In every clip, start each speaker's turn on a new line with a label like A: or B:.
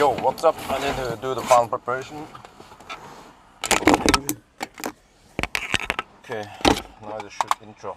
A: Yo, what's up? I need to do the final preparation. Okay, now I shoot intro.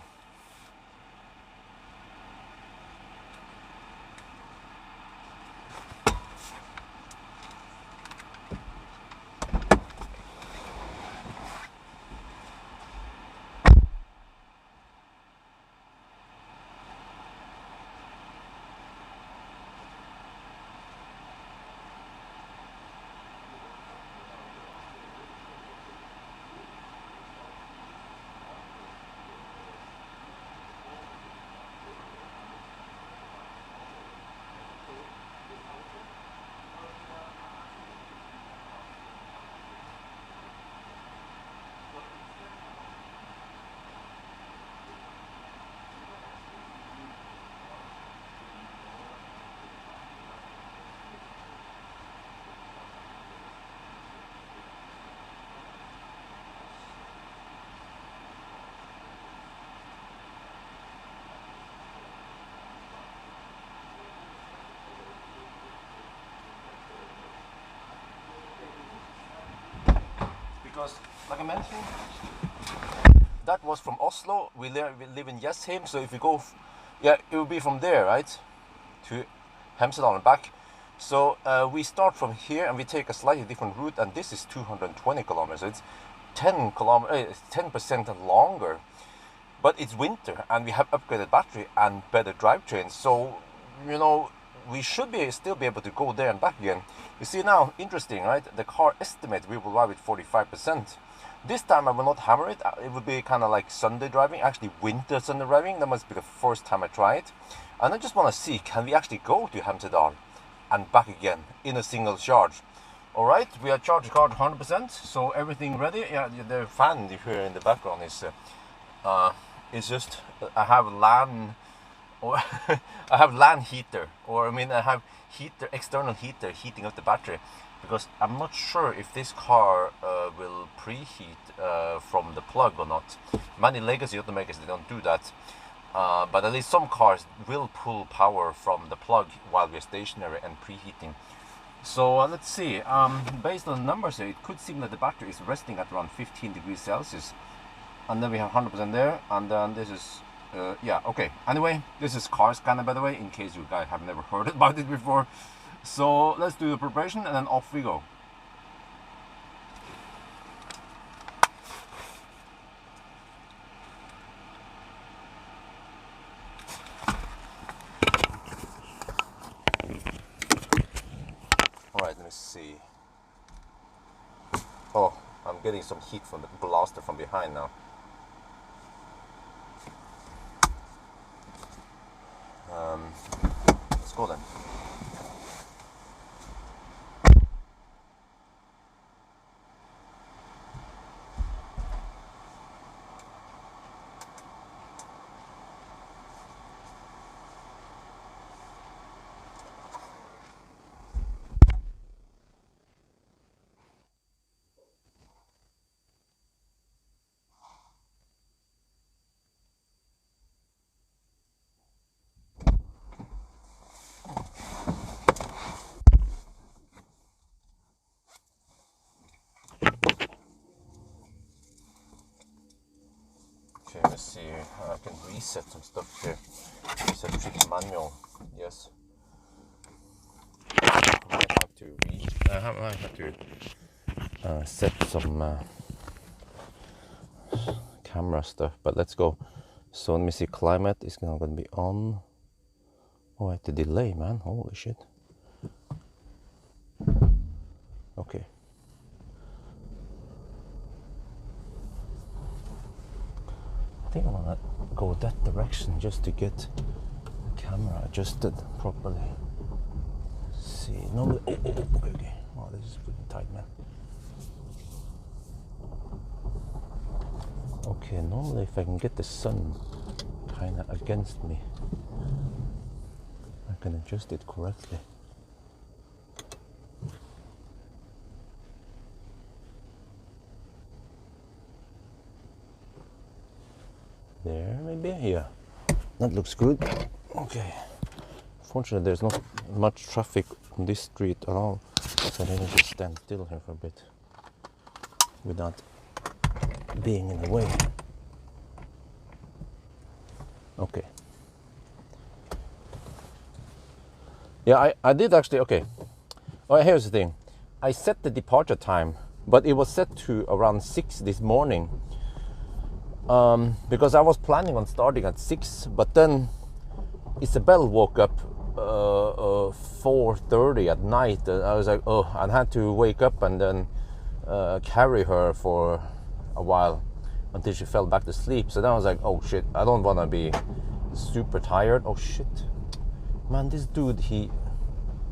A: Because, like I mentioned, that was from Oslo. We live in Jessheim, so if you go, yeah, it will be from there, right, to Hemsedal and back. So we start from here and we take a slightly different route, and this is 220 kilometers. So it's 10% longer, but it's winter and we have upgraded battery and better drivetrain. So you know, we should still be able to go there and back again. You see now, interesting, right? The car estimates we will drive it 45%. This time I will not hammer it. It will be kind of like Sunday driving, actually winter Sunday driving. That must be the first time I try it. And I just want to see, can we actually go to Hemsedal and back again in a single charge? Alright, we are charged the car 100%, so everything ready. Yeah, the fan you hear in the background is just, I have LAN, or I have LAN heater, or I mean I have heater, external heater heating up the battery, because I'm not sure if this car will preheat from the plug or not. Many legacy automakers, they don't do that, but at least some cars will pull power from the plug while we're stationary and preheating. So let's see, based on the numbers here, it could seem that the battery is resting at around 15 degrees Celsius, and then we have 100% there, and then this is yeah, okay. Anyway, this is car scanner, by the way, in case you guys have never heard about it before. So let's do the preparation and then off we go. Alright, let me see. Oh, I'm getting some heat from the blaster from behind now. Let's go then. Okay, let's see. I can reset some stuff here. Reset trip manual. Yes. I might have to set some camera stuff, but let's go. So let me see. Climate is now going to be on. Oh, I have to delay, man. Holy shit. Okay. I think I want to go that direction just to get the camera adjusted properly. Let's see, normally, okay. Oh, this is pretty tight, man. Okay, normally if I can get the sun kind of against me, I can adjust it correctly. There, maybe, yeah. That looks good. Okay. Fortunately, there's not much traffic on this street at all. So let me just stand still here for a bit without being in the way. Okay. Yeah, I did actually, okay. Well, here's the thing. I set the departure time, but it was set to around 6 this morning. Because I was planning on starting at 6, but then Isabel woke up 4:30 at night. And I was like, oh, I had to wake up and then carry her for a while until she fell back to sleep. So then I was like, oh shit, I don't want to be super tired. Oh shit, man, this dude,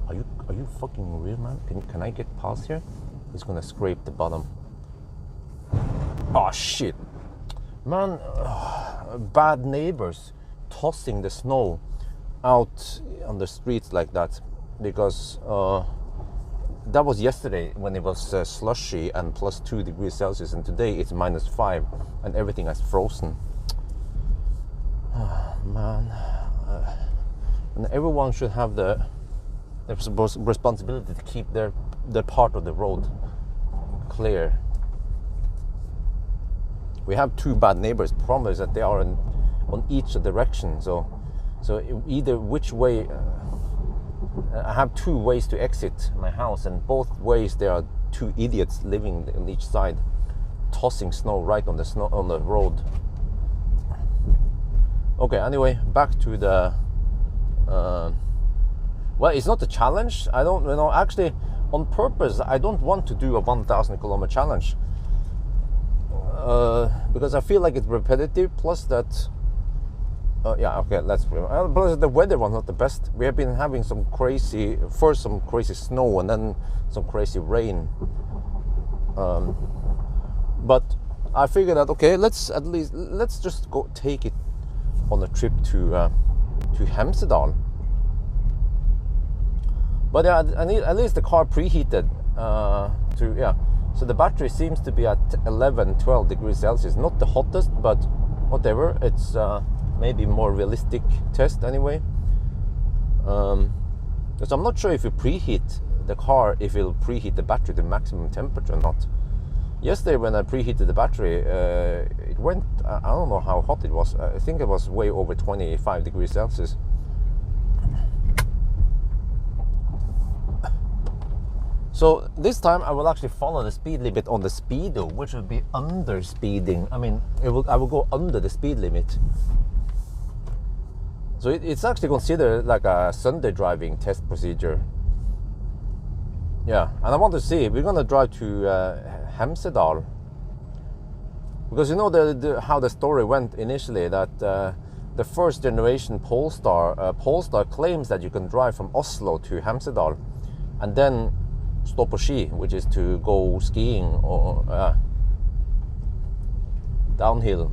A: are you fucking real, man? Can I get past here? He's gonna scrape the bottom. Oh shit, man, bad neighbors tossing the snow out on the streets like that, because that was yesterday when it was slushy and plus 2 degrees Celsius, and today it's -5 and everything has frozen. Man, and everyone should have the responsibility to keep their part of the road clear. We have 2 bad neighbors. The problem is that they are on each direction, so either which way. I have 2 ways to exit my house, and both ways there are 2 idiots living on each side, tossing snow right on the road. Okay, anyway, back to the well, it's not a challenge. I don't, actually, on purpose, I don't want to do a 1,000 kilometer challenge because I feel like it's repetitive. Plus that. Yeah, okay, plus the weather was not the best. We have been having some crazy snow and then some crazy rain. But I figured that, okay, let's just go take it on a trip to Hemsedal. But yeah, I need at least the car preheated so the battery seems to be at 11-12 degrees Celsius. Not the hottest, but whatever. It's maybe more realistic test anyway. Because I'm not sure if you preheat the car, if it'll preheat the battery to maximum temperature or not. Yesterday when I preheated the battery, it went, I don't know how hot it was. I think it was way over 25 degrees Celsius. So this time I will actually follow the speed limit on the speedo, which will be under speeding. I mean, I will go under the speed limit. So it's actually considered like a Sunday driving test procedure. Yeah, and I want to see, we're gonna drive to Hemsedal, because you know how the story went initially, that the first generation Polestar claims that you can drive from Oslo to Hemsedal and then stå på ski, which is to go skiing or downhill,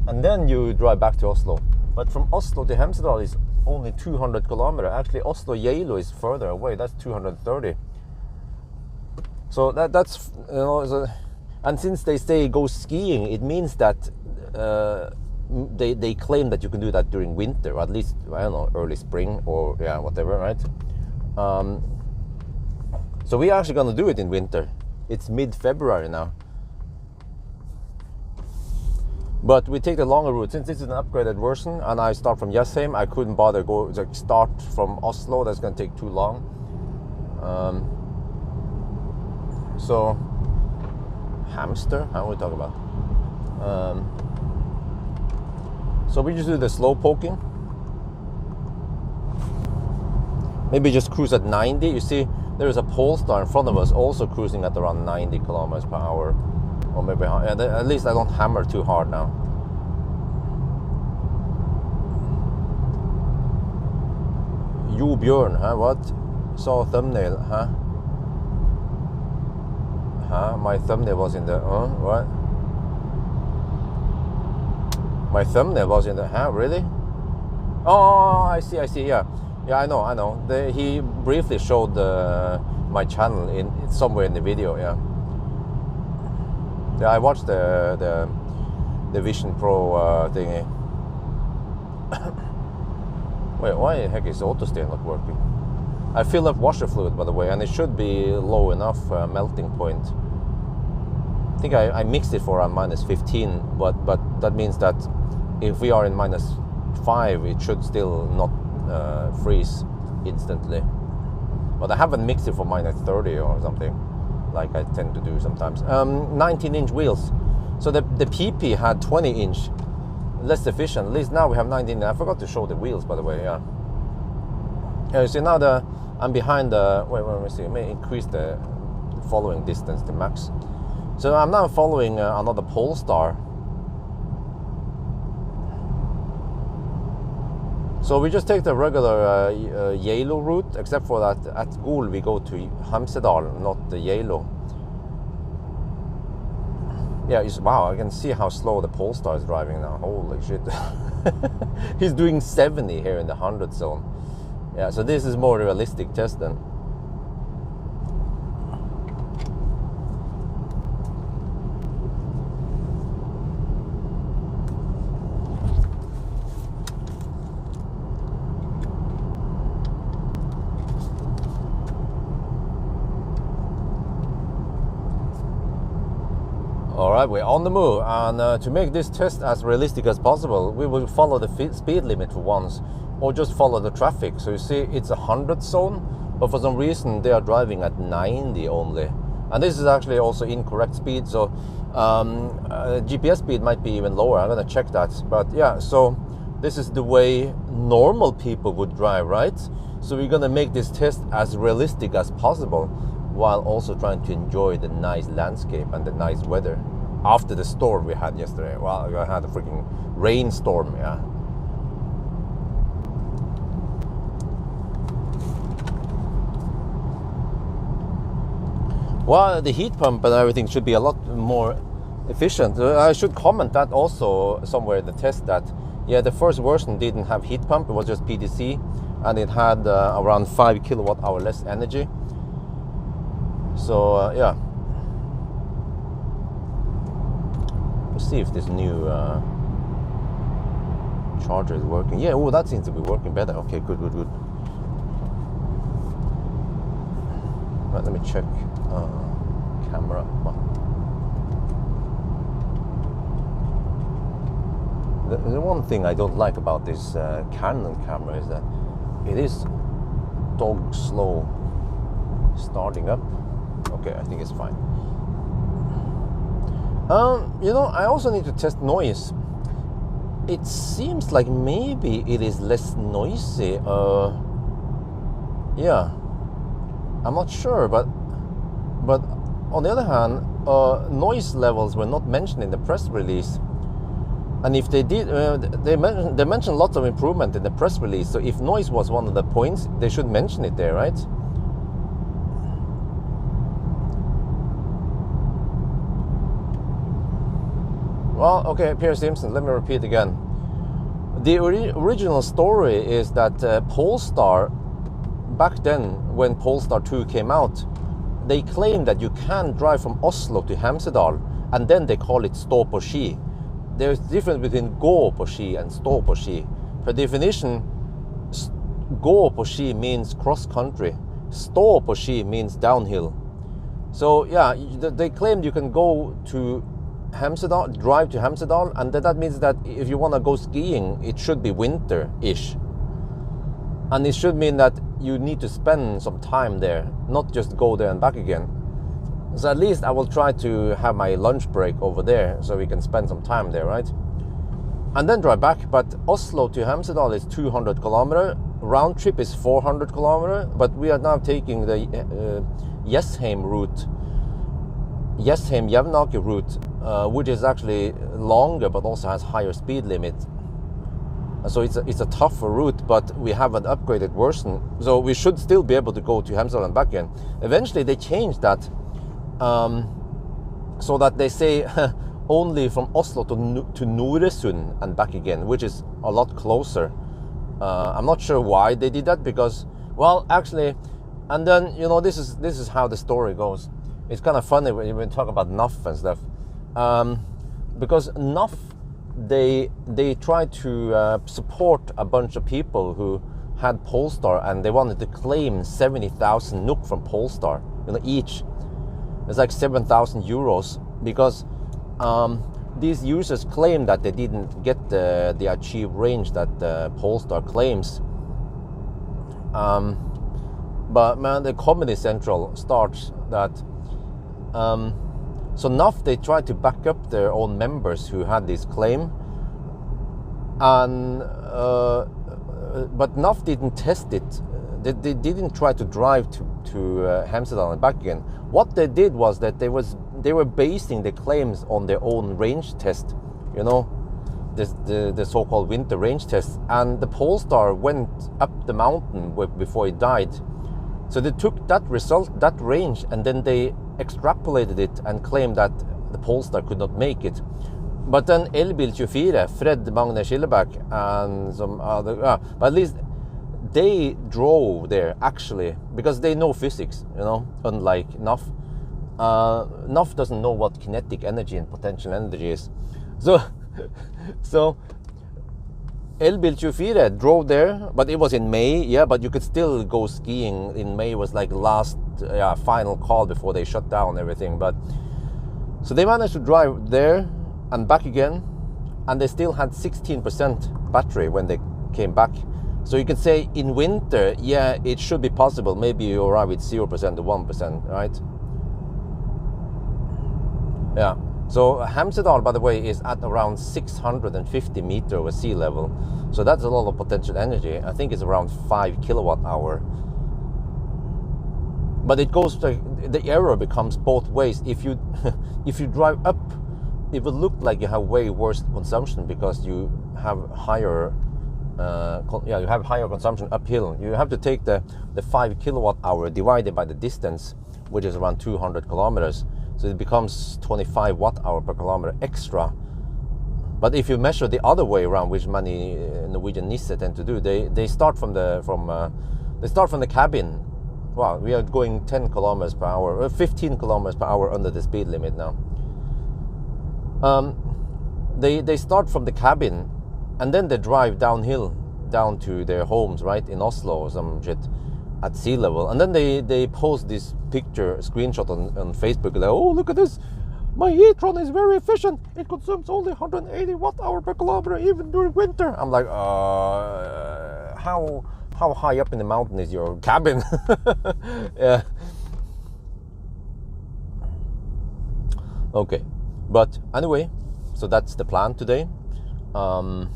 A: and then you drive back to Oslo. But from Oslo to Hemsedal is only 200 kilometers. Actually, Oslo-Geilo is further away. That's 230. So that's and since they say go skiing, it means that they claim that you can do that during winter, or at least, I don't know, early spring or whatever, right? So we're actually gonna do it in winter. It's mid-February now. But we take the longer route. Since this is an upgraded version and I start from Jessheim, I couldn't bother start from Oslo. That's gonna take too long. So hamster, how are we talking about? So we just do the slow poking. Maybe just cruise at 90. You see, there is a Polestar in front of us also cruising at around 90 kilometers per hour. Or maybe, at least I don't hammer too hard now. Jo Bjørn, huh? What? Saw a thumbnail, huh? Huh? My thumbnail was in the, what? My thumbnail was in the, huh? Really? Oh, I see, yeah. Yeah, I know. He briefly showed my channel in somewhere in the video, yeah. Yeah, I watched the Vision Pro thingy. Wait, why the heck is auto steer not working? I fill up washer fluid, by the way, and it should be low enough melting point. I think I mixed it for around -15, but that means that if we are in -5, it should still not freeze instantly. But I haven't mixed it for -30 or something, like I tend to do sometimes. 19-inch wheels. So the PP had 20-inch, less efficient. At least now we have 19. I forgot to show the wheels, by the way. Yeah. You see now I'm behind the. Wait, let me see. I may increase the following distance to max. So I'm now following another Polestar. So we just take the regular yellow route, except for that at Gol we go to Hemsedal, not the yellow. Yeah, wow, I can see how slow the Polestar is driving now. Holy shit. He's doing 70 here in the 100 zone. Yeah, so this is more realistic test then. Alright, we're on the move, and to make this test as realistic as possible, we will follow the speed limit for once, or just follow the traffic. So you see it's a 100 zone, but for some reason they are driving at 90 only. And this is actually also incorrect speed, so GPS speed might be even lower. I'm gonna check that. But yeah, so this is the way normal people would drive, right? So we're gonna make this test as realistic as possible, while also trying to enjoy the nice landscape and the nice weather after the storm we had yesterday. Well, I had a freaking rainstorm, yeah. Well, the heat pump and everything should be a lot more efficient. I should comment that also somewhere in the test that, yeah, the first version didn't have heat pump, it was just PTC, and it had around 5 kilowatt hour less energy. So yeah, let's see if this new charger is working. Yeah, oh, that seems to be working better. Okay, good. Right, let me check camera. The one thing I don't like about this Canon camera is that it is dog slow starting up. Okay, I think it's fine. You know, I also need to test noise. It seems like maybe it is less noisy. Yeah, I'm not sure, but on the other hand, noise levels were not mentioned in the press release. And if they did, they mentioned lots of improvement in the press release. So if noise was one of the points, they should mention it there, right? Well, okay, Pierre Simpson, let me repeat again. The original story is that Polestar, back then when Polestar 2 came out, they claimed that you can drive from Oslo to Hemsedal, and then they call it stå på ski. There's a difference between gå på ski and stå på ski. Per definition, gå på ski means cross country. Stå på ski means downhill. So yeah, they claimed you can go to Hemsedal, drive to Hemsedal, and that means that if you want to go skiing, it should be winter-ish. And it should mean that you need to spend some time there, not just go there and back again. So at least I will try to have my lunch break over there so we can spend some time there, right? And then drive back. But Oslo to Hemsedal is 200 kilometer. Round trip is 400 kilometer. But we are now taking the Jessheim route, Jessheim-Jevnaker route, which is actually longer but also has higher speed limit. So it's a tougher route, but we have an upgraded version. So we should still be able to go to Hemsedal and back again. Eventually they changed that so that they say only from Oslo to Noresund and back again, which is a lot closer. I'm not sure why they did that, because, well, actually, and then, you know, this is how the story goes. It's kind of funny when you talk about NAF and stuff, because NAF, they try to support a bunch of people who had Polestar and they wanted to claim 70,000 NOK from Polestar, each. It's like 7,000 euros because these users claim that they didn't get the achieved range that Polestar claims. But man, the Comedy Central starts that. So NAF, they tried to back up their own members who had this claim, and but NAF didn't test it. They didn't try to drive to Hemsedal and back again. What they did was that they were basing the claims on their own range test, the so-called winter range test. And the Polestar went up the mountain before it died. So they took that result, that range, and then they extrapolated it and claimed that the Polestar could not make it. But then Elbil24, Fred Magne Skillebakk, and some other, but at least they drove there actually because they know physics, unlike NAF. NAF doesn't know what kinetic energy and potential energy is. So Elbil24 drove there, but it was in May, but you could still go skiing in May. Was like last final call before they shut down everything. But so they managed to drive there and back again, and they still had 16% battery when they came back. So you can say in winter, it should be possible. Maybe you arrive with 0% to 1%, right? Yeah. So Hemsedal, by the way, is at around 650 meters over sea level. So that's a lot of potential energy. I think it's around 5 kilowatt hour. But it goes to, the error becomes both ways. If you if you drive up, it will look like you have way worse consumption because you have higher you have higher consumption uphill. You have to take the 5 kilowatt hour divided by the distance, which is around 200 kilometers. So it becomes 25 watt hour per kilometer extra. But if you measure the other way around, which many Norwegian Nisse tend to do, they start from the cabin. Wow, we are going 10 kilometers per hour, or 15 kilometers per hour under the speed limit now. They start from the cabin, and then they drive downhill down to their homes, right, in Oslo or some shit, at sea level. And then they post this picture, screenshot on Facebook, like, oh, look at this, my e-tron is very efficient, it consumes only 180 watt hour per kilometer even during winter. I'm like, how high up in the mountain is your cabin? Yeah. Okay, but anyway, so that's the plan today. I'm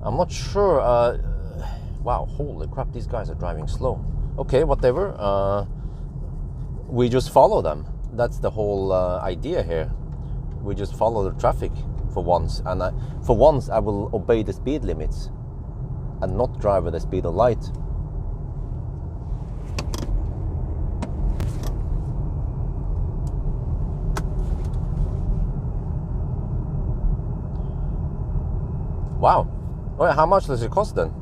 A: not sure. Wow, holy crap, these guys are driving slow. Okay, whatever. We just follow them. That's the whole idea here. We just follow the traffic for once. And for once, I will obey the speed limits and not drive at the speed of light. Wow. Oh, how much does it cost then?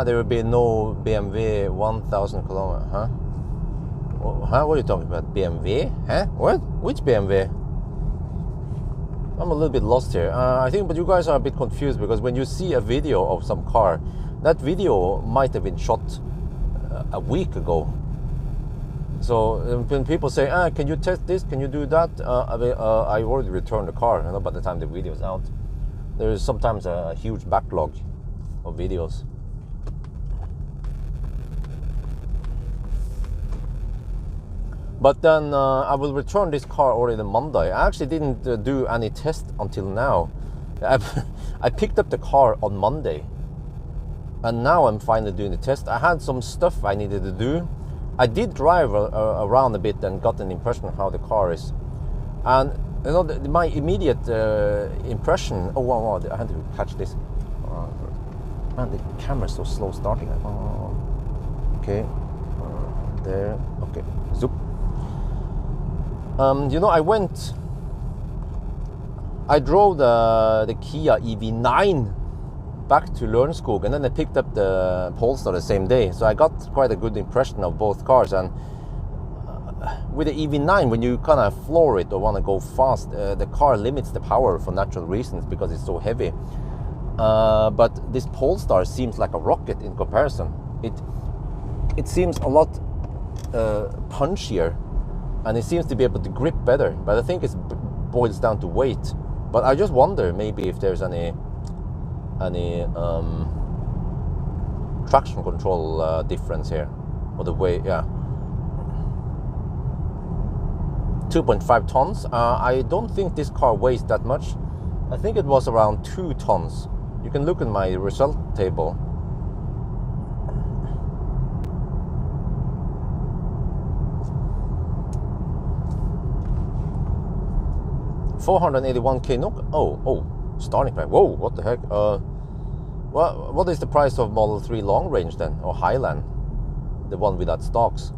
A: There will be no BMW 1000 kilometer, huh? What are you talking about? BMW? Huh? What? Which BMW? I'm a little bit lost here. I think, but you guys are a bit confused because when you see a video of some car, that video might have been shot a week ago. So when people say, can you test this? Can you do that? I already returned the car, by the time the video is out. There is sometimes a huge backlog of videos. But then I will return this car already on Monday. I actually didn't do any test until now. I picked up the car on Monday, and now I'm finally doing the test. I had some stuff I needed to do. I did drive around a bit and got an impression of how the car is. And my immediate impression. Oh wow! I had to catch this. Man, the camera's so slow starting. Okay, there. Okay, zoop. I drove the Kia EV9 back to Lørenskog, and then I picked up the Polestar the same day. So I got quite a good impression of both cars, and with the EV9, when you kind of floor it or want to go fast, the car limits the power for natural reasons because it's so heavy. But this Polestar seems like a rocket in comparison. It seems a lot punchier, and it seems to be able to grip better. But I think it boils down to weight. But I just wonder maybe if there's any traction control difference here, or the way, yeah. 2.5 tons. I don't think this car weighs that much. I think it was around 2 tons. You can look at my result table. $481K NOK. Oh, starting price. Whoa, what the heck? What is the price of Model 3 long range then, or Highland, the one without stocks?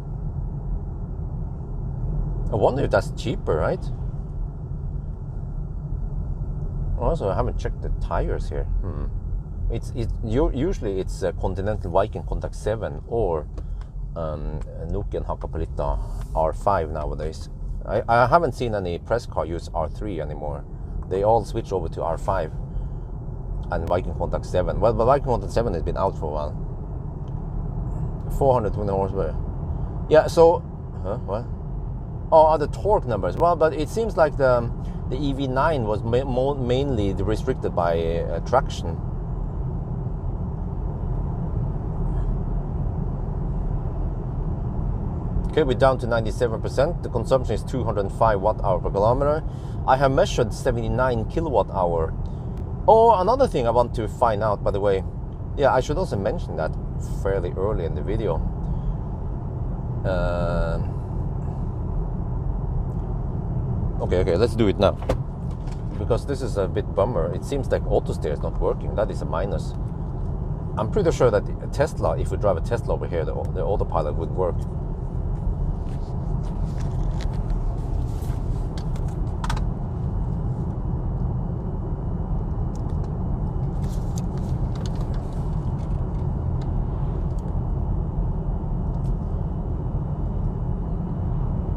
A: I wonder if that's cheaper, right? Also, I haven't checked the tires here. Usually it's Continental Viking Contact 7 or Nokian Hakkapeliitta R5 nowadays. I haven't seen any press car use R3 anymore. They all switch over to R5 and Viking Contact 7. Well, the Viking Contact 7 has been out for a while. 420 horsepower. Yeah, so... what? Oh, the torque numbers. Well, but it seems like the EV9 was mainly restricted by traction. Okay, we're down to 97%. The consumption is 205 watt-hour per kilometer. I have measured 79 kilowatt-hour. Oh, another thing I want to find out, by the way. Yeah, I should also mention that fairly early in the video. Okay, let's do it now. Because this is a bit bummer. It seems like auto steer is not working. That is a minus. I'm pretty sure that Tesla, if we drive a Tesla over here, the autopilot would work.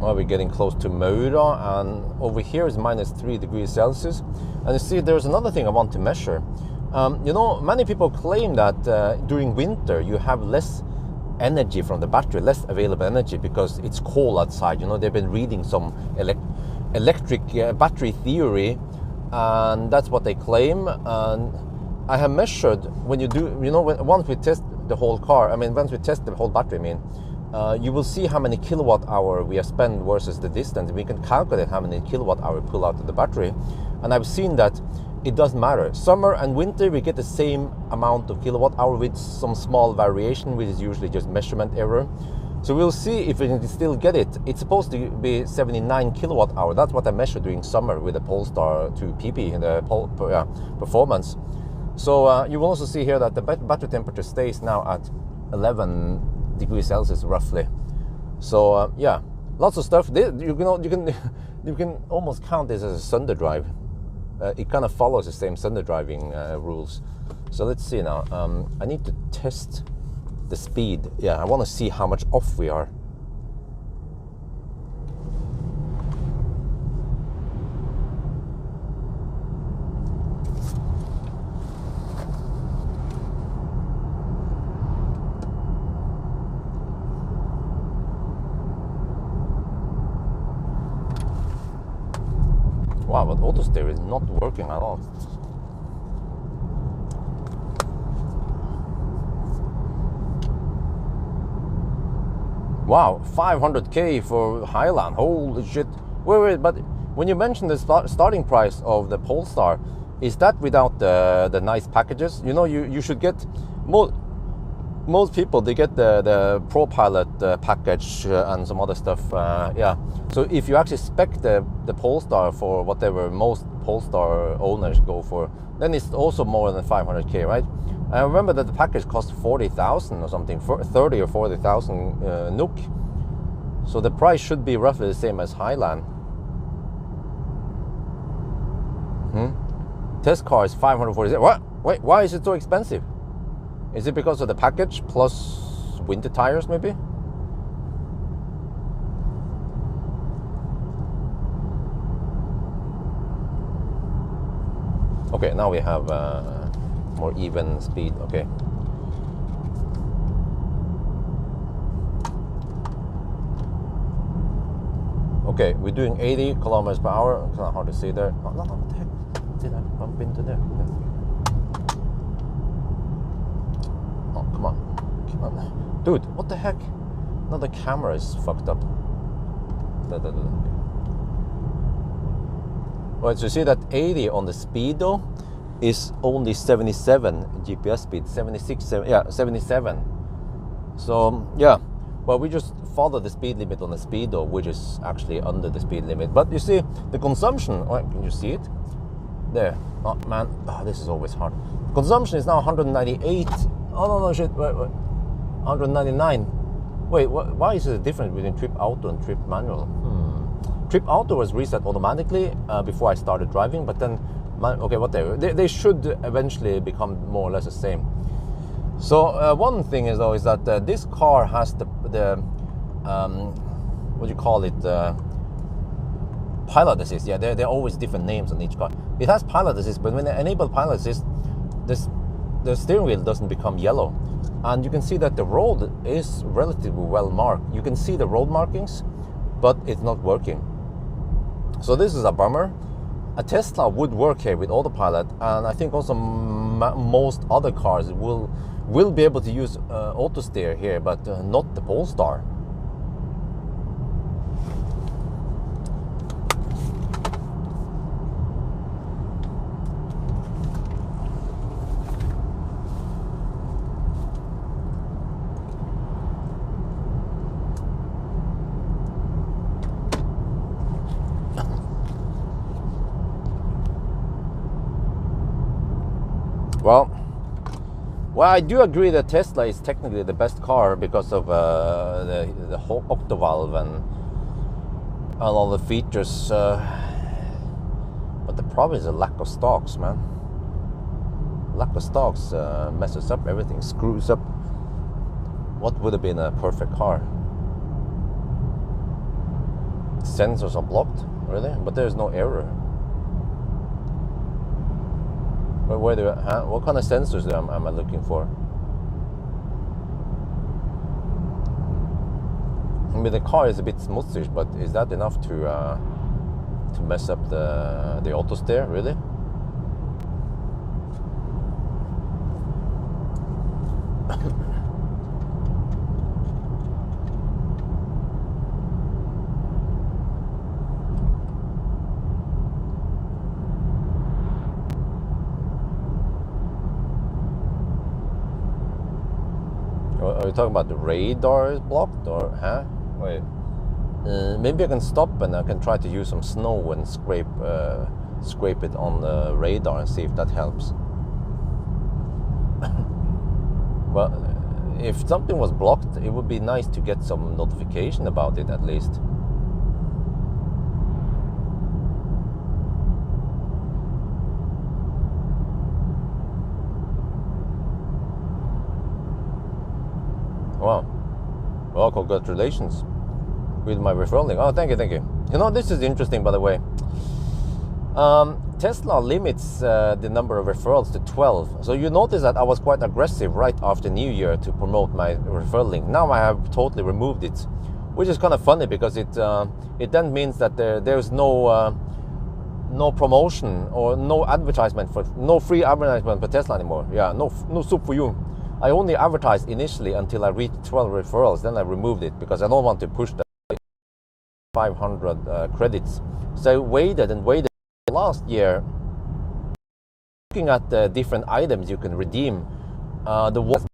A: Well, we're getting close to Maura, and over here is minus 3 degrees Celsius. And you see, there's another thing I want to measure. You know, many people claim that during winter you have less energy from the battery, less available energy because it's cold outside. You know, they've been reading some electric battery theory, and that's what they claim. And I have measured when you do, you know, once we test the whole car, once we test the whole battery, you will see how many kilowatt hour we have spent versus the distance. We can calculate how many kilowatt hour we pull out of the battery. And I've seen that it doesn't matter. Summer and winter, we get the same amount of kilowatt hour with some small variation, which is usually just measurement error. So we'll see if we can still get it. It's supposed to be 79 kilowatt hour. That's what I measured during summer with the Polestar 2 PP, the performance. So you will also see here that the battery temperature stays now at 11 degrees Celsius roughly. So yeah, lots of stuff. You can almost count this as a Sunday drive. It kind of follows the same Sunday driving rules. So let's see now. I need to test the speed. Yeah, I want to see how much off we are. Wow, but auto steer is not working at all. Wow, 500K for Highland. Holy shit. Wait, but when you mentioned the starting price of the Polestar, is that without the nice packages? You know, you should get most people, they get the Pro Pilot package and some other stuff. Yeah. So if you actually spec the Polestar for whatever most Polestar owners go for, then it's also more than 500K, right? I remember that the package cost 40,000 or something, 30 or 40,000 NOK. So the price should be roughly the same as Highland. Test car is 547. What? Wait, why is it so expensive? Is it because of the package plus winter tires, maybe? Okay, now we have more even speed. Okay. Okay, we're doing 80 kilometers per hour. It's not hard to see there. Oh, no, what the heck? Did I bump into there? Yeah. Oh, come on. Come on. Dude, what the heck? No, the camera is fucked up. Right, so you see that 80 on the speedo is only 77 GPS speed. 76, 77. So, yeah. Well, we just follow the speed limit on the speedo, which is actually under the speed limit. But you see, the consumption, oh, can you see it? There. Oh, man. Oh, this is always hard. Consumption is now 198. Oh, no, shit. Wait. 199. Wait, why is there a difference between trip auto and trip manual? Trip auto was reset automatically before I started driving, but then, okay, whatever. They should eventually become more or less the same. So one thing is though is that this car has the what do you call it, pilot assist. Yeah, there are always different names on each car. It has pilot assist, but when they enable pilot assist, the steering wheel doesn't become yellow, and you can see that the road is relatively well marked. You can see the road markings, but it's not working. So this is a bummer. A Tesla would work here with autopilot, and I think also most other cars will be able to use auto steer here, but not the Polestar. Well, I do agree that Tesla is technically the best car because of the whole octavalve and all the features. But the problem is the lack of stocks, man. Lack of stocks messes up everything, screws up what would have been a perfect car. Sensors are blocked, really? But there's no error. What kind of sensors am I looking for? I mean, the car is a bit smoothish, but is that enough to mess up the auto steer, really? Are you talking about the radar is blocked, or Wait. Maybe I can stop and I can try to use some snow and scrape it on the radar and see if that helps. Well, if something was blocked, it would be nice to get some notification about it at least. Wow. Well, congratulations with my referral link. Oh, thank you. You know, this is interesting, by the way. Tesla limits the number of referrals to 12. So you notice that I was quite aggressive right after New Year to promote my referral link. Now I have totally removed it, which is kind of funny because it then means that there's no promotion or no advertisement no free advertisement for Tesla anymore. Yeah, no soup for you. I only advertised initially until I reached 12 referrals. Then I removed it because I don't want to push the 500 credits. So I waited last year, looking at the different items you can redeem. The one.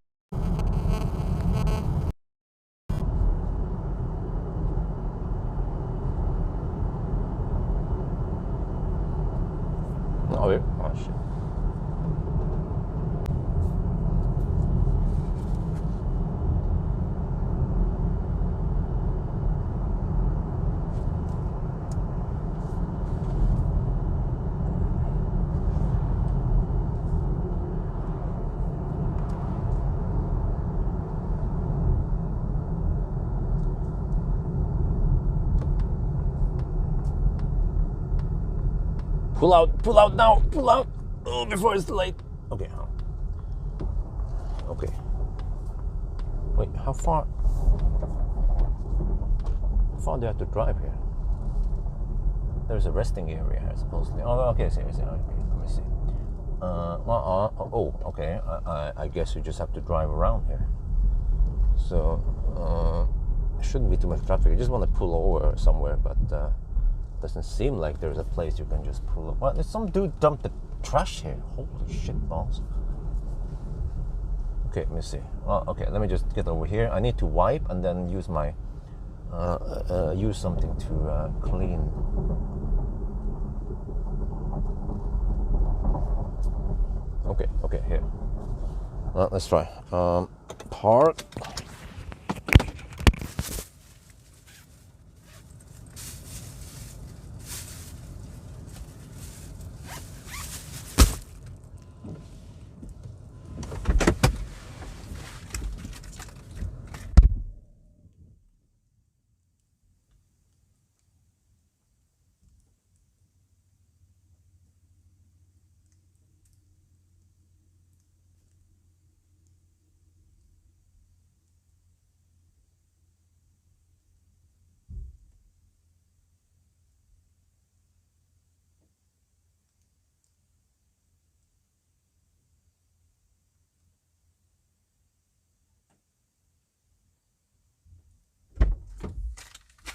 A: Oh shit. Pull out now, pull out. Oh, before it's late. Okay. Okay. Wait, how far do I have to drive here? There's a resting area here, supposedly. Oh, okay, see. Okay, let me see. Okay. I guess you just have to drive around here. So, shouldn't be too much traffic. I just want to pull over somewhere, but doesn't seem like there's a place you can just pull over. Well, there's some dude dumped the trash here. Holy shit balls. Okay, let me see. Well, okay, let me just get over here. I need to wipe and then use my use something to clean. Okay, here. Let's try. Park.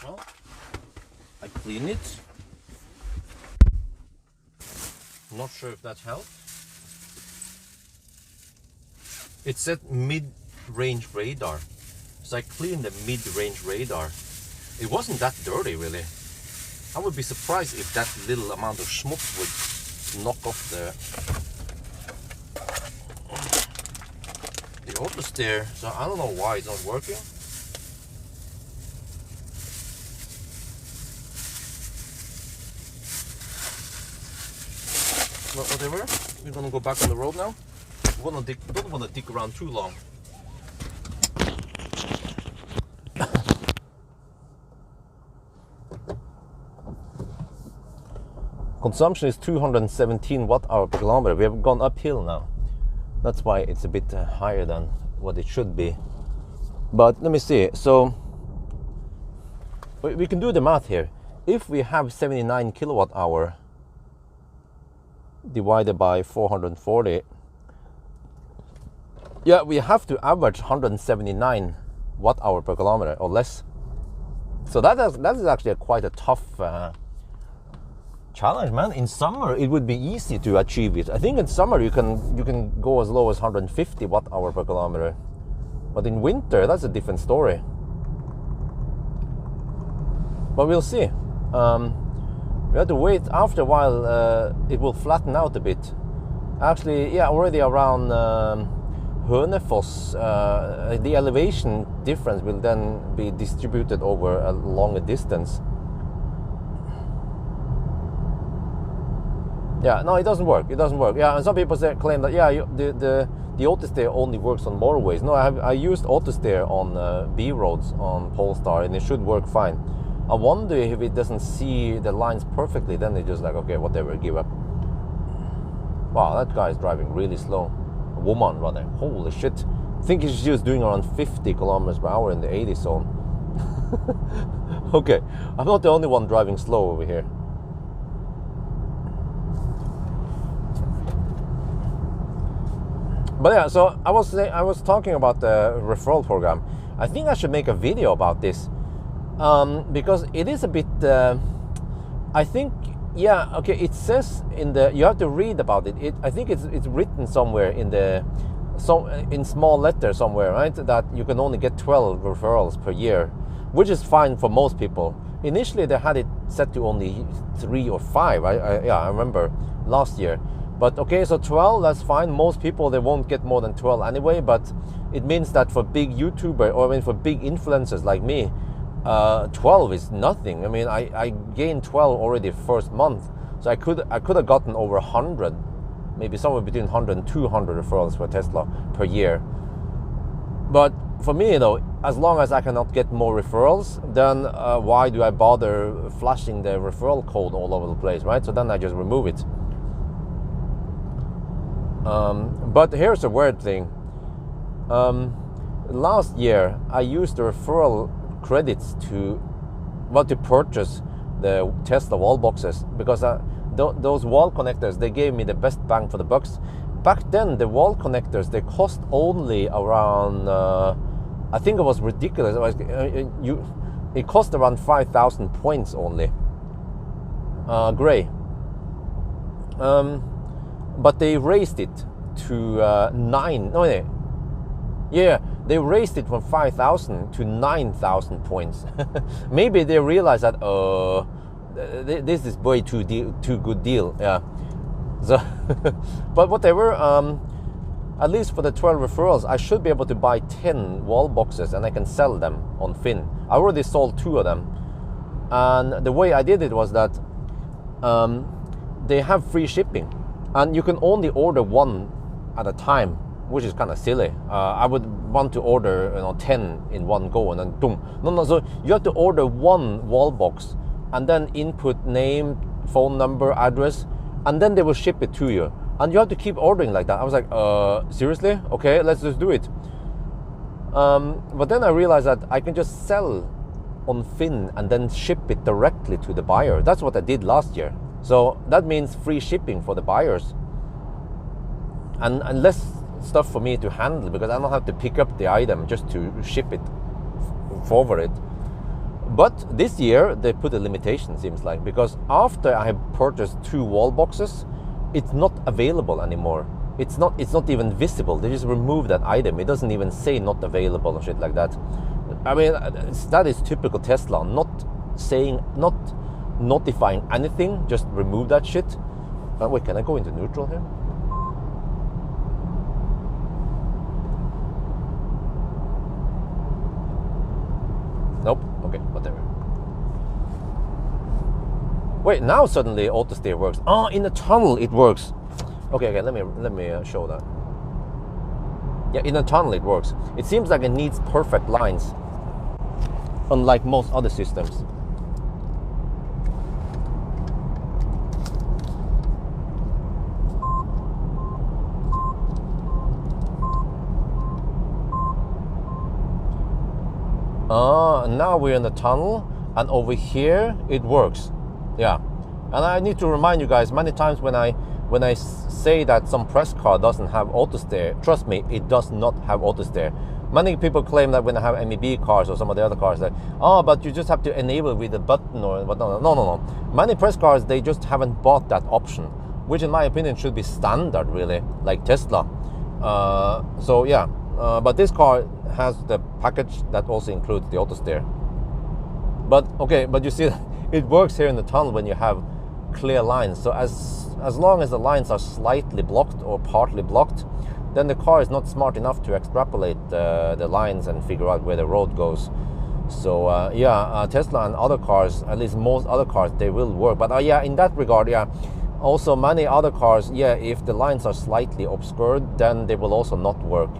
A: Well, I clean it. Not sure if that helped. It said mid-range radar. So I cleaned the mid-range radar. It wasn't that dirty, really. I would be surprised if that little amount of schmutz would knock off the auto steer. So I don't know why it's not working. But whatever, we're gonna go back on the road now. We don't want to dig around too long. Consumption is 217 watt-hour per kilometer. We have gone uphill now. That's why it's a bit higher than what it should be. But let me see. So we can do the math here. If we have 79 kilowatt-hour divided by 440, yeah, we have to average 179 watt-hour per kilometer or less. So that is actually quite a tough challenge, man. In summer, it would be easy to achieve it. I think in summer you can go as low as 150 watt-hour per kilometer, but in winter that's a different story. But we'll see. We have to wait. After a while, it will flatten out a bit. Actually, yeah, already around Hønefoss, the elevation difference will then be distributed over a longer distance. Yeah, no, it doesn't work. It doesn't work. Yeah, and some people claim that the autosteer only works on motorways. No, I used autosteer on B roads on Polestar, and it should work fine. I wonder if it doesn't see the lines perfectly, then it's just like, okay, whatever, give up. Wow, that guy is driving really slow. A woman, rather. Holy shit. I think she was doing around 50 kilometers per hour in the 80 zone. Okay, I'm not the only one driving slow over here. But yeah, so I was talking about the referral program. I think I should make a video about this. Because it is a bit, I think, yeah, okay, it says in the, you have to read about it. I think it's written somewhere in small letters somewhere, right, that you can only get 12 referrals per year, which is fine for most people. Initially, they had it set to only 3 or 5. I remember last year. But okay, so 12, that's fine. Most people, they won't get more than 12 anyway, but it means that for big YouTuber, or I mean for big influencers like me, 12 is nothing. I mean, I gained 12 already first month, so I could have gotten over 100, maybe somewhere between 100 and 200 referrals for Tesla per year. But for me, you know, as long as I cannot get more referrals, then why do I bother flashing the referral code all over the place, right? So then I just remove it. But here's a weird thing. Last year I used the referral credits to purchase the Tesla wall boxes, because those wall connectors, they gave me the best bang for the bucks. Back then the wall connectors, they cost only around I think it was ridiculous. It cost around 5,000 points only. Gray. But they raised it to 9. No, yeah, they raised it from 5,000 to 9,000 points. Maybe they realized that this is way too good deal. Yeah. So, but whatever. At least for the 12 referrals, I should be able to buy 10 wall boxes and I can sell them on Finn. I already sold 2 of them, and the way I did it was that they have free shipping, and you can only order 1 at a time, which is kind of silly. I would want to order 10 in one go, and then boom. No. So you have to order 1 wall box and then input name, phone number, address, and then they will ship it to you. And you have to keep ordering like that. I was like, seriously? Okay, let's just do it. But then I realized that I can just sell on Finn and then ship it directly to the buyer. That's what I did last year. So that means free shipping for the buyers. And less stuff for me to handle, because I don't have to pick up the item just to ship it, forward it. But this year they put a limitation, seems like, because after I have purchased 2 wall boxes, it's not available anymore. It's not even visible. They just remove that item. It doesn't even say not available or shit like that. I mean, that is typical Tesla, not notifying anything, just remove that shit. Wait, can I go into neutral here? Nope. Okay, whatever. Wait, now suddenly auto steer works. Oh, in the tunnel it works. Okay, let me show that. Yeah, in the tunnel it works. It seems like it needs perfect lines, unlike most other systems. Now we're in the tunnel, and over here it works. Yeah, and I need to remind you guys, many times when I say that some press car doesn't have auto steer, trust me, it does not have auto steer. Many people claim that when I have MEB cars or some of the other cars, that but you just have to enable with a button or what? No. Many press cars, they just haven't bought that option, which in my opinion should be standard, really, like Tesla. So yeah, but this car has the package that also includes the auto steer. But okay, but you see, it works here in the tunnel when you have clear lines. So as long as the lines are slightly blocked or partly blocked, then the car is not smart enough to extrapolate the lines and figure out where the road goes. So Tesla and other cars, at least most other cars, they will work. But yeah, in that regard, yeah, also many other cars, yeah, if the lines are slightly obscured, then they will also not work.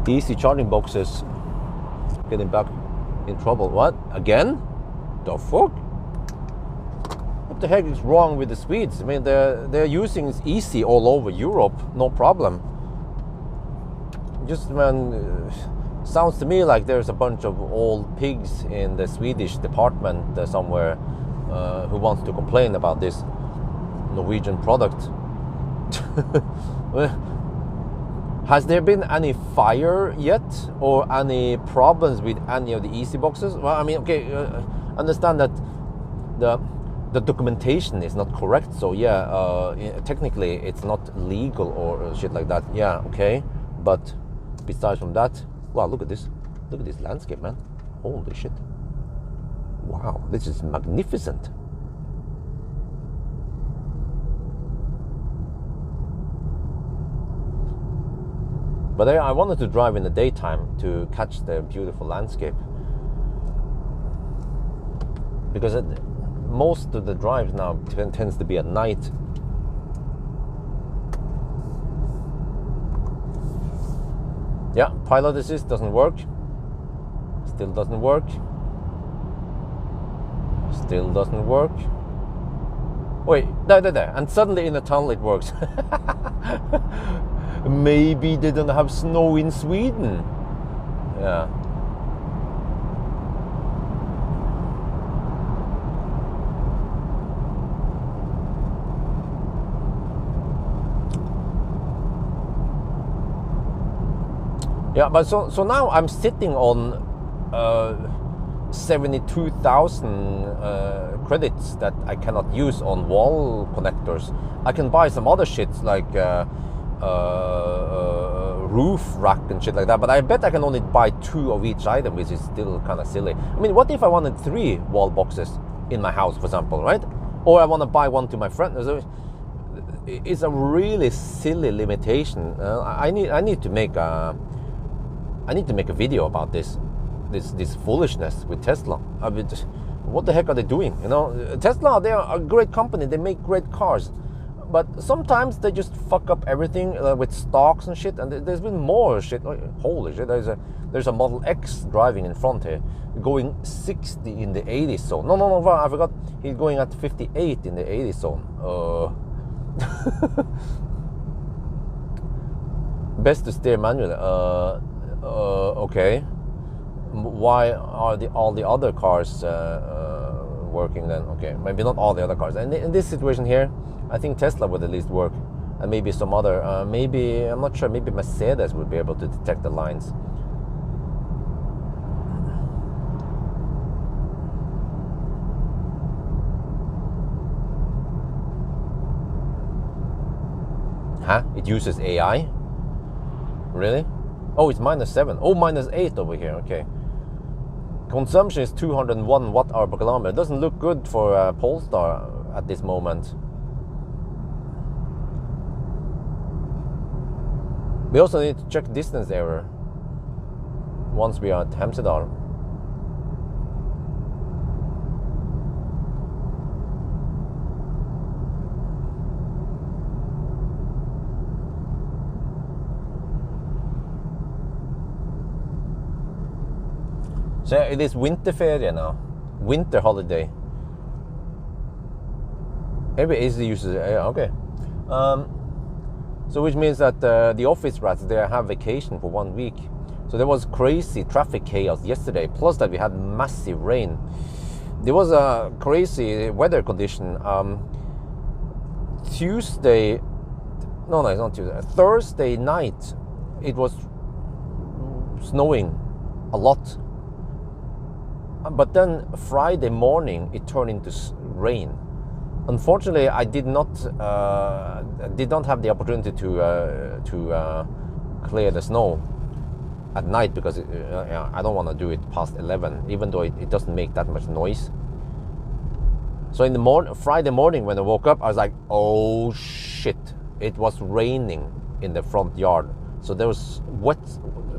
A: DC charging boxes getting back in trouble. What? Again? The fuck? What the heck is wrong with the Swedes? I mean, they're using easy all over Europe, no problem. Just, man, sounds to me like there's a bunch of old pigs in the Swedish department somewhere who wants to complain about this Norwegian product. Has there been any fire yet, or any problems with any of the easy boxes? Well, I mean, okay, understand that the documentation is not correct, so yeah, technically it's not legal or shit like that. Yeah, okay, but besides from that, wow, look at this landscape, man. Holy shit! Wow, this is magnificent. But I wanted to drive in the daytime to catch the beautiful landscape, because most of the drives now tends to be at night. Yeah, pilot assist doesn't work. Still doesn't work. Still doesn't work. Wait, there. And suddenly in the tunnel it works. Maybe they don't have snow in Sweden. Yeah. Yeah, but so now I'm sitting on 72,000 credits that I cannot use on wall connectors. I can buy some other shit like roof rack and shit like that, but I bet I can only buy 2 of each item, which is still kind of silly. I mean, what if I wanted 3 wall boxes in my house, for example, right? Or I want to buy one to my friend. It's a really silly limitation. I need to make a video about this foolishness with Tesla. I mean, what the heck are they doing? You know, Tesla, they are a great company. They make great cars, but sometimes they just fuck up everything with stocks and shit. And there's been more shit. Holy shit! There's a Model X driving in front here, going 60 in the 80 zone. No, I forgot. He's going at 58 in the 80 zone. Best to steer manually. Okay. Why are all the other cars working then? Okay, maybe not all the other cars. And in this situation here, I think Tesla would at least work, and maybe some other. Maybe I'm not sure. Maybe Mercedes would be able to detect the lines. Huh? It uses AI? Really? Oh, it's -7. Oh, -8 over here. Okay. Consumption is 201 watt-hour per kilometer. It doesn't look good for Polestar at this moment. We also need to check distance error once we are at Hemsedal. So it is winterferie now, winter holiday. Every AC uses okay. So which means that the office rats, they have vacation for 1 week. So there was crazy traffic chaos yesterday. Plus that we had massive rain. There was a crazy weather condition. Tuesday, no, it's not Tuesday. Thursday night, it was snowing a lot. But then Friday morning it turned into rain. Unfortunately, I did not have the opportunity to clear the snow at night because I don't want to do it past 11, even though it doesn't make that much noise. So in the Friday morning when I woke up, I was like, oh shit! It was raining in the front yard. So there was wet.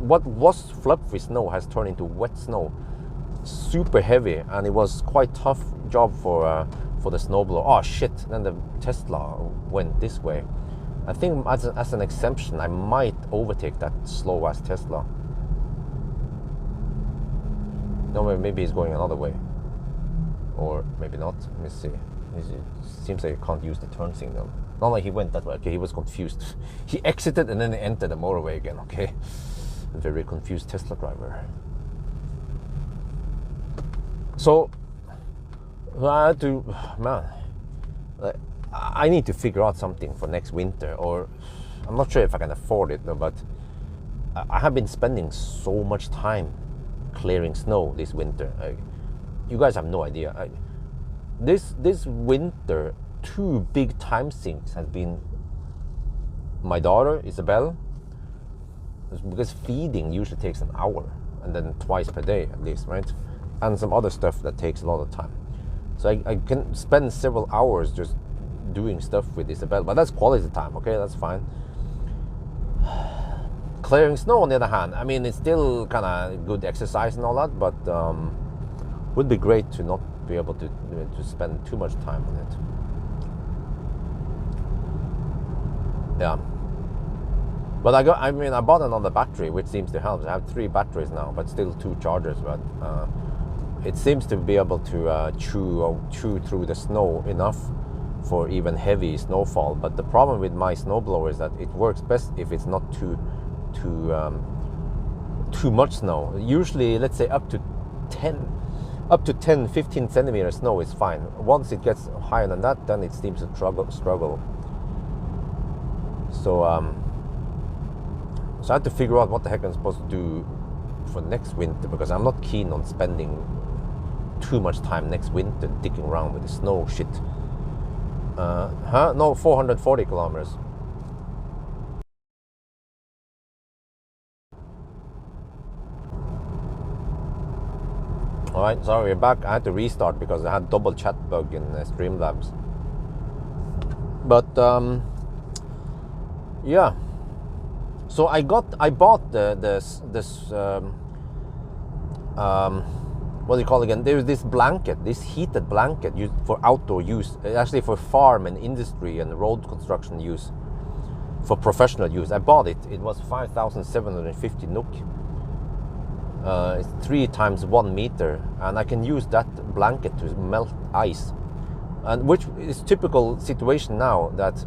A: What was fluffy snow has turned into wet snow. Super heavy, and it was quite tough job for the snowblower. Oh shit! Then the Tesla went this way. I think as an exemption, I might overtake that slow ass Tesla. No, maybe he's going another way, or maybe not. Let me see. It seems like you can't use the turn signal. Not like he went that way. Okay, he was confused. He exited and then he entered the motorway again. Okay, a very confused Tesla driver. So I had to, I need to figure out something for next winter, or I'm not sure if I can afford it though, but I have been spending so much time clearing snow this winter. You guys have no idea. This winter, 2 big time sinks has been my daughter, Isabel, because feeding usually takes an hour, and then twice per day at least, right? And some other stuff that takes a lot of time. So I can spend several hours just doing stuff with Isabel, but that's quality time, okay? That's fine. Clearing snow, on the other hand, I mean, it's still kind of good exercise and all that, but would be great to not be able to spend too much time on it. Yeah. But I bought another battery, which seems to help. I have 3 batteries now, but still 2 chargers, but it seems to be able to chew through the snow enough for even heavy snowfall. But the problem with my snowblower is that it works best if it's not too much snow. Usually, let's say up to 10, 15 centimeter snow is fine. Once it gets higher than that, then it seems to struggle. So I have to figure out what the heck I'm supposed to do for next winter, because I'm not keen on spending too much time next winter digging around with the snow shit. No, 440 kilometers. Alright, sorry, we're back. I had to restart because I had double chat bug in Streamlabs. But yeah. So I bought this what do you call it again? There's this blanket, this heated blanket used for outdoor use, actually for farm and industry and road construction use, for professional use. I bought it. It was 5,750 NOK. It's 3 times 1 meter, and I can use that blanket to melt ice. And which is typical situation now, that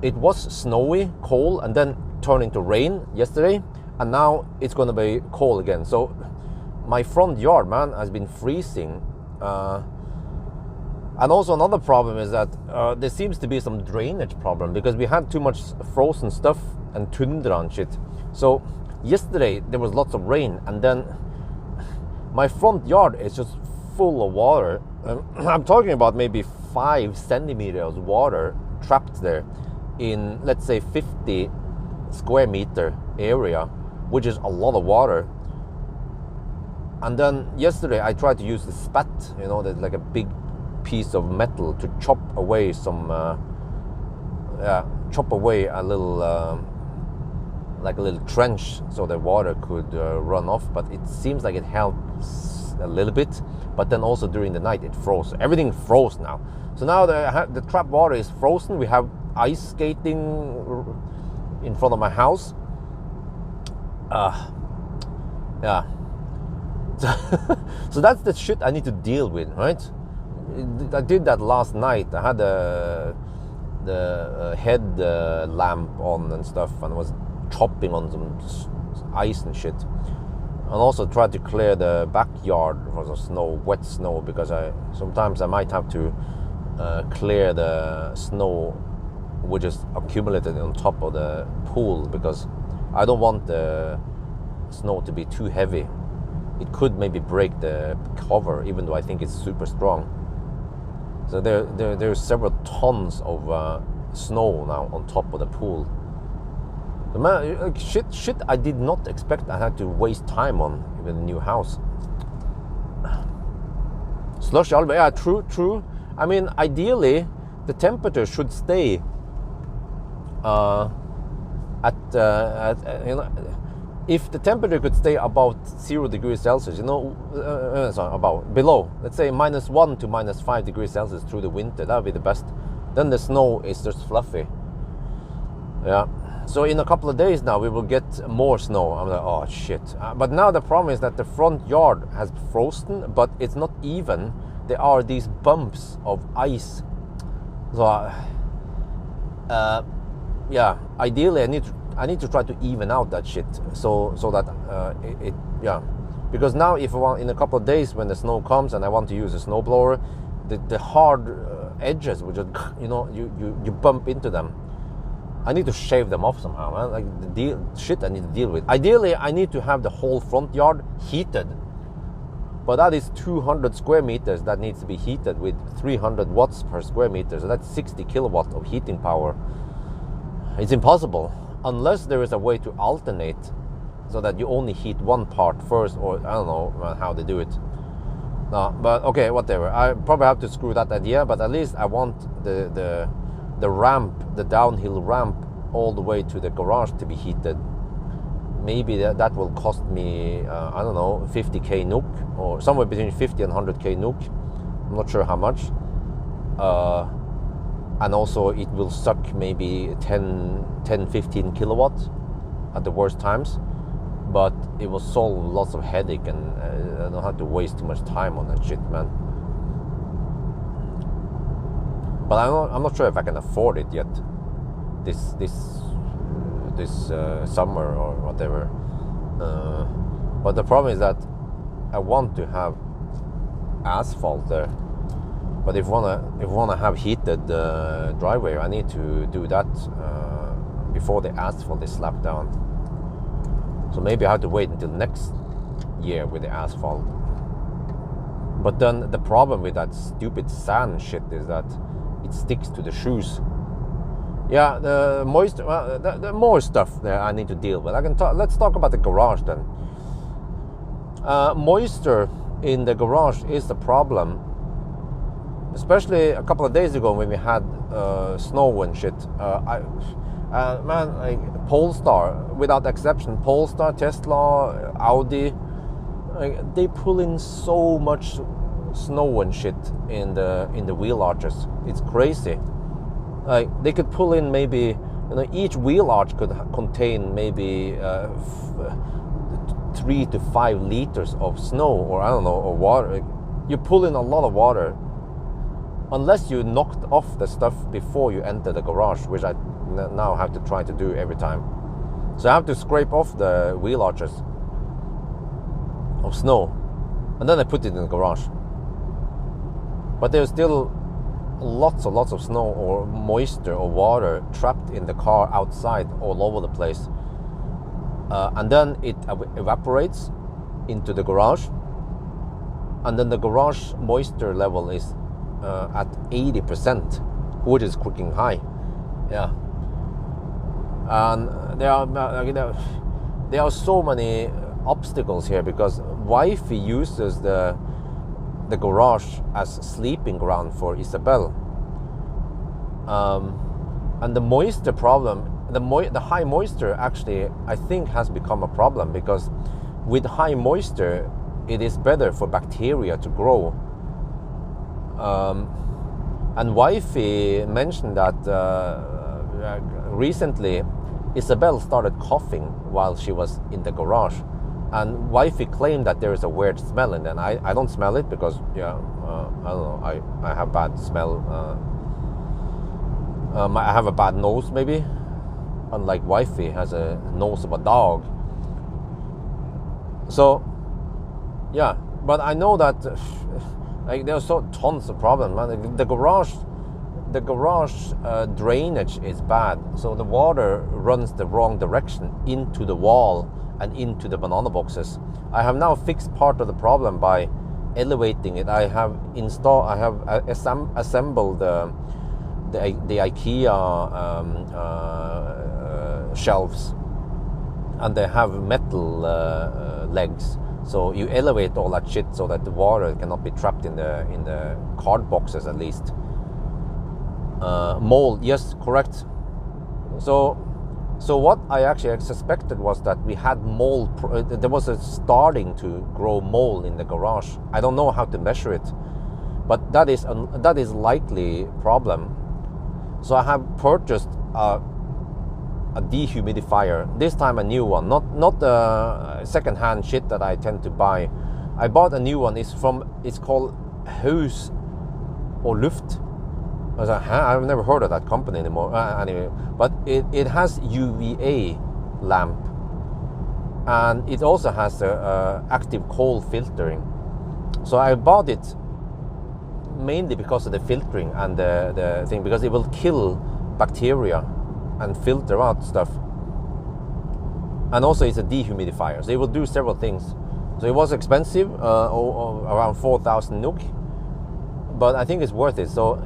A: it was snowy, cold, and then turned into rain yesterday, and now it's going to be cold again. So my front yard, man, has been freezing. And also another problem is that there seems to be some drainage problem, because we had too much frozen stuff and tundra and shit. So yesterday there was lots of rain, and then my front yard is just full of water. I'm talking about maybe 5 centimeters water trapped there in, let's say, 50 square meter area, which is a lot of water. And then yesterday I tried to use the spat, you know, there's like a big piece of metal to chop away some chop away a little like a little trench so the water could run off. But it seems like it helps a little bit, but then also during the night it froze. Everything froze now. So now the trap water is frozen. We have ice skating in front of my house. Yeah. So that's the shit I need to deal with, right? I did that last night. I had the head lamp on and stuff, and I was chopping on some ice and shit. And also tried to clear the backyard for the snow, wet snow, because sometimes I might have to clear the snow which is accumulated on top of the pool, because I don't want the snow to be too heavy. It could maybe break the cover, even though I think it's super strong. So there's several tons of snow now on top of the pool. The man, shit I did not expect I had to waste time on with a new house. Slush alba, yeah, true. I mean, ideally the temperature should stay at you know, if the temperature could stay about 0 degrees Celsius, you know, below, let's say -1 to -5 degrees Celsius through the winter, that would be the best. Then the snow is just fluffy. Yeah. So in a couple of days now we will get more snow. I'm like, oh shit. But now the problem is that the front yard has frozen, but it's not even. There are these bumps of ice. So yeah, ideally I need to try to even out that shit, so that yeah, because now if I want, in a couple of days when the snow comes and I want to use a snowblower, the hard edges, which are, you know, you bump into them. I need to shave them off somehow, man. Like shit I need to deal with. Ideally I need to have the whole front yard heated, but that is 200 square meters that needs to be heated with 300 watts per square meter, so that's 60 kilowatt of heating power. It's impossible unless there is a way to alternate, so that you only heat one part first, or I don't know how they do it. No, but okay, whatever. I probably have to screw that idea, but at least I want the ramp, the downhill ramp all the way to the garage to be heated. Maybe that will cost me I don't know, 50k NOK, or somewhere between 50 and 100k NOK. I'm not sure how much. And also it will suck maybe 10-15 kilowatts at the worst times. but it will solve lots of headache, and I don't have to waste too much time on that shit, man. But I'm not sure if I can afford it yet. This summer or whatever. But the problem is that I want to have asphalt there. But if I wanna have heated driveway, I need to do that before the asphalt is slapped down. So maybe I have to wait until next year with the asphalt. But then the problem with that stupid sand shit is that it sticks to the shoes. Yeah, the moisture, the more stuff there I need to deal with. Let's talk about the garage then. Moisture in the garage is the problem. Especially a couple of days ago when we had snow and shit. Man, like Polestar, without exception, Polestar, Tesla, Audi, like, they pull in so much snow and shit in the wheel arches. It's crazy. Like, they could pull in maybe, each wheel arch could contain maybe 3 to 5 liters of snow, or I don't know, or water. You pull in a lot of water, unless you knocked off the stuff before you enter the garage, which I now have to try to do every time. So I have to scrape off the wheel arches of snow, and then I put it in the garage. But there's still lots of snow or moisture or water trapped in the car outside all over the place. And then it evaporates into the garage, and then the garage moisture level is at 80%, which is freaking high. Yeah. And there are so many obstacles here, because wifey uses the garage as sleeping ground for Isabel. And the moisture problem, the high moisture actually, I think, has become a problem, because with high moisture it is better for bacteria to grow. And wifey mentioned that recently Isabel started coughing while she was in the garage, and wifey claimed that there is a weird smell in it. And I don't smell it because I don't know, I have bad smell. I have a bad nose, maybe, unlike wifey has a nose of a dog. So yeah, but I know that like, there's so tons of problems, man. The garage drainage is bad, so the water runs the wrong direction into the wall and into the banana boxes. I have now fixed part of the problem by elevating it. I have assembled the IKEA shelves, and they have metal legs. So you elevate all that shit so that the water cannot be trapped in the card boxes, at least. Mold, yes, correct. So what I actually suspected was that we had mold. There was starting to grow mold in the garage. I don't know how to measure it, but that is likely problem. So I have purchased a dehumidifier. This time a new one, not the second-hand shit that I tend to buy. I bought a new one. It's called Hus or Luft. I was like, I've never heard of that company anymore. Anyway, but it has UVA lamp, and it also has active cold filtering. So I bought it mainly because of the filtering and the thing, because it will kill bacteria and filter out stuff. And also it's a dehumidifier, so it will do several things. So it was expensive, around 4,000 NOK, but I think it's worth it. So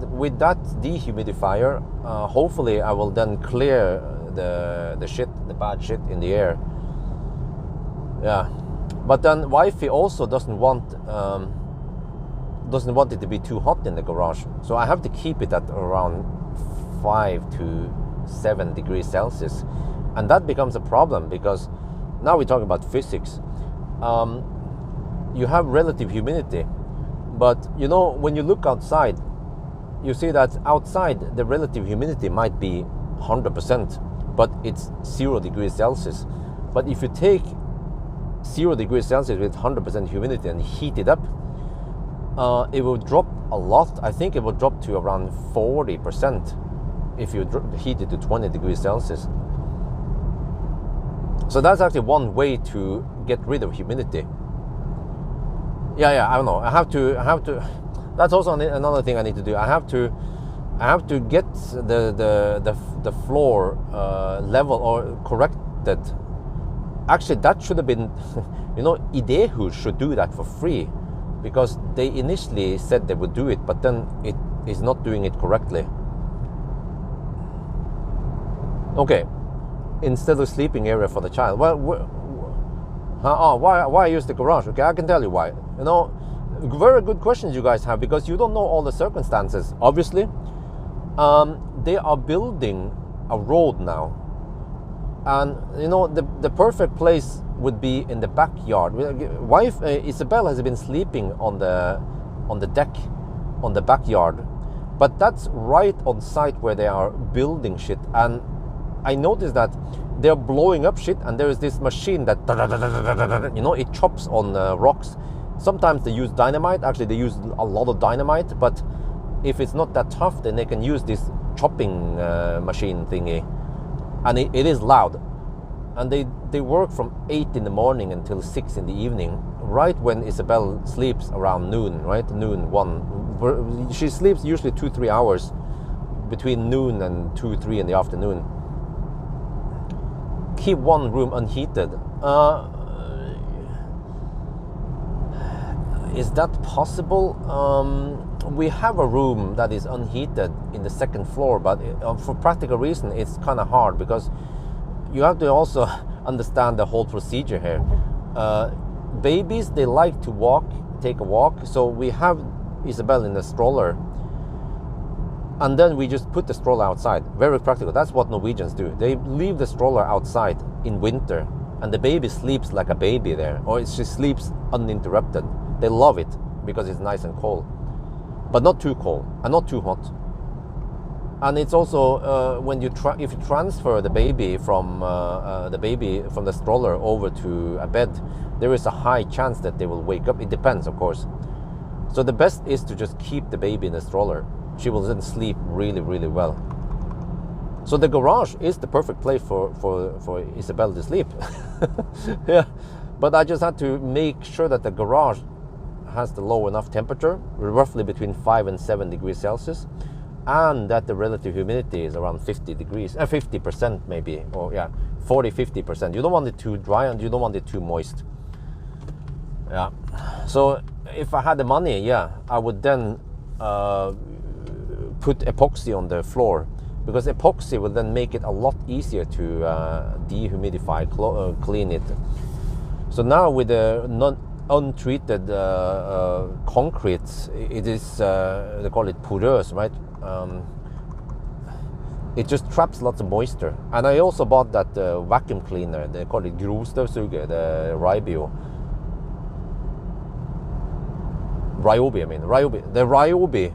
A: with that dehumidifier, hopefully I will then clear the bad shit in the air. Yeah, but then wifey also doesn't want it to be too hot in the garage, so I have to keep it at around 5 to 7 degrees Celsius, and that becomes a problem, because now we talk about physics. You have relative humidity, but when you look outside, you see that outside the relative humidity might be 100%, but it's 0 degrees Celsius. But if you take 0 degrees Celsius with 100% humidity and heat it up, it will drop a lot. I think it will drop to around 40% if you heat it to 20 degrees Celsius. So that's actually one way to get rid of humidity. Yeah, I don't know. I have to. That's also another thing I need to do. I have to get the floor level or corrected. Actually, that should have been, Idehu should do that for free, because they initially said they would do it, but then it is not doing it correctly. Okay, instead of sleeping area for the child. Well, why use the garage? Okay, I can tell you why. Very good questions you guys have, because you don't know all the circumstances. Obviously, they are building a road now. And the perfect place would be in the backyard. Wife Isabel has been sleeping on the deck, on the backyard, but that's right on site where they are building shit. And I noticed that they're blowing up shit, and there is this machine that it chops on rocks. Sometimes they use dynamite. Actually, they use a lot of dynamite, but if it's not that tough, then they can use this chopping machine thingy. And it is loud. And they work from 8 in the morning until 6 in the evening, right when Isabel sleeps around noon, right? Noon, 1. She sleeps usually 2-3 hours between noon and 2-3 in the afternoon. Keep one room unheated. Is that possible? We have a room that is unheated in the second floor, but for practical reason, it's kind of hard, because you have to also understand the whole procedure here. Babies, they like to take a walk, so we have Isabel in the stroller, and then we just put the stroller outside. Very practical. That's what Norwegians do. They leave the stroller outside in winter, and the baby sleeps like a baby there, or she sleeps uninterrupted. They love it because it's nice and cold, but not too cold and not too hot. And it's also if you transfer the baby from the stroller over to a bed, there is a high chance that they will wake up. It depends, of course. So the best is to just keep the baby in the stroller. She will then sleep really, really well. So the garage is the perfect place for Isabel to sleep. Yeah, but I just had to make sure that the garage has the low enough temperature, roughly between 5 and 7 degrees Celsius, and that the relative humidity is around 50% maybe, or 40-50%. You don't want it too dry and you don't want it too moist. Yeah. So if I had the money, I would then put epoxy on the floor, because epoxy will then make it a lot easier to dehumidify, clean it. So now with the untreated concrete, it is they call it porous, right? It just traps lots of moisture. And I also bought that vacuum cleaner. They call it grovstøvsuger, the Ryobi. The Ryobi,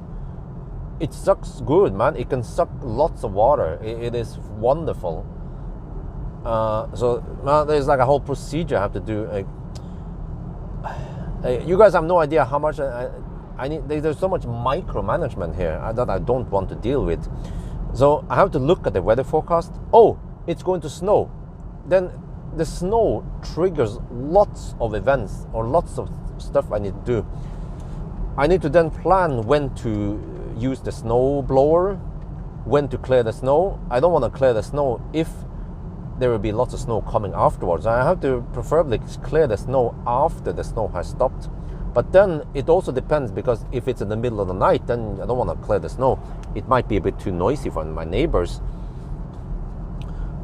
A: it sucks good, man. It can suck lots of water. It is wonderful. So now there's like a whole procedure I have to do. You guys have no idea how much I need. There's so much micromanagement here that I don't want to deal with. So I have to look at the weather forecast. Oh, it's going to snow. Then the snow triggers lots of events or lots of stuff I need to do. I need to then plan when to use the snow blower, when to clear the snow. I don't want to clear the snow if there will be lots of snow coming afterwards. I have to preferably clear the snow after the snow has stopped. But then it also depends, because if it's in the middle of the night, then I don't want to clear the snow. It might be a bit too noisy for my neighbors.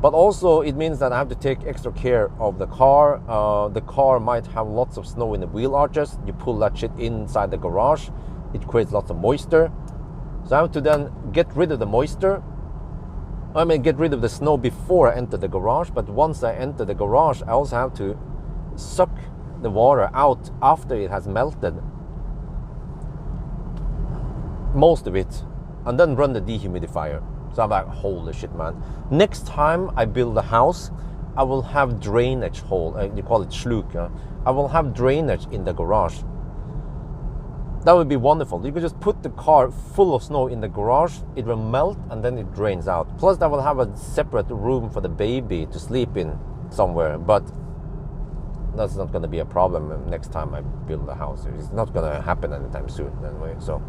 A: But also it means that I have to take extra care of the car. The car might have lots of snow in the wheel arches. You pull that shit inside the garage, it creates lots of moisture. So I have to then get rid of the moisture. Get rid of the snow before I enter the garage. But once I enter the garage, I also have to suck the water out after it has melted, most of it, and then run the dehumidifier. So I'm like, holy shit, man. Next time I build a house, I will have drainage hole, you call it sluk. I will have drainage in the garage. That would be wonderful. You could just put the car full of snow in the garage, it will melt and then it drains out. Plus I will have a separate room for the baby to sleep in somewhere, but that's not going to be a problem next time I build a house. It's not going to happen anytime soon anyway, so.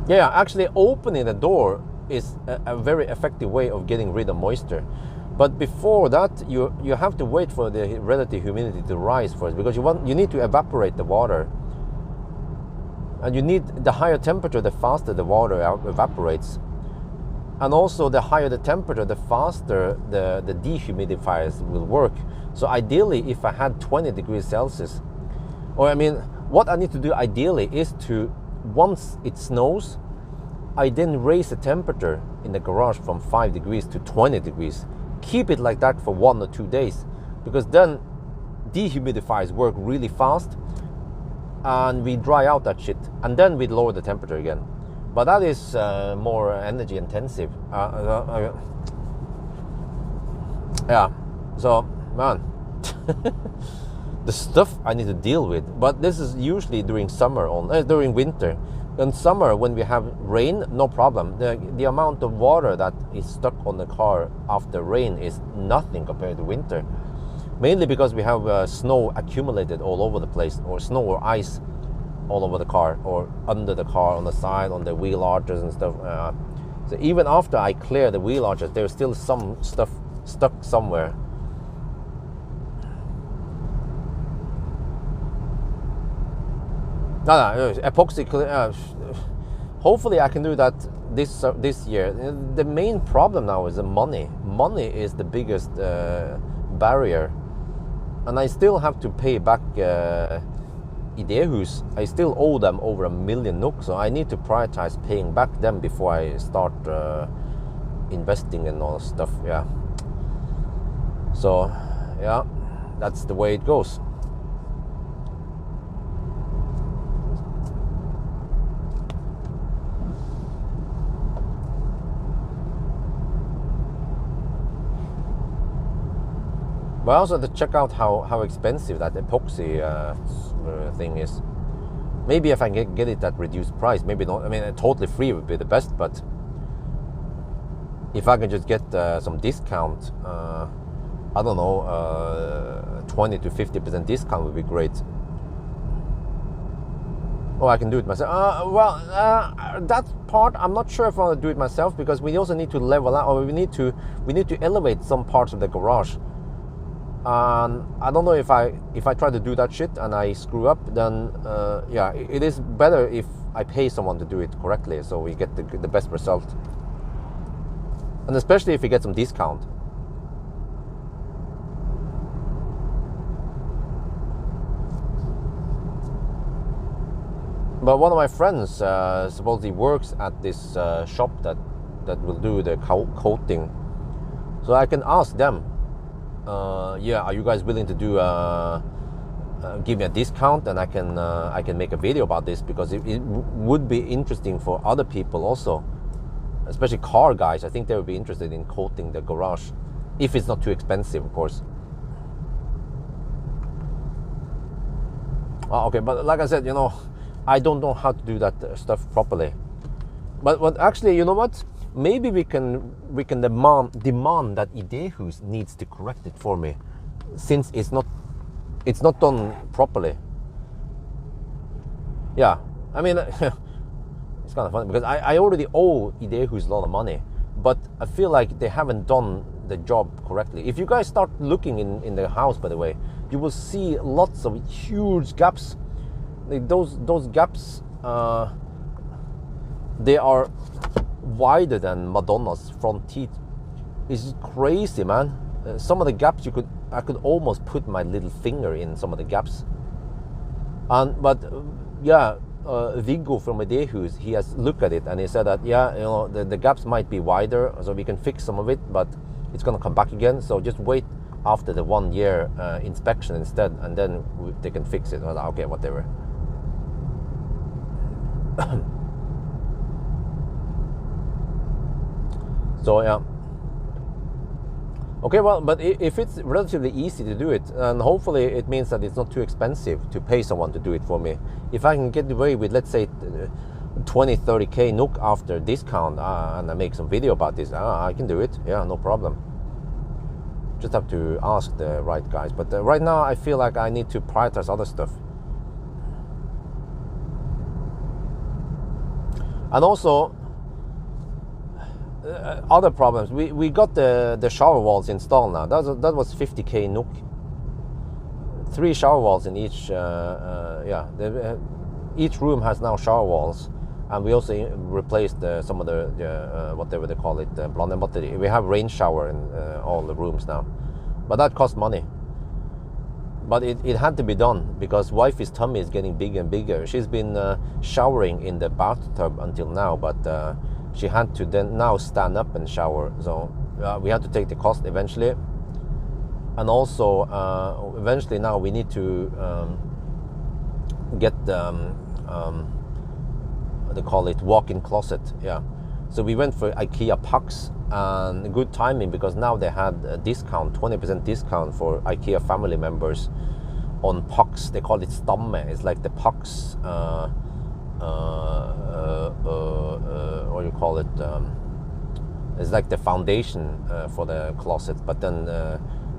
A: Yeah, actually opening the door is a very effective way of getting rid of moisture. But before that, you have to wait for the relative humidity to rise first, because you need to evaporate the water. And you need the higher temperature, the faster the water evaporates. And also the higher the temperature, the faster the dehumidifiers will work. So ideally, if I had 20 degrees Celsius, or I mean, what I need to do ideally is to, once it snows, I then raise the temperature in the garage from 5 degrees to 20 degrees. Keep it like that for 1 or 2 days, because then dehumidifiers work really fast and we dry out that shit, and then we lower the temperature again. But that is more energy intensive. Yeah, so man, the stuff I need to deal with. But this is usually during summer, during winter. In summer, when we have rain, no problem. The amount of water that is stuck on the car after rain is nothing compared to winter. Mainly because we have snow accumulated all over the place, or snow or ice all over the car, or under the car, on the side, on the wheel arches and stuff. So even after I clear the wheel arches, there's still some stuff stuck somewhere. No, epoxy. Hopefully I can do that this year. The main problem now is the money. Money is the biggest barrier, and I still have to pay back Idehus. I still owe them over 1 million NOK, so I need to prioritize paying back them before I start investing in all stuff. Yeah. So, yeah, that's the way it goes. But I also have to check out how expensive that epoxy thing is. Maybe if I can get it at reduced price, maybe not. I mean, totally free would be the best, but if I can just get some discount, I don't know, 20 to 50% discount would be great. Oh, I can do it myself. That part I'm not sure if I want to do it myself, because we also need to level out, or we need to elevate some parts of the garage. And I don't know if I try to do that shit and I screw up, then yeah, it is better if I pay someone to do it correctly, so we get the best result. And especially if we get some discount. But one of my friends supposedly works at this shop that will do the coating, so I can ask them. Yeah, are you guys willing to do give me a discount, and I can make a video about this, because it would be interesting for other people also, especially car guys. I think they would be interested in coating the garage, if it's not too expensive, of course. Okay, but like I said, you know, I don't know how to do that stuff properly. But actually, you know what? Maybe we can demand that Idehus needs to correct it for me, since it's not done properly. Yeah, I mean, it's kind of funny, because I already owe Idehus a lot of money, but I feel like they haven't done the job correctly. If you guys start looking in the house, by the way, you will see lots of huge gaps. Like those gaps, they are wider than Madonna's front teeth. It's crazy, man. Some of the gaps I could almost put my little finger in some of the gaps. But yeah, Viggo from Idehus, he has looked at it and he said that, yeah, you know, the gaps might be wider, so we can fix some of it, but it's gonna come back again. So just wait after the 1 year inspection instead, and then they can fix it. I was like, okay, whatever. So yeah. Okay, well, but if it's relatively easy to do it, and hopefully it means that it's not too expensive to pay someone to do it for me. If I can get away with, let's say, 20, 30k NOK after discount, and I make some video about this, I can do it. Yeah, no problem. Just have to ask the right guys. But right now, I feel like I need to prioritize other stuff. And also, other problems. We got the shower walls installed now. That was 50k NOK. 3 shower walls in each. Each room has now shower walls, and we also replaced some of the whatever they call it, blandebattery. We have rain shower in all the rooms now, but that costs money. But it had to be done because wifey's tummy is getting bigger and bigger. She's been showering in the bathtub until now, but she had to then now stand up and shower. So we had to take the cost eventually. And also, eventually now we need to get the, what they call it, walk-in closet. Yeah. So we went for IKEA pucks, and good timing because now they had a discount, 20% discount for IKEA family members on pucks. They call it stamme. It's like the pucks, what do you call it? It's like the foundation for the closet, but then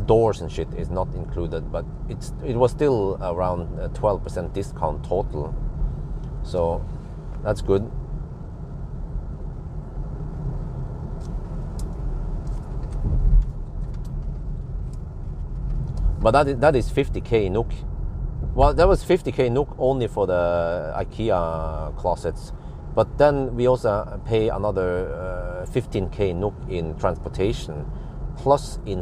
A: doors and shit is not included. But it was still around 12% discount total, so that's good. But that is 50k NOK. Well, that was 50k NOK only for the IKEA closets. But then we also pay another 15k NOK in transportation, plus in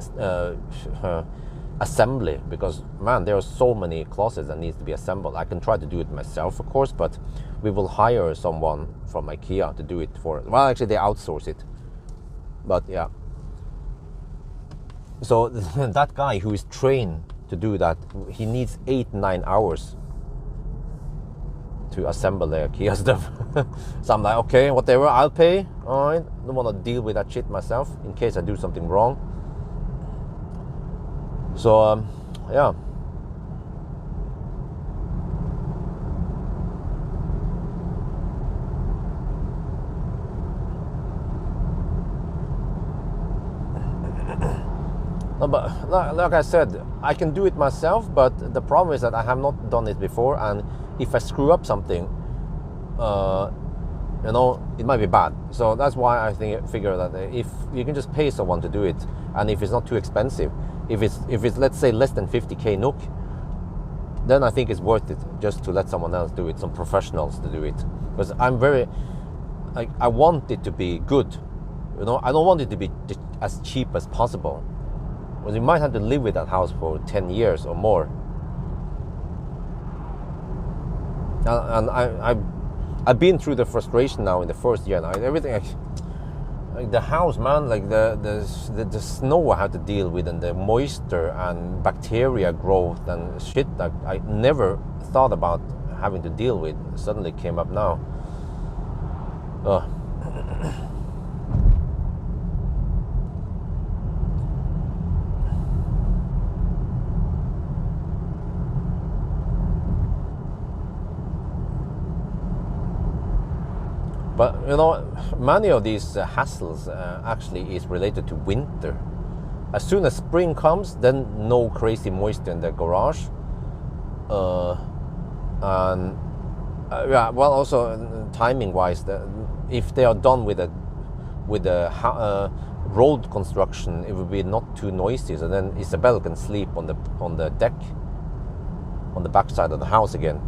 A: assembly, because man, there are so many closets that needs to be assembled. I can try to do it myself, of course, but we will hire someone from IKEA to do it for. Well, actually, they outsource it. But yeah. So that guy who is trained to do that, he needs 8-9 hours to assemble the IKEA stuff. So I'm like, okay, whatever, I'll pay. All right, don't want to deal with that shit myself in case I do something wrong. So yeah. No, but like I said, I can do it myself, but the problem is that I have not done it before, and if I screw up something, you know, it might be bad. So that's why I figure that if you can just pay someone to do it, and if it's not too expensive, if it's let's say less than 50k NOK, then I think it's worth it just to let someone else do it, some professionals to do it, because I want it to be good. You know, I don't want it to be as cheap as possible. Because you might have to live with that house for 10 years or more. And I've been through the frustration now in the first year. Now everything, like the house, man, like the snow I had to deal with, and the moisture and bacteria growth and shit that I never thought about having to deal with suddenly came up now. But you know, many of these hassles actually is related to winter. As soon as spring comes, then no crazy moisture in the garage, and yeah. Well, also timing-wise, if they are done with the road construction, it will be not too noisy. So then Isabel can sleep on the deck, on the backside of the house again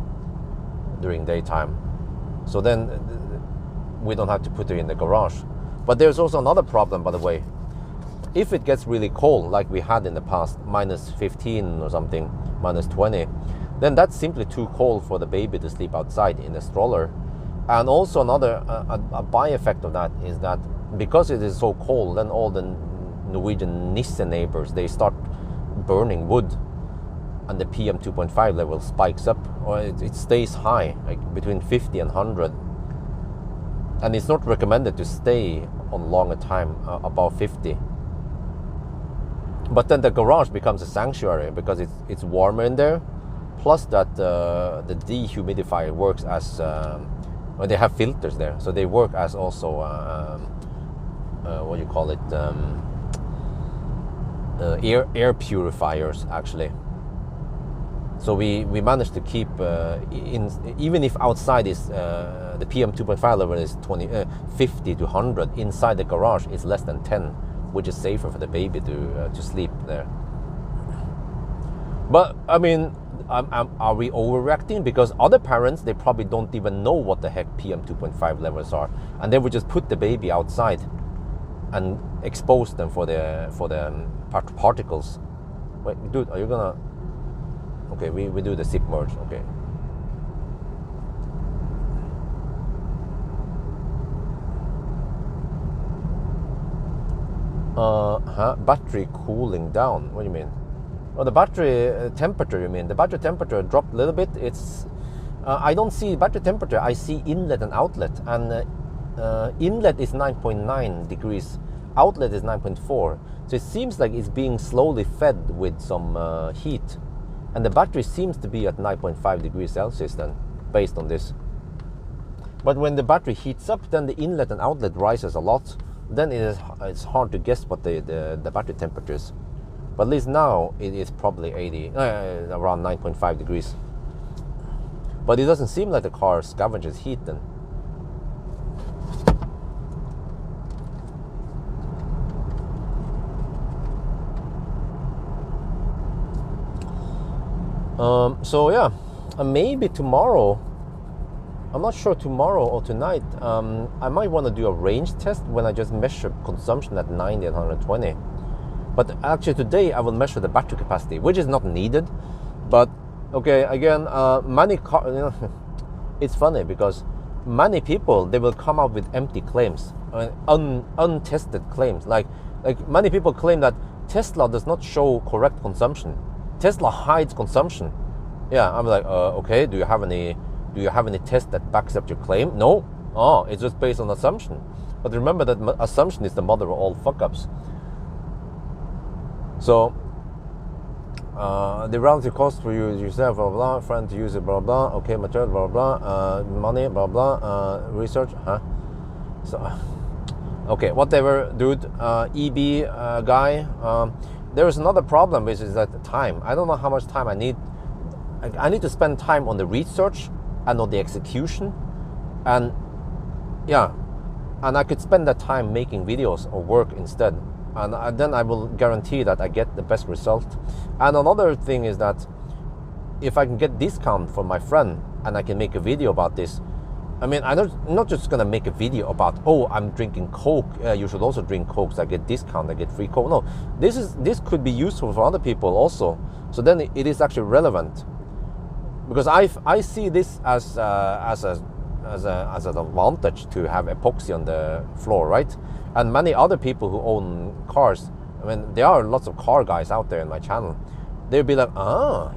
A: during daytime. So then we don't have to put her in the garage. But there's also another problem, by the way. If it gets really cold, like we had in the past, minus 15 or something, minus 20, then that's simply too cold for the baby to sleep outside in the stroller. And also another a by-effect of that is that because it is so cold, then all the Norwegian Nisse neighbors, they start burning wood, and the PM 2.5 level spikes up, or it stays high, like between 50 and 100. And it's not recommended to stay on longer time, above 50. But then the garage becomes a sanctuary because it's warmer in there. Plus that the dehumidifier works as well, they have filters there, so they work as also what do you call it, air purifiers actually. So we managed to keep even if outside is the PM 2.5 level is 50 to 100, inside the garage is less than 10, which is safer for the baby to sleep there. But I mean, are we overreacting? Because other parents, they probably don't even know what the heck PM 2.5 levels are, and they would just put the baby outside and expose them for the particles. Wait, dude, are you gonna? Okay, we do the zip merge. Okay. Battery cooling down. What do you mean? Oh, the battery temperature. You mean the battery temperature dropped a little bit? It's I don't see battery temperature. I see inlet and outlet, and inlet is 9.9 degrees, outlet is 9.4. So it seems like it's being slowly fed with some heat, and the battery seems to be at 9.5 degrees Celsius then, based on this. But when the battery heats up, then the inlet and outlet rises a lot. Then it's hard to guess what the battery temperature is. But at least now it is probably around 9.5 degrees. But it doesn't seem like the car scavenges heat then. So yeah, maybe tomorrow, I'm not sure tomorrow or tonight, I might want to do a range test when I just measure consumption at 90 and 120. But actually today I will measure the battery capacity, which is not needed. But okay, again, many it's funny because many people, they will come out with empty claims, untested claims. Like many people claim that Tesla does not show correct consumption. Tesla hides consumption. Yeah, I'm like, okay, do you have any test that backs up your claim? No. Oh, it's just based on assumption. But remember that assumption is the mother of all fuck-ups. So the relative cost for you yourself, blah blah, friend to use it, blah blah, okay, material, blah blah, money, blah blah, research, so okay, whatever, dude. EB guy, there is another problem, which is that time. I don't know how much time I need. I need to spend time on the research and on the execution, and yeah, and I could spend that time making videos or work instead. And then I will guarantee that I get the best result. And another thing is that if I can get discount from my friend and I can make a video about this, I mean, I'm not just gonna make a video about, oh, I'm drinking Coke, you should also drink Coke, so I get discount, I get free Coke. No, this could be useful for other people also. So then it is actually relevant, because I see this as an advantage to have epoxy on the floor, right? And many other people who own cars, I mean, there are lots of car guys out there in my channel. They'll be like,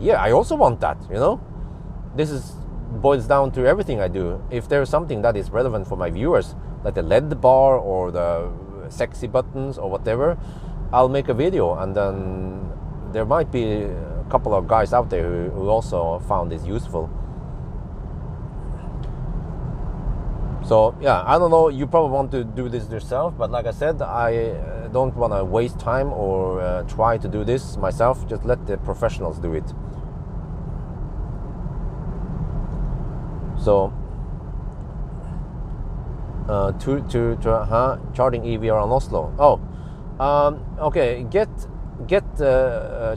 A: yeah, I also want that, you know? This boils down to everything I do. If there's something that is relevant for my viewers, like the LED bar or the sexy buttons or whatever, I'll make a video, and then there might be a couple of guys out there who also found this useful. So yeah, I don't know, you probably want to do this yourself, but like I said, I don't want to waste time or try to do this myself. Just let the professionals do it. So charging EV around Oslo. Okay, get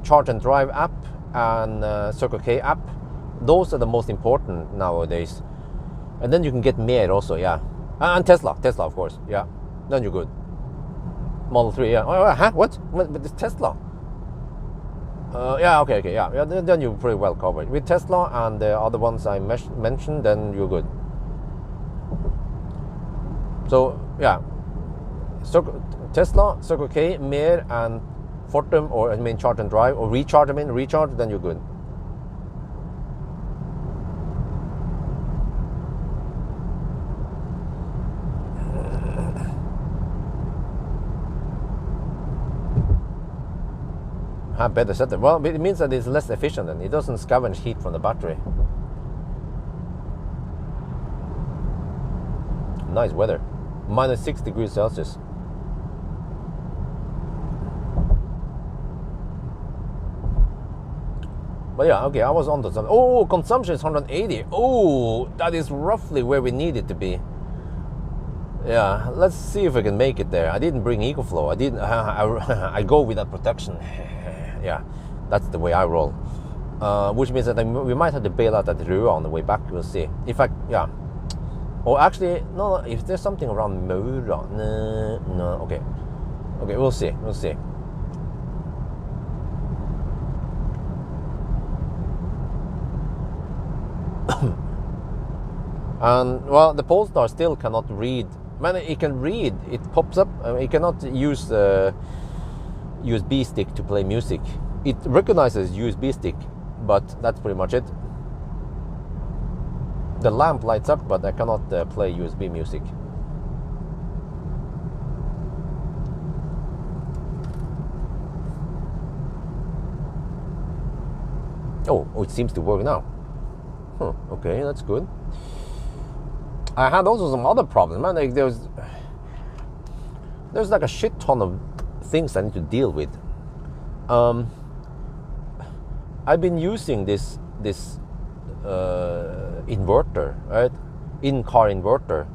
A: Charge and Drive app and Circle K app. Those are the most important nowadays. And then you can get Mer also, yeah. And Tesla, of course, yeah. Then you're good. Model 3, yeah. Oh, what? But it's Tesla. Yeah, okay, yeah. Then you're pretty well covered. With Tesla and the other ones I mentioned, then you're good. So, yeah. Tesla, Circle K, Mer, and Fortum, or I mean Charge and Drive, or Recharge, then you're good. have better setup. Well, it means that it's less efficient and it doesn't scavenge heat from the battery. Nice weather. Minus 6 degrees Celsius. But yeah, okay, I was on to something. Oh, consumption is 180. Oh, that is roughly where we need it to be. Yeah, let's see if we can make it there. I didn't bring EcoFlow. I go without protection. Yeah, that's the way I roll. Which means that we might have to bail out at Rua on the way back. We'll see. In fact, yeah. Or actually, no. If there's something around Mora, no. Okay, we'll see. We'll see. And well, the Polestar still cannot read. Man, it can read. It pops up. It cannot use the USB stick to play music. It recognizes USB stick, but that's pretty much it. The lamp lights up, but I cannot play USB music. Oh, it seems to work now. Okay, that's good. I had also some other problems, man. Like there's like a shit ton of things I need to deal with. I've been using this inverter, right? In-car inverter,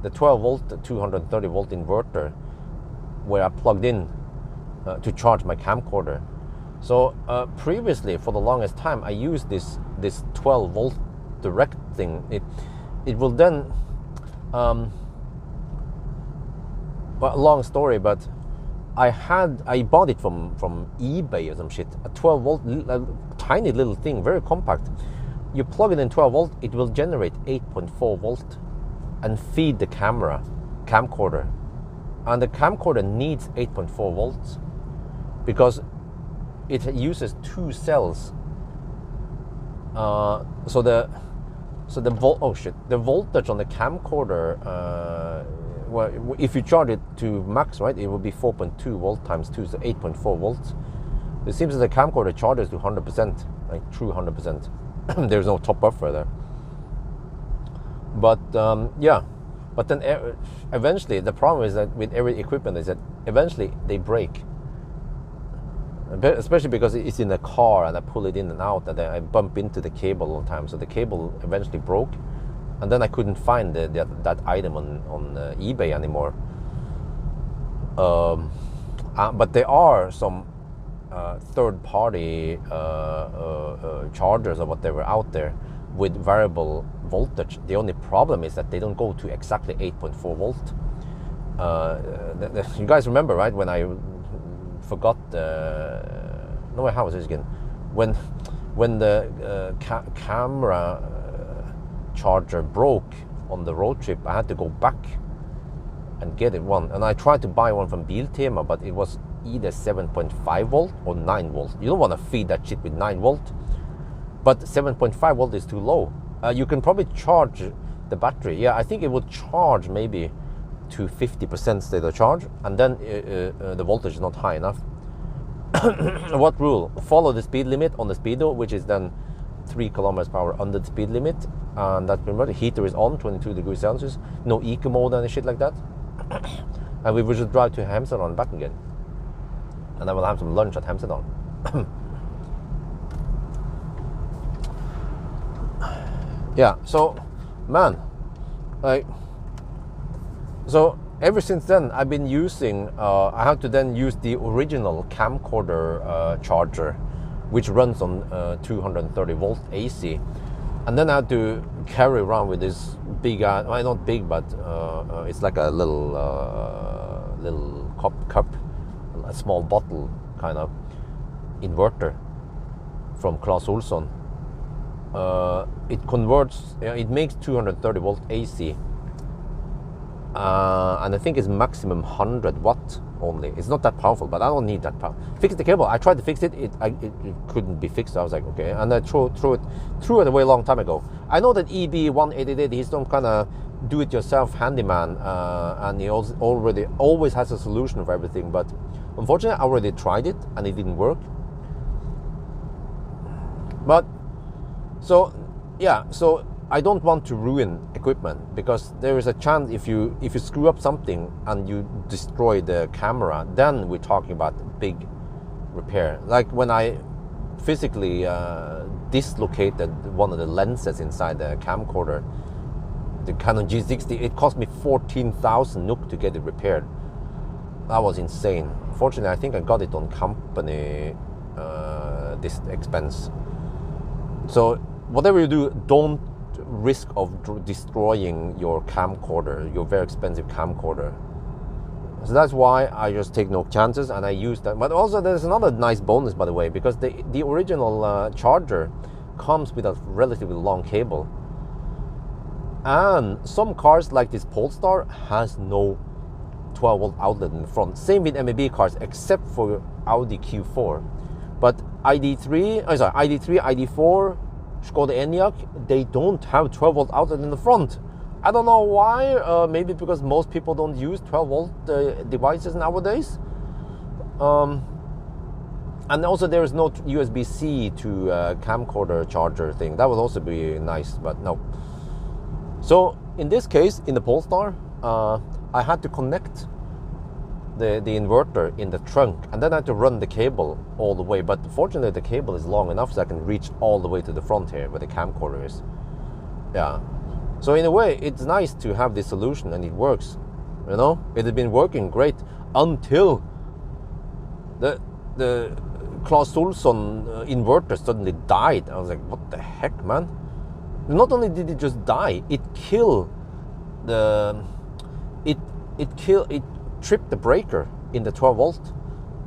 A: the 12 volt, 230 volt inverter, where I plugged in to charge my camcorder. So previously, for the longest time, I used this 12 volt direct thing. It will then, well, long story, but I bought it from eBay or some shit. A 12 volt, a tiny little thing, very compact. You plug it in 12 volt, it will generate 8.4 volt and feed the camcorder. And the camcorder needs 8.4 volts because it uses 2 cells. So the voltage on the camcorder, well, if you charge it to max, right, it will be 4.2 volt times 2, so 8.4 volts. It seems that the camcorder charges to 100%, like true 100%. There's no top buffer there. But yeah, but then eventually the problem is that with every equipment is that eventually they break. Especially because it's in a car and I pull it in and out and I bump into the cable all the time. So the cable eventually broke, and then I couldn't find that item on eBay anymore. But there are some third-party chargers or whatever out there with variable voltage. The only problem is that they don't go to exactly 8.4 volt. You guys remember, right, when I forgot no, how was this again? When the camera charger broke on the road trip, I had to go back and get it one. And I tried to buy one from Biltema, but it was either 7.5 volt or 9 volt. You don't want to feed that shit with 9 volt, but 7.5 volt is too low. You can probably charge the battery. Yeah, I think it would charge maybe to 50% state of charge, and then the voltage is not high enough. What rule? Follow the speed limit on the speedo, which is then 3 kilometers per hour under the speed limit, and that's pretty much it. Heater is on, 22 degrees Celsius, no eco mode and shit like that. And we will just drive to Hemsedal and back again, and I will have some lunch at Hemsedal. Yeah, so man, like, so ever since then I've been using I have to then use the original camcorder charger, which runs on 230 volt AC, and then I have to carry around with this big well, not big, but it's like a little cup, a small bottle kind of inverter from Claes Olsson. It converts, it makes 230 volt AC, and I think it's maximum 100 watt only. It's not that powerful, but I don't need that power. Fix the cable. I tried to fix it. It couldn't be fixed. I was like, okay, and I threw it away a long time ago. I know that EB188, he's some kind of do-it-yourself handyman, and he always has a solution for everything. But unfortunately, I already tried it and it didn't work. But so yeah, so I don't want to ruin equipment, because there is a chance if you screw up something and you destroy the camera, then we're talking about big repair. Like when I physically dislocated one of the lenses inside the camcorder, the Canon G60, it cost me 14,000 NOK to get it repaired. That was insane. Fortunately, I think I got it on company this expense. So whatever you do, don't risk of destroying your camcorder, your very expensive camcorder. So that's why I just take no chances, and I use that. But also there's another nice bonus, by the way, because the original charger comes with a relatively long cable, and some cars like this Polestar has no 12-volt outlet in the front. Same with MEB cars, except for Audi Q4. But ID3, ID4, Skoda Enyaq, they don't have 12-volt outlet in the front. I don't know why. Maybe because most people don't use 12-volt devices nowadays. And also there is no USB-C to camcorder charger thing. That would also be nice, but no. So in this case, in the Polestar, I had to connect the inverter in the trunk, and then I had to run the cable all the way. But fortunately, the cable is long enough so I can reach all the way to the front here where the camcorder is. Yeah. So in a way, it's nice to have this solution, and it works. You know, it had been working great until the Claes Olsson inverter suddenly died. I was like, what the heck, man? Not only did it just die, it killed it tripped the breaker in the 12-volt,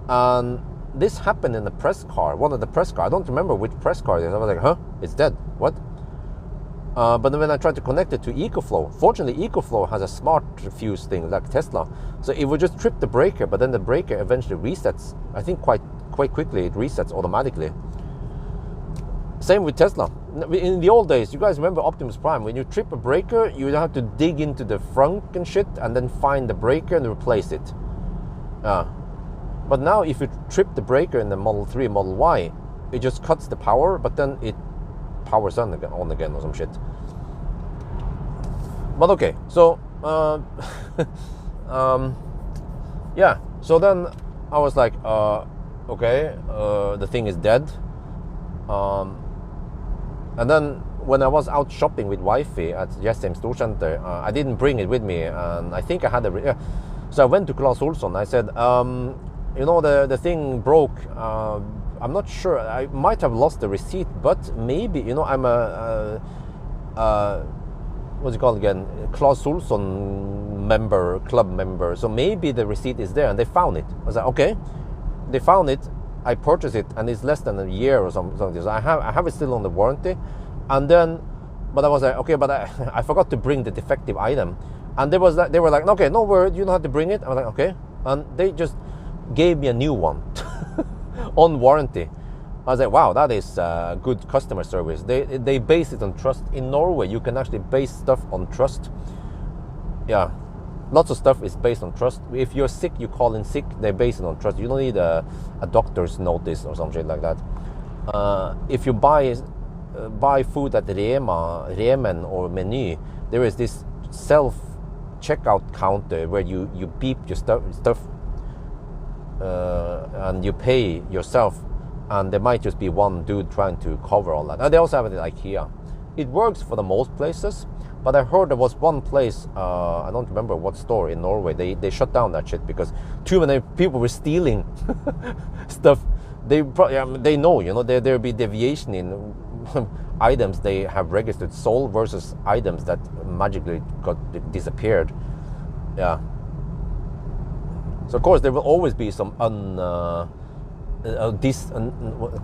A: and this happened in the press car, one of the press car. I don't remember which press car it is. I was like, huh, it's dead, what? But then when I tried to connect it to EcoFlow, fortunately EcoFlow has a smart fuse thing like Tesla, so it would just trip the breaker, but then the breaker eventually resets. I think quite quickly it resets automatically. Same with Tesla. In the old days, you guys remember Optimus Prime? When you trip a breaker, you have to dig into the frunk and shit, and then find the breaker and replace it. But now, if you trip the breaker in the Model 3, Model Y, it just cuts the power, but then it powers on again or some shit. But okay, so yeah. So then I was like, okay, the thing is dead. And then when I was out shopping with wifey at Jessheim Storsenter, I didn't bring it with me, and I think I had so I went to Claes Olsson. I said, you know, the thing broke. I'm not sure. I might have lost the receipt, but maybe, you know, I'm a what's it called again? Claes Olsson club member. So maybe the receipt is there, and they found it. I was like, okay, they found it. I purchased it, and it's less than a year or something. So I have it still on the warranty, and then, but I was like, okay, but I forgot to bring the defective item, and they were like, okay, no worries, you don't have to bring it. I was like, okay, and they just gave me a new one on warranty. I was like, wow, that is good customer service. They base it on trust. In Norway, you can actually base stuff on trust. Yeah. Lots of stuff is based on trust. If you're sick, you call in sick. They base it on trust. You don't need a doctor's notice or something like that. If you buy food at Remen or Meny, there is this self-checkout counter where you beep your stuff and you pay yourself. And there might just be one dude trying to cover all that. And they also have it at IKEA. It works for the most places. But I heard there was one place, I don't remember what store in Norway, they shut down that shit because too many people were stealing stuff. They know, you know, there'll be deviation in items they have registered sold versus items that magically disappeared. Yeah. So of course there will always be some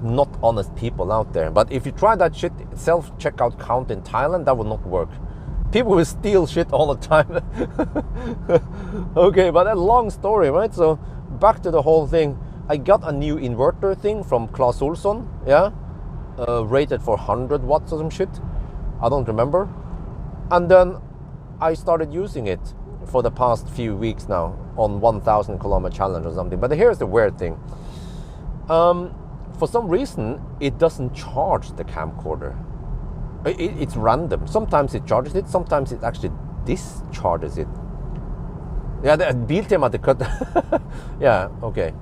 A: not honest people out there. But if you try that shit, self-checkout count in Thailand, that would not work. People will steal shit all the time. Okay, but a long story, right? So back to the whole thing. I got a new inverter thing from Claes Olsson, yeah, rated for 100 watts or some shit. I don't remember. And then I started using it for the past few weeks now on 1,000 kilometer challenge or something. But here's the weird thing. for some reason, it doesn't charge the camcorder. It's random. Sometimes it charges it, sometimes it actually discharges it. Yeah, the Biltema hadde cut. Yeah, okay.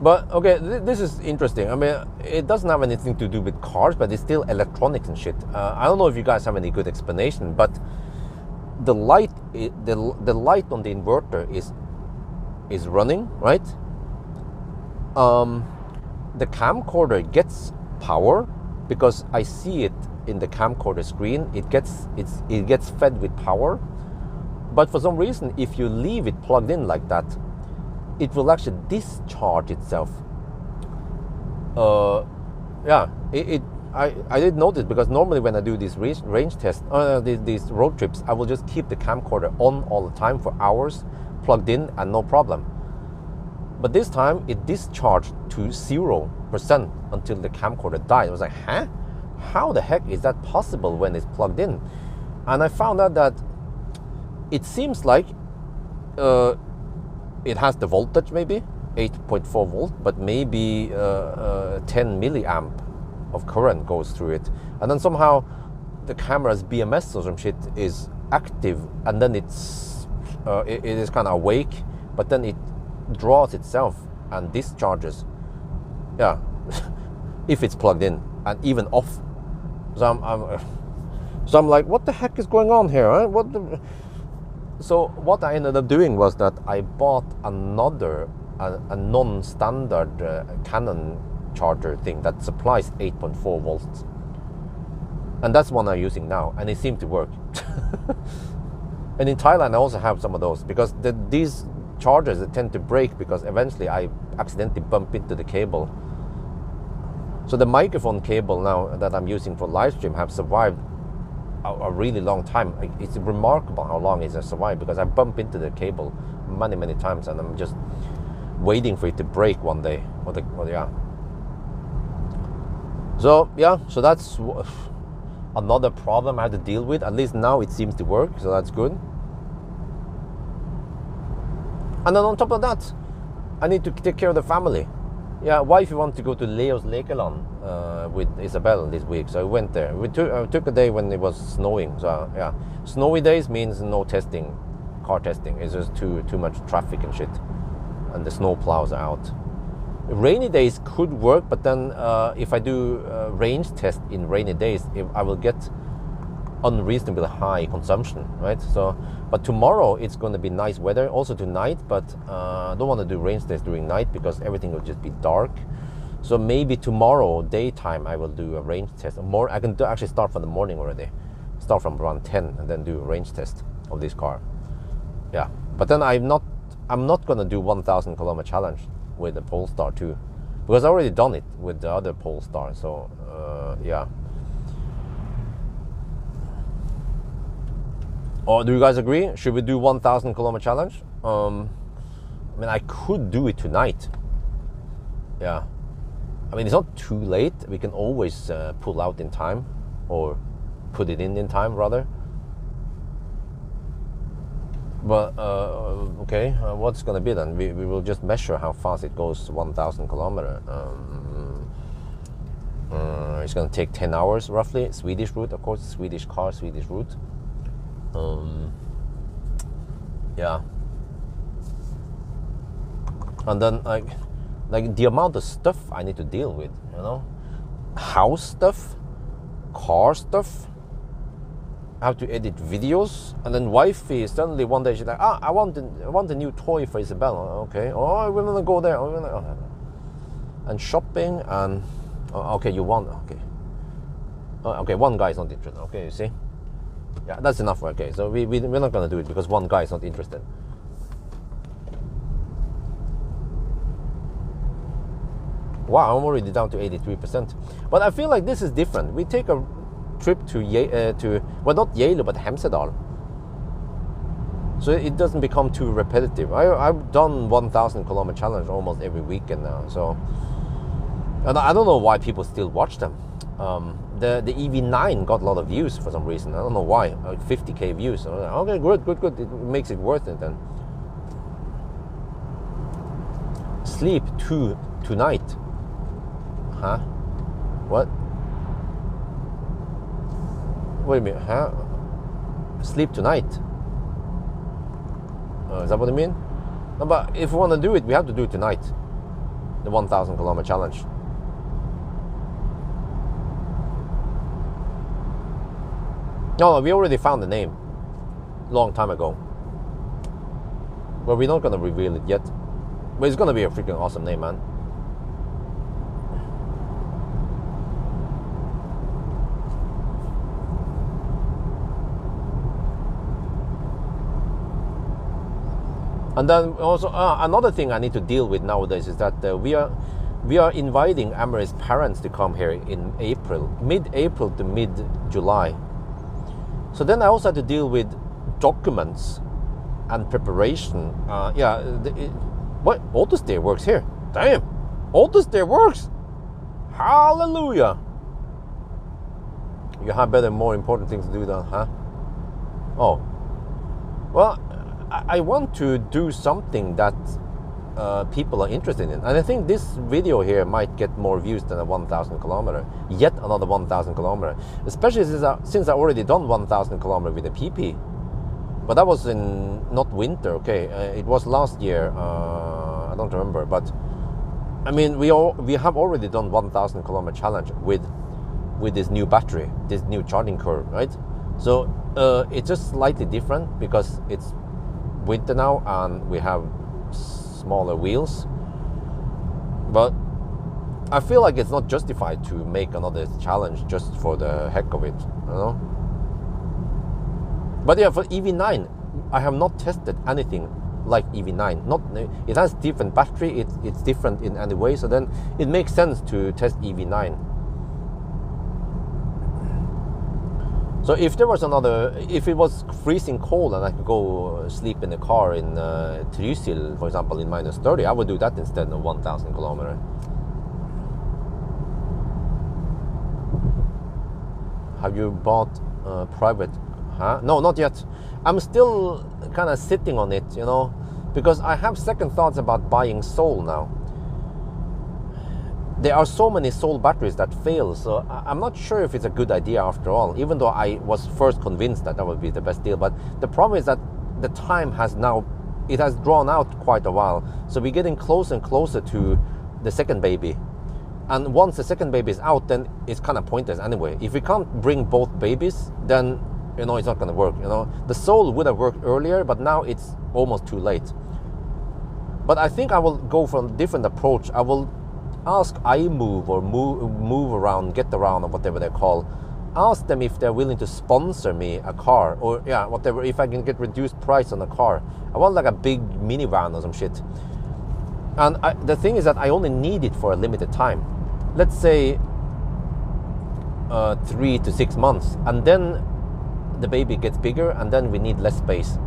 A: But okay, this is interesting. I mean, it doesn't have anything to do with cars, but it's still electronics and shit. I don't know if you guys have any good explanation, but the light, the light on the inverter is running, right? The camcorder gets power because I see it in the camcorder screen. It gets fed with power, but for some reason, if you leave it plugged in like that, it will actually discharge itself. Yeah, I did notice, because normally when I do these range tests, these road trips, I will just keep the camcorder on all the time for hours, plugged in, and no problem. But this time it discharged to 0% until the camcorder died. I was like, huh? How the heck is that possible when it's plugged in? And I found out that it seems like it has the voltage, maybe 8.4 volt, but maybe 10 milliamp of current goes through it, and then somehow the camera's BMS or some shit is active, and then it is kind of awake, but then it draws itself and discharges. Yeah, if it's plugged in and even off. So I'm like, what the heck is going on here? Huh? So what I ended up doing was that I bought another a non-standard Canon charger thing that supplies 8.4 volts, and that's one I'm using now, and it seemed to work. And in Thailand I also have some of those, because these chargers tend to break because eventually I accidentally bump into the cable. So the microphone cable now that I'm using for live stream have survived a really long time. It's remarkable how long it has survived, because I bump into the cable many times, and I'm just waiting for it to break one day. Yeah. So yeah, so that's another problem I have to deal with. At least now it seems to work, so that's good. And then on top of that, I need to take care of the family. Yeah, wife want to go to Leo's Lekeland with Isabel this week, so I went there. We took a day when it was snowing. So yeah, snowy days means no testing, car testing. It's just too much traffic and shit, and the snow plows are out. Rainy days could work, but then if I do range test in rainy days, I will get unreasonably high consumption, right? So, but tomorrow it's going to be nice weather, also tonight, but I don't want to do range test during night because everything will just be dark. So maybe tomorrow daytime I will do a range test. I can actually start from the morning already, start from around 10 and then do a range test of this car. Yeah, but then I'm not going to do 1,000 kilometer challenge with the Polestar 2, because I already done it with the other Polestar. So yeah. Oh, do you guys agree? Should we do 1,000 kilometer challenge? I mean, I could do it tonight. Yeah. I mean, it's not too late. We can always pull out in time, or put it in time rather. But okay, what's gonna be then? We will just measure how fast it goes 1,000 kilometer. It's gonna take 10 hours roughly. Swedish route, of course. Swedish car, Swedish route. Yeah. And then like the amount of stuff I need to deal with, you know, house stuff, car stuff. I have to edit videos, and then wifey suddenly one day she's like, I want a new toy for Isabel. Okay, oh, we're gonna go there. And shopping, and okay, you want, okay, okay, one guy is not interested. Okay, you see, yeah, that's enough. Okay, so we're not gonna do it because one guy is not interested. Wow, I'm already down to 83%. But I feel like this is different. We take a trip to well, not Yale, but Hemsedal, so it doesn't become too repetitive. I've done 1,000 kilometer challenge almost every weekend now, so, and I don't know why people still watch them. The EV9 got a lot of views for some reason. I don't know why, like 50k views. So okay, good, it makes it worth it then. Sleep tonight. Huh? What? Wait a minute, huh? Sleep tonight? Is that what you mean? No, but if we want to do it, we have to do it tonight. The 1,000 kilometer challenge. No, we already found the name long time ago. But we're not going to reveal it yet. But it's going to be a freaking awesome name, man. And then also another thing I need to deal with nowadays is that we are inviting Ameri's parents to come here in April, mid-April to mid-July. So then I also had to deal with documents and preparation. What? AutoSteer works here. Damn, AutoSteer works. Hallelujah. You have better, more important things to do than, huh? Oh, well, I want to do something that people are interested in, and I think this video here might get more views than a 1,000 kilometer. Yet another 1,000 kilometer, especially since I already done 1,000 kilometer with a PP. But that was in not winter, okay? It was last year. I don't remember, but I mean, we have already done 1,000 kilometer challenge with this new battery, this new charging curve, right? So it's just slightly different because it's winter now and we have smaller wheels. But I feel like it's not justified to make another challenge just for the heck of it, you know? But yeah, for EV9, I have not tested anything like EV9. It has different battery, it's different in any way, so then it makes sense to test EV9. So if it was freezing cold and I could go sleep in the car in Trysil, for example, in -30, I would do that instead of 1,000 kilometer. Have you bought private? Huh? No, not yet. I'm still kind of sitting on it, you know, because I have second thoughts about buying Soul now. There are so many Soul batteries that fail, so I'm not sure if it's a good idea after all, even though I was first convinced that would be the best deal. But the problem is that the time has drawn out quite a while, so we're getting closer and closer to the second baby. And once the second baby is out, then it's kind of pointless anyway. If we can't bring both babies, then, you know, it's not going to work, you know. The Soul would have worked earlier, but now it's almost too late. But I think I will go for a different approach. I will ask iMove or move around, get around, or whatever they're called. Ask them if they're willing to sponsor me a car, or whatever, if I can get reduced price on a car. I want like a big minivan or some shit. And the thing is that I only need it for a limited time. Let's say 3 to 6 months, and then the baby gets bigger, and then we need less space.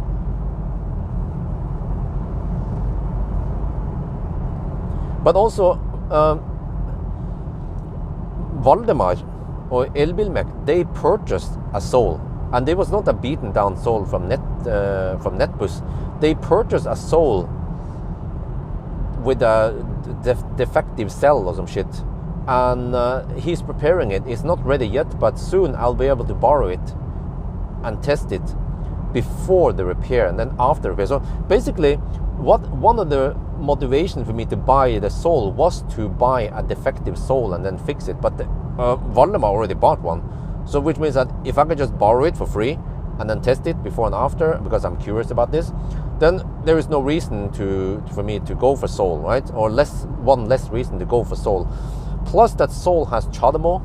A: But also, Valdemar or Elbilmek, they purchased a Soul, and it was not a beaten down Soul from Netbus. They purchased a Soul with a defective cell or some shit, and he's preparing it. It's not ready yet, but soon I'll be able to borrow it and test it before the repair and then after repair. So basically, one of the motivation for me to buy the Soul was to buy a defective Soul and then fix it. But Valdemar already bought one, so which means that if I could just borrow it for free and then test it before and after, because I'm curious about this, then there is no reason for me to go for Soul, right? Or one less reason to go for Soul. Plus that Soul has CHAdeMO,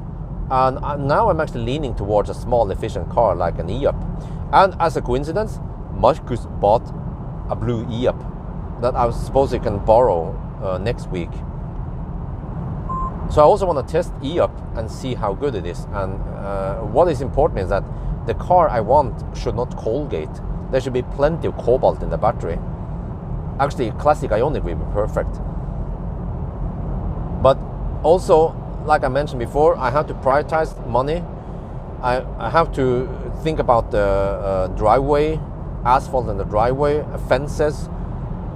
A: and now I'm actually leaning towards a small efficient car like an e-up. And as a coincidence, Marcus bought a blue e-up that I suppose he can borrow next week. So I also want to test e-up and see how good it is. And what is important is that the car I want should not Colgate. There should be plenty of cobalt in the battery. Actually, classic Ioniq will be perfect. But also, like I mentioned before, I have to prioritize money. I have to think about the driveway, asphalt in the driveway, fences,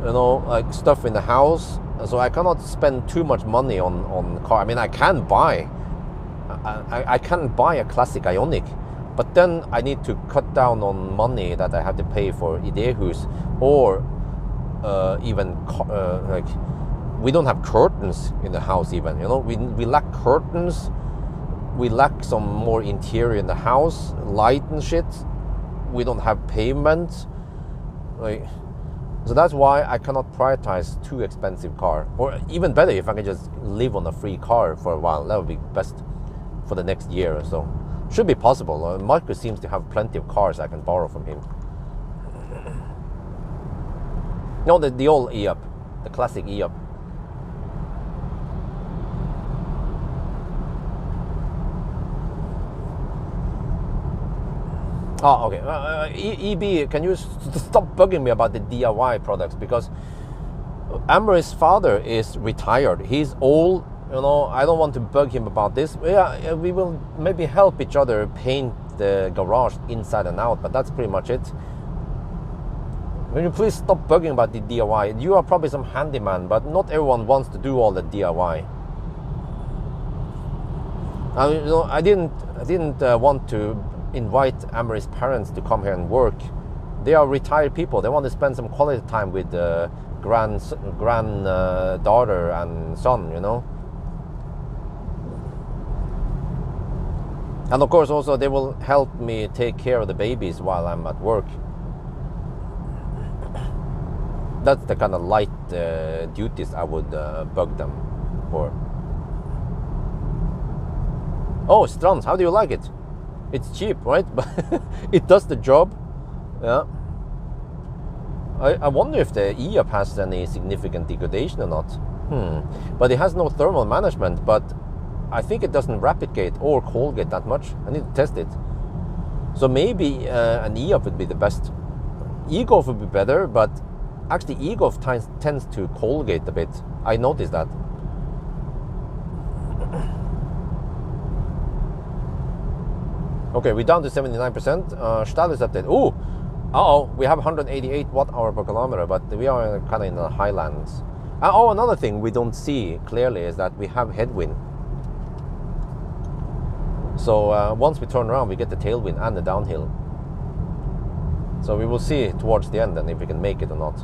A: you know, like stuff in the house. So I cannot spend too much money on car. I mean, I can buy, I can buy a classic Ioniq, but then I need to cut down on money that I have to pay for idehus, or even like we don't have curtains in the house even, you know, we lack curtains, we lack some more interior in the house, light and shit, we don't have pavement, like, so that's why I cannot prioritize too expensive car. Or even better, if I can just live on a free car for a while, that would be best for the next year or so. Should be possible. Marcus seems to have plenty of cars I can borrow from him. No, the old E-Up, the classic E-Up. Oh, okay. EB, can you stop bugging me about the DIY products? Because Amory's father is retired. He's old, you know. I don't want to bug him about this. Yeah, we will maybe help each other paint the garage inside and out, but that's pretty much it. Will you please stop bugging about the DIY? You are probably some handyman, but not everyone wants to do all the DIY. You know, I didn't want to invite Amory's parents to come here and work. They are retired people. They want to spend some quality time with granddaughter and son, you know. And of course also they will help me take care of the babies while I'm at work. That's the kind of light duties I would bug them for. Oh, Strands, how do you like it? It's cheap, right? But it does the job. Yeah. I wonder if the E-Up has any significant degradation or not. But it has no thermal management, but I think it doesn't rapid gate or cold gate that much. I need to test it. So maybe an E-Up would be the best. E-Golf would be better, but actually E-Golf tends to cold gate a bit. I noticed that. Okay, we're down to 79%. Status update. We have 188 watt-hour per kilometer, but we are kind of in the highlands. Another thing we don't see clearly is that we have headwind. So once we turn around, we get the tailwind and the downhill. So we will see towards the end then if we can make it or not.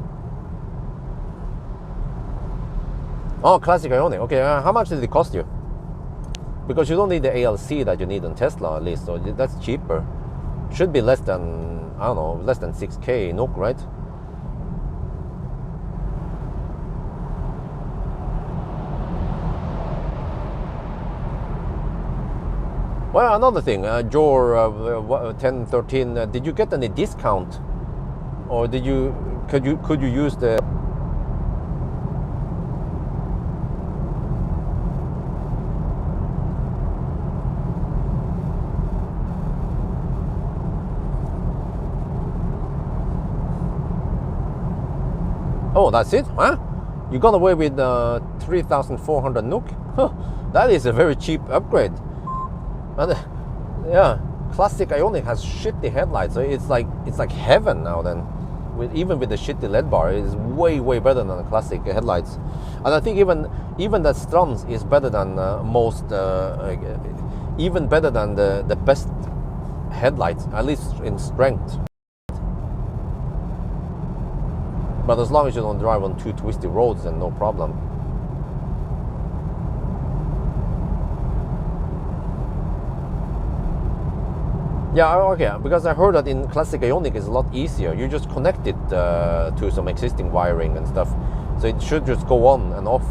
A: Oh, classic Ioniq. Okay, how much did it cost you? Because you don't need the ALC that you need on Tesla, at least, so that's cheaper. Should be less than, I don't know, less than 6K NOK, right? Well, another thing, Jor 1013, did you get any discount, or could you use the? Oh, that's it, huh? You got away with 3,400 NOK? Huh, that is a very cheap upgrade. And yeah, classic Ioniq has shitty headlights, so it's like heaven now. Then, even with the shitty LED bar, it is way better than the classic headlights. And I think even the Strands is better than most, even better than the best headlights, at least in strength. But as long as you don't drive on too twisty roads, then no problem. Yeah, okay, because I heard that in classic Ioniq is a lot easier. You just connect it to some existing wiring and stuff. So it should just go on and off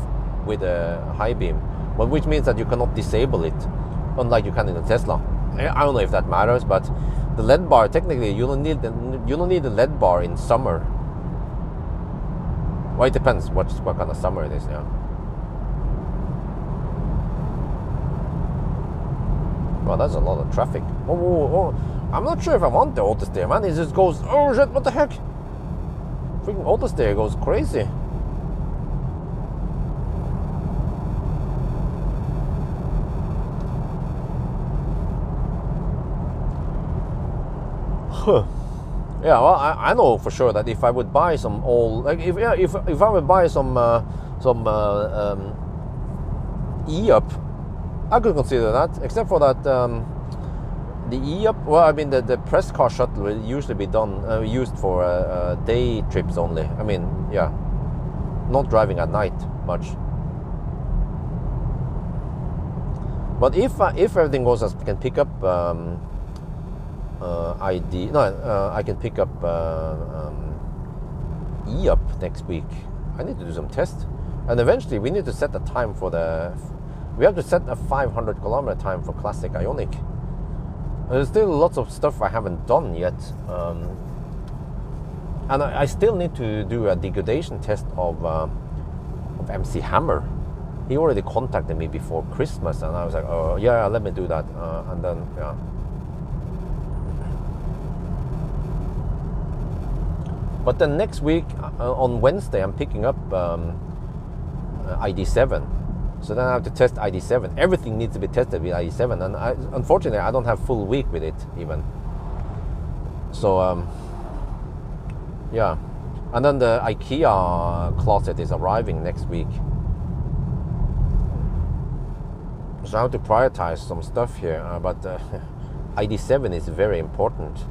A: with a high beam. But which means that you cannot disable it, unlike you can in a Tesla. I don't know if that matters, but the LED bar, technically you don't need the LED bar in summer. Well, it depends what kind of summer it is, yeah. Well, that's a lot of traffic. Oh. I'm not sure if I want the auto steer, man. It just goes, oh shit, what the heck? Freaking auto steer goes crazy. Yeah, well, I know for sure that if I would buy some old, like if I would buy some E-up, I could consider that. Except for that, the E-up, well, I mean the press car shuttle will usually be done used for day trips only. I mean, yeah, not driving at night much. But if everything goes as I can pick up I can pick up E-up next week. I need to do some tests, and eventually we need to set a time for we have to set a 500 kilometer time for classic Ioniq. There's still lots of stuff I haven't done yet, and I still need to do a degradation test of MC Hammer. He already contacted me before Christmas, and I was like, oh yeah, let me do that, and then yeah. But then next week, on Wednesday, I'm picking up ID7. So then I have to test ID7. Everything needs to be tested with ID7. And unfortunately, I don't have full week with it even. So, yeah. And then the IKEA closet is arriving next week. So I have to prioritize some stuff here. But ID7 is very important.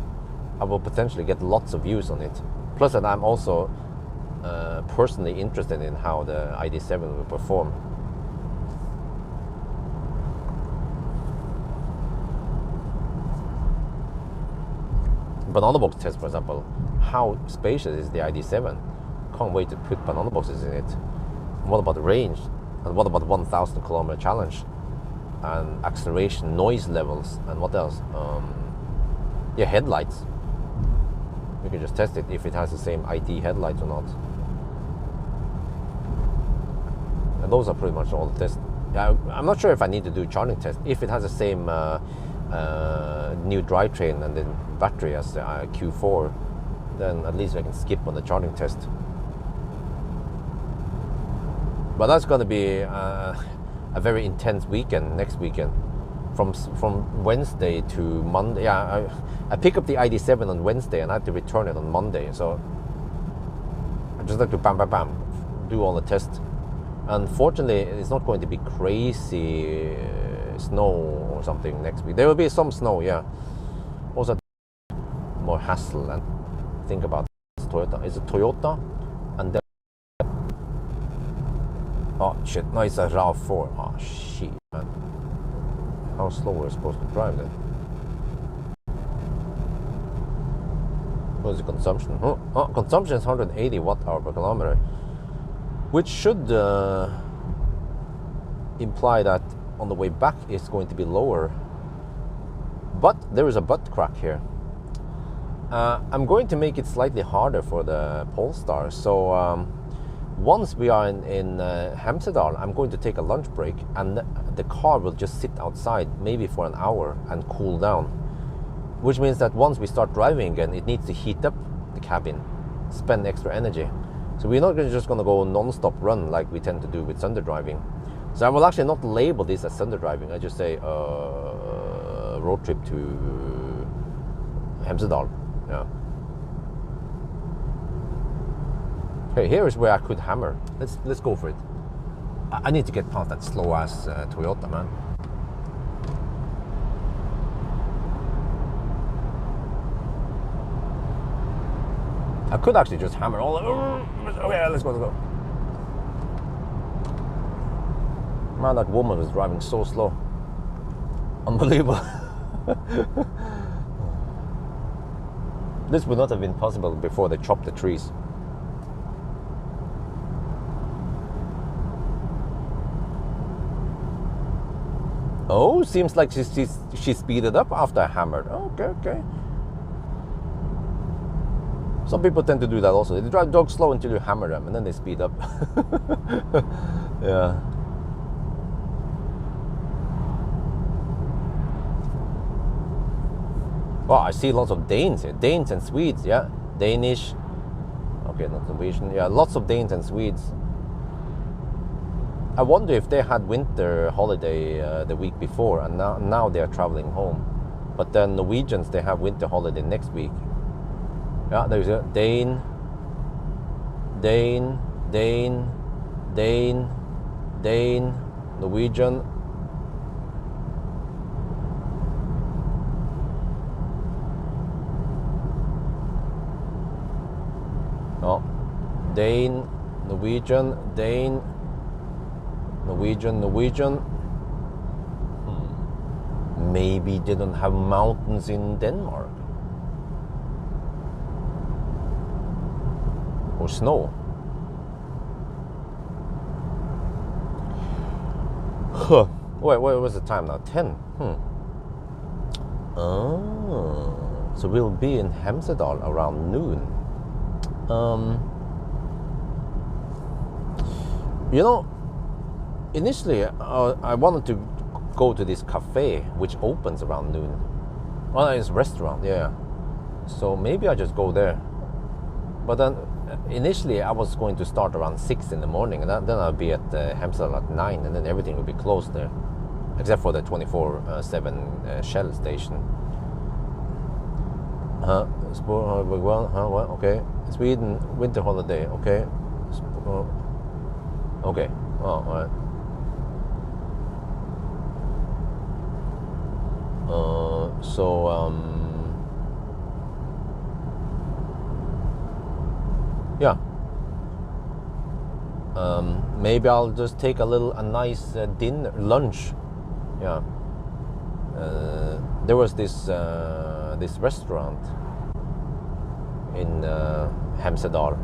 A: I will potentially get lots of views on it. Plus that I'm also personally interested in how the ID7 will perform. Banana box test, for example. How spacious is the ID7? Can't wait to put banana boxes in it. And what about the range? And what about 1,000 kilometer challenge? And acceleration, noise levels, and what else? Yeah, headlights. We can just test it if it has the same ID headlights or not. And those are pretty much all the tests. Yeah, I'm not sure if I need to do charging test. If it has the same new drivetrain and the battery as the Q4, then at least I can skip on the charging test. But that's going to be a very intense weekend next weekend. From Wednesday to Monday. Yeah, I pick up the ID7 on Wednesday and I have to return it on Monday. So I just like to bam, bam, bam, do all the tests. Unfortunately, it's not going to be crazy snow or something next week. There will be some snow, yeah. Also, more hassle and think about this Toyota. It's a Toyota, and then oh shit! No, it's a RAV4. Oh shit, man. How slow we're supposed to drive then? What is the consumption? Oh, consumption is 180 watt-hour per kilometer, which should imply that on the way back it's going to be lower. But there is a butt crack here. I'm going to make it slightly harder for the Polestar. So once we are in Hemsedal, I'm going to take a lunch break, and the car will just sit outside maybe for an hour and cool down, which means that once we start driving again, it needs to heat up the cabin, spend extra energy. So we're not just going to go non-stop run like we tend to do with Sunday driving. So I will actually not label this as Sunday driving. I just say road trip to Hemsedal. Yeah. Okay, here is where I could hammer. Let's go for it. I need to get past that slow ass Toyota, man. I could actually just hammer all. Okay, let's go. Man, that woman was driving so slow. Unbelievable. This would not have been possible before they chopped the trees. Oh, seems like she speeded up after I hammered. Okay. Some people tend to do that also. They drive dogs slow until you hammer them, and then they speed up. Yeah. Wow, I see lots of Danes here. Danes and Swedes, yeah. Danish. Okay, not Norwegian. Yeah, lots of Danes and Swedes. I wonder if they had winter holiday the week before, and now they are traveling home. But then Norwegians, they have winter holiday next week. Yeah, there's a Dane, Dane, Dane, Dane, Dane, Norwegian. No, Dane, Norwegian, Dane, Norwegian, Norwegian. Maybe they don't have mountains in Denmark. Or snow. Huh. Wait, what was the time now? 10. Oh, so we'll be in Hemsedal around noon. You know, initially I wanted to go to this cafe which opens around noon. Well, it's a restaurant, yeah. So maybe I just go there. But then initially I was going to start around 6 in the morning, and then I'll be at Hemsedal at 9, and then everything will be closed there, except for the 24/7 Shell station. What? Okay. Sweden winter holiday. Okay. Okay. Oh, all right. Yeah. Maybe I'll just take a nice lunch. Yeah. There was this restaurant in Hemsedal.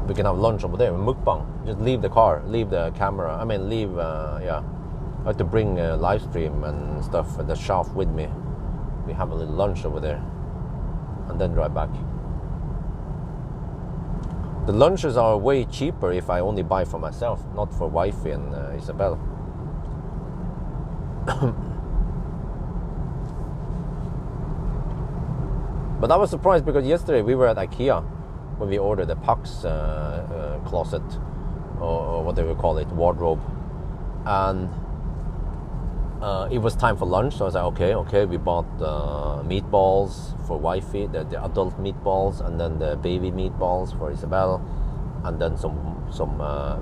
A: We can have lunch over there, mukbang. Just leave the car, leave the camera. I have to bring a live stream and stuff, the shaft with me. We have a little lunch over there, and then drive back. The lunches are way cheaper if I only buy for myself, not for wifey and Isabel. But I was surprised because yesterday we were at IKEA when we ordered the Pax closet, or what they would call it, wardrobe, and it was time for lunch. So I was like, okay. We bought meatballs for wifey, the adult meatballs, and then the baby meatballs for Isabel, and then some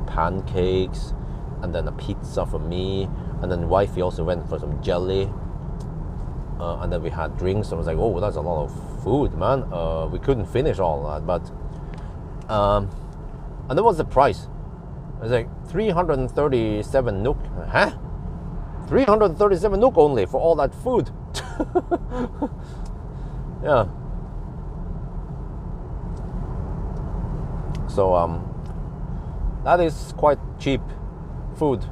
A: pancakes, and then a pizza for me, and then wifey also went for some jelly, and then we had drinks. So I was like, oh, that's a lot of food, man. We couldn't finish all that, but and that was the price. It was like 337 NOK. Huh? 337 NOK only for all that food. Yeah. So that is quite cheap food.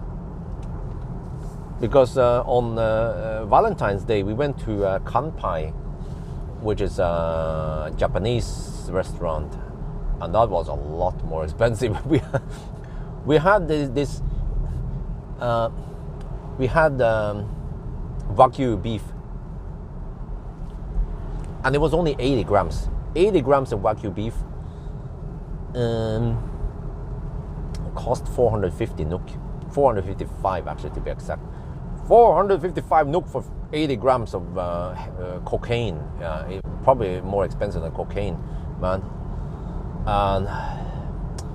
A: Because on Valentine's Day we went to Kanpai, which is a Japanese restaurant, and that was a lot more expensive. We had this Wagyu beef, and it was only 80 grams. 80 grams of Wagyu beef cost 450 NOK. 455 actually, to be exact. 455 NOK for 80 grams of cocaine. Probably more expensive than cocaine, man. And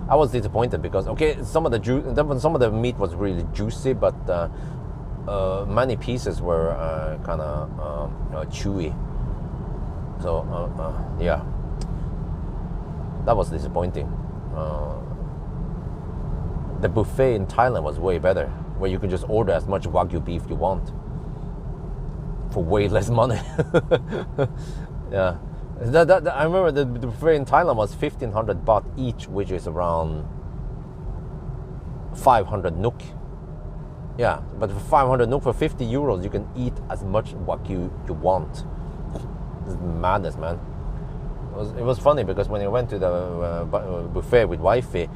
A: I was disappointed because some of the meat was really juicy, but many pieces were kind of chewy. So yeah, that was disappointing. The buffet in Thailand was way better, where you can just order as much Wagyu beef you want for way less money. Yeah, I remember the buffet in Thailand was 1,500 baht each, which is around 500 NOK. Yeah, but for 500 NOK, for 50 euros, you can eat as much Wagyu you want. It's madness, man. It was funny because when I went to the buffet with wifey,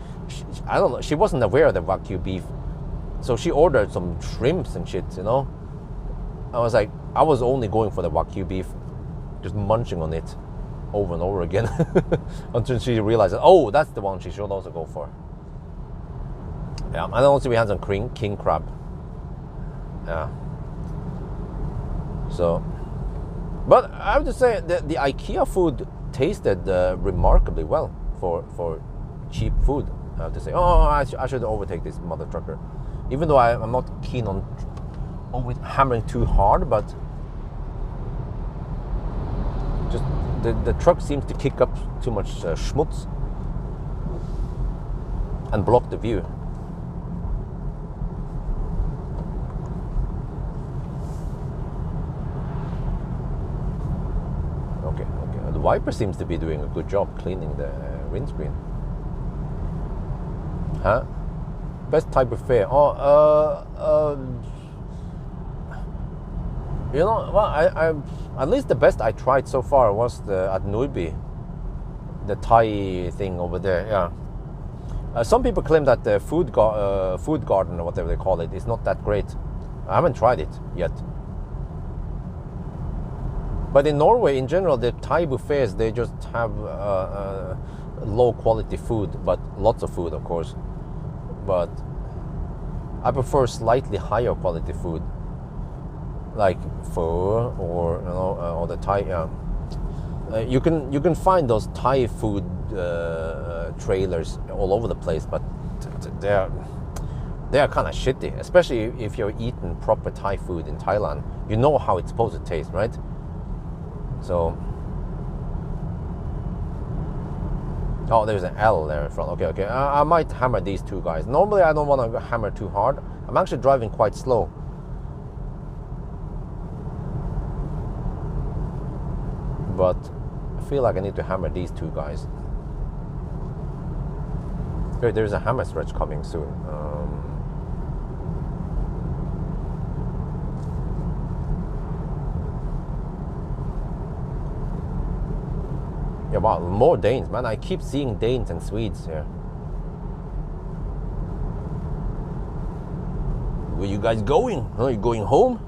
A: I don't know, she wasn't aware of the Wagyu beef, so she ordered some shrimps and shit, you know. I was only going for the Wagyu beef, just munching on it over and over again until she realized that, oh, that's the one she should also go for. Yeah, and also we had some king crab. Yeah. So, but I have to say the IKEA food tasted remarkably well for cheap food. I have to say, oh, I should overtake this mother trucker, even though I'm not keen on always hammering too hard, but just the truck seems to kick up too much schmutz and block the view. Okay. The wiper seems to be doing a good job cleaning the windscreen. Huh? Best Thai buffet. You know, well, I at least the best I tried so far was at Nurbi, the Thai thing over there. Yeah. Some people claim that the food garden or whatever they call it is not that great. I haven't tried it yet. But in Norway, in general, the Thai buffets, they just have low quality food, but lots of food, of course. But I prefer slightly higher quality food, like pho or the Thai. You can find those Thai food trailers all over the place, but they are kind of shitty. Especially if you're eating proper Thai food in Thailand, you know how it's supposed to taste, right? So, oh, there's an L there in front. Okay. I might hammer these two guys. Normally, I don't want to hammer too hard. I'm actually driving quite slow. But I feel like I need to hammer these two guys. There's a hammer stretch coming soon. Yeah, wow, more Danes, man. I keep seeing Danes and Swedes here. Where you guys going? Huh? You going home?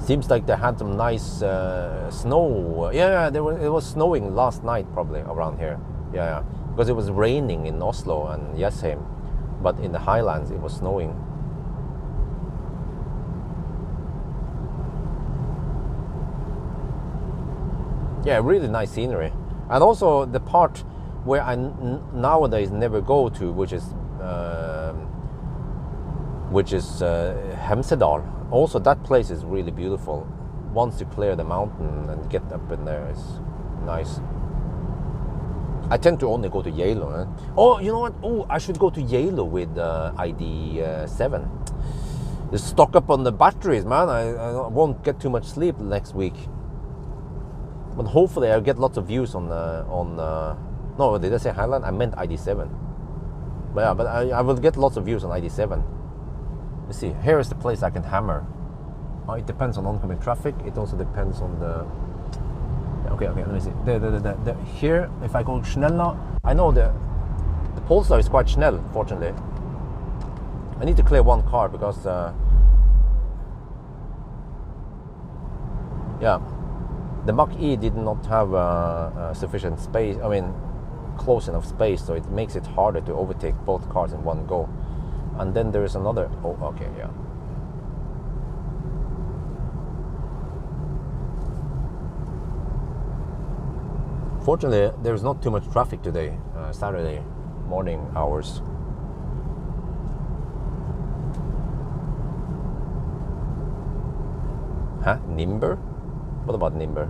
A: Seems like they had some nice snow. Yeah, it was snowing last night probably around here. Yeah, because it was raining in Oslo and Jessheim, but in the highlands it was snowing. Yeah, really nice scenery. And also the part where I nowadays never go to, which is Hemsedal. Also, that place is really beautiful. Once you clear the mountain and get up in there, it's nice. I tend to only go to Yalo. Oh, you know what? Oh, I should go to Yalo with ID7. Just stock up on the batteries, man. I won't get too much sleep next week. But hopefully I'll get lots of views on no, did I say Highland? I meant ID7. But yeah, but I will get lots of views on ID7. Let's see, here is the place I can hammer. It depends on oncoming traffic. It also depends on the... Okay, let me see. Here, if I go schnell now, I know the Polestar is quite schnell, fortunately. I need to clear one car because... yeah. The Mach-E did not have sufficient space, close enough space, so it makes it harder to overtake both cars in one go. And then there is another, oh, okay, yeah. Fortunately, there's not too much traffic today, Saturday morning hours. Huh? Nimber? What about Nimber?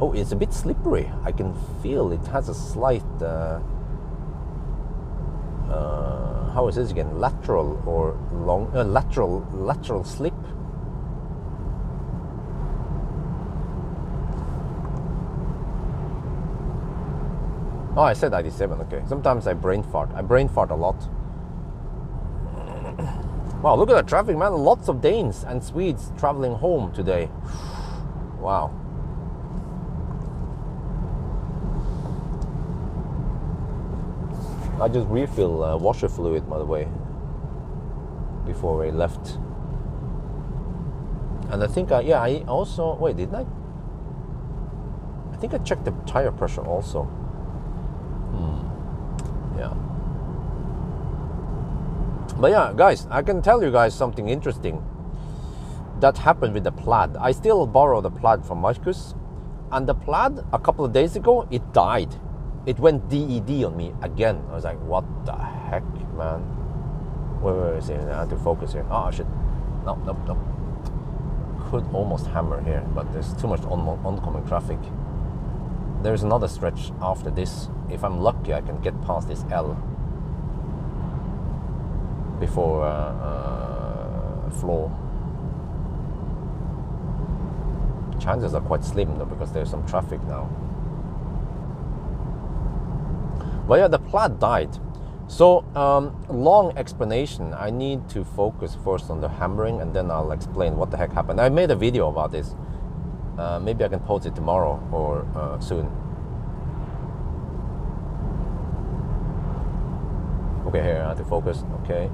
A: Oh, it's a bit slippery. I can feel it has a slight how is this again? Lateral or long lateral slip. Oh, I said ID7. Okay. Sometimes I brain fart. I brain fart a lot. Wow, look at the traffic, man. Lots of Danes and Swedes traveling home today. Wow. I just refill washer fluid, by the way, before we left. And I think I also... Wait, didn't I? I think I checked the tire pressure also. Yeah. But yeah, guys, I can tell you guys something interesting that happened with the Plaid. I still borrow the Plaid from Marcus, and the Plaid a couple of days ago, it died. It went DED on me again. I was like, what the heck, man? Where is it? I have to focus here. Oh shit. No. Could almost hammer here, but there's too much oncoming traffic. There's another stretch after this. If I'm lucky, I can get past this L before floor. Chances are quite slim though, because there's some traffic now. But yeah, the Plaid died. So long explanation. I need to focus first on the hammering, and then I'll explain what the heck happened. I made a video about this. Maybe I can post it tomorrow or soon. Okay, here I have to focus. Okay,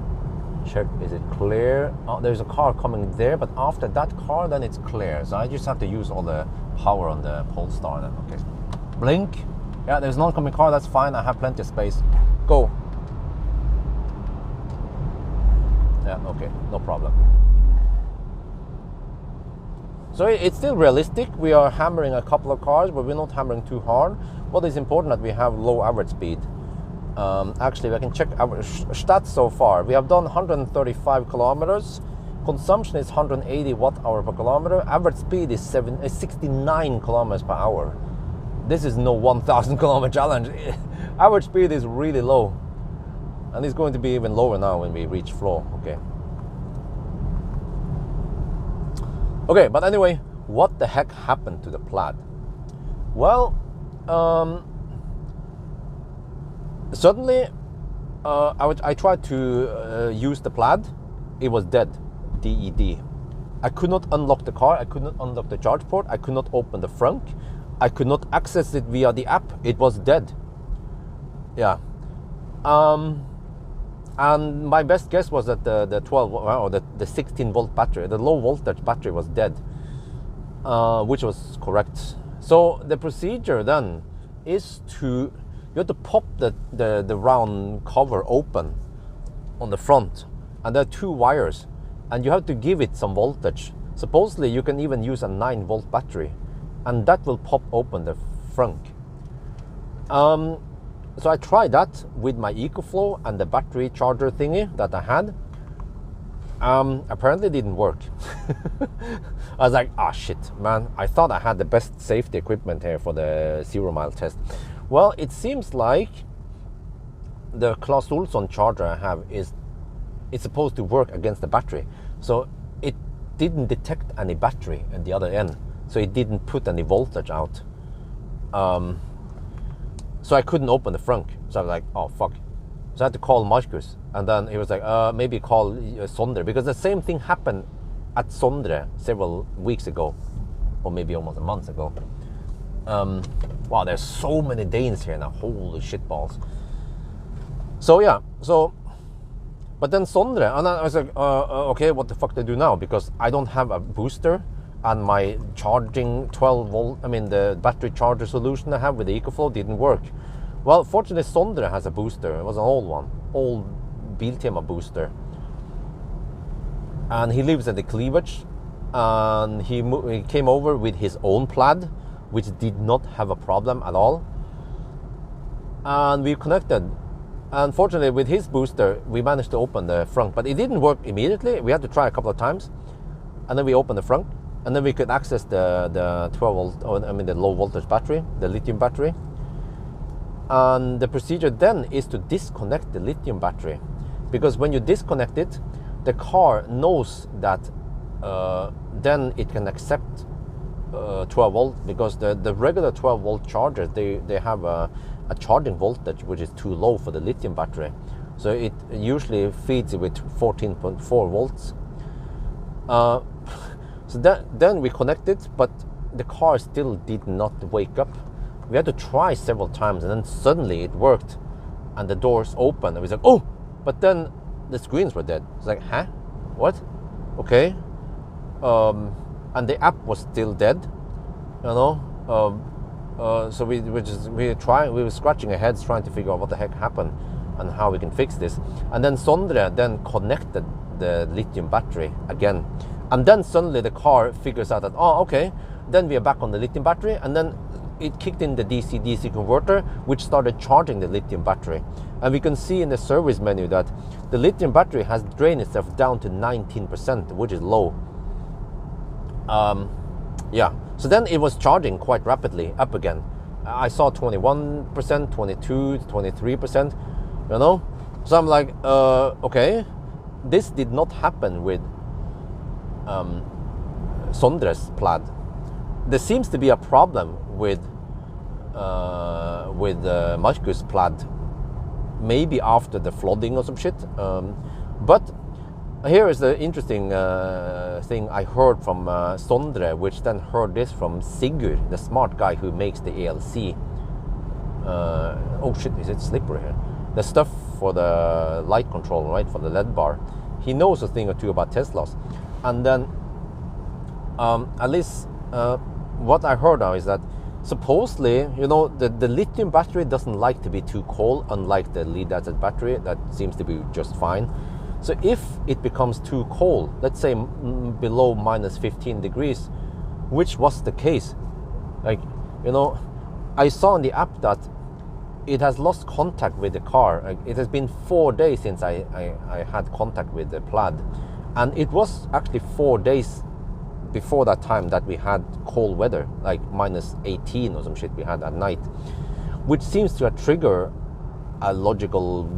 A: check, is it clear? Oh, there's a car coming there, but after that car, then it's clear. So I just have to use all the power on the Polestar then. Okay, blink. Yeah, there's an oncoming car. That's fine. I have plenty of space. Go. Yeah, okay, no problem. So it's still realistic. We are hammering a couple of cars, but we're not hammering too hard. What is important that we have low average speed. Actually, we can check our stats so far. We have done 135 kilometers. Consumption is 180 watt-hour per kilometer. Average speed is 69 kilometers per hour. This is no 1,000 kilometer challenge. Average speed is really low. And it's going to be even lower now when we reach floor. Okay, but anyway, what the heck happened to the Plaid? Well, suddenly I tried to use the Plaid. It was dead, DED. I could not unlock the car. I could not unlock the charge port. I could not open the front. I could not access it via the app. It was dead. Yeah. And my best guess was that the 12 or the 16 volt battery, the low voltage battery, was dead, which was correct. So the procedure then is you have to pop the round cover open on the front, and there are 2 wires, and you have to give it some voltage. Supposedly you can even use a 9 volt battery, and that will pop open the front. So I tried that with my EcoFlow and the battery charger thingy that I had. Apparently it didn't work. I was like, ah, shit, man. I thought I had the best safety equipment here for the 0 mile test. Well, it seems like the Claes Olsson charger I have it's supposed to work against the battery. So it didn't detect any battery at the other end. So it didn't put any voltage out. So I couldn't open the front. So I was like, oh, fuck. So I had to call Marcus. And then he was like, maybe call Sondre. Because the same thing happened at Sondre several weeks ago. Or maybe almost a month ago. Wow, there's so many Danes here now. Holy shit balls. So yeah, but then Sondre, and I was like, okay, what the fuck do I do now? Because I don't have a booster, and my charging 12 volt, the battery charger solution I have with the EcoFlow didn't work. Well, fortunately Sondre has a booster. It was an old one, old Biltema booster. And he lives at the Cleavage, and he came over with his own Plaid, which did not have a problem at all. And we connected. Unfortunately, with his booster, we managed to open the front, but it didn't work immediately. We had to try a couple of times, and then we opened the front, and then we could access the 12 volt, the low voltage battery, the lithium battery. And the procedure then is to disconnect the lithium battery, because when you disconnect it, the car knows that then it can accept 12 volt, because the regular 12 volt chargers, they have a charging voltage which is too low for the lithium battery, so it usually feeds it with 14.4 volts. So then we connected, but the car still did not wake up. We had to try several times, and then suddenly it worked, and the doors opened, and we was like, oh, but then the screens were dead. It's like, huh? What? Okay. And the app was still dead, you know. So we were scratching our heads trying to figure out what the heck happened. and how we can fix this. And then Sondre then connected the lithium battery again, and then suddenly the car figures out that, oh, okay, then we are back on the lithium battery, and then it kicked in the DC-DC converter, which started charging the lithium battery. And we can see in the service menu that the lithium battery has drained itself down to 19%, which is low. Yeah, so then it was charging quite rapidly up again. I saw 21%, 22, 23%, you know? So I'm like, okay, this did not happen with Sondre's Plaid. There seems to be a problem with Marcus' Plaid, maybe after the flooding or some shit. But here is the interesting thing I heard from Sondre, which then heard this from Sigurd, the smart guy who makes the ALC. Oh shit, is it slippery here? The stuff for the light control, right, for the LED bar. He knows a thing or two about Teslas. And then at least what I heard now is that supposedly, you know, the lithium battery doesn't like to be too cold, unlike the lead acid battery that seems to be just fine. So if it becomes too cold, let's say below minus 15 degrees, which was the case, like, you know, I saw in the app that it has lost contact with the car. Like, it has been 4 days since I had contact with the Plaid, and it was actually 4 days before that time that we had cold weather, like minus 18 or some shit we had at night, which seems to trigger a logical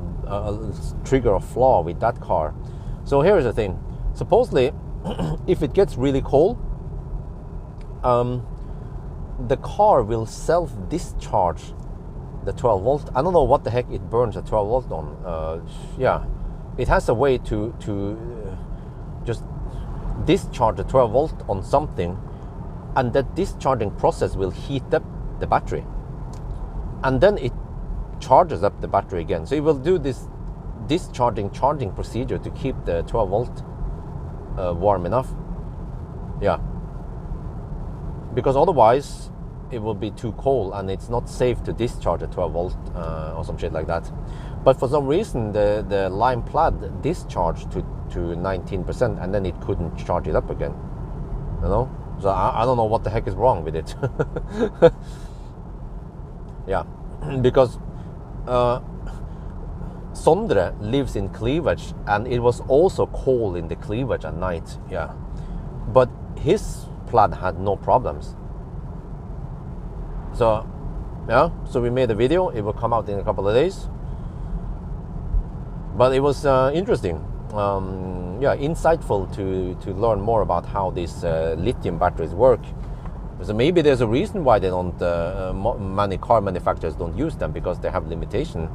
A: trigger a flaw with that car. So here's the thing. Supposedly, if it gets really cold, the car will self-discharge the 12 volt. I don't know what the heck it burns a 12 volt on. Yeah, it has a way to just discharge the 12 volt on something, and that discharging process will heat up the battery, and then it charges up the battery again. So it will do this charging procedure to keep the 12 volt warm enough. Yeah, because otherwise it will be too cold and it's not safe to discharge a 12 volt or some shit like that. But for some reason the Lime Plaid discharged to 19%, and then it couldn't charge it up again, you know. So I don't know what the heck is wrong with it. Yeah, because Sondre lives in Cleavage, and it was also cold in the Cleavage at night. Yeah, but his Plaid had no problems. So yeah, so we made a video. It will come out in a couple of days, but it was interesting. Yeah, insightful to learn more about how these lithium batteries work. So maybe there's a reason why they don't, many car manufacturers don't use them, because they have limitation.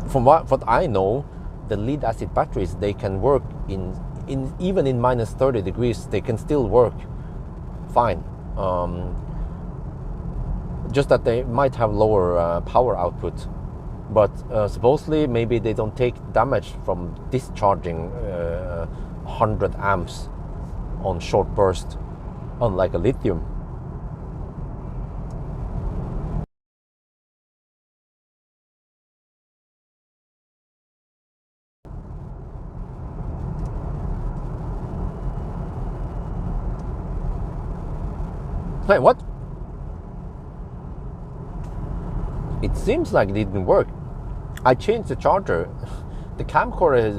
A: From what I know, the lead acid batteries, they can work in even in minus 30 degrees, they can still work fine. Just that they might have lower power output. But supposedly maybe they don't take damage from discharging 100 amps on short burst, unlike a lithium. Hey, what? It seems like it didn't work. I changed the charger. The camcorder has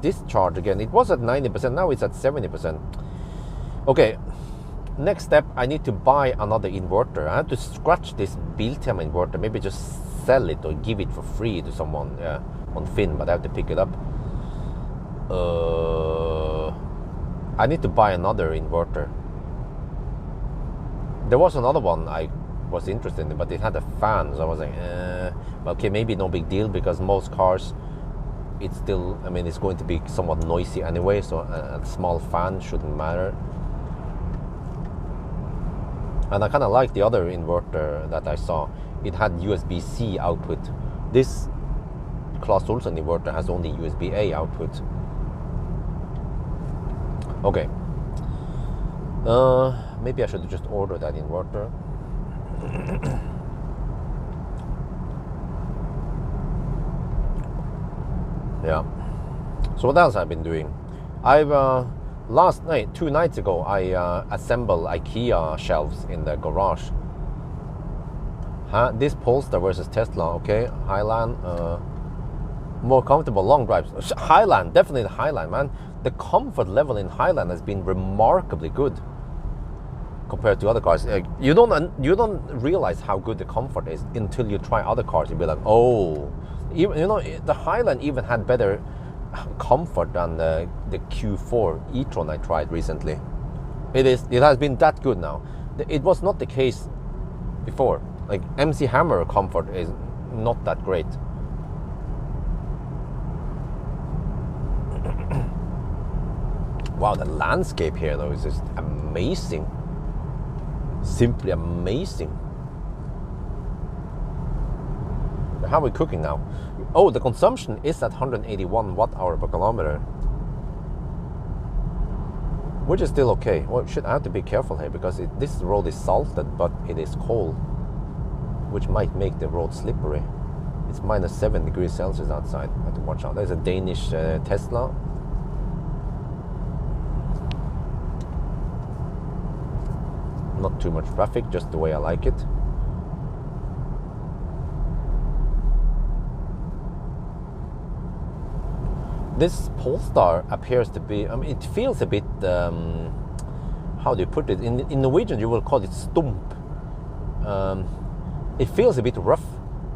A: discharged again. It was at 90%, now it's at 70%. Okay, next step, I need to buy another inverter. I have to scratch this Biltema inverter, maybe just sell it or give it for free to someone on Finn, but I have to pick it up. I need to buy another inverter. There was another one I was interested in, but it had a fan, so I was like, okay, maybe no big deal, because most cars, it's still, I mean, it's going to be somewhat noisy anyway, so a small fan shouldn't matter. And I kind of like the other inverter that I saw. It had USB-C output. This Claes Olsen inverter has only USB-A output. Okay. Maybe I should just order that inverter. Yeah. So what else I've been doing? I've last night, 2 nights ago, I assembled IKEA shelves in the garage. This Polestar versus Tesla, okay. Highland, more comfortable long drives. Highland, definitely the Highland, man. The comfort level in Highland has been remarkably good compared to other cars. You don't realize how good the comfort is until you try other cars. You'll be like, oh, even, the Highland even had better comfort than the Q4 e-tron I tried recently. It has been that good now. It was not the case before. Like MC Hammer comfort is not that great. Wow, the landscape here though is just amazing. Simply amazing. How are we cooking now? Oh, the consumption is at 181 watt-hour per kilometer, which is still okay. Well, I have to be careful here because this road is salted, but it is cold, which might make the road slippery. It's minus 7 degrees Celsius outside. I have to watch out. There's a Danish Tesla. Not too much traffic, just the way I like it. This Polestar appears to be, it feels a bit, how do you put it? In Norwegian you will call it stump. It feels a bit rough,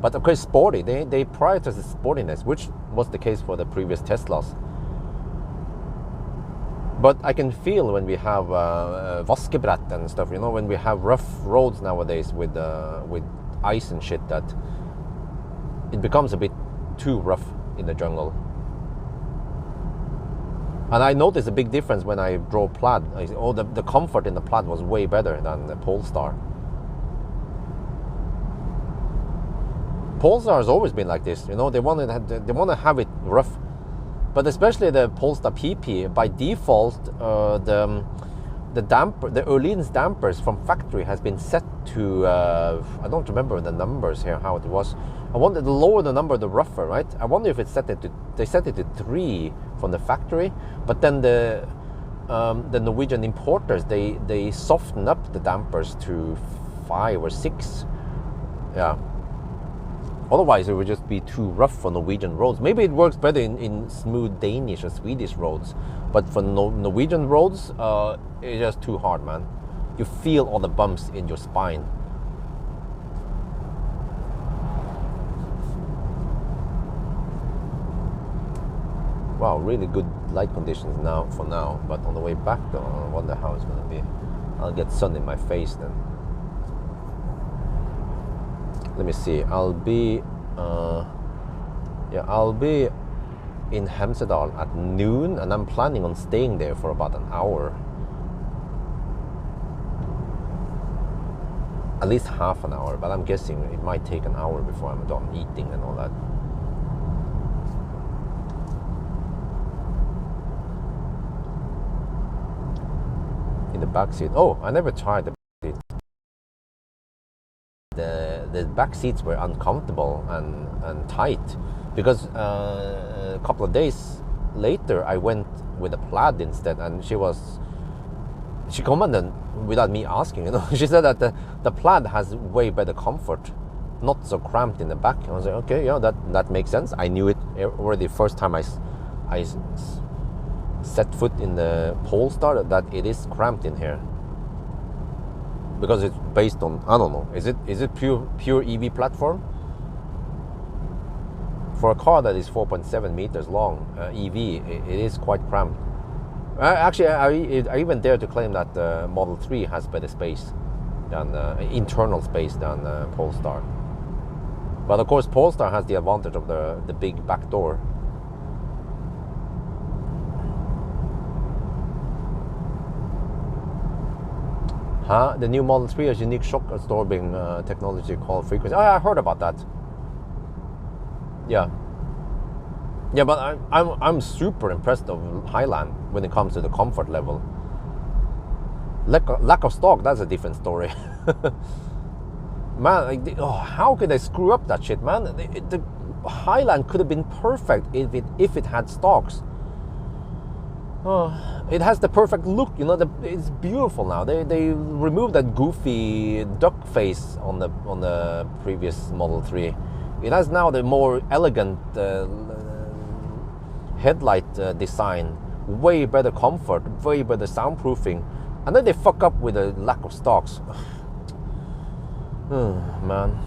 A: but of course sporty. They prioritize the sportiness, which was the case for the previous Teslas. But I can feel when we have vaskebrett and stuff, when we have rough roads nowadays with ice and shit, that it becomes a bit too rough in the jungle. And I noticed a big difference when I drove Plaid. The comfort in the Plaid was way better than the Polestar. Polestar has always been like this, they want to have it rough. But especially the Polestar PP, by default, the Öhlins dampers from factory has been set to, I don't remember the numbers here, how it was. I wonder, the lower the number, the rougher, right? I wonder if they set it to 3 from the factory, but then the Norwegian importers, they soften up the dampers to 5 or 6. Yeah. Otherwise, it would just be too rough for Norwegian roads. Maybe it works better in smooth Danish or Swedish roads, but for Norwegian roads, it's just too hard, man. You feel all the bumps in your spine. Wow, really good light conditions now for now. But on the way back, though, I wonder how it's going to be. I'll get sun in my face then. Let me see. I'll be in Hemsedal at noon, and I'm planning on staying there for about an hour, at least half an hour. But I'm guessing it might take an hour before I'm done eating and all that. In the back seat. Oh, I never tried the back seat. The back seats were uncomfortable and tight, because a couple of days later I went with a Plaid instead, and she commented without me asking, she said that the Plaid has way better comfort, not so cramped in the back. I was like, okay, yeah, that makes sense. I knew it already first time I set foot in the Polestar, that it is cramped in here. Because it's based on, I don't know, is it pure EV platform? For a car that is 4.7 meters long, EV, it is quite cramped. Actually, I even dare to claim that the Model 3 has better space than internal space than Polestar. But of course, Polestar has the advantage of the big back door. The new Model 3 has unique shock absorbing technology called frequency. Oh, I heard about that. Yeah, but I'm super impressed of Highland when it comes to the comfort level. Lack of stock, that's a different story. man, like, how could they screw up that shit, man? The Highland could have been perfect if it had stalks. It has the perfect look, you know. It's beautiful now. They removed that goofy duck face on the previous Model 3. It has now the more elegant headlight design, way better comfort, way better soundproofing, and then they fuck up with a lack of stalks. Man.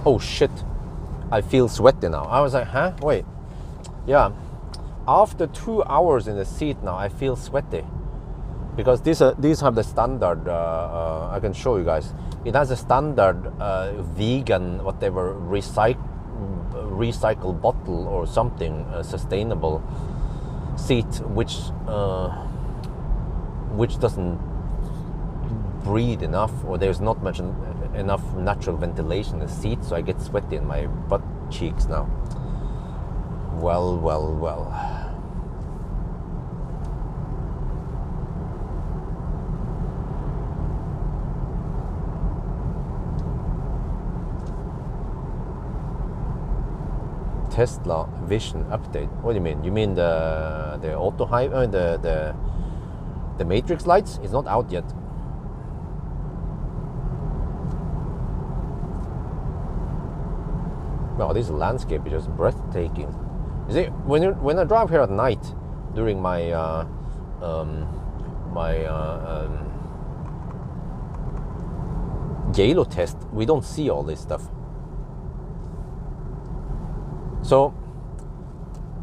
A: Oh shit, I feel sweaty now. I was like, huh? Wait. Yeah. After 2 hours in the seat now, I feel sweaty. Because these have the standard, I can show you guys. It has a standard vegan, whatever, recycle bottle or something, sustainable seat, which doesn't breathe enough, or there's not much enough natural ventilation in the seat, so I get sweaty in my butt cheeks now. Well. Tesla Vision update. What do you mean? You mean the auto high, the matrix lights? It's not out yet. Wow, this landscape is just breathtaking. You see, when I drive here at night during my Yalo test, we don't see all this stuff. So,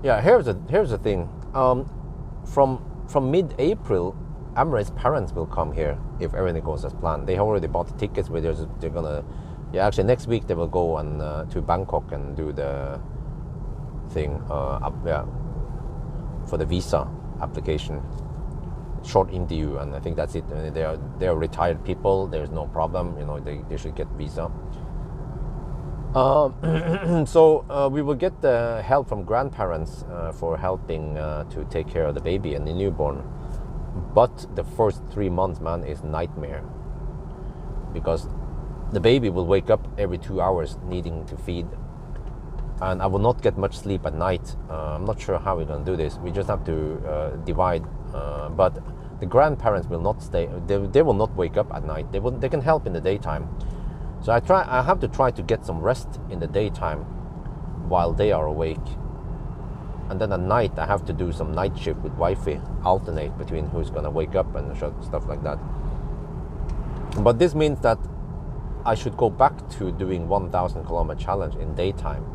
A: yeah, here's the thing. From mid-April, Emirates parents will come here if everything goes as planned. They already bought the tickets. Where they're gonna. Yeah, actually, next week they will go and to Bangkok and do the thing for the visa application. Short interview, and I think that's it. I mean, they are retired people. There's no problem. You know, they should get visa. So we will get the help from grandparents for helping to take care of the baby and the newborn. But the first 3 months, man, is nightmare, because the baby will wake up every 2 hours needing to feed, and I will not get much sleep at night. I'm not sure how we're going to do this. We just have to divide. But the grandparents will not stay. They will not wake up at night. They can help in the daytime. So I have to try to get some rest in the daytime while they are awake. And then at night I have to do some night shift with wifey, alternate between who's going to wake up and stuff like that. But this means that I should go back to doing 1,000 kilometer challenge in daytime.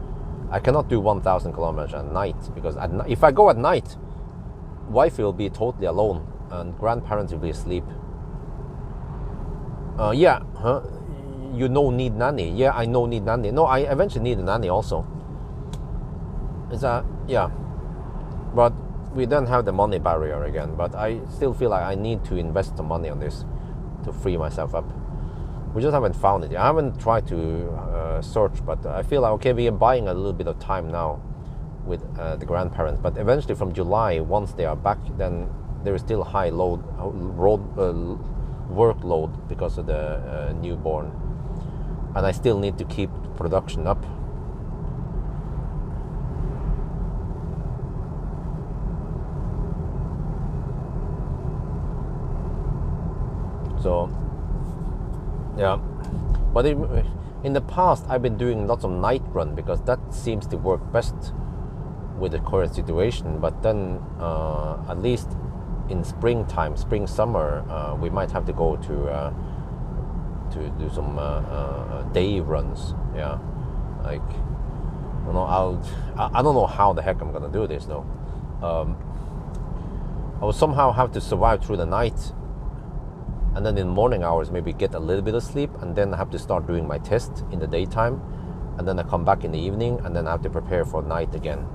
A: I cannot do 1,000 kilometers at night, because if I go at night, wifey will be totally alone and grandparents will be asleep. You need nanny. Yeah, I need nanny. No, I eventually need a nanny also. But we don't have the money barrier again. But I still feel like I need to invest some money on this to free myself up. We just haven't found it. I haven't tried to search, but I feel like, okay, we are buying a little bit of time now with the grandparents. But eventually from July, once they are back, then there is still high workload because of the newborn. And I still need to keep production up. So, yeah. But in the past, I've been doing lots of night run because that seems to work best with the current situation. But then, at least in springtime, summer, we might have to go to do some day runs. Yeah, like, you know, I don't know how the heck I'm gonna do this though. I will somehow have to survive through the night, and then in morning hours maybe get a little bit of sleep, and then I have to start doing my test in the daytime, and then I come back in the evening, and then I have to prepare for night again.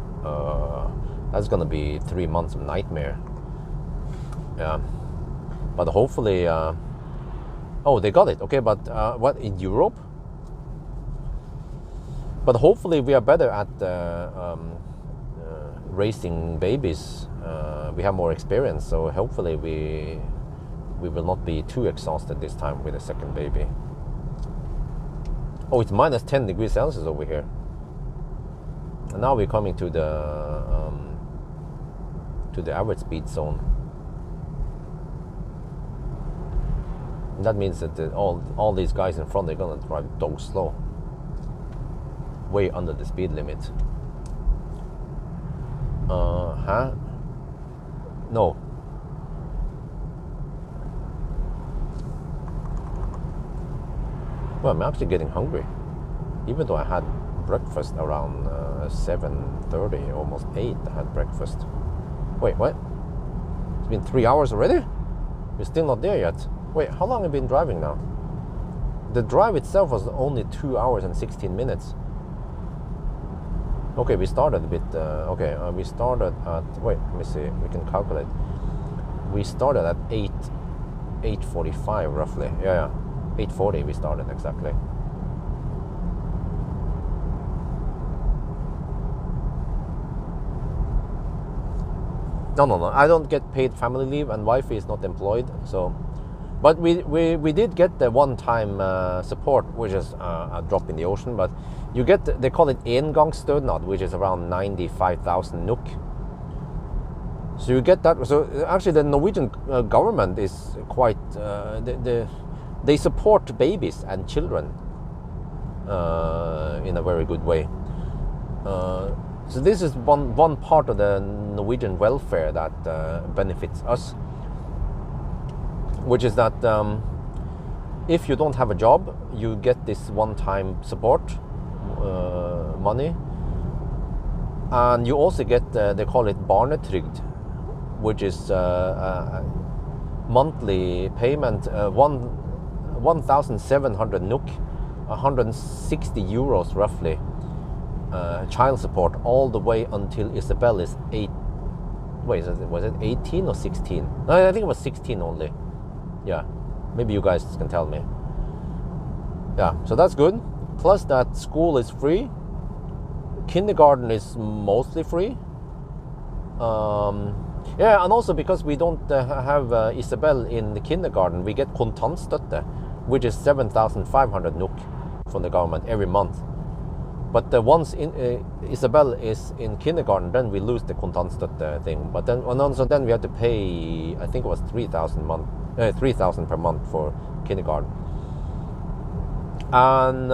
A: That's gonna be 3 months of nightmare. Yeah, but hopefully Oh, they got it. Okay, but what, in Europe? But hopefully we are better at raising babies. We have more experience, so hopefully we will not be too exhausted this time with a second baby. Oh, it's minus 10 degrees Celsius over here. And now we're coming to the average speed zone. And that means that all these guys in front, they're gonna drive dog slow, way under the speed limit. No. Well, I'm actually getting hungry, even though I had breakfast around 7:30, almost 8. I had breakfast. Wait, what? It's been 3 hours already? We're still not there yet. Wait, how long have you been driving now? The drive itself was only 2 hours and 16 minutes. Okay, we started a bit. We started at. Wait, let me see. We can calculate. We started at 8:45 roughly. Yeah, 8:40 we started exactly. No. I don't get paid family leave, and wife is not employed. So, but we did get the one-time support, which is a drop in the ocean. But you get, they call it engangsstønad, which is around 95,000 NOK. So you get that. So actually, the Norwegian government is quite. They support babies and children in a very good way. So this is one part of the Norwegian welfare that benefits us, which is that if you don't have a job, you get this one-time support money, and you also get they call it barnetrygd, which is monthly payment, 1,700 NOK, 160 euros roughly. Child support all the way until Isabel is 8. Wait, was it 18 or 16? No, I think it was 16 only. Yeah, maybe you guys can tell me. Yeah, so that's good. Plus that school is free. Kindergarten is mostly free. Yeah, and also because we don't have Isabel in the kindergarten, we get kontantstøtte, which is 7,500 NOK from the government every month. But once Isabel is in kindergarten, then we lose the kontantstøtte thing. But then, then we have to pay, I think it was 3,000 per month for kindergarten. And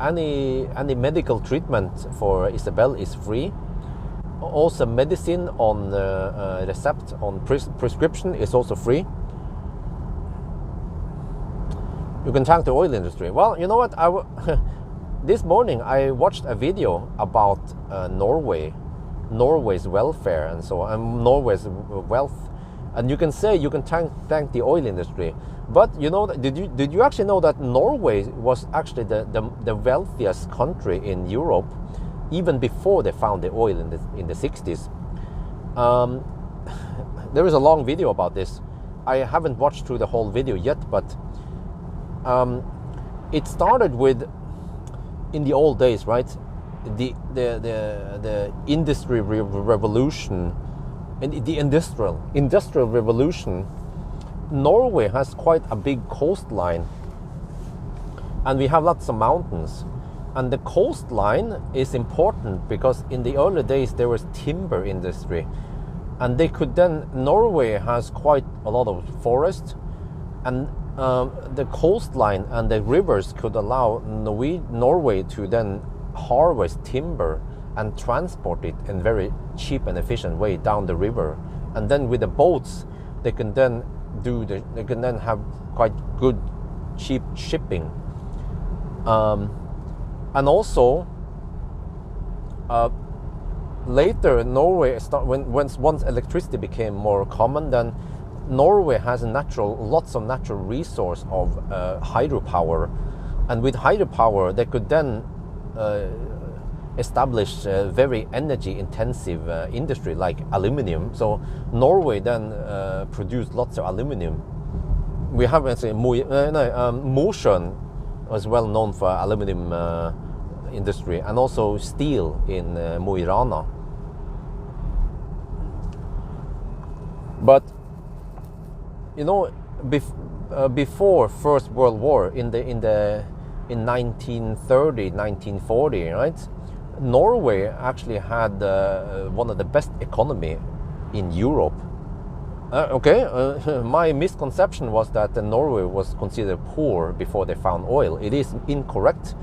A: any medical treatment for Isabel is free. Also, medicine on recept, on prescription is also free. You can thank the oil industry. Well, you know what? This morning I watched a video about Norway's welfare and so on, Norway's wealth, and you can say you can thank the oil industry. But you know, did you actually know that Norway was actually the wealthiest country in Europe even before they found the oil in the 60s? There is a long video about this. I haven't watched through the whole video yet, but it started with, in the old days, right? The industry revolution, and the industrial revolution. Norway has quite a big coastline, and we have lots of mountains. And the coastline is important because in the early days there was timber industry, and they could then, Norway has quite a lot of forest, and the coastline and the rivers could allow Norway to then harvest timber and transport it in very cheap and efficient way down the river. And then with the boats, they can then have quite good cheap shipping. And also later Norway once electricity became more common, then Norway has lots of natural resource of hydropower, and with hydropower they could then establish very energy intensive industry like aluminium. So Norway then produced lots of aluminium, we have, let's say, Mosjøen was well known for aluminum industry, and also steel in Mo i Rana. But you know, before First World War, in 1930, 1940, right? Norway actually had one of the best economy in Europe. My misconception was that Norway was considered poor before they found oil. It is incorrect.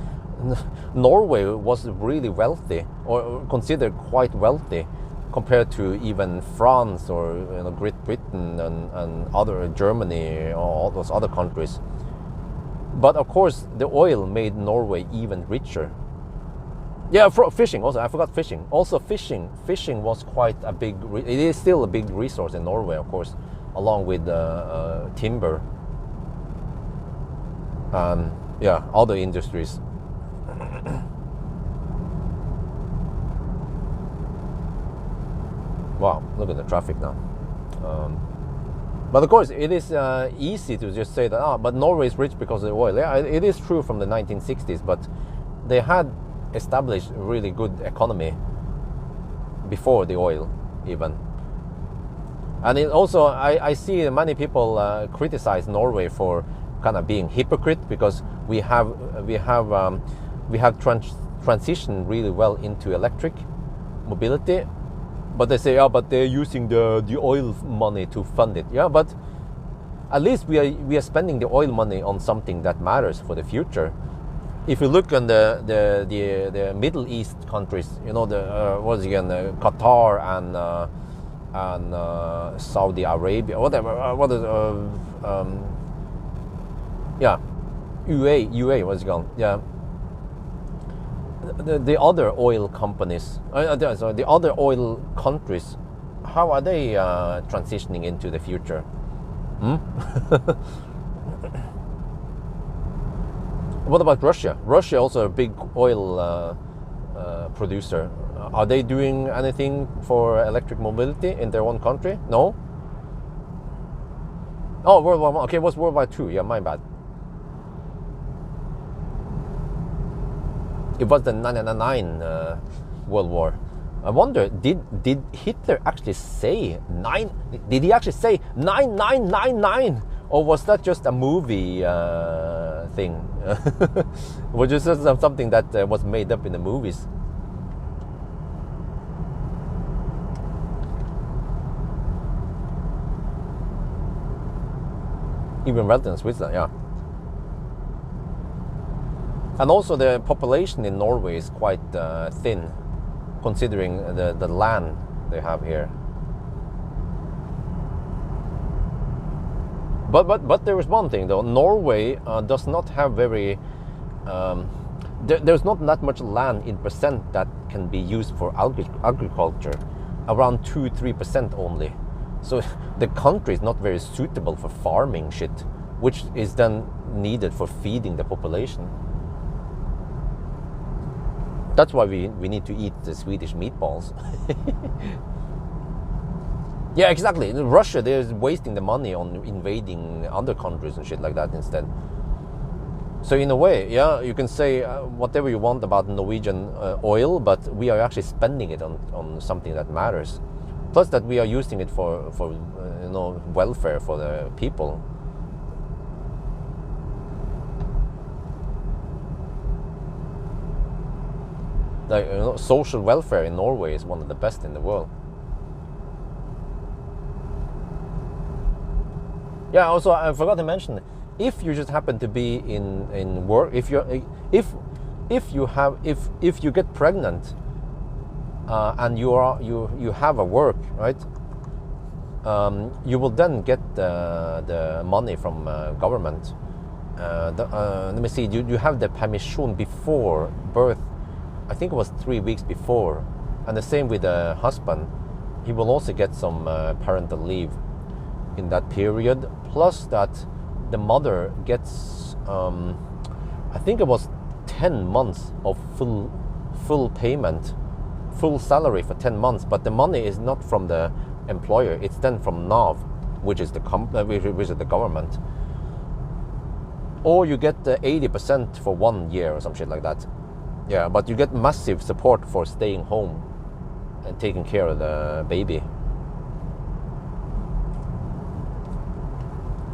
A: Norway was really wealthy, or considered quite wealthy, compared to even France or Great Britain and other Germany or all those other countries. But of course, the oil made Norway even richer. Yeah, fishing also. I forgot fishing. Also, fishing was quite a big. It is still a big resource in Norway, of course, along with timber. Yeah, other industries. Wow, look at the traffic now. But of course, it is easy to just say that, but Norway is rich because of the oil. Yeah, it is true from the 1960s, but they had established a really good economy before the oil, even. And it also, I see many people criticize Norway for kind of being hypocrite, because we have transitioned really well into electric mobility. But they say, but they're using the oil money to fund it. Yeah, but at least we are spending the oil money on something that matters for the future. If you look on the Middle East countries, Qatar and Saudi Arabia, whatever. UAE, what's it called? Yeah. The other oil companies, the other oil countries, how are they transitioning into the future? What about Russia? Russia also a big oil producer. Are they doing anything for electric mobility in their own country? No? Oh, World War I. Okay, it was World War II. Yeah, my bad. It was the 1999 World War. I wonder, did Hitler actually say 9? Did he actually say 9999? Or was that just a movie thing? Was it just something that was made up in the movies? Even rather than Switzerland, yeah. And also the population in Norway is quite thin, considering the land they have here. But there is one thing though. Norway does not have very. There's not that much land in percent that can be used for agriculture. Around 2-3% only. So the country is not very suitable for farming shit, which is then needed for feeding the population. That's why we need to eat the Swedish meatballs. Yeah, exactly. In Russia, they're wasting the money on invading other countries and shit like that instead. So in a way, yeah, you can say whatever you want about Norwegian oil, but we are actually spending it on something that matters. Plus that we are using it for welfare for the people. Like, social welfare in Norway is one of the best in the world. Yeah, also I forgot to mention, if you just happen to be in work, if you get pregnant and you have a work, right? You will then get the money from government. Let me see. You have the permission before birth. I think it was 3 weeks before, and the same with the husband. He will also get some parental leave in that period. Plus that the mother gets, I think it was 10 months of full payment, full salary for 10 months. But the money is not from the employer; it's then from NAV, which is the government. or you get 80% for 1 year or some shit like that. Yeah, but you get massive support for staying home and taking care of the baby.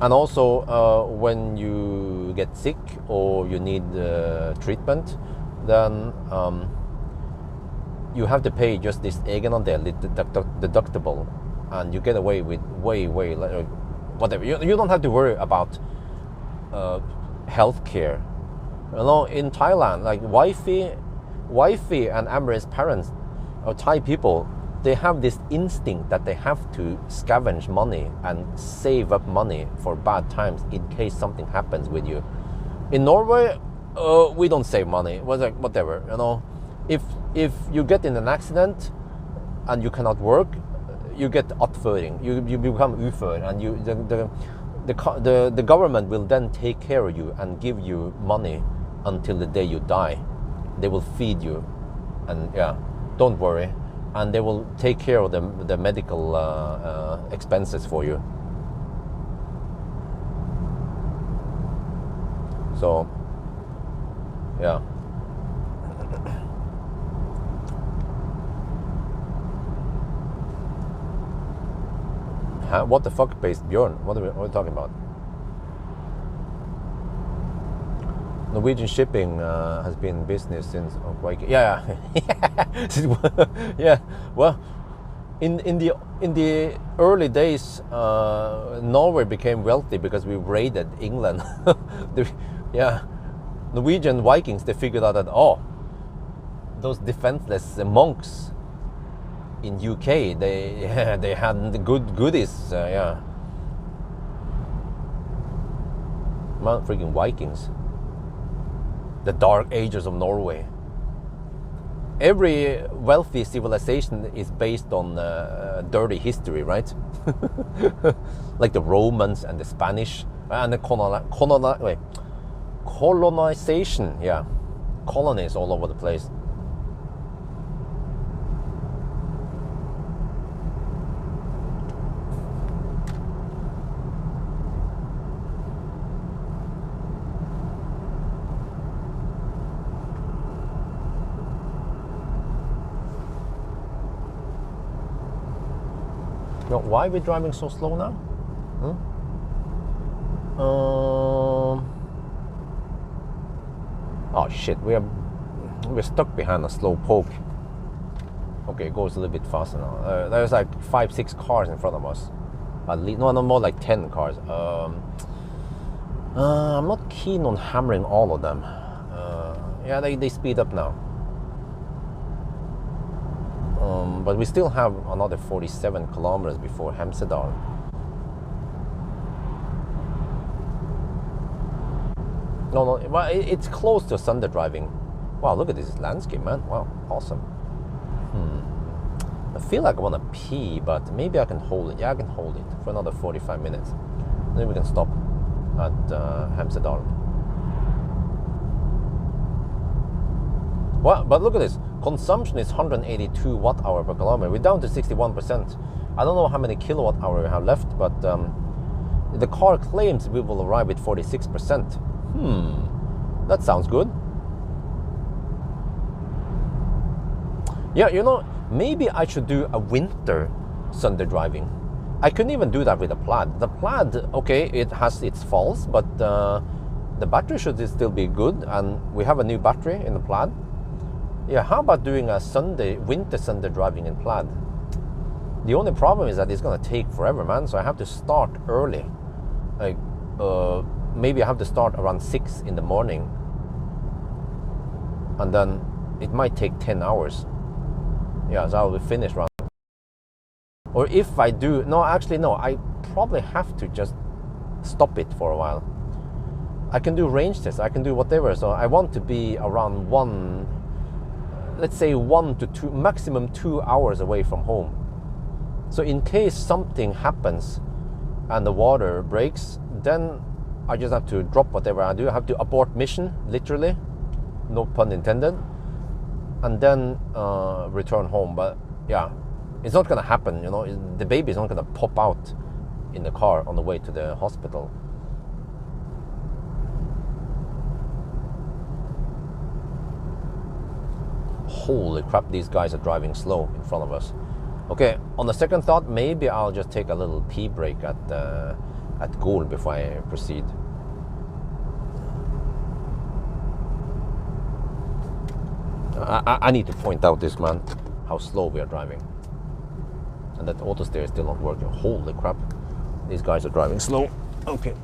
A: And also, when you get sick or you need treatment, then you have to pay just this egenandel, deductible, and you get away with way whatever. You don't have to worry about healthcare. You know, in Thailand, like wifey and Amber's parents, or Thai people, they have this instinct that they have to scavenge money and save up money for bad times in case something happens with you. In Norway, we don't save money. Like whatever, you know. If you get in an accident and you cannot work, you get attføring. You become ufør, and the government will then take care of you and give you money until the day you die. They will feed you, and yeah, don't worry, and they will take care of the medical expenses for you. So yeah. What the fuck, based Björn? What are we talking about? Norwegian shipping has been in business since Viking. Yeah. Yeah. Well, in the early days, Norway became wealthy because we raided England. Norwegian Vikings, they figured out that those defenseless monks in UK, they had the good goodies. Yeah. Man, freaking Vikings. The Dark Ages of Norway. Every wealthy civilization is based on dirty history, right? Like the Romans and the Spanish and the colonization. Yeah, colonies all over the place. Why are we driving so slow now? Oh shit, we're stuck behind a slow poke. Okay, it goes a little bit faster now. There's like 5-6 cars in front of us. At least, no, more like 10 cars. I'm not keen on hammering all of them. Yeah, they speed up now. But we still have another 47 kilometers before Hemsedal. No, well, it's close to Sunday driving. Wow, look at this landscape, man. Wow, awesome. I feel like I want to pee, but maybe I can hold it. Yeah, I can hold it for another 45 minutes. Then we can stop at Hemsedal. Well, but look at this. Consumption is 182 watt-hour per kilometer. We're down to 61%. I don't know how many kilowatt hour we have left, but the car claims we will arrive at 46%. That sounds good. Yeah, you know, maybe I should do a winter Sunday driving. I couldn't even do that with the Plaid. The Plaid, okay, it has its faults, but the battery should still be good, and we have a new battery in the Plaid. Yeah, how about doing a winter Sunday driving in Plaid? The only problem is that it's gonna take forever, man. So I have to start early. Like, maybe I have to start around 6 in the morning, and then it might take 10 hours. Yeah, so I'll be finished around. Or if I do, I probably have to just stop it for a while. I can do range tests, I can do whatever. So I want to be around 1 to 2, maximum 2 hours away from home. So in case something happens and the water breaks, then I just have to drop whatever I do. I have to abort mission, literally, no pun intended, and then return home. But yeah, it's not gonna happen, you know. The baby is not gonna pop out in the car on the way to the hospital. holy crap, these guys are driving slow in front of us. Okay, on the second thought, maybe I'll just take a little pee break at Goal before I proceed. I need to point out this, man, how slow we are driving. And that auto steer is still not working. Holy crap, these guys are driving slow. Okay.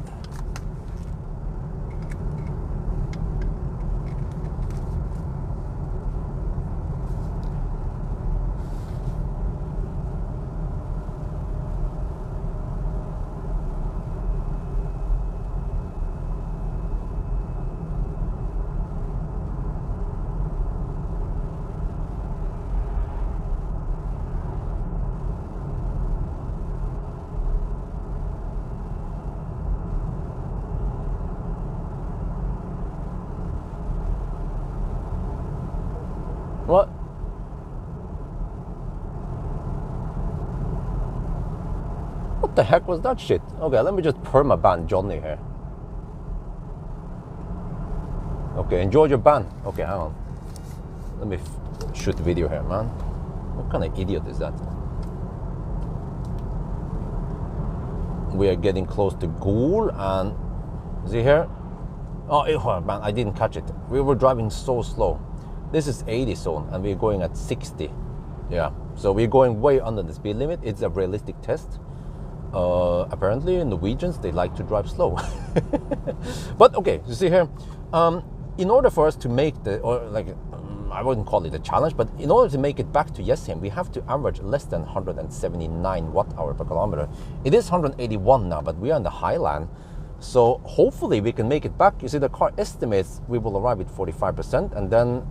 A: What? What the heck was that shit? Okay, let me just permaban Johnny here. Okay, enjoy your ban. Okay, hang on. Let me shoot the video here, man. What kind of idiot is that? We are getting close to Goal, and see here? Oh, man, I didn't catch it. We were driving so slow. This is 80 zone and we're going at 60. Yeah, so we're going way under the speed limit. It's a realistic test. Apparently Norwegians, they like to drive slow. But okay, you see here, in order for us to make I wouldn't call it a challenge, but in order to make it back to Jessheim, we have to average less than 179 watt-hour per kilometer. It is 181 now, but we are in the highland. So hopefully we can make it back. You see, the car estimates we will arrive at 45%, and then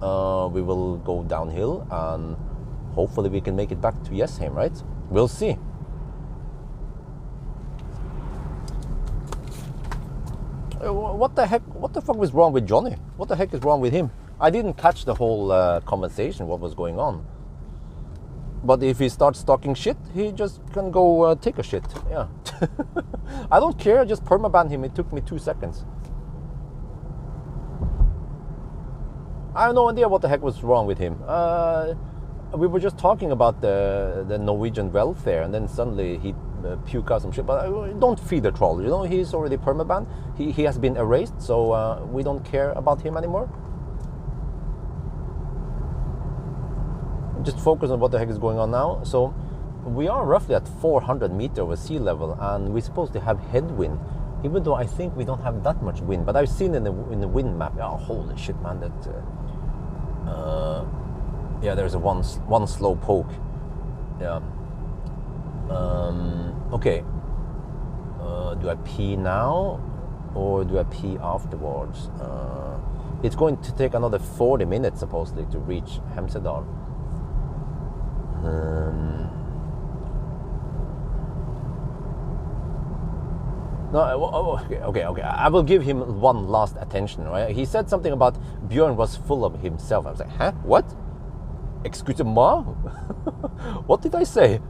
A: we will go downhill, and hopefully we can make it back to Jessheim, right? We'll see. What the heck? What the fuck was wrong with Johnny? What the heck is wrong with him? I didn't catch the whole conversation, what was going on. But if he starts talking shit, he just can go take a shit. Yeah. I don't care, just permaban him. It took me 2 seconds. I have no idea what the heck was wrong with him. We were just talking about the Norwegian welfare, and then suddenly he puked out some shit. But don't feed the troll, you know, he's already permaban. He has been erased, so we don't care about him anymore. Just focus on what the heck is going on now. So we are roughly at 400 meters over sea level, and we're supposed to have headwind, even though I think we don't have that much wind. But I've seen in the wind map. Oh, holy shit, man! That yeah, there's a one slow poke. Yeah. Okay. Do I pee now, or do I pee afterwards? It's going to take another 40 minutes supposedly to reach Hemsedal. No, okay. I will give him one last attention, right? He said something about Björn was full of himself. I was like, huh? What? Excuse-moi? What did I say?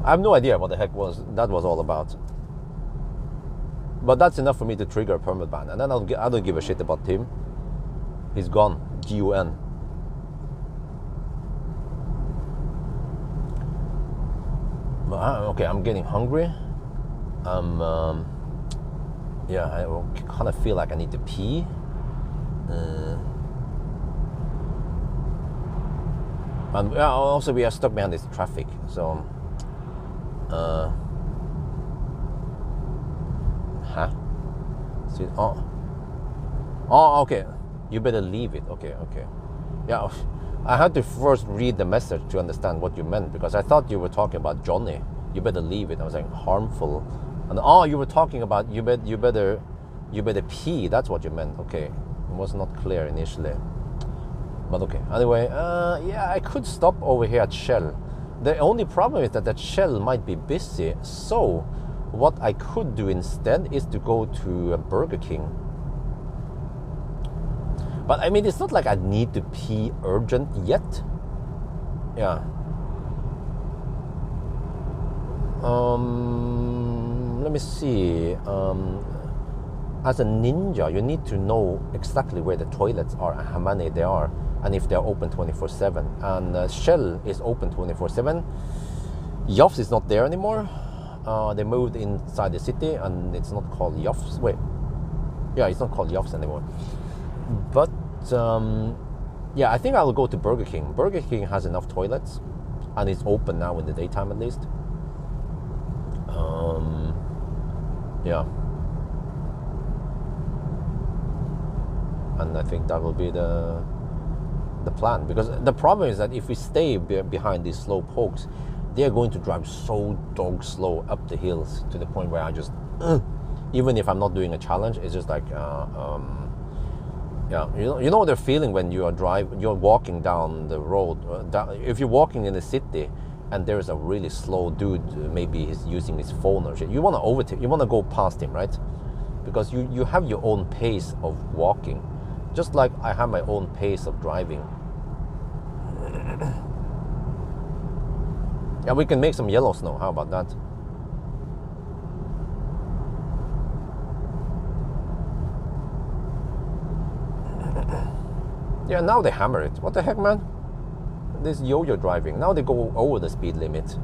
A: I have no idea what the heck that was all about. But that's enough for me to trigger a permaban, and then I don't give a shit about him. He's gone. G-U-N. Okay, I'm getting hungry. Yeah, I kind of feel like I need to pee. And also we are stuck behind this traffic, so See, okay. You better leave it. Okay. Yeah, I had to first read the message to understand what you meant, because I thought you were talking about Johnny. You better leave it. I was like, harmful. And you were talking about you better pee. That's what you meant. Okay, it was not clear initially. But okay. Anyway, yeah, I could stop over here at Shell. The only problem is that Shell might be busy. So what I could do instead is to go to Burger King. But I mean, it's not like I need to pee urgent yet. Yeah. Let me see. as a ninja, you need to know exactly where the toilets are and how many there are, and if they're open 24/7. And Shell is open 24/7. Jofs is not there anymore. They moved inside the city, and it's not called Jofs. Wait, yeah, it's not called Jofs anymore. But yeah, I think I'll go to Burger King. Burger King has enough toilets, and it's open now in the daytime at least. Yeah. And I think that will be the plan, because the problem is that if we stay behind these slow pokes, they are going to drive so dog slow up the hills to the point where I just even if I'm not doing a challenge, it's just like yeah, you know the feeling when you're walking down the road, if you're walking in the city and there's a really slow dude, maybe he's using his phone or shit, you want to overtake, you want to go past him, right? Because you have your own pace of walking, just like I have my own pace of driving. Yeah, we can make some yellow snow, how about that? Yeah, now they hammer it. What the heck, man? This yo-yo driving. Now they go over the speed limit.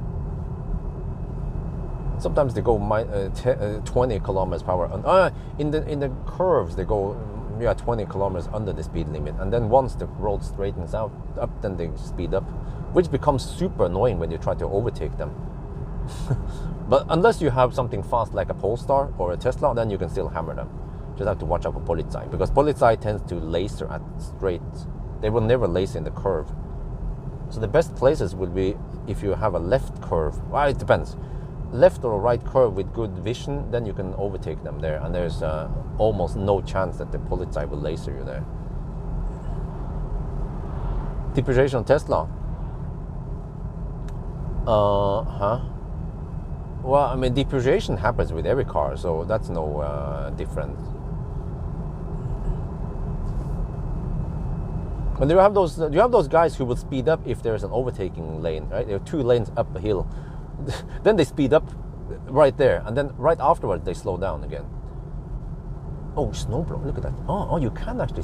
A: Sometimes they go 20 kilometers per hour. In the curves they go 20 kilometers under the speed limit, and then once the road straightens up, then they speed up, which becomes super annoying when you try to overtake them. But unless you have something fast like a Polestar or a Tesla, then you can still hammer them. Just have to watch out for Polizei, because Polizei tends to laser at straight. They will never laser in the curve. So the best places would be if you have a left curve. Well, it depends. Left or right curve with good vision, then you can overtake them there, and there's almost no chance that the Polizei will laser you there. Depreciation on Tesla. Well, I mean, depreciation happens with every car, so that's no different. And you have those guys who will speed up if there's an overtaking lane, right? There are 2 lanes up a hill. Then they speed up right there, and then right afterwards they slow down again. Oh, snowblower! Look at that. Oh, you can actually.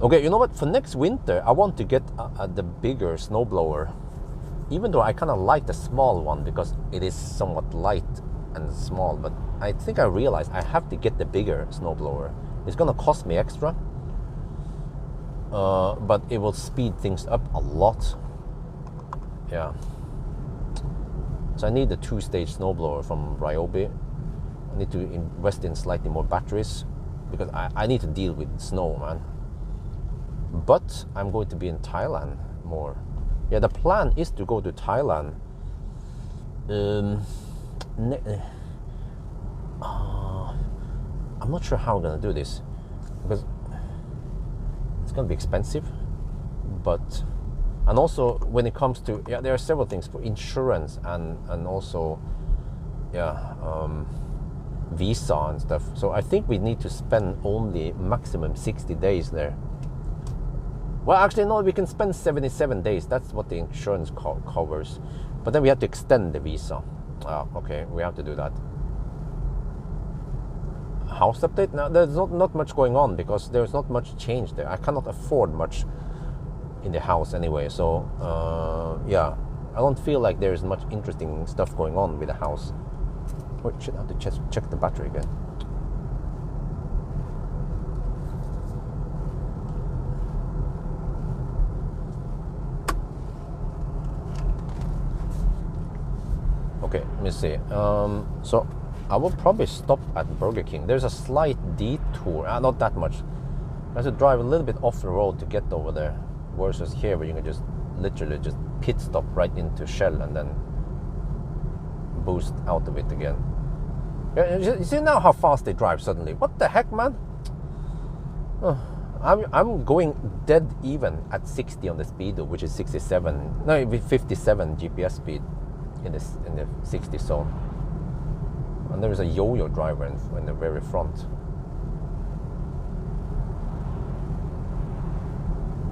A: Okay, you know what? For next winter, I want to get the bigger snowblower. Even though I kind of like the small one because it is somewhat light and small, but I think I realized I have to get the bigger snowblower. It's gonna cost me extra, but it will speed things up a lot. Yeah. So I need the 2-stage snowblower from Ryobi. I need to invest in slightly more batteries because I need to deal with snow, man. But I'm going to be in Thailand more. Yeah, the plan is to go to Thailand. I'm not sure how I'm gonna do this because it's gonna be expensive. But and also when it comes to there are several things for insurance and also visa and stuff. So I think we need to spend only maximum 60 days there. Well, actually, no, we can spend 77 days. That's what the insurance covers. But then we have to extend the visa. Okay, we have to do that. House update? Now, there's not much going on because there's not much change there. I cannot afford much in the house anyway. So, yeah, I don't feel like there's much interesting stuff going on with the house. Wait, shit, I have to check the battery again. Okay, let me see. So I will probably stop at Burger King. There's a slight detour, not that much. I have to drive a little bit off the road to get over there. Versus here where you can just literally just pit stop right into Shell and then boost out of it again. You see now how fast they drive suddenly. What the heck, man? I'm going dead even at 60 on the speedo, which is 57. No, with 57 GPS speed in the 60 zone. And there is a yo-yo driver in the very front.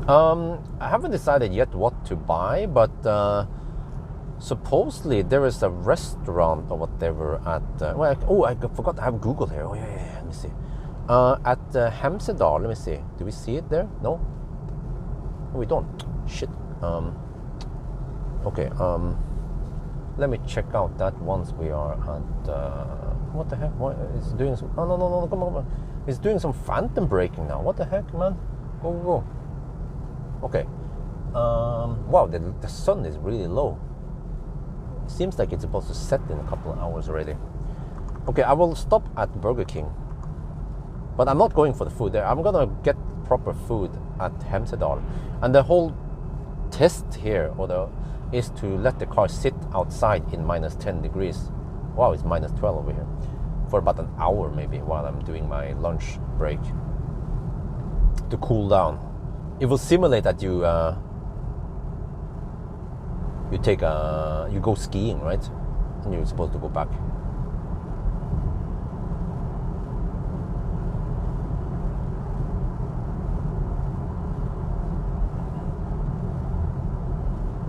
A: I haven't decided yet what to buy, but Supposedly there is a restaurant or whatever at I forgot I have Google here. Oh yeah, let me see. At Hemsedal, let me see. Do we see it there? No, we don't. Shit. Okay. Let me check out that once we are at. What the heck? What is doing some? Oh no! Come on! It's doing some phantom braking now. What the heck, man? Go! Okay. Wow, the sun is really low. Seems like it's supposed to set in a couple of hours already. Okay, I will stop at Burger King, but I'm not going for the food there. I'm gonna get proper food at Hemsedal, and the whole test here is to let the car sit outside in minus 10 degrees. Wow, it's minus 12 over here for about an hour maybe while I'm doing my lunch break to cool down. It will simulate that you go skiing, right? And you're supposed to go back.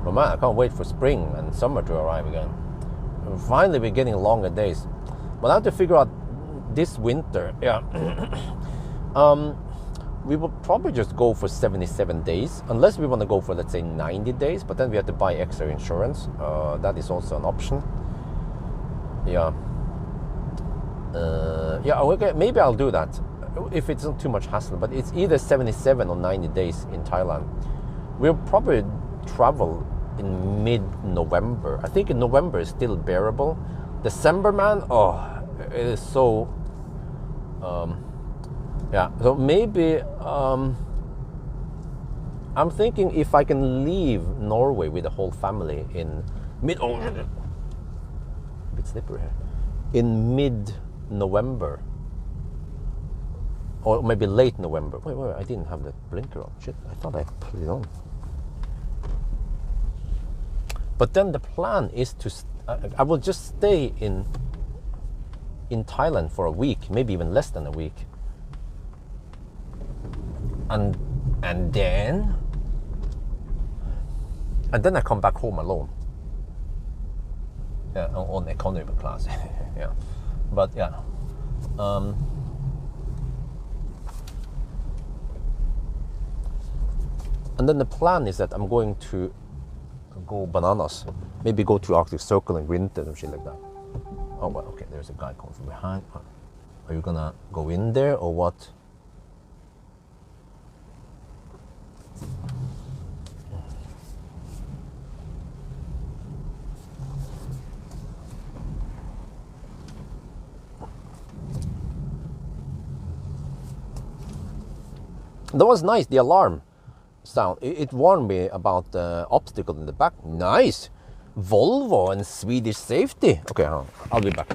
A: But man, I can't wait for spring and summer to arrive again. And finally, we're getting longer days. But I have to figure out this winter. Yeah, we will probably just go for 77 days, unless we want to go for, let's say, 90 days. But then we have to buy extra insurance. That is also an option. Yeah. Okay, maybe I'll do that if it's not too much hassle. But it's either 77 or 90 days in Thailand. We'll probably travel in mid-November. I think in November is still bearable. December, man, it is so. So maybe I'm thinking if I can leave Norway with the whole family in a bit slippery here. In mid-November, or maybe late November. Wait, I didn't have the blinker on. Shit, I thought I put it on. But then the plan is to, I will just stay in Thailand for a week, maybe even less than a week. And then I come back home alone. Yeah, on economy class. Yeah, but yeah. And then the plan is that I'm going to go bananas. Maybe go to Arctic Circle in winter and shit like that. Oh well, okay, there's a guy coming from behind. Are you gonna go in there or what? That was nice, the alarm sound. It warned me about the obstacle in the back. Nice! Volvo and Swedish safety. Okay, I'll be back.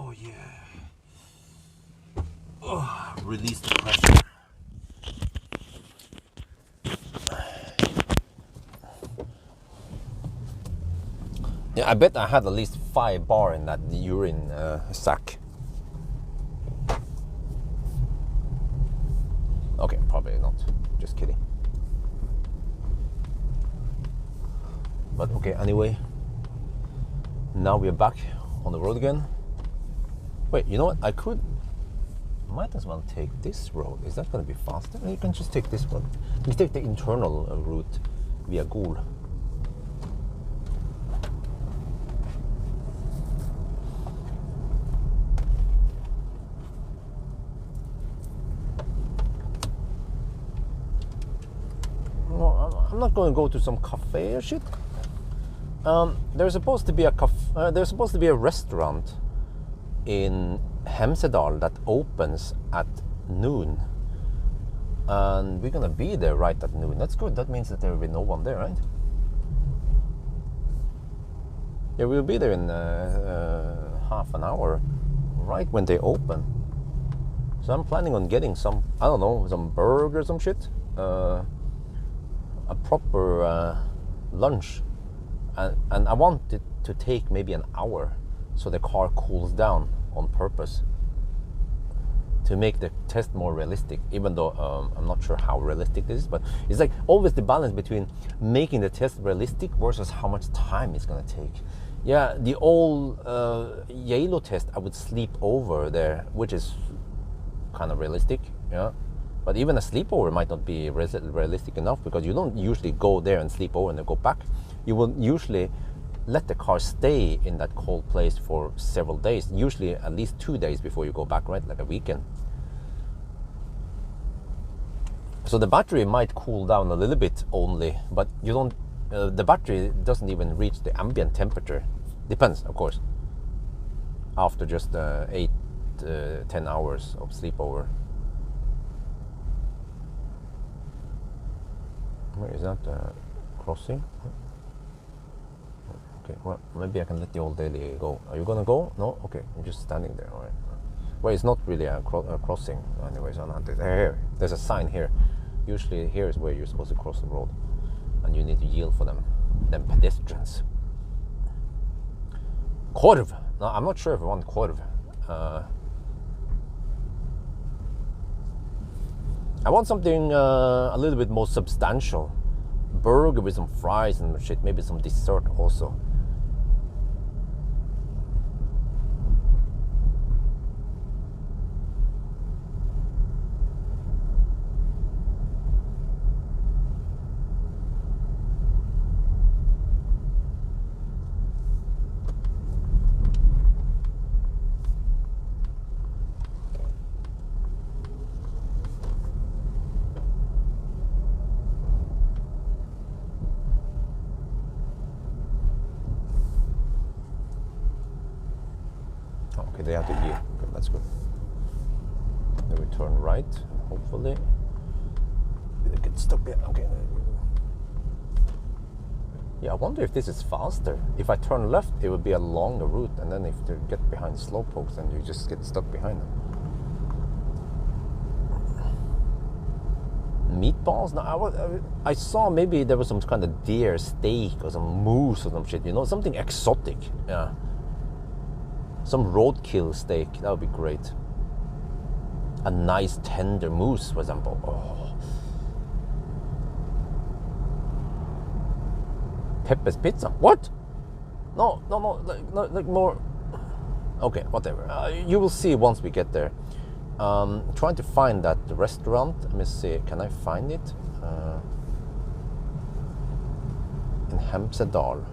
A: Oh yeah. Oh, release the pressure. Yeah, I bet I had at least 5 bar in that urine sack. Okay, probably not. Just kidding. But okay, anyway. Now we're back on the road again. Wait, you know what? Might as well take this road. Is that going to be faster? You can just take this one. You take the internal route via Gol. I'm not going to go to some cafe or shit. There's supposed to be a restaurant in Hemsedal that opens at noon, and we're gonna be there right at noon. That's good. That means that there will be no one there, right? Yeah, we'll be there in half an hour, right when they open. So I'm planning on getting some, I don't know, some burger or some shit, a proper lunch, and I want it to take maybe an hour so the car cools down on purpose to make the test more realistic, even though I'm not sure how realistic this is, but it's like always the balance between making the test realistic versus how much time it's going to take. Yeah, the old Yalo test, I would sleep over there, which is kind of realistic, yeah. But even a sleepover might not be realistic enough, because you don't usually go there and sleep over and then go back. You will usually let the car stay in that cold place for several days, usually at least 2 days before you go back, right? Like a weekend. So the battery might cool down a little bit only, but you don't. The battery doesn't even reach the ambient temperature. Depends, of course. After just 8-10 hours of sleepover. Where is that crossing? Okay, well, maybe I can let the old daily go. Are you gonna go? No? Okay, I'm just standing there, all right. Well, it's not really a crossing anyways. Here, there's a sign here. Usually here is where you're supposed to cross the road, and you need to yield for them pedestrians. Korv. No, I'm not sure if I want korv. I want something a little bit more substantial. Burger with some fries and shit, maybe some dessert also. Okay, they have to yield. Okay, that's good. Then we turn right, hopefully. Get stuck there. Okay. Yeah, I wonder if this is faster. If I turn left, it would be a longer route, and then if they get behind slowpokes, then you just get stuck behind them. Meatballs? No, I saw maybe there was some kind of deer steak or some moose or some shit, you know, something exotic. Yeah. Some roadkill steak, that would be great. A nice tender moose, for example. Oh. Pepe's Pizza? What? No, like more. Okay, whatever. You will see once we get there. Trying to find that restaurant. Let me see. Can I find it? In Hemsedal.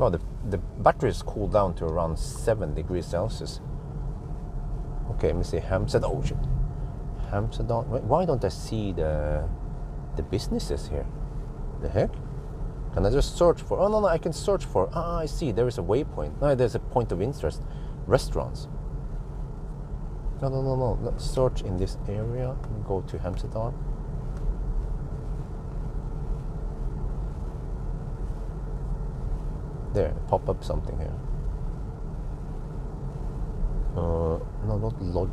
A: Oh, the battery is cooled down to around 7 degrees Celsius. Okay, let me see. Hemsedal. Oh shit. Hemsedal. Why don't I see the businesses here? The heck? Can I just search for? Oh no, I can search for. I see. There is a waypoint. No, there's a point of interest. Restaurants. No. Let's search in this area. Go to Hemsedal. There, pop up something here. No, not log.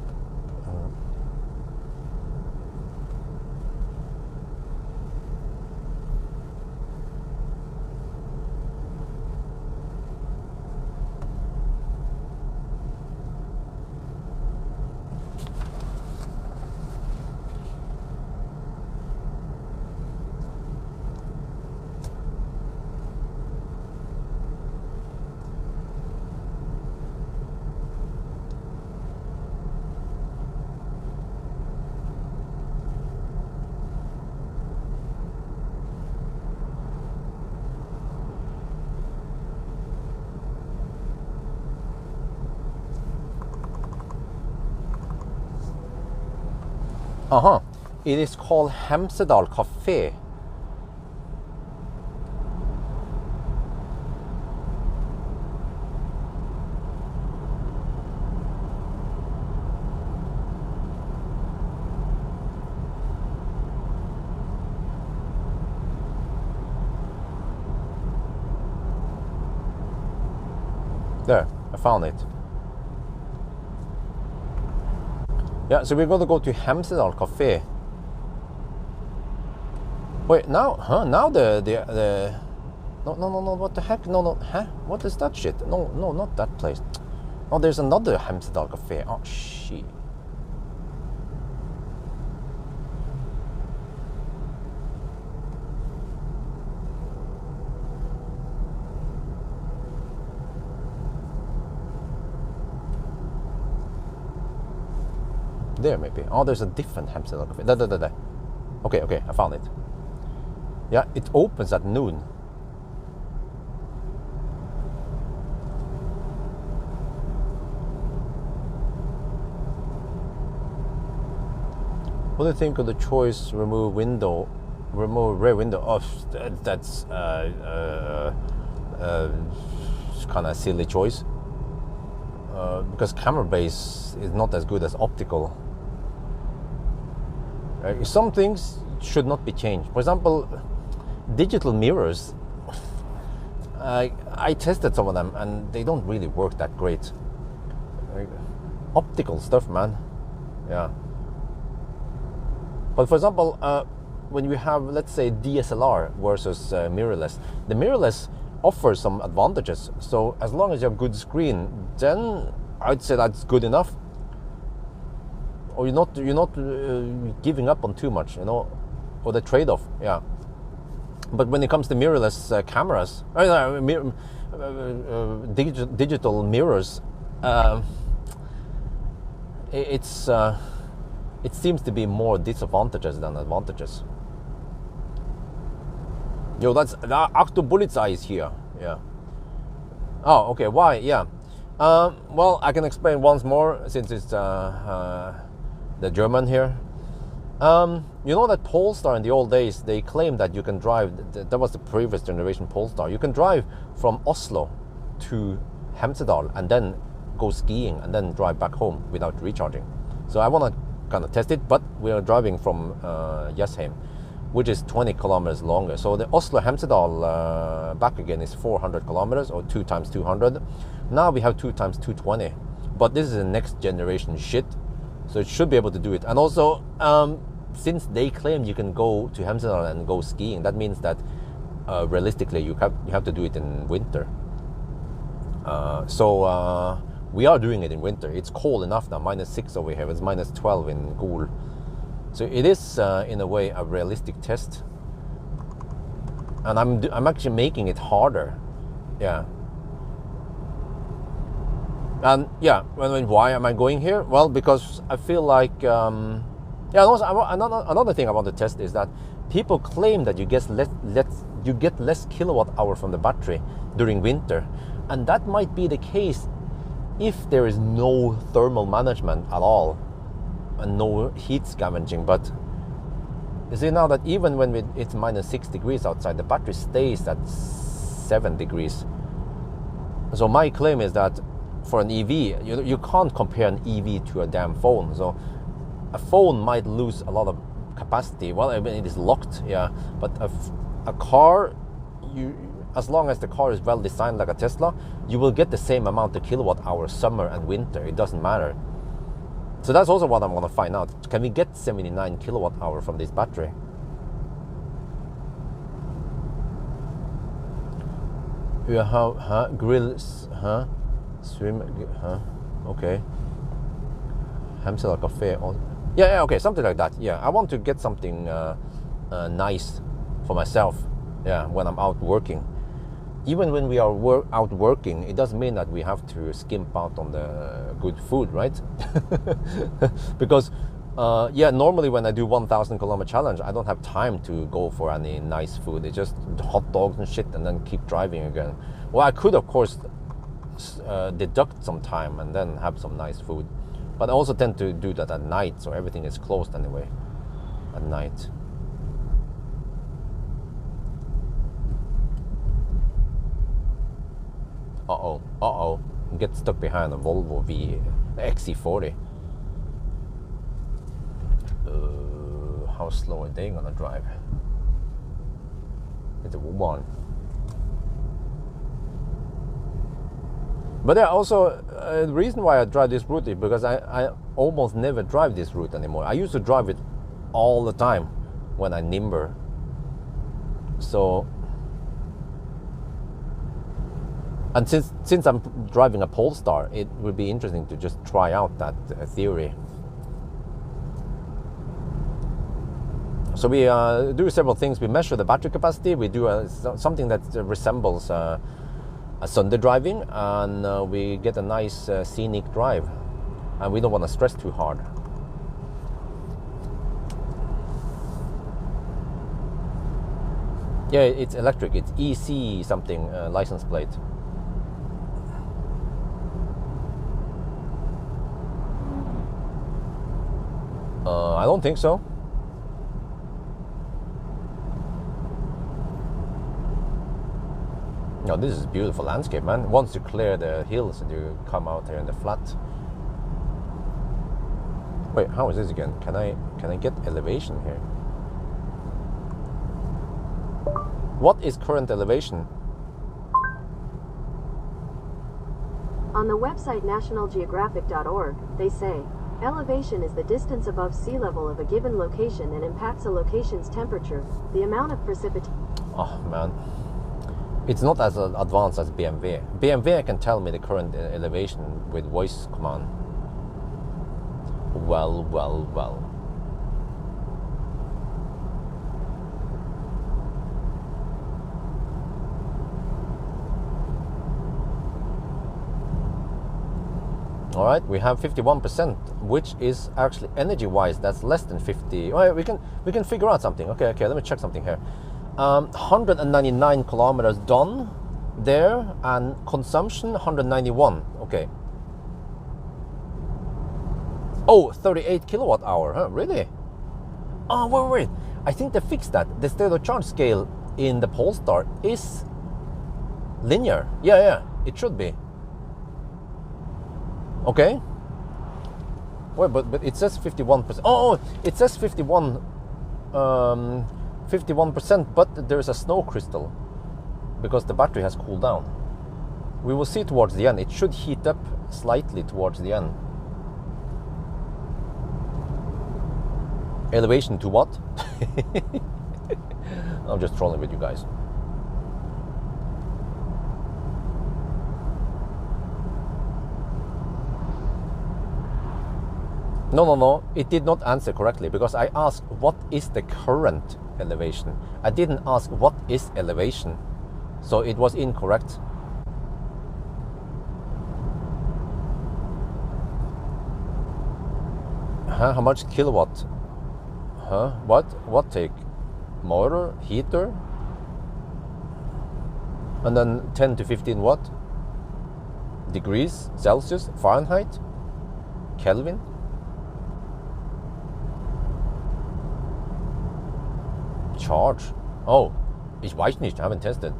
A: It is called Hemsedal Cafe. There, I found it. Yeah, so we're going to go to Hemsedal Cafe. Wait, now, huh? Now the no, what the heck? No, huh? What is that shit? No, not that place. Oh, there's another Hemsedal Cafe. Oh, shit. There, maybe. Oh, there's a different Hemsedal Cafe. There. Okay, I found it. Yeah, it opens at noon. What do you think of the choice remove rear window? Oh, that's kind of silly choice. Because camera base is not as good as optical. Some things should not be changed. For example, digital mirrors. I tested some of them and they don't really work that great. Optical stuff, man. Yeah. But for example, when we have, let's say, DSLR versus mirrorless, the mirrorless offers some advantages. So as long as you have good screen, then I'd say that's good enough. Or you're not giving up on too much, you know, or the trade-off. Yeah. But when it comes to mirrorless cameras, digital mirrors, it seems to be more disadvantages than advantages. Yo, that's Octobullets is here. Yeah. Oh, okay. Why? Yeah. Well, I can explain once more since it's the German here. You know that Polestar in the old days, they claimed that you can drive, that was the previous generation Polestar, you can drive from Oslo to Hemsedal and then go skiing and then drive back home without recharging. So I want to kind of test it, but we are driving from Jessheim, which is 20 kilometers longer. So the Oslo Hemsedal back again is 400 kilometers or 2 times 200. Now we have 2 times 220, but this is the next generation shit. So it should be able to do it. And also, since they claim you can go to Hemsedal and go skiing, that means that realistically you have to do it in winter. So we are doing it in winter. It's cold enough now, -6 over here. It's -12 in Gol. So it is in a way a realistic test. And I'm actually making it harder. Yeah. And yeah, why am I going here? Well, because I feel like, yeah. Also, another thing I want to test is that people claim that you get less kilowatt hour from the battery during winter, and that might be the case if there is no thermal management at all and no heat scavenging. But you see now that even when it's -6 degrees outside, the battery stays at 7 degrees. So my claim is that for an EV, you can't compare an EV to a damn phone. So a phone might lose a lot of capacity. Well, I mean, it is locked, yeah. But a car, as long as the car is well designed like a Tesla, you will get the same amount of kilowatt hours summer and winter. It doesn't matter. So that's also what I'm going to find out. Can we get 79 kilowatt hour from this battery? Grills, swim, okay. Hemsedal cafe. Yeah, okay, something like that. Yeah, I want to get something nice for myself. Yeah, when I'm out working. Even when we are out working, it doesn't mean that we have to skimp out on the good food, right? Because, normally when I do 1,000 kilometer challenge, I don't have time to go for any nice food. It's just hot dogs and shit, and then keep driving again. Well, I could, of course, deduct some time and then have some nice food. But I also tend to do that at night, so everything is closed anyway at night. Uh-oh. Get stuck behind a Volvo XC40. How slow are they gonna drive? It's a one. But yeah, also the reason why I drive this route is because I almost never drive this route anymore. I used to drive it all the time when I nimber. So, and since I'm driving a Polestar, it would be interesting to just try out that theory. So we do several things. We measure the battery capacity. We do something that resembles a Sunday driving, and we get a nice scenic drive, and we don't want to stress too hard. Yeah, it's electric. It's EC something license plate. I don't think so. No, this is beautiful landscape, man. Once you clear the hills and you come out here in the flat. Wait, how is this again? Can I get elevation here? What is current elevation?
B: On the website nationalgeographic.org, they say, elevation is the distance above sea level of a given location and impacts a location's temperature, the amount of precipitation.
A: Oh, man. It's not as advanced as BMW. BMW can tell me the current elevation with voice command. Well. All right, we have 51%, which is actually energy-wise, that's less than 50. Oh, we can figure out something. Okay, let me check something here. 199 kilometers done there, and consumption 191. Okay. Oh, 38 kilowatt hour, huh? Really? Oh, wait. I think they fixed that. The state of charge scale in the Polestar is linear. Yeah, it should be. Okay. Wait, but it says 51%. Oh, it says 51%, but there is a snow crystal because the battery has cooled down. We will see towards the end. It should heat up slightly towards the end. Elevation to what? I'm just trolling with you guys. No. It did not answer correctly because I asked what is the current elevation. I didn't ask what is elevation. So it was incorrect. How much kilowatt? What take? Motor? Heater? And then 10 to 15 what? Degrees Celsius? Fahrenheit? Kelvin? Charge. Oh, ich weiß nicht, I haven't tested.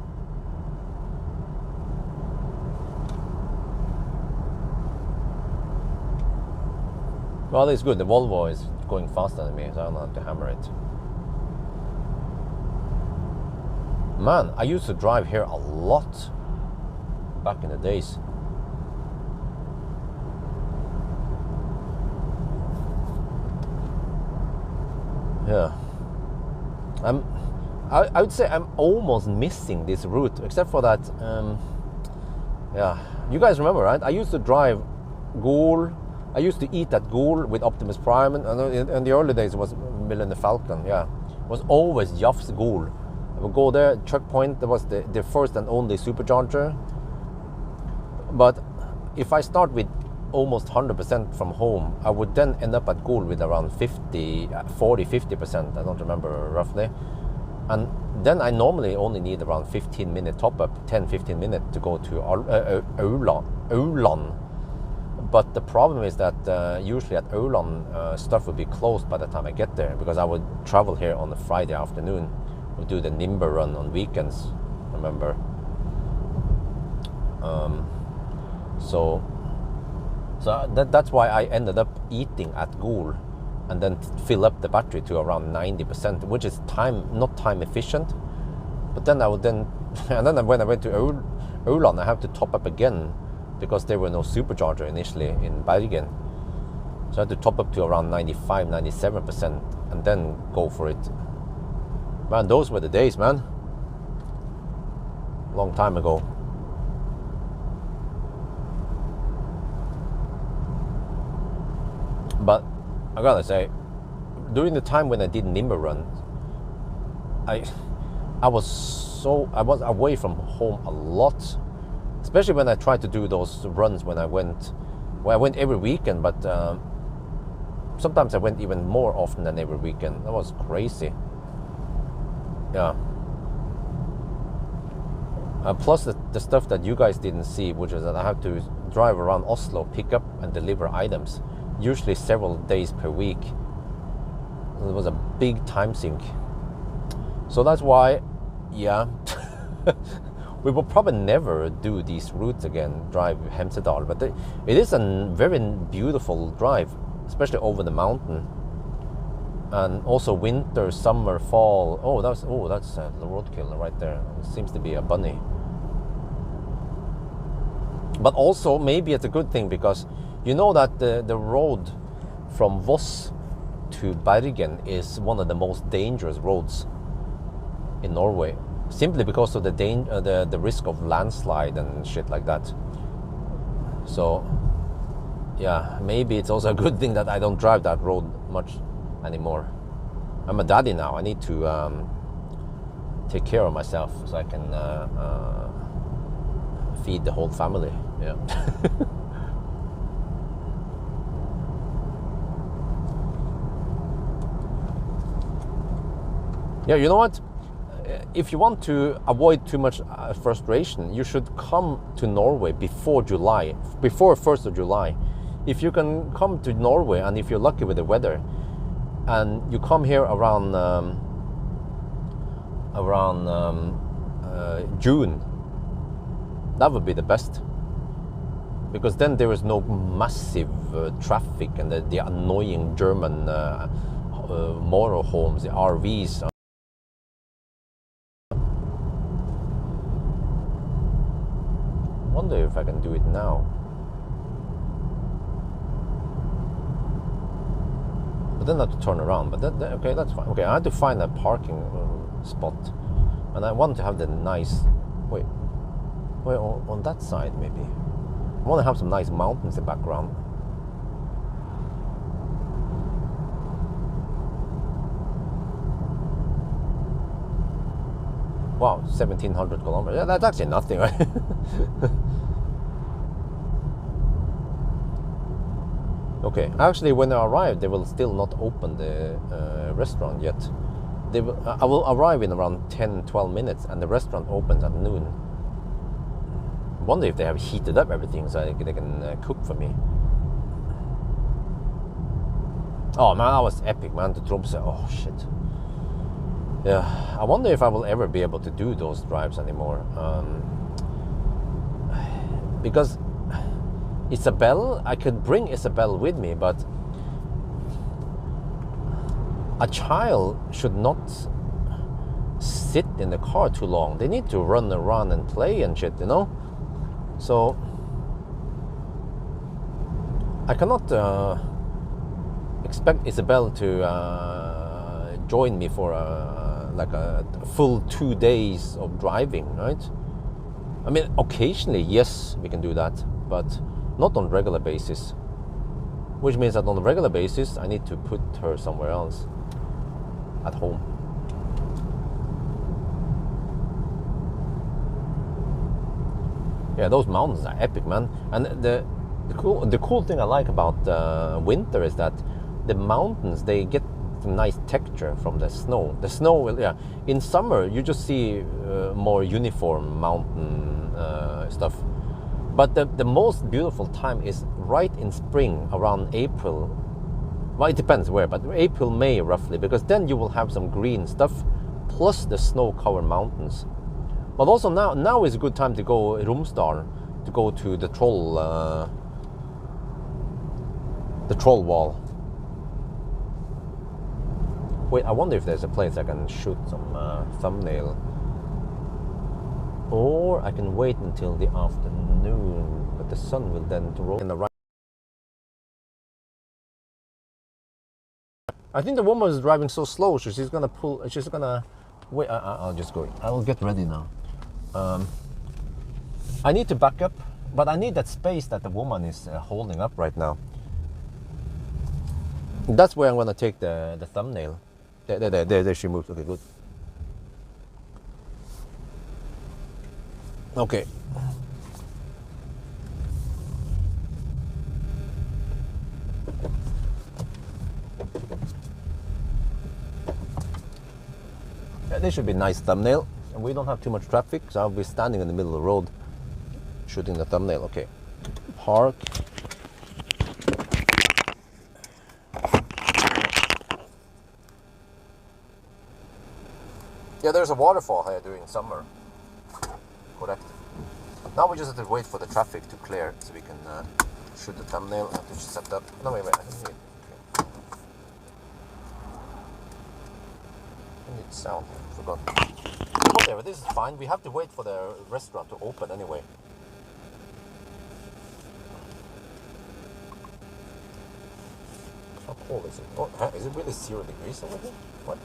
A: Well, it's good. The Volvo is going faster than me, so I don't have to hammer it. Man, I used to drive here a lot back in the days. Yeah. I would say I'm almost missing this route, except for that. Yeah, you guys remember, right? I used to drive Ghoul. I used to eat at Ghoul with Optimus Prime, and in the early days it was Millennium Falcon. Yeah, it was always Jaff's Ghoul. I would go there, checkpoint. That was the first and only supercharger. But if I start with almost 100% from home, I would then end up at Ghoul with around 50%. I don't remember roughly. And then I normally only need around 15-minute top-up, 10-15 minutes to go to Aulan. But the problem is that usually at Aulan, stuff would be closed by the time I get there, because I would travel here on a Friday afternoon. We'll do the Nimber run on weekends, remember. So that's why I ended up eating at Ghoul and then fill up the battery to around 90%, which is not time efficient. But then and then when I went to Aulan, I have to top up again because there were no supercharger initially in Bergen. So I had to top up to around 95-97% and then go for it. Man, those were the days, man. Long time ago. But I gotta say, during the time when I did Nimber run, I was away from home a lot, especially when I tried to do those runs when I went every weekend, but sometimes I went even more often than every weekend. That was crazy. Yeah. Plus the stuff that you guys didn't see, which is that I have to drive around Oslo, pick up and deliver items, usually several days per week. It was a big time sink. So that's why, yeah, we will probably never do these routes again, drive Hemsedal, but it is a very beautiful drive, especially over the mountain. And also winter, summer, fall. Oh, that's the roadkill right there. It seems to be a bunny. But also maybe it's a good thing, because you know that the road from Voss to Bergen is one of the most dangerous roads in Norway, simply because of the risk of landslide and shit like that. So yeah, maybe it's also a good thing that I don't drive that road much anymore. I'm a daddy now. I need to take care of myself so I can feed the whole family. Yeah. Yeah, you know what? If you want to avoid too much frustration, you should come to Norway before 1st of July. If you can come to Norway, and if you're lucky with the weather, and you come here around June, that would be the best, because then there is no massive traffic and the annoying German motorhomes, the RVs. I wonder if I can do it now. But then I have to turn around. But okay, that's fine. Okay, I had to find a parking spot, and I want to have the nice. Wait, on that side maybe. I want to have some nice mountains in the background. Wow, 1,700 kilometers. Yeah, that's actually nothing, right? Okay, actually, when I arrive, they will still not open the restaurant yet. I will arrive in around 10-12 minutes, and the restaurant opens at noon. I wonder if they have heated up everything so they can cook for me. Oh man, that was epic, man, to Tromsø. Oh shit. Yeah, I wonder if I will ever be able to do those drives anymore. Because Isabel, I could bring Isabel with me, but a child should not sit sit in the car too long. They need to run around and play and shit, you know. So I cannot expect Isabel to join me for like a full 2 days of driving, right? I mean, occasionally, yes, we can do that, but not on a regular basis. Which means that on a regular basis, I need to put her somewhere else at home. Yeah, those mountains are epic, man. And the cool thing I like about winter is that the mountains, they get some nice texture from the snow. The snow will, yeah. In summer, you just see more uniform mountain stuff. But the most beautiful time is right in spring, around April. Well, it depends where, but April, May roughly, because then you will have some green stuff, plus the snow-covered mountains. But also now is a good time to go Hemsedal, to go to the troll wall. Wait, I wonder if there's a place I can shoot some thumbnail. Or I can wait until the afternoon, but the sun will then roll in the right. I think the woman is driving so slow, so she's gonna pull. She's gonna wait. I'll just go. I will get ready now. I need to back up, but I need that space that the woman is holding up right now. That's where I'm gonna take the thumbnail. There she moves. Okay, good. Okay. Yeah, this should be a nice thumbnail. And we don't have too much traffic, so I'll be standing in the middle of the road shooting the thumbnail. Okay. Park. Yeah, there's a waterfall here during summer. Correct. Now we just have to wait for the traffic to clear so we can shoot the thumbnail. I have to just set up. No, wait. I need sound. Forgot. Whatever, this is fine. We have to wait for the restaurant to open anyway. How cold is it? Oh, is it really 0 degrees over here? What?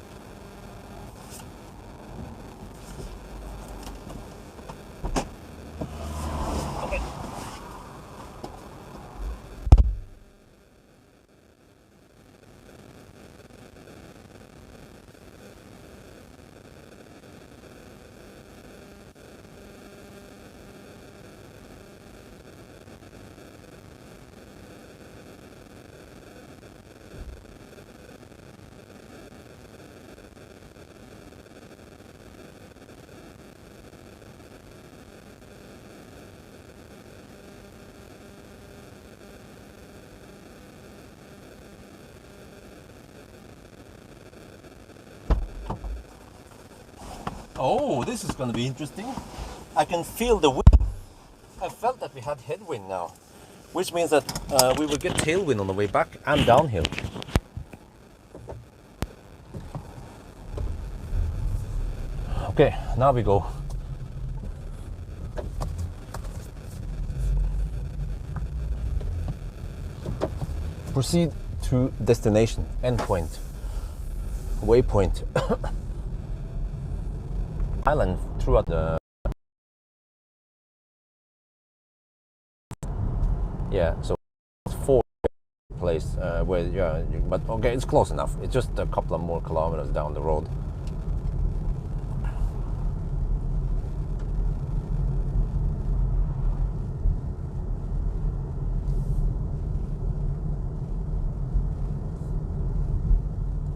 A: Oh, this is going to be interesting. I can feel the wind. I felt that we had headwind now, which means that we will get tailwind on the way back and downhill. Okay, now we go. Proceed to destination, endpoint, waypoint. Island throughout the so 4 place where but okay, it's close enough. It's just a couple of more kilometers down the road.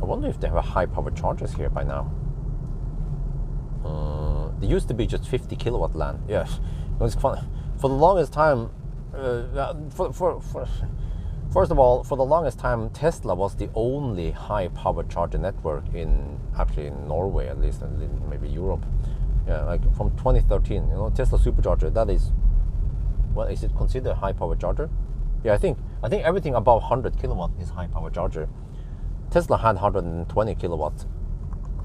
A: I wonder if they have high power chargers here by now. There used to be just 50 kilowatt land. Yeah, it was fun. For the longest time, first of all, for the longest time, Tesla was the only high power charger network in Norway, at least, and maybe Europe. Yeah, like from 2013, Tesla supercharger. That is, well, is it considered a high power charger? Yeah, I think everything above 100 kilowatt is high power charger. Tesla had 120 kilowatt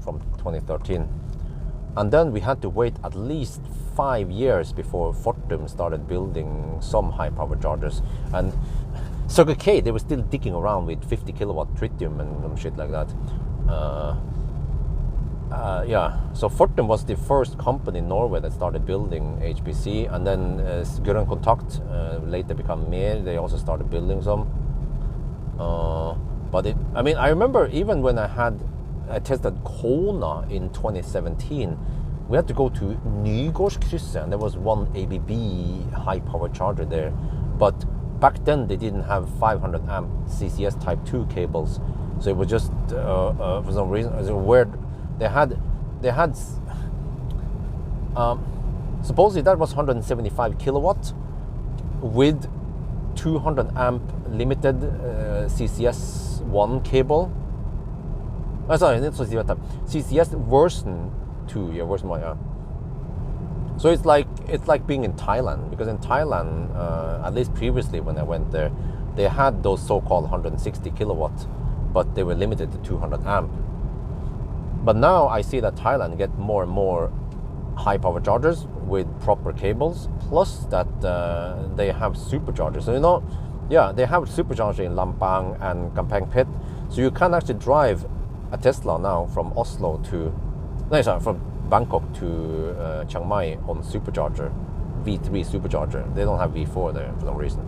A: from 2013. And then we had to wait at least 5 years before Fortum started building some high power chargers. And Circle K, they were still digging around with 50 kilowatt tritium and some shit like that. Yeah, so Fortum was the first company in Norway that started building HPC, and then Grønn Kontakt later became Mer. They also started building some. But I mean, I remember even when I tested Kona in 2017, we had to go to Nygårdskrysset, and there was one ABB high power charger there. But back then they didn't have 500 amp CCS Type 2 cables, so it was just for some reason it was weird. They had supposedly that was 175 kilowatts with 200 amp limited CCS 1 cable. Sorry, not CCS version 2, yeah, version 1, yeah. So it's like being in Thailand, because in Thailand, at least previously when I went there, they had those so-called 160 kilowatts, but they were limited to 200 amp. But now I see that Thailand get more and more high power chargers with proper cables, plus that they have superchargers. So, you know, yeah, they have supercharger in Lampang and Kampeng Phet. So you can actually drive a Tesla now from Oslo to, from Bangkok to Chiang Mai on supercharger, V3 supercharger. They don't have V4 there for some reason.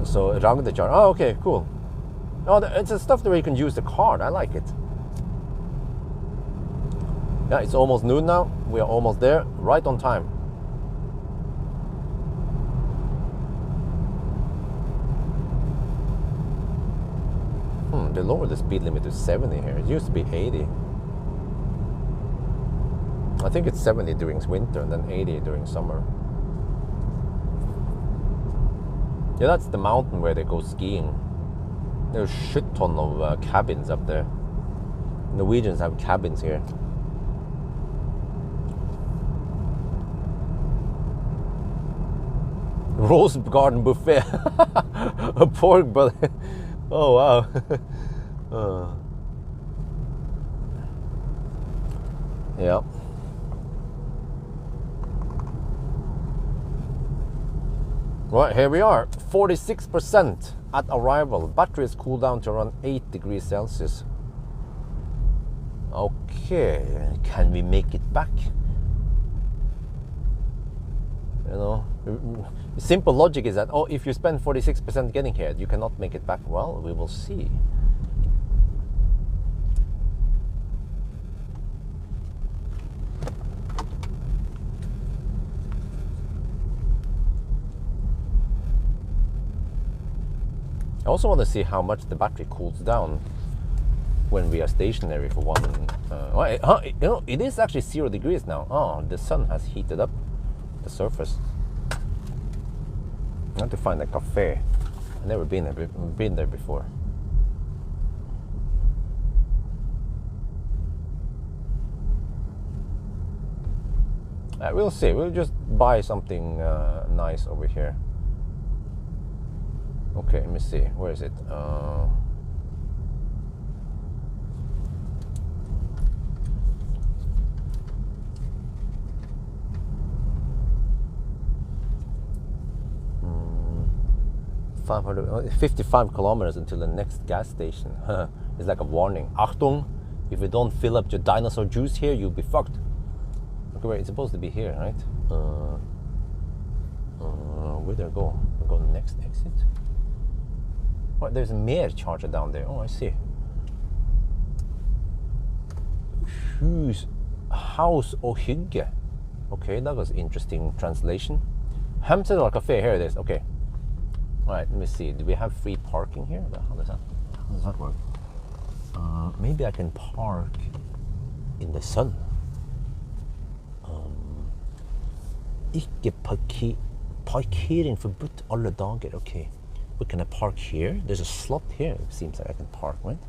A: So Ragde charger. Oh, okay, cool. Oh, it's a stuff where you can use the card. I like it. Yeah, it's almost noon now. We are almost there, right on time. They lowered the speed limit to 70 here. It used to be 80. I think it's 70 during winter and then 80 during summer. Yeah, that's the mountain where they go skiing. There's a shit ton of cabins up there. Norwegians have cabins here. Rose Garden Buffet. A pork belly. Oh, wow. Yeah. Right, here we are. 46% at arrival. Battery is cooled down to around 8 degrees Celsius. Okay, can we make it back? You know, simple logic is that, oh, if you spend 46% getting here, you cannot make it back. Well, we will see. I also want to see how much the battery cools down when we are stationary for one. You know, it is actually 0 degrees now. Oh, the sun has heated up the surface. I have to find a cafe. I've never been there before. We'll see. We'll just buy something nice over here. Okay, let me see. Where is it? Uh, 55 kilometers until the next gas station. It's like a warning. Achtung, if you don't fill up your dinosaur juice here, you'll be fucked. Okay, wait, it's supposed to be here, right? Where do I go? I go to the next exit. Oh, there's a Mer charger down there. Oh, I see. House og hygge. Okay, that was interesting translation. Hemsedal cafe, here it is. Okay. All right, let me see. Do we have free parking here? How does that work? Maybe I can park in the sun. Ikke parkering forbudt alle dager. Okay. But can I park here? There's a slot here. It seems like I can park, right?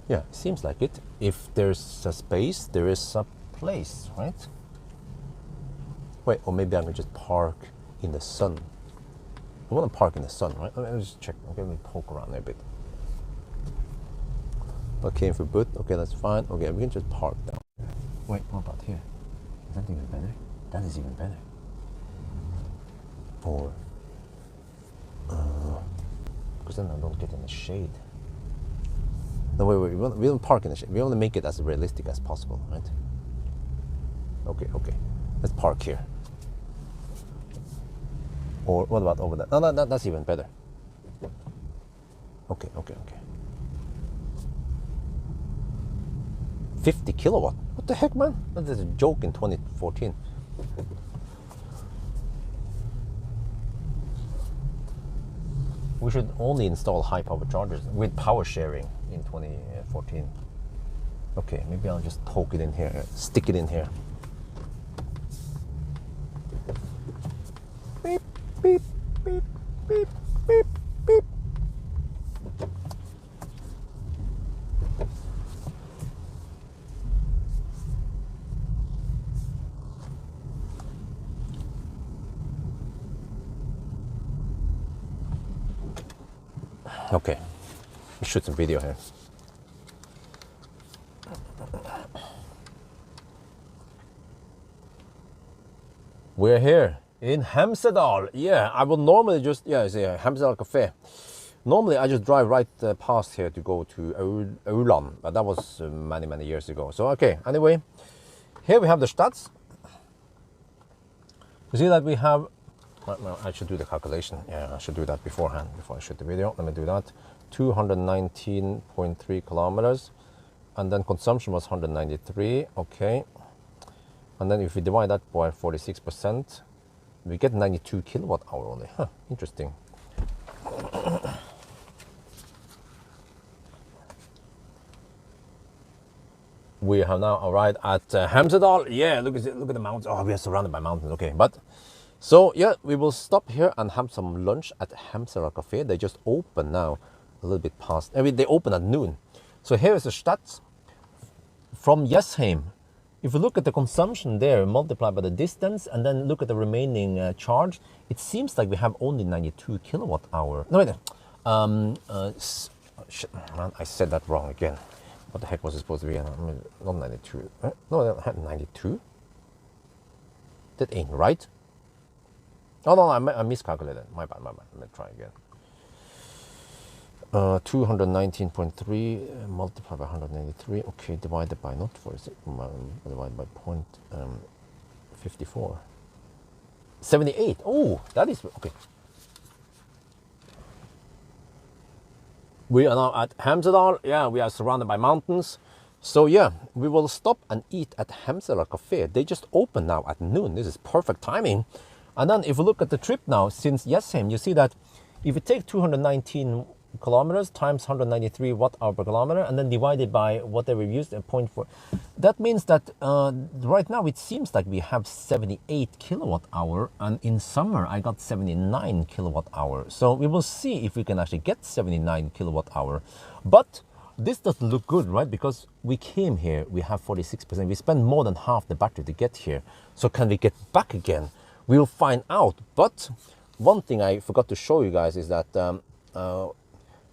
A: Yeah, it seems like it. If there's a space, there is a place, right? Wait, or maybe I can just park in the sun. I want to park in the sun, right? Let me just check. Okay, let me poke around there a bit. Okay, for boot. Okay, that's fine. Okay, we can just park down. Wait, what about here? Is that even better? That is even better. Or, because then I don't get in the shade. No, wait. We don't park in the shade. We want to make it as realistic as possible, right? Okay. Let's park here. Or what about over there? No, that's even better. Okay. 50 kilowatt. What the heck, man? That is a joke in 2014. We should only install high power chargers with power sharing in 2014. Okay, maybe I'll just poke it in here, stick it in here. Beep, beep, beep, beep, beep, beep. Okay, let's shoot some video here. We're here in Hemsedal. Yeah, I would normally just, it's a Hemsedal cafe. Normally I just drive right past here to go to Auland, but that was many years ago. So okay, anyway, here we have the stats. You see that we have, well, I should do the calculation. Yeah, I should do that beforehand, before I shoot the video. Let me do that. 219.3 kilometers. And then consumption was 193, okay. And then if we divide that by 46%, we get 92 kilowatt hour only. Huh, interesting. We have now arrived at Hemsedal. Yeah, look at the mountains. Oh, we are surrounded by mountains. Okay, but so yeah, we will stop here and have some lunch at Hemsedal Cafe. They just open now, a little bit past. I mean, they open at noon. So here is the stats from Jessheim. If you look at the consumption there, multiplied by the distance, and then look at the remaining charge, it seems like we have only 92 kilowatt hour. No, wait. Shit, man, I said that wrong again. What the heck was it supposed to be? I mean, not 92. No, 92? That ain't right. Oh, no, I miscalculated. My bad. Let me try again. 219.3 multiplied by 183. Okay, divided by not 46, divided by 0.54. 78. Oh, that is okay. We are now at Hemsedal. Yeah, we are surrounded by mountains. So yeah, we will stop and eat at Hemsedal Cafe. They just open now at noon. This is perfect timing. And then if you look at the trip now, since Jessheim, you see that if you take 219 kilometers times 193 watt hour per kilometer and then divided by whatever we used, 0.4, that means that right now it seems like we have 78 kilowatt hour, and in summer I got 79 kilowatt hour. So we will see if we can actually get 79 kilowatt hour. But this doesn't look good, right? Because we came here, we have 46%. We spent more than half the battery to get here. So can we get back again? We'll find out. But one thing I forgot to show you guys is that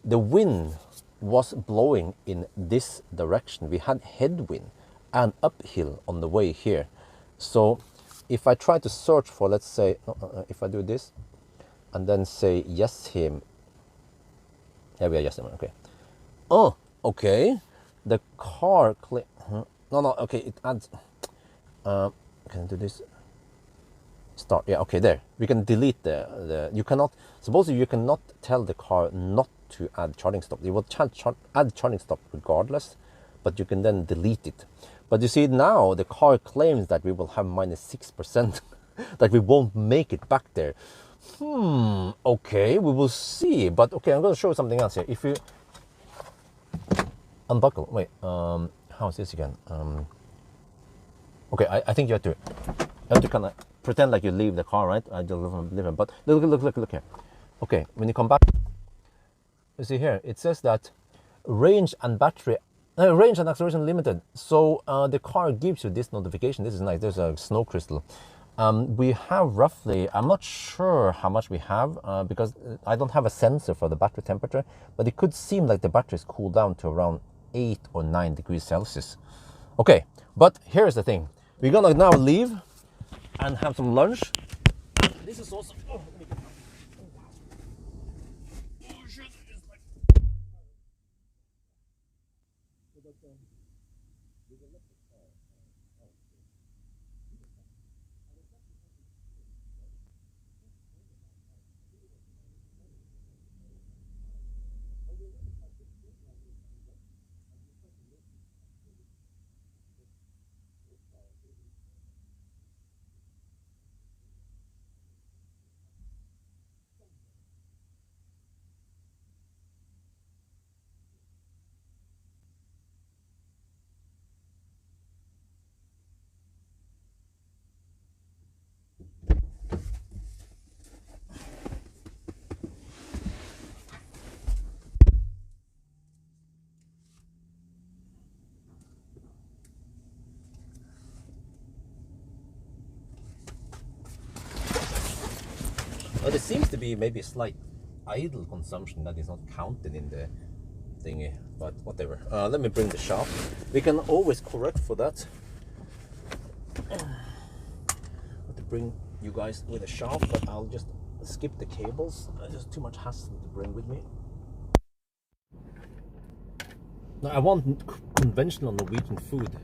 A: the wind was blowing in this direction. We had headwind and uphill on the way here. So if I try to search for, let's say, if I do this and then say Jessheim, yeah, we are Jessheim, okay. Oh, okay. The car, okay, it adds, can I do this? Start, yeah, okay, there. We can delete you cannot, supposedly you cannot tell the car not to add charging stop. It will add charging stop regardless, but you can then delete it. But you see now the car claims that we will have -6%, that we won't make it back there. Okay, we will see. But okay, I'm going to show you something else here. If you unbuckle, wait, how is this again? Okay, I think you have to kind of pretend like you leave the car, right? I don't live in, but look here. Okay, when you come back, you see here, it says that range and acceleration limited. So the car gives you this notification. This is nice. There's a snow crystal. We have roughly, I'm not sure how much we have because I don't have a sensor for the battery temperature, but it could seem like the battery is cooled down to around 8 or 9 degrees Celsius. Okay, but here's the thing. We're gonna now leave and have some lunch. This is also... Oh, let me get... Oh, shit. It's like... Well, there seems to be maybe a slight idle consumption that is not counted in the thingy, but whatever. Let me bring the shaft. We can always correct for that. I have to bring you guys with a shaft, but I'll just skip the cables. There's too much hassle to bring with me. Now, I want conventional Norwegian food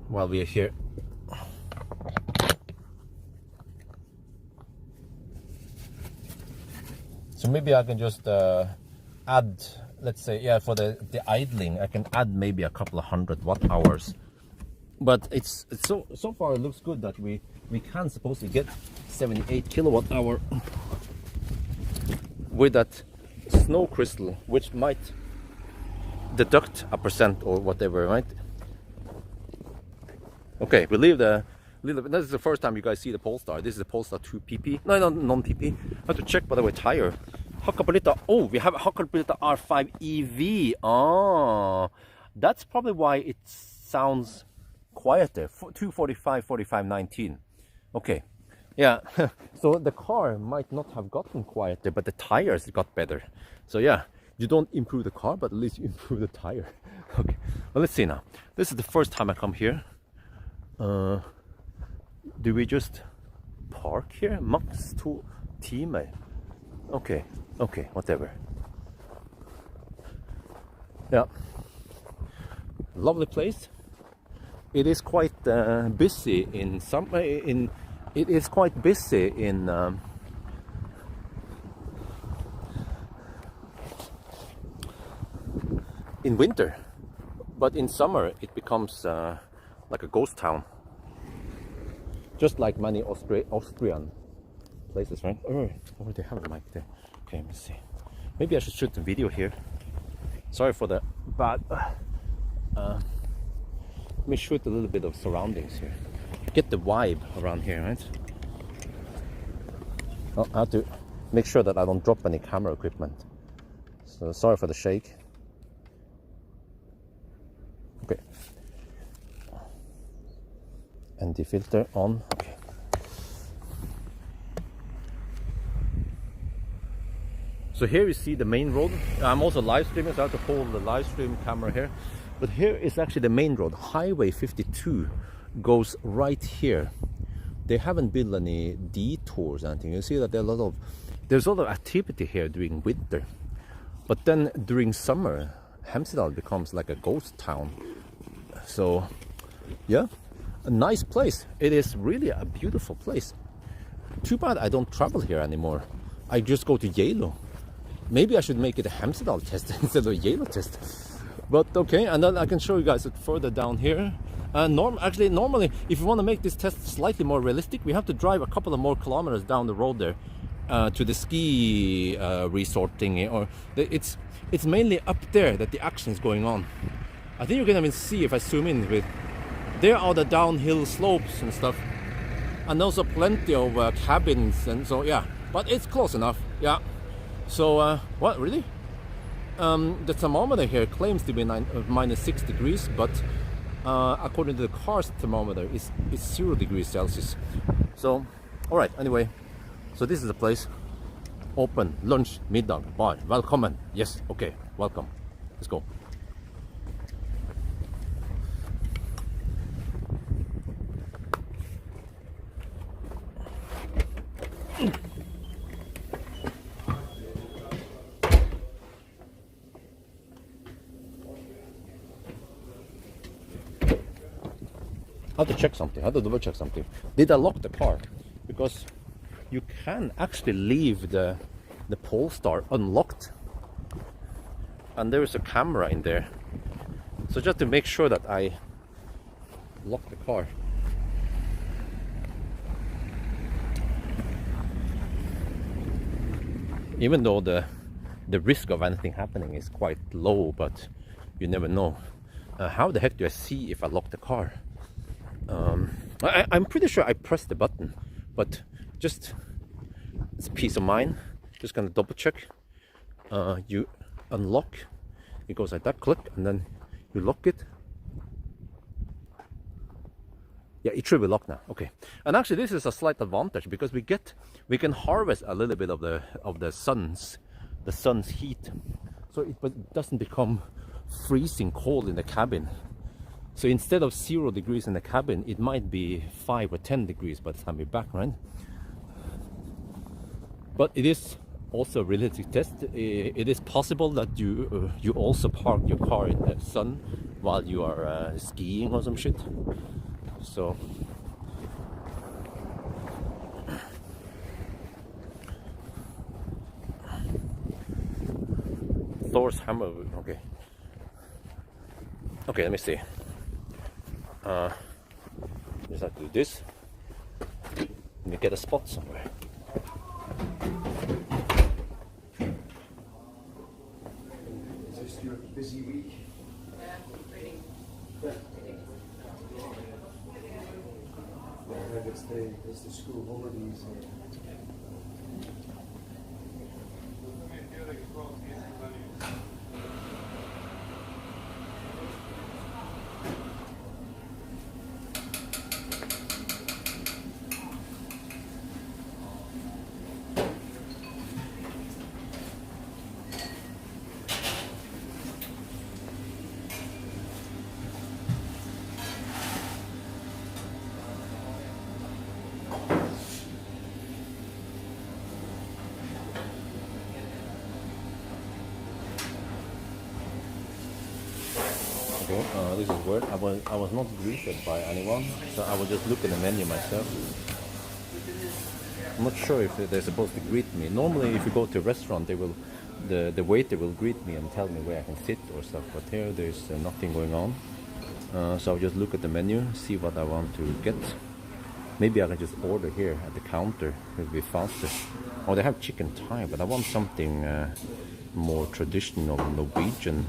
A: while we are here. So maybe I can just add, let's say, yeah, for the idling, I can add maybe a couple of 100 watt-hours. But it's so far it looks good that we can supposedly get 78 kilowatt-hour with that snow crystal, which might deduct a percent or whatever, right? Okay, we leave the... This is the first time you guys see the Polestar. This is the Polestar 2 PP. No, non-PP. I have to check, by the way, tire. Hakkapeliitta. Oh, we have a Hakkapeliitta R5 EV. Oh, that's probably why it sounds quieter. 245, 45, 19. Okay. Yeah. So the car might not have gotten quieter, but the tires got better. So yeah, you don't improve the car, but at least you improve the tire. Okay. Well, let's see now. This is the first time I come here. Do we just park here? Max 2 timer. Okay, whatever. Yeah, lovely place. It is quite busy in some. It is quite busy in winter, but in summer it becomes like a ghost town. Just like many Austrian places, right? Oh, they have a mic there. Okay, let me see. Maybe I should shoot the video here. Sorry for the bad. Let me shoot a little bit of surroundings here. Get the vibe around here, right? Oh, I have to make sure that I don't drop any camera equipment. So sorry for the shake. Okay. And the filter on. Okay. So here you see the main road. I'm also live streaming, so I have to hold the live stream camera here. But here is actually the main road. Highway 52 goes right here. They haven't built any detours or anything. You see that there's a lot of activity here during winter. But then during summer, Hemsedal becomes like a ghost town. So yeah, a nice place. It is really a beautiful place. Too bad I don't travel here anymore. I just go to Yalo. Maybe I should make it a Hemsedal test instead of a Yalo test. But okay, and then I can show you guys it further down here. Normally, if you want to make this test slightly more realistic, we have to drive a couple of more kilometers down the road there to the ski resort thingy. Or it's mainly up there that the action is going on. I think you're gonna even see if I zoom in with. There are the downhill slopes and stuff, and also plenty of cabins, and so yeah. But it's close enough, yeah. So what really? The thermometer here claims to be minus 6 degrees, but according to the car's thermometer, it's 0 degrees Celsius. So, all right. Anyway, so this is the place. Open lunch, middag, bar. Welcome. Yes. Okay. Welcome. Let's go. I have to check something. I have to double check something. Did I lock the car? Because you can actually leave the Polestar unlocked, and there is a camera in there. So just to make sure that I lock the car. Even though the risk of anything happening is quite low, but you never know. How the heck do I see if I lock the car? I'm pretty sure I pressed the button, but just it's peace of mind. Just gonna double check. You unlock, it goes like that, click, and then you lock it. Yeah, it should be locked now. Okay, and actually this is a slight advantage because we can harvest a little bit of the sun's heat, so it doesn't become freezing cold in the cabin. So instead of 0 degrees in the cabin, it might be 5 or 10 degrees by the time we're back, right? But it is also a realistic test. It is possible that you also park your car in the sun while you are skiing or some shit. So Thor's hammer. Okay, let me see. Just have to do this. Let me get a spot somewhere.
C: Is this your busy week?
D: Yeah, pretty.
C: Yeah, it's the school holidays.
A: Okay, this is weird. I was not greeted by anyone, so I will just look at the menu myself. I'm not sure if they're supposed to greet me. Normally, if you go to a restaurant, the waiter will greet me and tell me where I can sit or stuff. But here, there's nothing going on. So I'll just look at the menu, see what I want to get. Maybe I can just order here at the counter. It'll be faster. Oh, they have chicken thigh, but I want something more traditional Norwegian.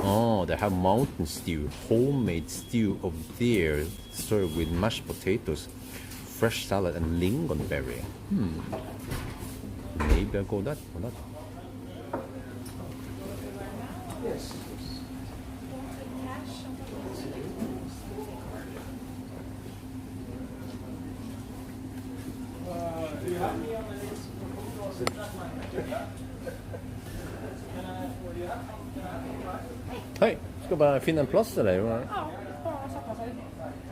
A: Oh, they have mountain stew, homemade stew of deer served with mashed potatoes, fresh salad, and lingonberry. Maybe I'll go that for that.
C: Yes.
A: Hei, skal bare finne en plass til deg?
D: Ja, bara sätta sig.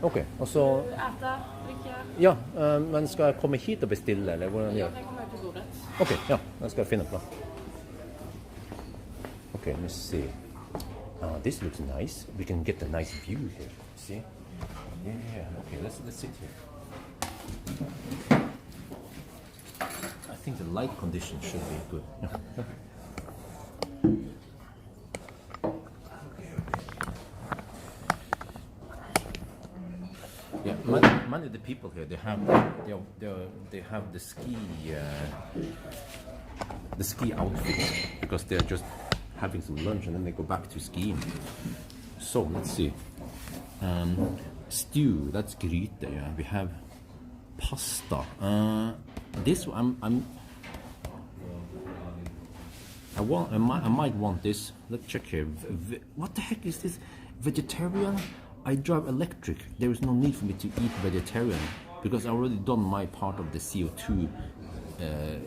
A: Ok, og så...
D: Äta, dricka.
A: Ja, men skal jeg komme hit og bestille, eller hvordan gjør
D: Jag
A: jeg?
D: kan komma ut till bordet.
A: Ok, ja, da skal jeg finne en plass. Okay, let's see. This looks nice. We can get a nice view here. See? Yeah. Okay, let's sit here. I think the light condition should be good. Yeah, many of the people here, they have the ski outfits because they're just having some lunch and then they go back to skiing. So let's see. Stew, that's gryte. Yeah, we have pasta. This I might want this. Let's check here. What the heck is this? Vegetarian? I drive electric. There is no need for me to eat vegetarian because I already done my part of the CO2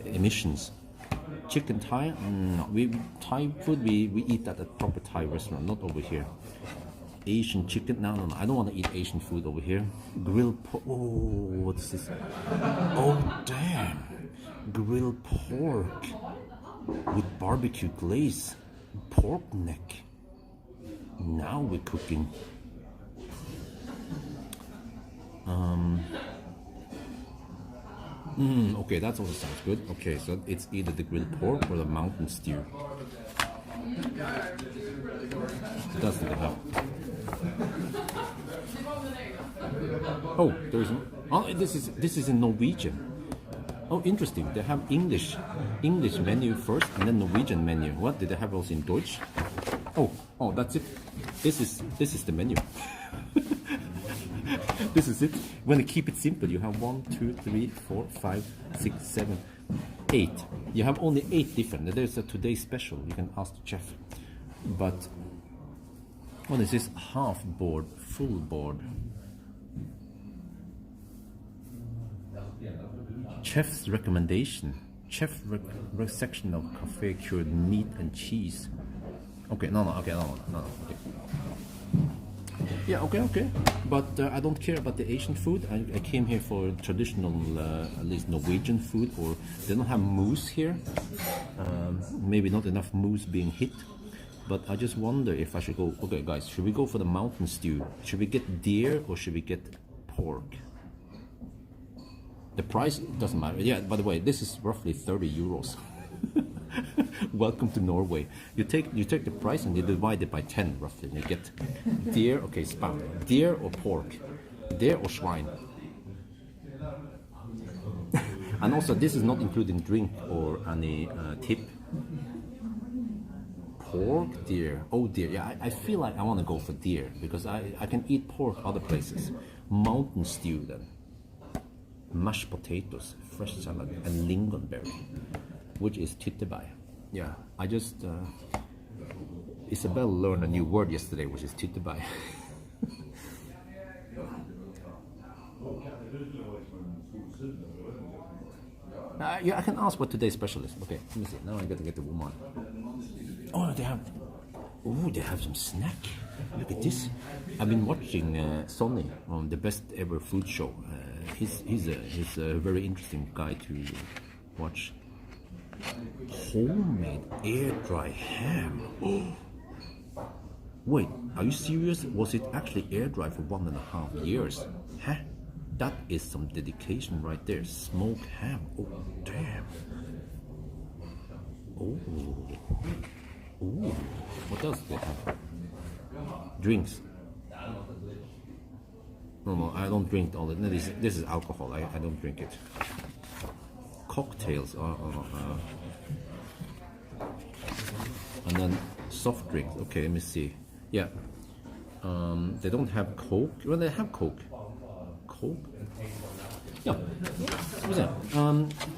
A: emissions. Chicken Thai? No. Thai food we eat at a proper Thai restaurant, not over here. Asian chicken. No, I don't want to eat Asian food over here. Grilled pork. Oh, what's this? Oh, damn. Grilled pork with barbecue glaze. Pork neck. Now we're cooking. Okay, that also sounds good. Okay, so it's either the grilled pork or the mountain stew. That's what they have. Oh, there's. Oh, this is in Norwegian. Oh, interesting. They have English menu first, and then Norwegian menu. What did they have also in Deutsch? Oh, that's it. This is the menu. This is it. When you keep it simple, you have 1, 2, 3, 4, 5, 6, 7, 8. You have only 8 different. There's a today special. You can ask the chef. But what is this? Half board, full board. Chef's recommendation. Section of cafe cured meat and cheese. Okay, no. Okay. Yeah, okay. But I don't care about the Asian food. I came here for traditional, at least Norwegian food, or they don't have moose here. Maybe not enough moose being hit. But I just wonder if I should go. Okay, guys, should we go for the mountain stew? Should we get deer or should we get pork? The price doesn't matter. Yeah, by the way, this is roughly 30 euros. Welcome to Norway. You take the price and you divide it by 10 roughly, and you get deer. Okay, spam. Deer or pork, deer or swine. And also, this is not including drink or any tip. Pork, deer. Oh dear. Yeah, I feel like I want to go for deer because I can eat pork other places. Mountain stew then. Mashed potatoes, fresh salad, and lingonberry, which is tyttebær. Yeah, I just Isabel learned a new word yesterday, which is tyttebær. Yeah, I can ask what today's special is. Okay, let me see. Now I got to get the woman. Oh, they have some snack. Look at this. I've been watching Sonny on the best ever food show. He's a very interesting guy to watch. Homemade air dry ham. Oh. Wait, are you serious? Was it actually air dry for 1.5 years? Huh? That is some dedication right there. Smoked ham. Oh, damn. Oh. Ooh. What else do they have? Drinks. No, I don't drink all that. No, this is alcohol. I don't drink it. Cocktails. And then soft drinks. Okay, let me see. Yeah. They don't have Coke. Well, they have Coke. Coke? Ja. Skal vi se.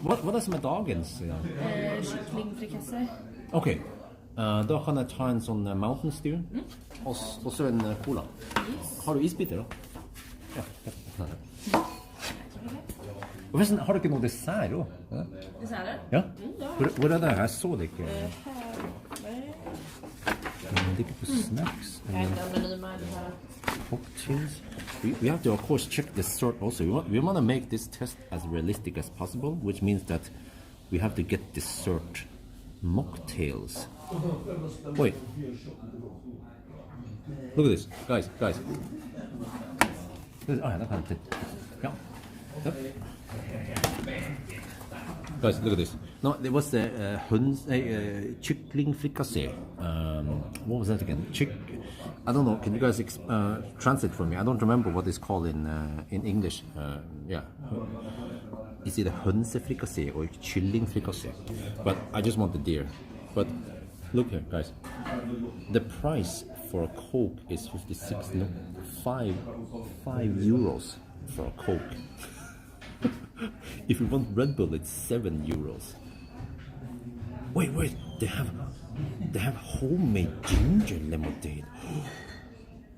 A: Hva er som er dagens?
D: Kycklingfrikassé.
A: Ok. Da kan jeg ta en sånn mountain stew. Og så en cola. Har du isbiter da? Ja. Og forresten, har du ikke noe dessert også?
D: Desserter?
A: Ja. Hvor er det? Jeg så det ikke. Det er ikke på snacks. Cocktails. We have to, of course, check the sort also. We want to make this test as realistic as possible, which means that we have to get dessert. Mocktails. Wait. Look at this, guys. Yeah. Guys, look at this. No, there was the kycklingfrikassé. What was that again? I don't know. Can you guys translate for me? I don't remember what it's called in English. Yeah. Is it a hønsefrikassé or kyllingfrikassé? But I just want the deer. But look here, guys. The price for a Coke is 56. No, 5 euros for a Coke. If you want Red Bull, it's 7 euros. Wait. They have homemade ginger lemonade.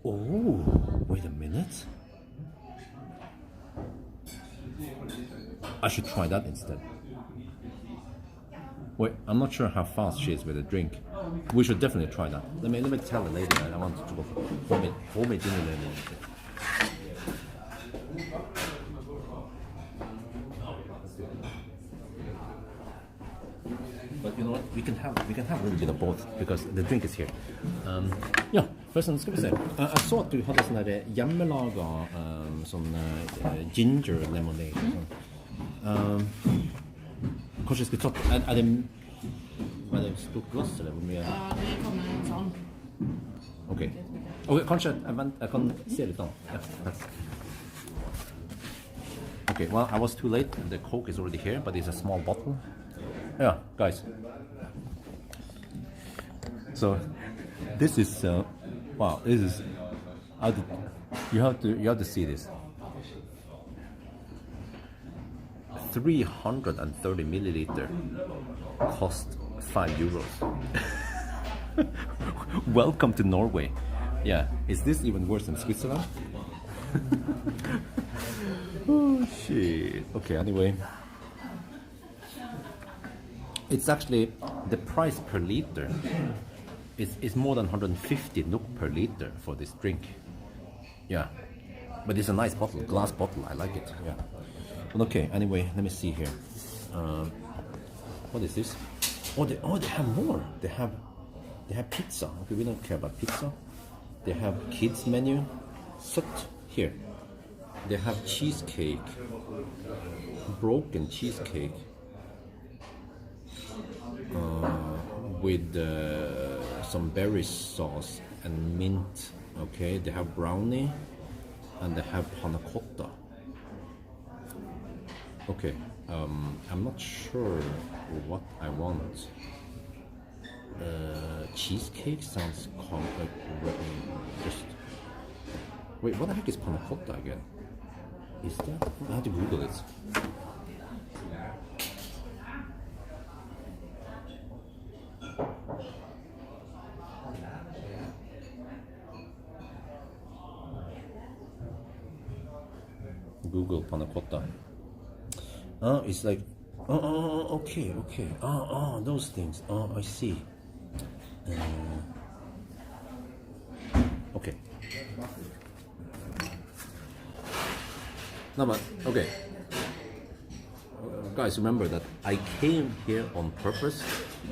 A: Oh, wait a minute. I should try that instead. Wait, I'm not sure how fast she is with a drink. We should definitely try that. Let me tell the lady I want to go for homemade dinner lady. But you know what? We can have a little bit of both because the drink is here. Ja, forresten skal vi se. Jeg så at du hadde sånn der hjemmelaga ginger lemonade. Kanskje jeg skulle tatt er det stort glass eller hvor mye?
D: Ja, det kommer sånn.
A: Ok, kanskje jeg kan se litt an. Ja, takk. Okay, well, I was too late. The Coke is already here, but it's a small bottle. Yeah, guys. So, this is wow. This is you have to see this. 330 milliliter cost €5. Welcome to Norway. Yeah, is this even worse than Switzerland? Oh shit. Okay, anyway. It's actually the price per liter is more than 150 NOK per liter for this drink. Yeah, but it's a nice bottle, glass bottle. I like it. Yeah. But okay. Anyway, let me see here. What is this? Oh, they have more. They have pizza. Okay, we don't care about pizza. They have kids menu. Sutt here. They have cheesecake. Broken cheesecake. With some berry sauce and mint. Okay, they have brownie and they have panna cotta. Okay, I'm not sure what I want. Cheesecake sounds just. Wait, what the heck is panna cotta again? Is that? I have to Google it. Google panna cotta. It's like, okay. Those things. I see. Okay. No, but okay. Guys, remember that I came here on purpose.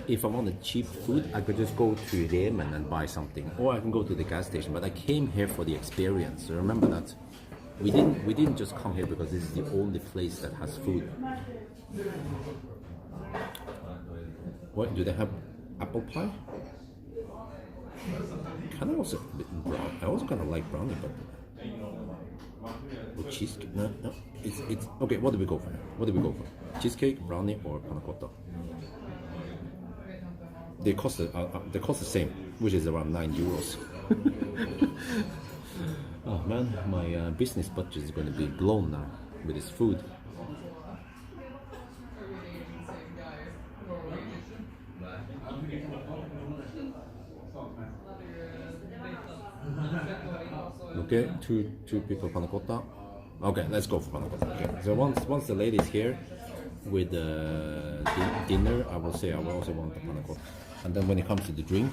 A: If I wanted cheap food, I could just go to Remen and buy something, or I can go to the gas station. But I came here for the experience. So remember that. We didn't just come here because this is the only place that has food. What do they have? Apple pie? Kind of also a bit brown. I also kind of like brownie, but with cheesecake. No. It's okay. What do we go for? Cheesecake, brownie, or panna cotta? They cost the same, which is around €9. Oh man, my business budget is going to be blown now with this food. Okay, two people panna cotta. Okay, let's go for panna cotta. Okay, so once the lady's here with dinner, I will say I will also want the panna cotta. And then when it comes to the drink,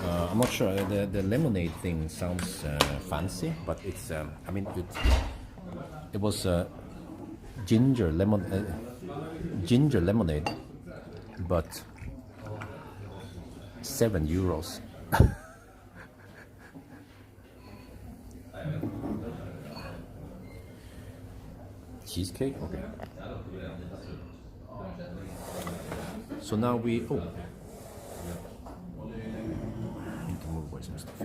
A: I'm not sure. The lemonade thing sounds fancy, but it's. I mean, it was ginger lemonade, but €7. Cheesecake, okay. So now we need to move away some stuff.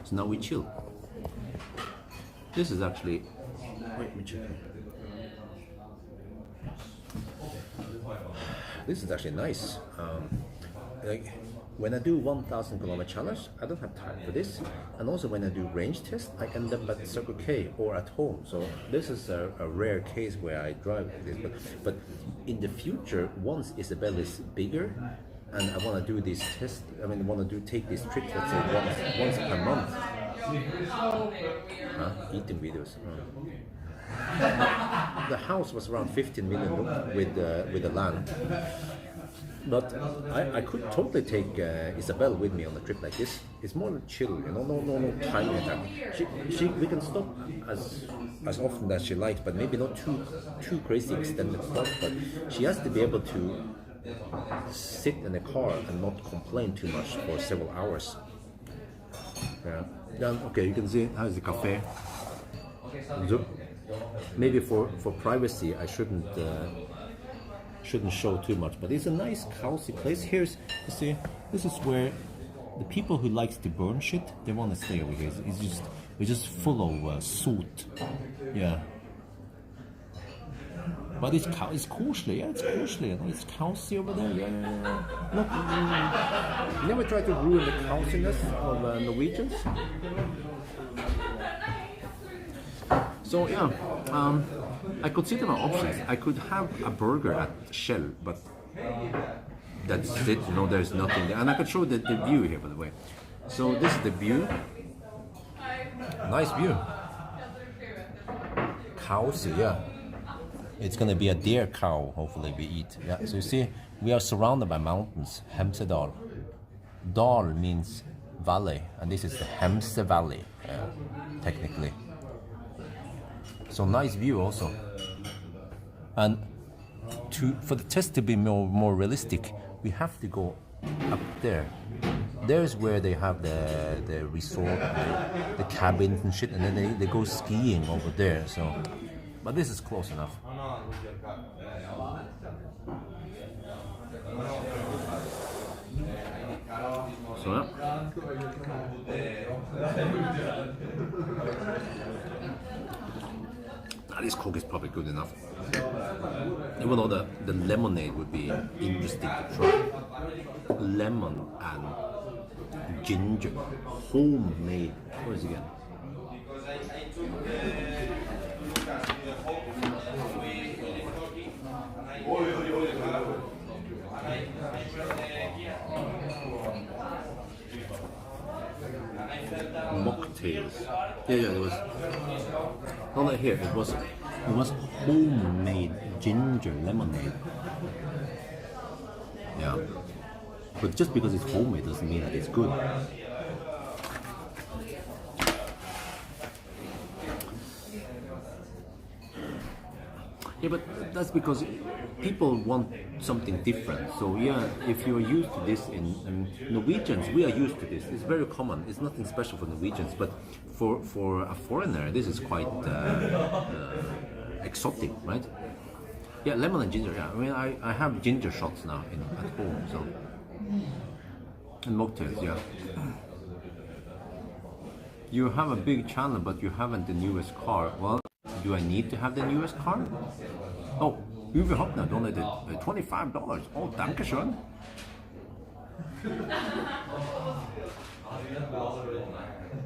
A: So now we chill. This is actually. Wait, let me check. This is actually nice. Like when I do 1,000 kilometer challenge, I don't have time for this. And also when I do range test, I end up at Circle K or at home. So this is a rare case where I drive like this. But in the future, once Isabel is bigger, and I want to do this test, I mean, I want to take this trip, let's say once per month. Eating videos. The house was around 15 million with the land. But I could totally take Isabel with me on a trip like this. It's more chill, you know, no time attack. We can stop as often as she likes, but maybe not too crazy extended stuff. But she has to be able to sit in the car and not complain too much for several hours. Yeah. Then okay, you can see how's the cafe. So, maybe for privacy, I shouldn't show too much, but it's a nice cozy place. Here's, you see, this is where the people who likes to burn shit, they want to stay over here. It's just full of soot. Yeah. But it's koselig, yeah, it's koselig, you know, it's cozy over there, yeah. Look, never try to ruin the coziness of Norwegians. So yeah, I consider my options. I could have a burger at Shell, but that's it, you know, there's nothing there. And I could show the view here, by the way. So this is the view. Nice view. Cows, yeah. It's gonna be a deer cow, hopefully we eat. Yeah, so you see, we are surrounded by mountains, Hemsedal. Dal means valley, and this is the Hemse Valley, technically. So nice view also. And for the test to be more realistic, we have to go up there. There's where they have the resort, the cabins and shit, and then they go skiing over there. So, but this is close enough. So yeah. This Coke is probably good enough. Even though the lemonade would be interesting to try. Lemon and ginger, homemade. What is it again? Mocktails. Yeah, there was. Not here. It was homemade ginger lemonade. Yeah, but just because it's homemade doesn't mean that it's good. Yeah, but that's because people want something different. So yeah, if you're used to this in Norwegians, we are used to this. It's very common. It's nothing special for Norwegians, but for a foreigner, this is quite exotic, right? Yeah, lemon and ginger. Yeah, I mean, I have ginger shots now at home, so and mocktails. Yeah. You have a big channel, but you haven't the newest car. Well, do I need to have the newest car? Oh, Uwe Hoppner donated $25. Oh, danke schön.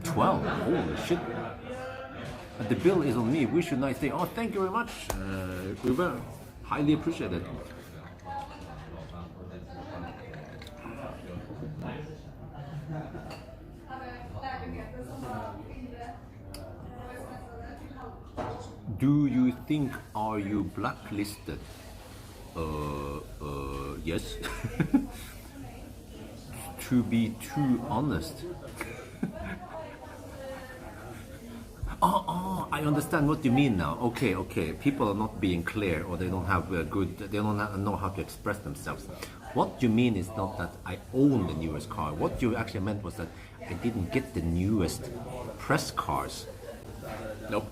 A: $12. Holy shit. The bill is on me. Wish you a nice day. Oh, thank you very much, Uwe. Highly appreciated. Do you think are you blacklisted? Yes. To be too honest. Oh, I understand what you mean now. Okay. People are not being clear, or they don't have they don't know how to express themselves. What you mean is not that I own the newest car. What you actually meant was that I didn't get the newest press cars. Nope,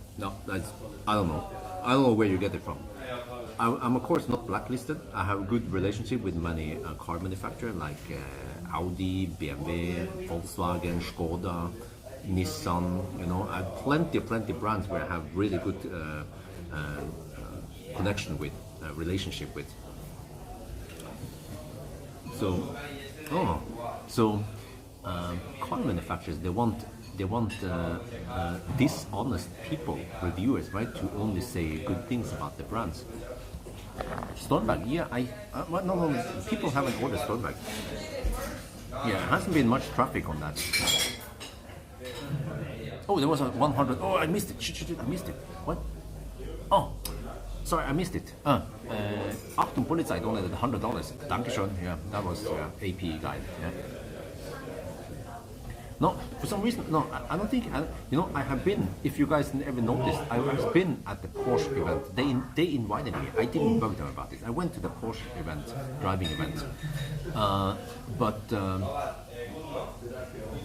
A: I don't know where you get it from. I'm of course not blacklisted. I have a good relationship with many car manufacturers like Audi, BMW, Volkswagen, Skoda, Nissan. You know, I have plenty brands where I have really good connection with, relationship with. So, car manufacturers, they want dishonest people, reviewers, right, to only say good things about the brands. Stormberg, yeah, no, people haven't ordered Stormberg. Yeah, there hasn't been much traffic on that. Oh, there was a 100. Oh, I missed it. Shit, I missed it. What? Oh, sorry, I missed it. Achtung Polizei donated $100. Dankeschön. Yeah, that was AP guide. Yeah. No, for some reason, no, I don't think. I have been. If you guys ever noticed, I have been at the Porsche event. They invited me. I didn't bug them about it. I went to the Porsche event, driving event, but.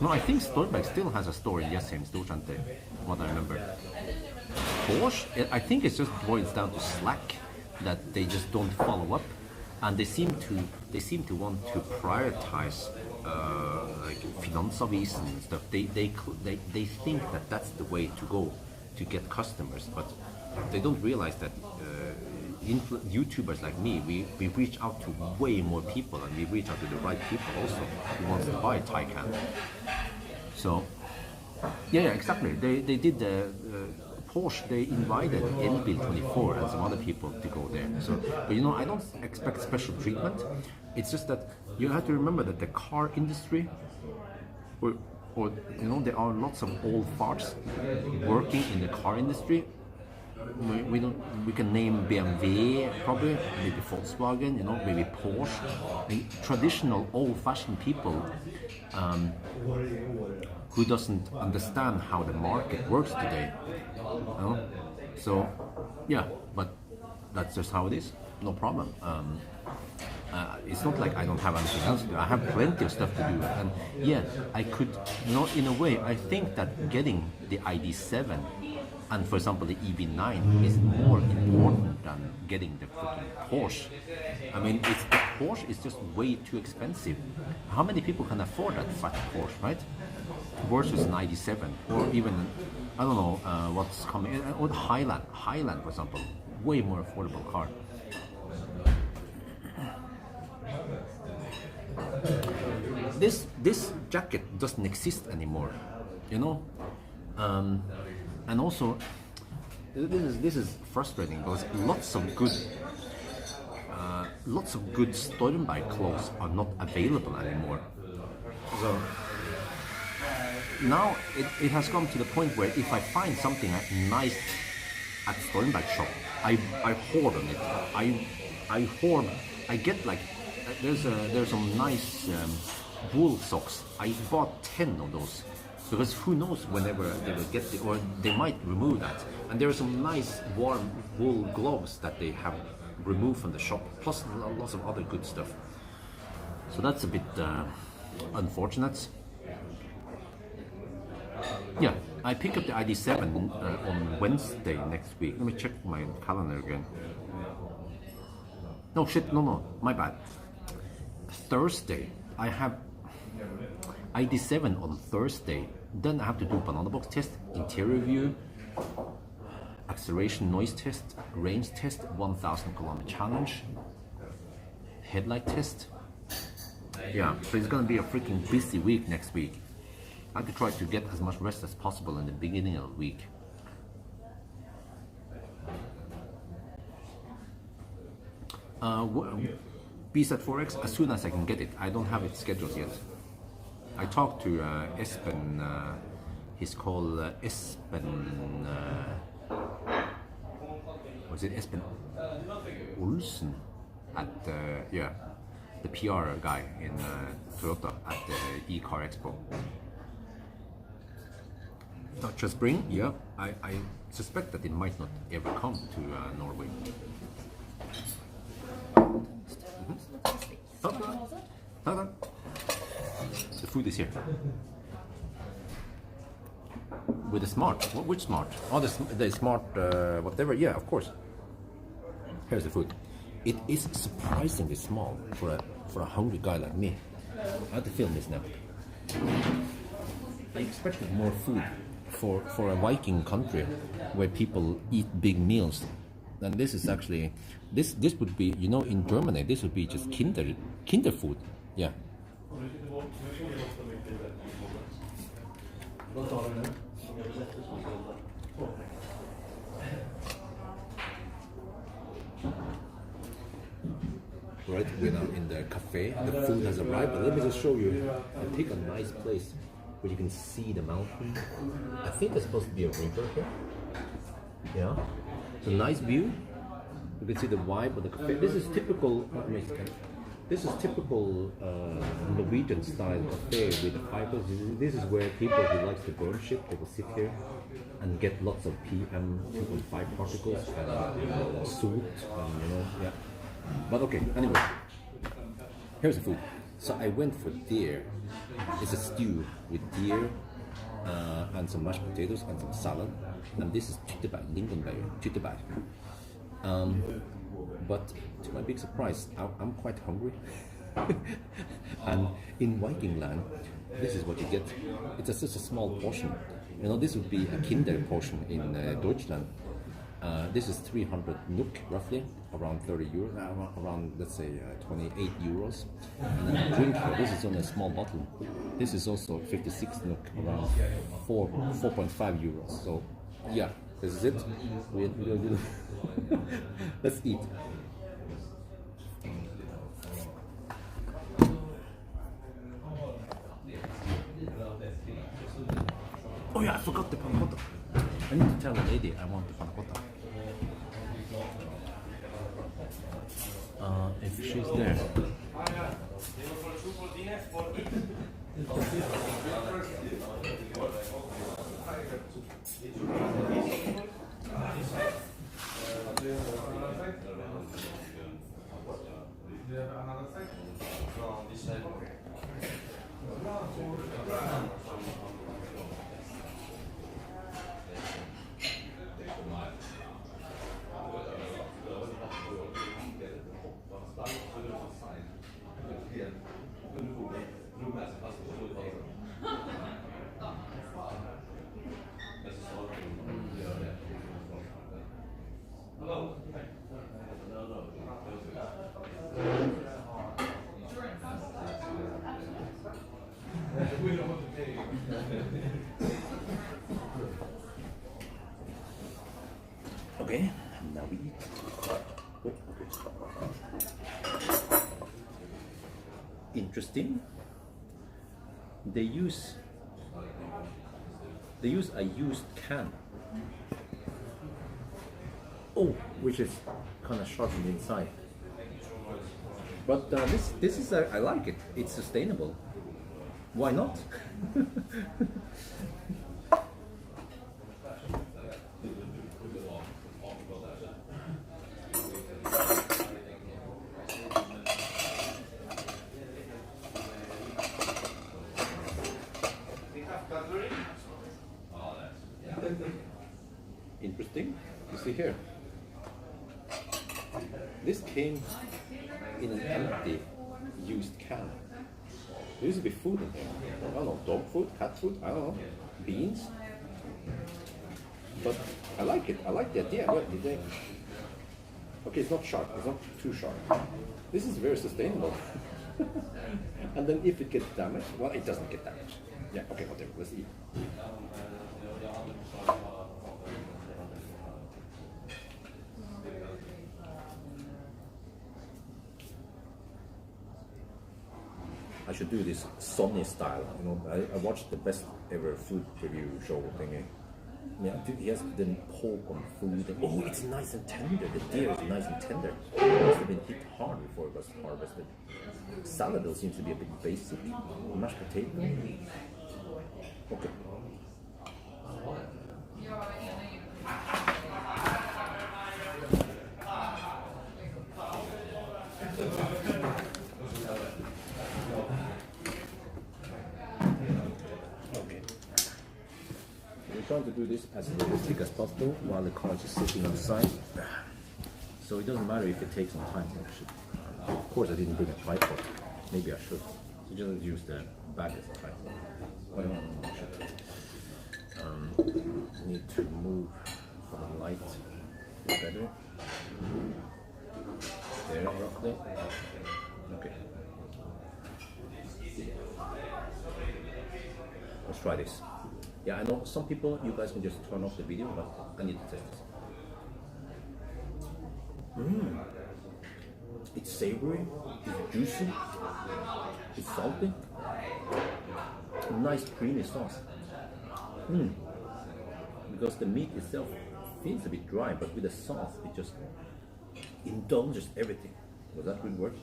A: No, I think Stolberg still has a store in Jessheim, Storcenter, what I remember. Porsche, I think it just boils down to slack, that they just don't follow up, and they seem to want to prioritize like Finanzavisen and stuff. They think that that's the way to go to get customers, but they don't realize that YouTubers like me, we reach out to way more people, and we reach out to the right people also who wants to buy Taycan. So, yeah, exactly. They did the Porsche. They invited Elbil24 and some other people to go there. So, but I don't expect special treatment. It's just that you have to remember that the car industry, or there are lots of old farts working in the car industry. We can name BMW probably, maybe Volkswagen, maybe Porsche, traditional old-fashioned people who doesn't understand how the market works today. So yeah, but that's just how it is. No problem. It's not like I don't have anything else to do. I have plenty of stuff to do, and yeah, I could, in a way, I think that getting the ID7 and, for example, the EV9 is more important than getting the freaking Porsche. I mean, the Porsche is just way too expensive. How many people can afford that fat Porsche, right? Versus an ID7, or even, I don't know what's coming, or the Highland, for example, way more affordable car. This jacket doesn't exist anymore, and also this is frustrating because lots of good Stormbike clothes are not available anymore. So now it has come to the point where if I find something nice at Stormbike shop, I hoard on it. I hoard. I get like there's some nice wool socks. I bought 10 of those because who knows whenever they will get it, or they might remove that. And there are some nice warm wool gloves that they have removed from the shop, plus lots of other good stuff. So that's a bit unfortunate. Yeah, I pick up the ID7 on Wednesday next week. Let me check my calendar again. No, shit, no, my bad. Thursday, I have ID7 on Thursday. Then I have to do banana box test, interior view, acceleration noise test, range test, 1,000 kilometer challenge, headlight test. Yeah, so it's gonna be a freaking busy week next week. I have to try to get as much rest as possible in the beginning of the week. BZ4X, as soon as I can get it. I don't have it scheduled yet. I talked to Espen, he's called Espen, was it Espen Olsen at the PR guy in Toyota at the e-car expo. Dutch Spring, yeah, I suspect that it might not ever come to Norway. The food is here. With the smart. Which smart? Oh, the smart whatever. Yeah, of course. Here's the food. It is surprisingly small for a hungry guy like me. I have to film this now. I expected more food for a Viking country where people eat big meals. And this is actually this would be, in Germany this would be just kinder food. Yeah. Right, we're now in the cafe. The food has arrived, but let me just show you. I pick a nice place where you can see the mountain. I think there's supposed to be a river here. Yeah. It's a nice view. You can see the vibe of the cafe. This is typical. This is typical Norwegian style cafe with the fibers. This is where people who like to burn shit, they will sit here and get lots of PM 2.5 particles and soot and yeah. But okay, anyway, here's the food. So I went for deer. It's a stew with deer and some mashed potatoes and some salad. And this is tyttebær. But to my big surprise, I'm quite hungry. And in Viking land, this is what you get. It's such a small portion. This would be a Kinder portion in Deutschland. This is 300 NOK roughly, around 30 euros, around let's say 28 euros. And then a drink here, this is only a small bottle. This is also 56 NOK, around 4.5 euros. So yeah, this is it. Let's eat. Oh yeah, I forgot the panna cotta. I need to tell the lady I want the panna cotta. If she's there. Okay, now we eat. Interesting. They use a used can. Oh, which is kind of sharp on the inside. But this is I like it. It's sustainable. Why not? Interesting. You see here. This came in an empty, used can. There used to be food in here. I don't know, dog food, cat food, I don't know, beans. But I like it. I like the idea. What did they? Okay, it's not sharp. It's not too sharp. This is very sustainable. And then if it gets damaged, well, it doesn't get damaged. Yeah. Okay. Whatever. Let's eat. I should do this Sony style. I watched the best ever food review show thingy. Yeah, he has the pork on food. Oh, it's nice and tender. The deer is nice and tender. It must have been hit hard before it was harvested. Salad though seems to be a bit basic. Mashed potato. Okay. Trying to do this as realistic as possible while the car is just sitting on the side. So it doesn't matter if it takes some time. Of course I didn't bring a tripod. Maybe I should. So just use the bag as a tripod. Oh, no, I should. Need to move for the light better. There, roughly. Okay. Let's try this. Yeah, I know some people, you guys can just turn off the video, but I need to test this. It's savory, it's juicy, it's salty, nice creamy sauce. Because the meat itself feels a bit dry, but with the sauce, it just indulges everything. Was that good word?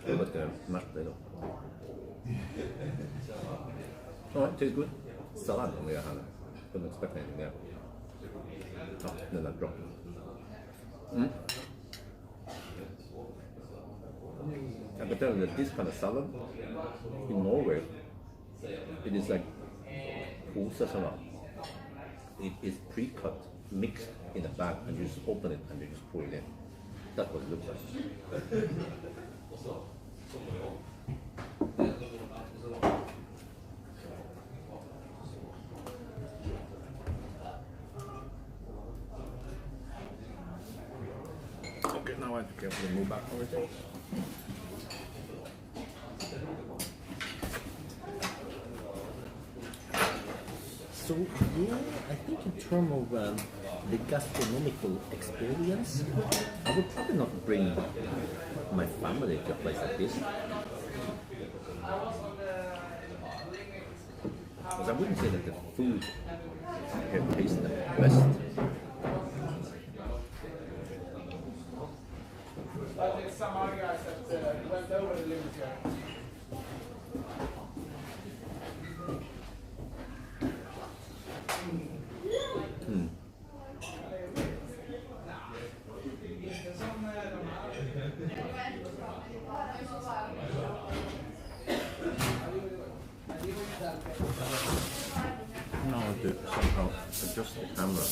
A: What about the mashed potato? Oh, it tastes good. Salad on the other hand. Couldn't expect anything there. Oh, then that dropped. I can tell you that this kind of salad in Norway, it is like salad. It is pre-cut, mixed in a bag, and you just open it and you just pour it in. That's what it looks like. Okay, now I have to carefully move back over there. So yeah, I think in terms of the gastronomical experience, I would probably not bring my family to a place like this. Because I wouldn't say that the food here tastes the best. Now I have to somehow adjust the camera.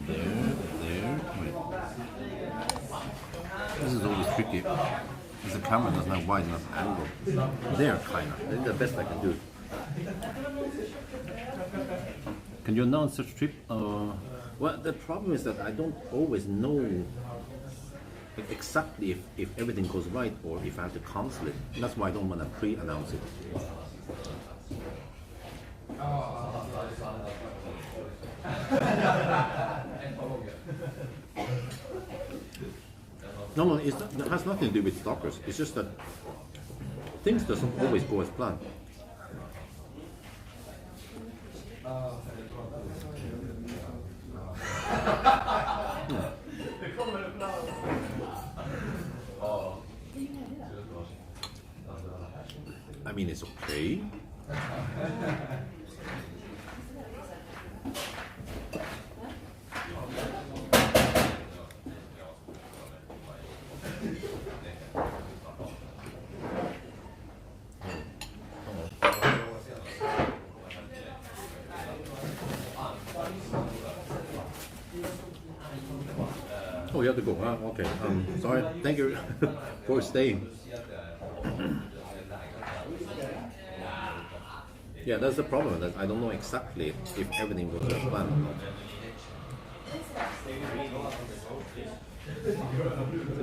A: There. Wait. This is always tricky, because the camera doesn't have wide enough angle. There, kinda. That's the best I can do. Can you announce such trip? Well, the problem is that I don't always know exactly if everything goes right or if I have to cancel it. That's why I don't want to pre-announce it. No, it has nothing to do with stalkers. It's just that things doesn't always go as planned. I mean, it's okay. Oh, you have to go. Okay. Sorry. Thank you for staying. Yeah, that's the problem. That I don't know exactly if everything goes as planned or not.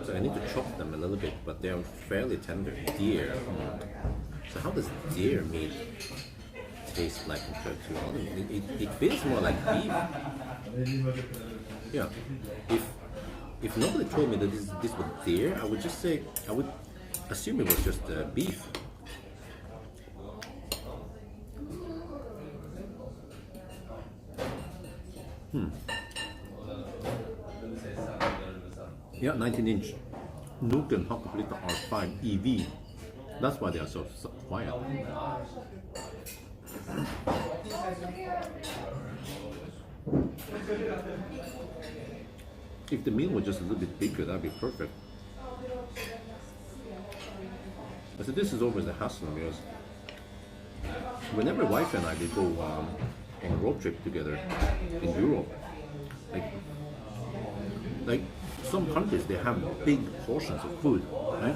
A: So I need to chop them a little bit, but they are fairly tender. Deer. So how does deer meat taste like compared to other? It feels more like beef. Yeah. If nobody told me that this was deer, I would just say, I would assume it was just beef. Yeah, 19-inch. Noken Hakkeplitter R5 EV. That's why they are so quiet. If the meal was just a little bit bigger, that'd be perfect. I said this is always a hassle because whenever wife and I did go on a road trip together in Europe, like some countries they have big portions of food, right?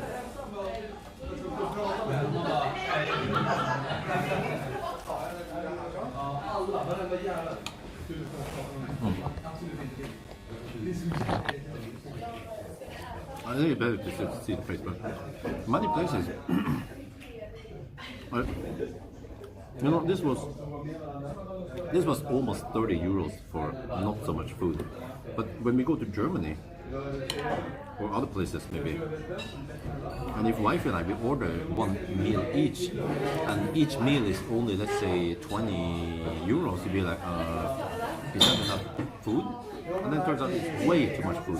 A: I think it's better to see the face, but many places, you know, this was almost 30 euros for not so much food. But when we go to Germany, or other places maybe. And if wife and I we order one meal each, and each meal is only let's say 20 euros, you'd be like, is that enough food? And then it turns out it's way too much food.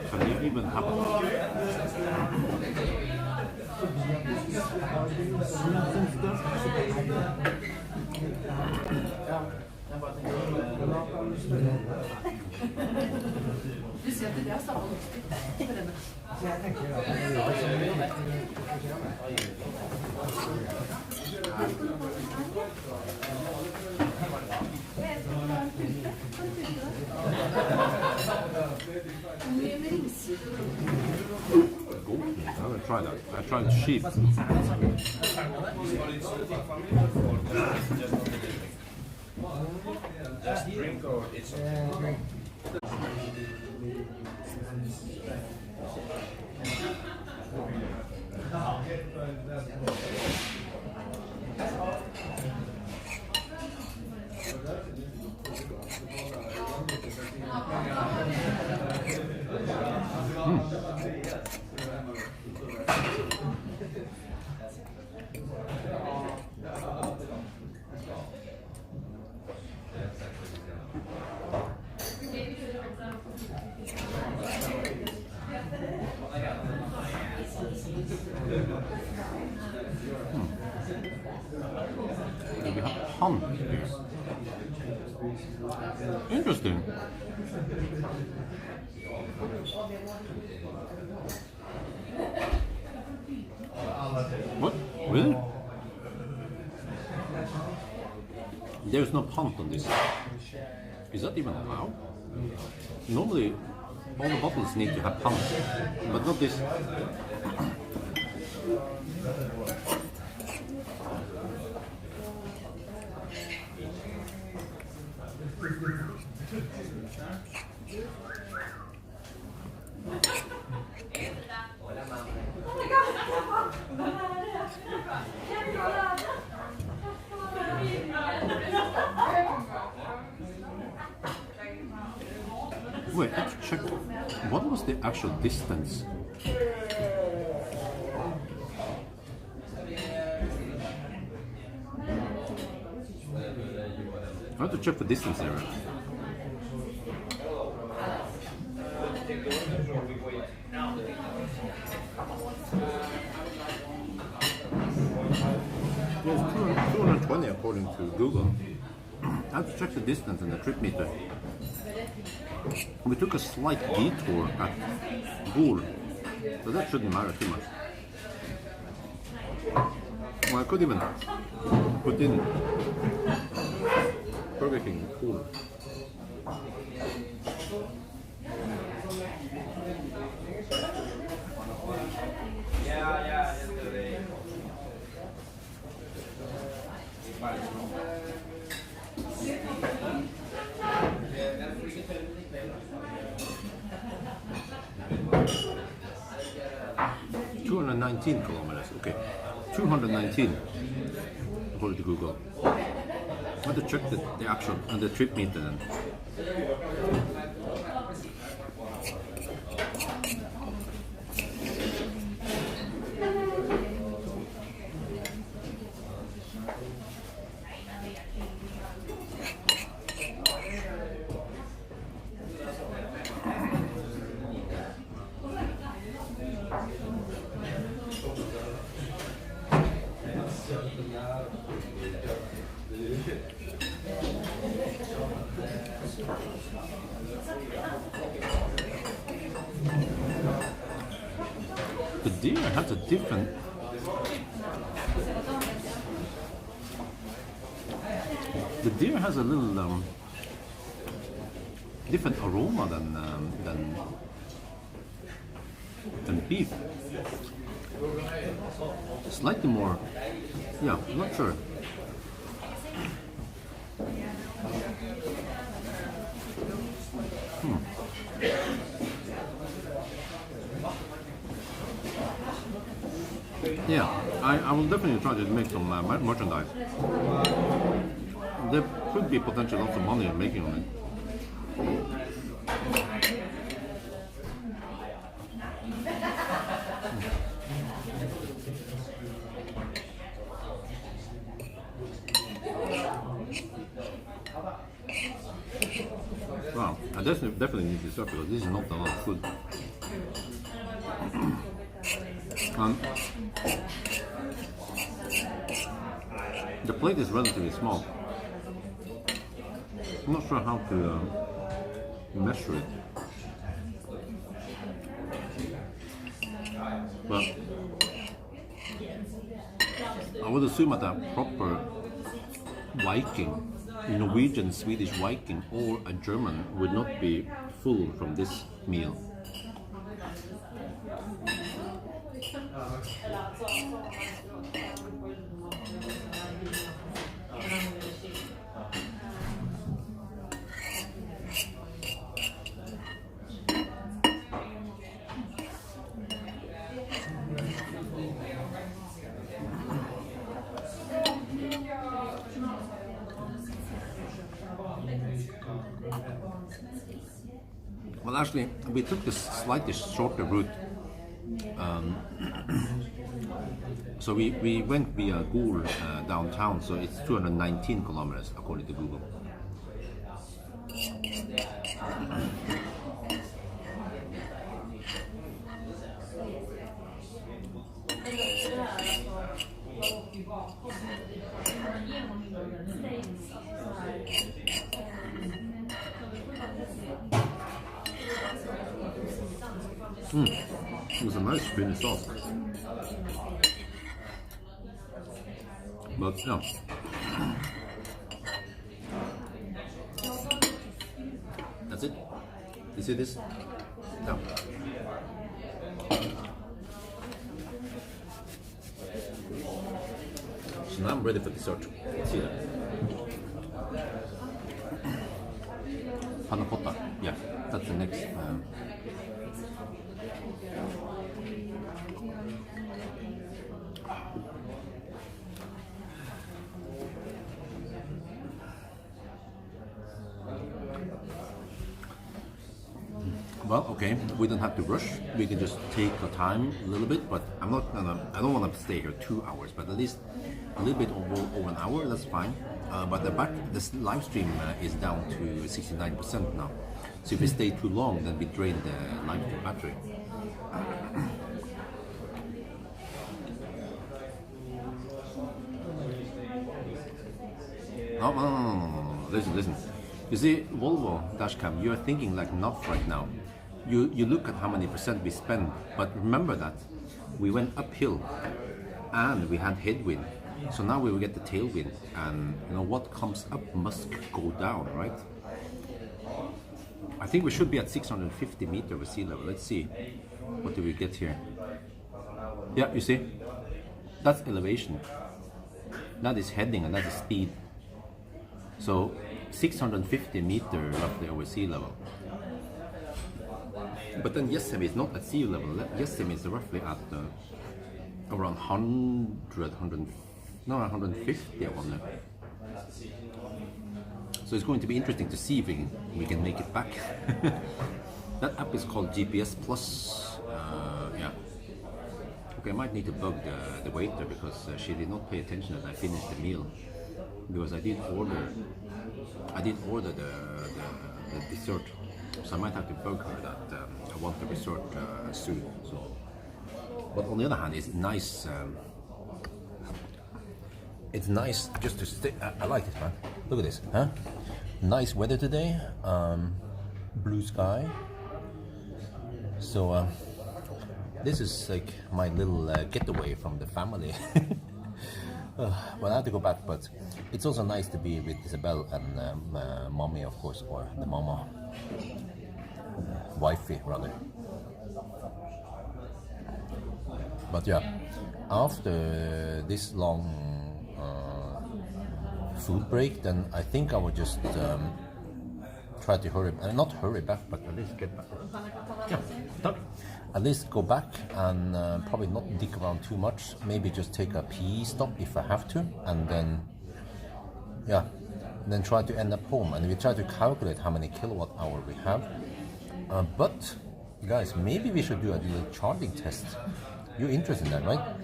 A: Can you even have I'm gonna try that. I tried sheep.
E: Just drink or it's
A: We have ham here. Interesting. What? Really? There's no punt on this. Is that even allowed? Normally, all the bottles need to have punt, but not this. Wait, let's check. What was the actual distance? I have to check the distance there. Yes, 220 according to Google. I have to check the distance in the trip meter. We took a slight detour at Bull, so that shouldn't matter too much. Well, I could even put in Burger King Bull. $219 kilometers, okay. 219 according to Google. I have to check the actual and the trip meter then. The deer has a different. The deer has a little different aroma than beef. Slightly more. Yeah, I'm not sure. I will definitely try to make some merchandise. There could be potential lots of money in making on it. Wow, I definitely need this up because this is not a lot of food. The plate is relatively small. I'm not sure how to measure it. But I would assume that a proper Viking, Norwegian, Swedish Viking, or a German would not be full from this meal. Well, actually, we took the slightly shorter route. So we went via Gol downtown, so it's 219 kilometers according to Google. It was a nice creamy sauce. But yeah. That's it. You see this? Yeah. So now I'm ready for dessert. See that? Panna cotta. Yeah, that's the next. Well, okay, we don't have to rush. We can just take our time a little bit, but I don't want to stay here 2 hours, but at least a little bit over an hour, that's fine. But this live stream is down to 69% now. So if we stay too long, then we drain the live stream battery. No. Listen. You see, Volvo dashcam, you're thinking like not right now. You look at how many percent we spend, but remember that we went uphill and we had headwind. So now we will get the tailwind, and you know what comes up must go down, right? I think we should be at 650 meters over sea level. Let's see, what do we get here? Yeah, you see, that's elevation. That is heading and that is speed. So 650 meters roughly over sea level. But then Yosemite is not at sea level. Yosemite is roughly at around 150 I wonder. So it's going to be interesting to see if we can make it back. That app is called GPS Plus. Yeah. Okay, I might need to bug the waiter because she did not pay attention as I finished the meal. Because I did order the dessert. So I might have to bug her that I want the dessert soon. So, but on the other hand, it's nice. It's nice just to stay. I like it, man. Look at this, huh? Nice weather today. Blue sky. So this is like my little getaway from the family. Well, I have to go back, but it's also nice to be with Isabel and mommy, of course, or the mama, wifey rather. But yeah, after this long food break, then I think I will just try to hurry, not hurry back, but at least get back. Yeah, done. At least go back and probably not dig around too much. Maybe just take a pee stop if I have to, and then then try to end up home. And we try to calculate how many kilowatt hour we have. But guys, maybe we should do a little charging test. You're interested in that, right?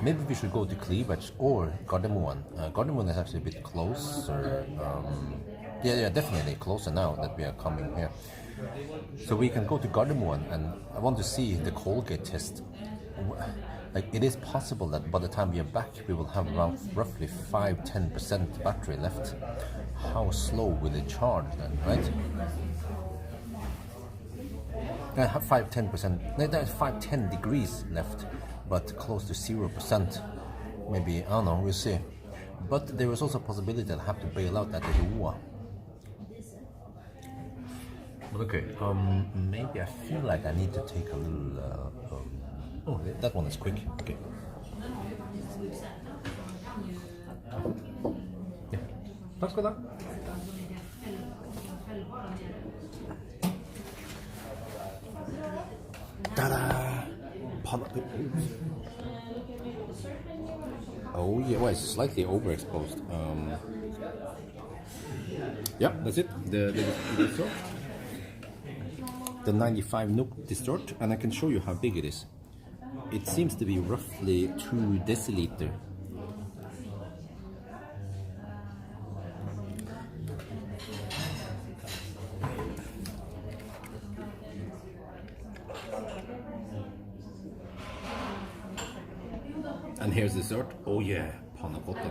A: Maybe we should go to Cleavage or Gardermoen. Gardermoen is actually a bit closer. Yeah, definitely closer now that we are coming here. So we can go to Gardermoen, and I want to see the Colgate test. Like, it is possible that by the time we are back, we will have around roughly 5-10% battery left. How slow will it charge then, right? I have 5-10%. There's 5-10 degrees left, but close to 0%. Maybe, I don't know, we'll see. But there is also a possibility that I have to bail out at the Hua. Okay, maybe I feel like I need to take a little. Oh, that one is quick. Okay. Yeah. Tack ska du ha. Ta-da! Oh yeah, well, it's slightly overexposed. Yeah, that's it. The 95 NOK distort, and I can show you how big it is. It seems to be roughly 2 deciliter. And here's the dessert. Oh yeah, panna cotta.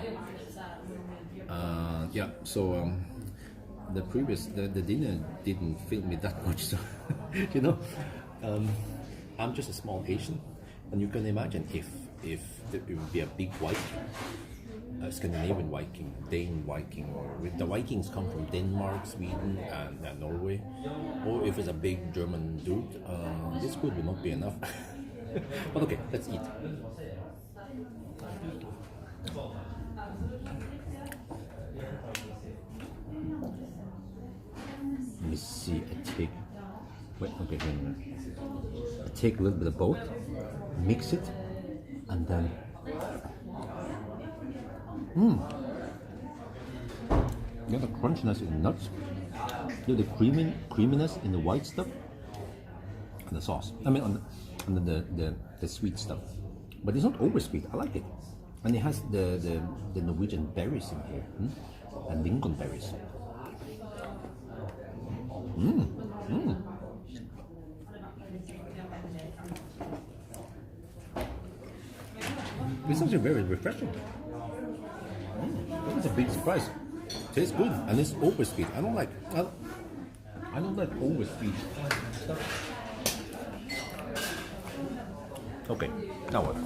A: Yeah, so the dinner didn't fill me that much, so you know, I'm just a small Asian, and you can imagine if it would be a big Viking, Scandinavian Viking, Dane Viking, or the Vikings come from Denmark, Sweden, and Norway, or if it's a big German dude, this food will not be enough. But okay, let's eat. Let me see. I take a little bit of both, mix it, and then you have the crunchiness in the nuts, you have the creaminess in the white stuff, and the sauce. I mean, on the sweet stuff, but it's not over sweet. I like it, and it has the Norwegian berries in here, and lingonberries. It's actually very refreshing. It's a big surprise. Tastes good, and it's over sweet. I don't like over sweet stuff. Okay, now what?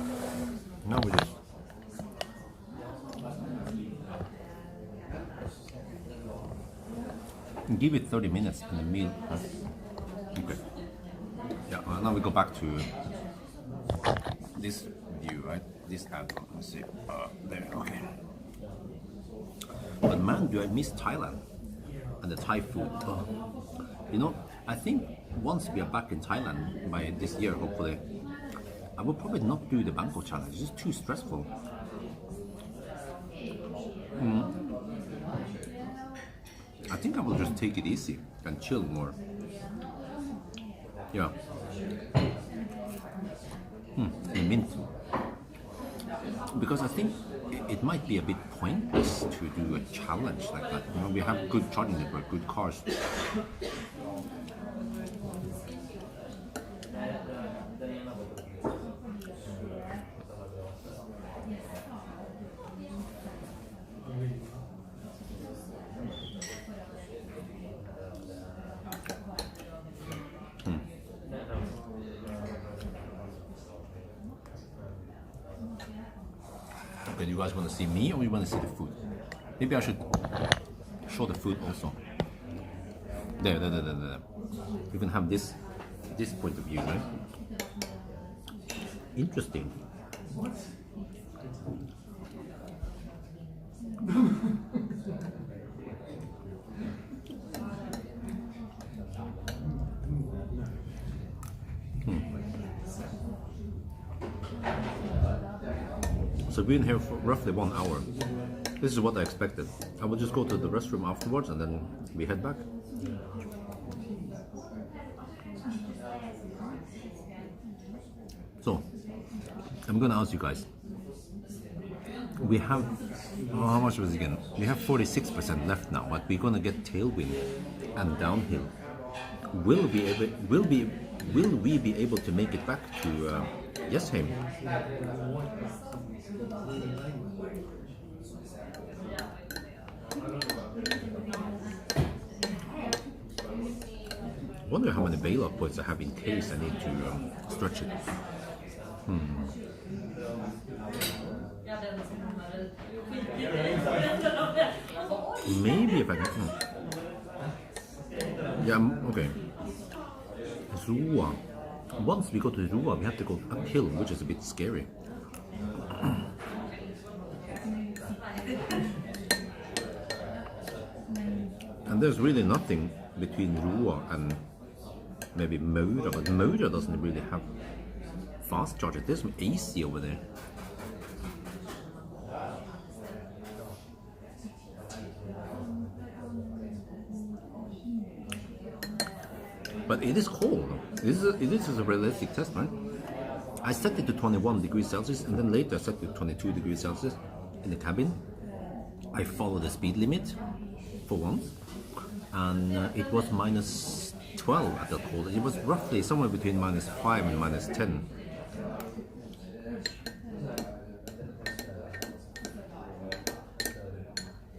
A: Now we just give it 30 minutes in the meal. Okay. Yeah. Well, now we go back to this view, right? This add-on. Let's see. There. Okay. But man, do I miss Thailand and the Thai food? You know, I think once we are back in Thailand by this year, hopefully, I will probably not do the Bangkok challenge. It's just too stressful. I think I will just take it easy and chill more. Yeah. And mint. Because I think it might be a bit pointless to do a challenge like that. You know, we have good charging network, good cars. Okay, you guys want to see me or you want to see the food? Maybe I should show the food also. There. You can have this point of view, right? Interesting. So we've been here for roughly 1 hour. This is what I expected. I will just go to the restroom afterwards and then we head back. So, I'm gonna ask you guys. We have, how much was it again? We have 46% left now, but we're gonna get tailwind and downhill. Will we be able to make it back to Jessheim? Wonder how many bailout points I have in case I need to stretch it. Maybe if I can. Yeah, okay. Roa. Once we go to Roa, we have to go uphill, which is a bit scary. And there's really nothing between Roa and maybe Maura, but Maura doesn't really have fast charger. There's some AC over there. But it is cold. This is a realistic test, right? I set it to 21 degrees Celsius and then later I set it to 22 degrees Celsius in the cabin. I follow the speed limit for once, and it was minus 12 at that cold. It was roughly somewhere between minus 5 and minus 10.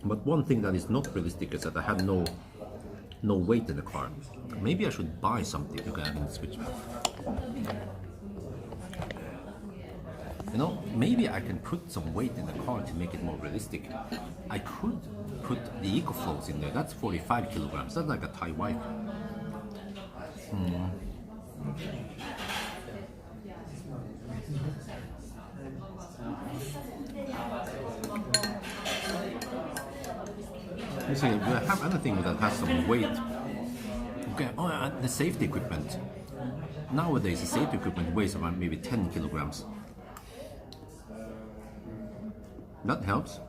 A: But one thing that is not realistic is that I have no weight in the car. Maybe I should buy something. Okay, I can switch back. You know, maybe I can put some weight in the car to make it more realistic. I could put the EcoFlows in there. That's 45 kilograms. That's like a Thai wife. Let me see, do I have anything that has some weight? Okay, oh, the safety equipment. Nowadays, the safety equipment weighs around maybe 10 kilograms. That helps.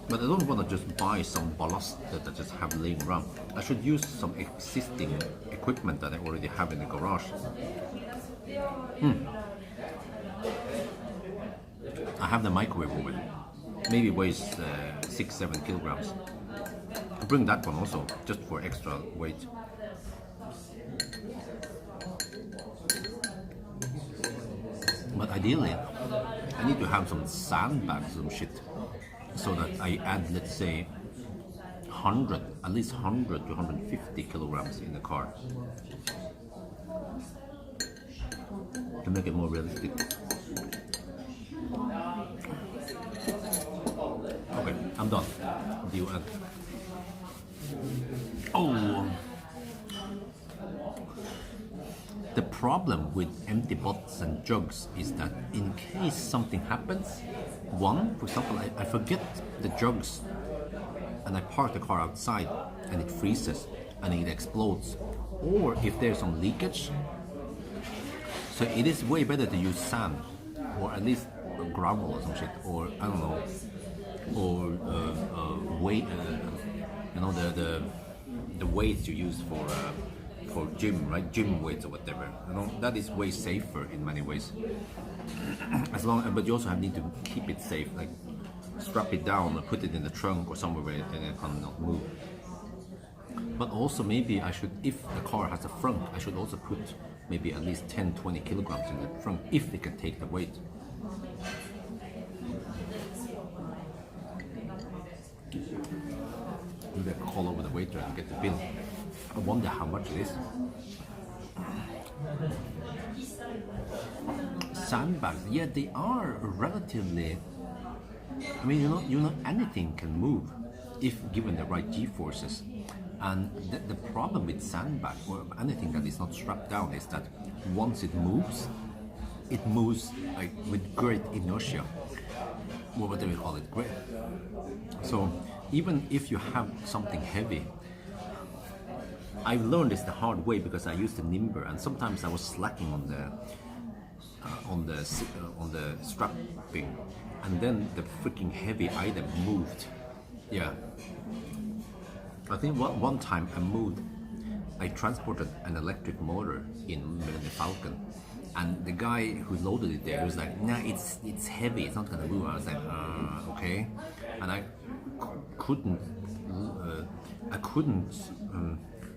A: But I don't want to just buy some ballast that I just have laying around. I should use some existing equipment that I already have in the garage. I have the microwave oven. Maybe it weighs 6-7 kilograms. I'll bring that one also, just for extra weight. But ideally, I need to have some sandbags, some shit, so that I add, let's say, 100, at least 100 to 150 kilograms in the car to make it more realistic. Okay, I'm done. Do you add? Oh! The problem with empty bottles and jugs is that in case something happens, for example, I forget the jugs and I park the car outside and it freezes and it explodes, or if there's some leakage, so it is way better to use sand or at least gravel or some shit, or I don't know, or weight, you know, the weights you use for gym, right? Gym weights or whatever. You know, that is way safer in many ways. As long, but you also need to keep it safe, like strap it down or put it in the trunk or somewhere where it cannot move. But also maybe I should, if the car has a front, I should also put maybe at least 10-20 kilograms in the trunk if it can take the weight. Maybe I can call over the waiter and get the bill. I wonder how much it is. Sandbags, yeah, they are relatively. I mean, you know, anything can move if given the right G-forces. And the problem with sandbag or anything that is not strapped down is that once it moves like with great inertia. What do we call it? Great. So even if you have something heavy, I've learned this the hard way because I used the Nimber, and sometimes I was slacking on the strapping, and then the freaking heavy item moved. Yeah. I think one time I transported an electric motor in the Falcon, and the guy who loaded it there was like, "Nah, it's heavy. It's not gonna move." I was like, "Okay," and I couldn't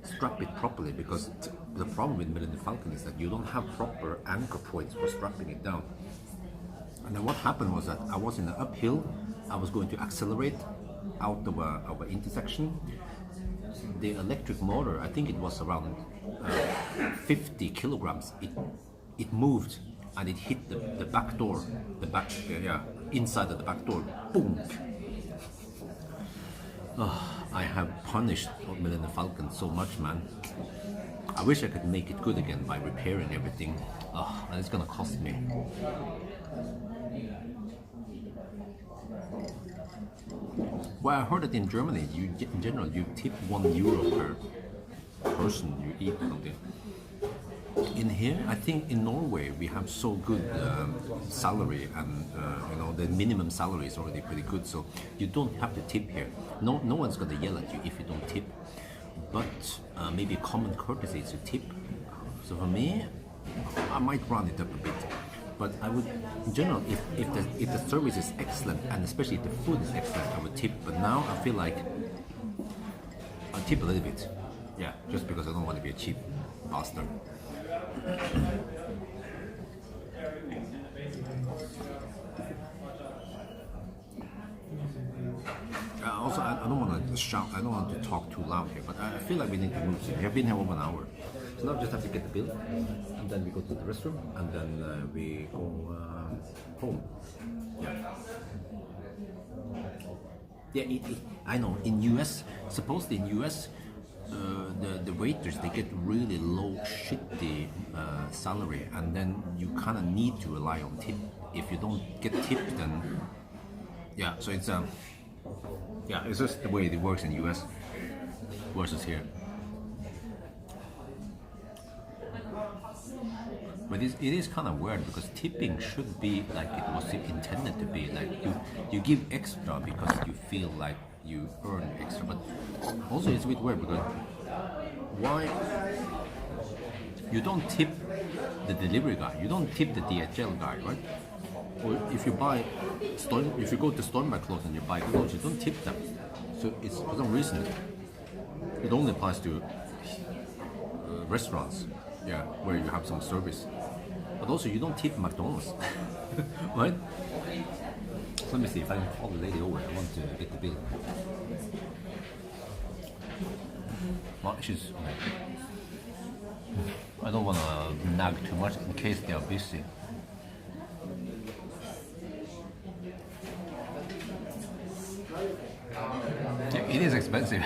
A: strap it properly because the problem with Millennium Falcon is that you don't have proper anchor points for strapping it down. And then what happened was that I was in an uphill. I was going to accelerate out of an intersection. The electric motor, I think it was around 50 kilograms. It moved and it hit the back door, inside of the back door. Boom! I have punished Millennium Falcon so much, man. I wish I could make it good again by repairing everything. And it's gonna cost me. Well, I heard that in Germany, in general, you tip €1 per person you eat something. In here, I think in Norway we have so good salary, and the minimum salary is already pretty good, so you don't have to tip here. No one's gonna yell at you if you don't tip, but maybe common courtesy is to tip. So for me, I might round it up a bit, but I would, in general, if the service is excellent and especially if the food is excellent, I would tip. But now I feel like I'll tip a little bit, yeah, just because I don't want to be a cheap bastard. Also, I don't want to shout, I don't want to talk too loud here, but I feel like we need to move soon. We have been here over an hour. So now we just have to get the bill, and then we go to the restroom, and then we go home. Yeah, I know, in US, supposedly in US, the waiters, they get really low, shitty salary, and then you kind of need to rely on tip. If you don't get tipped, then yeah. So it's it's just the way it works in US versus here. But it is kind of weird because tipping should be like it was intended to be. Like you give extra because you feel like you earn extra. But also it's a bit weird because why you don't tip the delivery guy? You don't tip the DHL guy, right? Or if you if you go to Stormberg clothes and you buy clothes, you don't tip them. So it's for some reason it only applies to restaurants, yeah, where you have some service. But also you don't tip McDonald's, right? So let me see if I can call the lady over. I want to get the bill. Well, she's okay. I don't want to nag too much in case they are busy. It is expensive.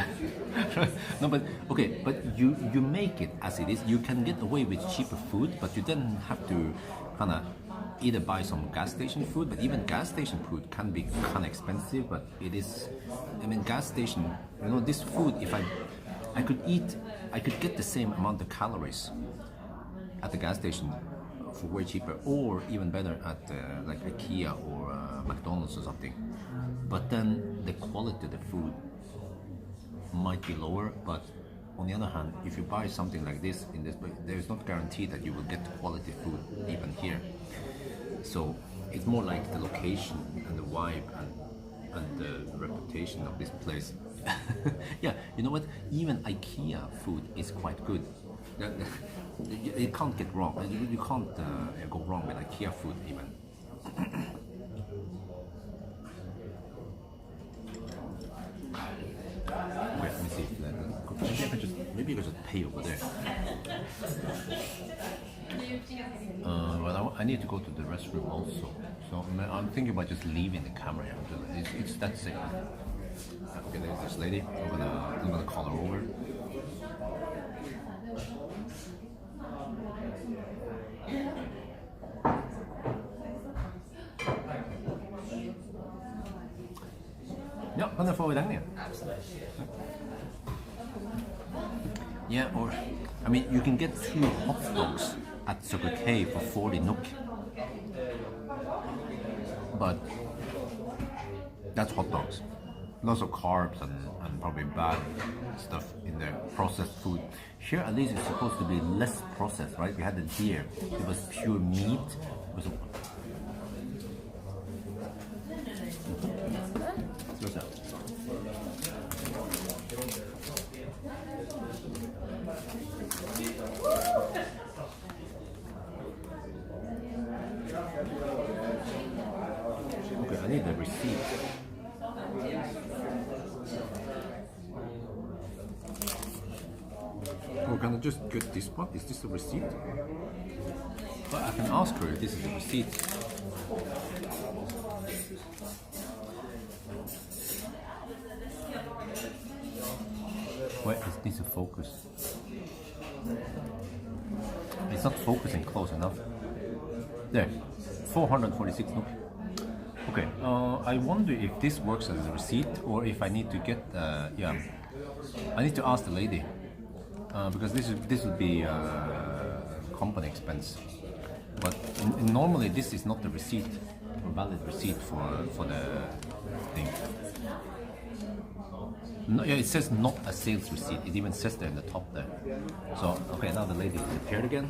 A: No, but okay, but you make it as it is. You can get away with cheaper food, but you then have to kind of either buy some gas station food. But even gas station food can be kind of expensive. But it is, I mean, gas station. This food. If I could get the same amount of calories at the gas station for way cheaper, or even better at like IKEA or McDonald's or something. But then the quality of the food might be lower, but on the other hand, if you buy something like this in this place, there is not guaranteed that you will get quality food even here. So it's more like the location and the vibe and the reputation of this place. Yeah, you know what? Even IKEA food is quite good. It can't get wrong. You can't go wrong with IKEA food even. Wait, let me see if that. Maybe I could just pay over there. Well, I need to go to the restroom also. So I'm thinking about just leaving the camera here. It's that safe. Okay, there's this lady. I'm gonna call her over. Ja, kan jeg få i den igjen? Yeah, or I mean, you can get 2 hot dogs at Circle K for 40 NOK. But that's hot dogs. Lots of carbs and probably bad stuff in there, processed food. Here at least it's supposed to be less processed, right? We had the deer, it was pure meat. It was What's that? Okay, I need the receipt. Oh, can I just get this one? Is this the receipt? But I can ask her if this is the receipt. Wait, it needs to focus. It's not focusing close enough. There, 446 NOK. Okay, I wonder if this works as a receipt or if I need to get, yeah, I need to ask the lady because this would be company expense. But normally this is not the receipt, a valid receipt for the thing. No, yeah, it says not a sales receipt. It even says there in the top there. So, okay, now the lady is prepared again.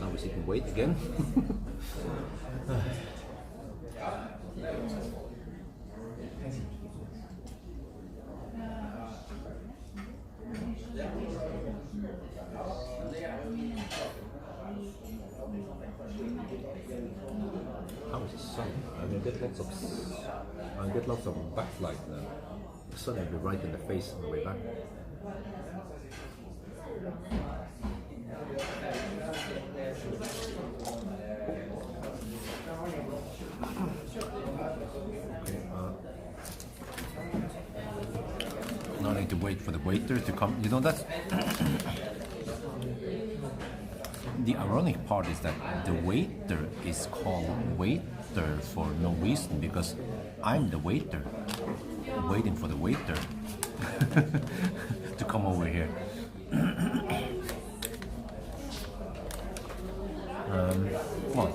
A: Now we sit and wait again. How is the sun? I get lots of backlight now. The sun will be right in the face on the way back. Now I need to wait for the waiter to come. You know, that's the ironic part is that the waiter is called waiter for no reason because I'm the waiter, waiting for the waiter to come over here. I'm not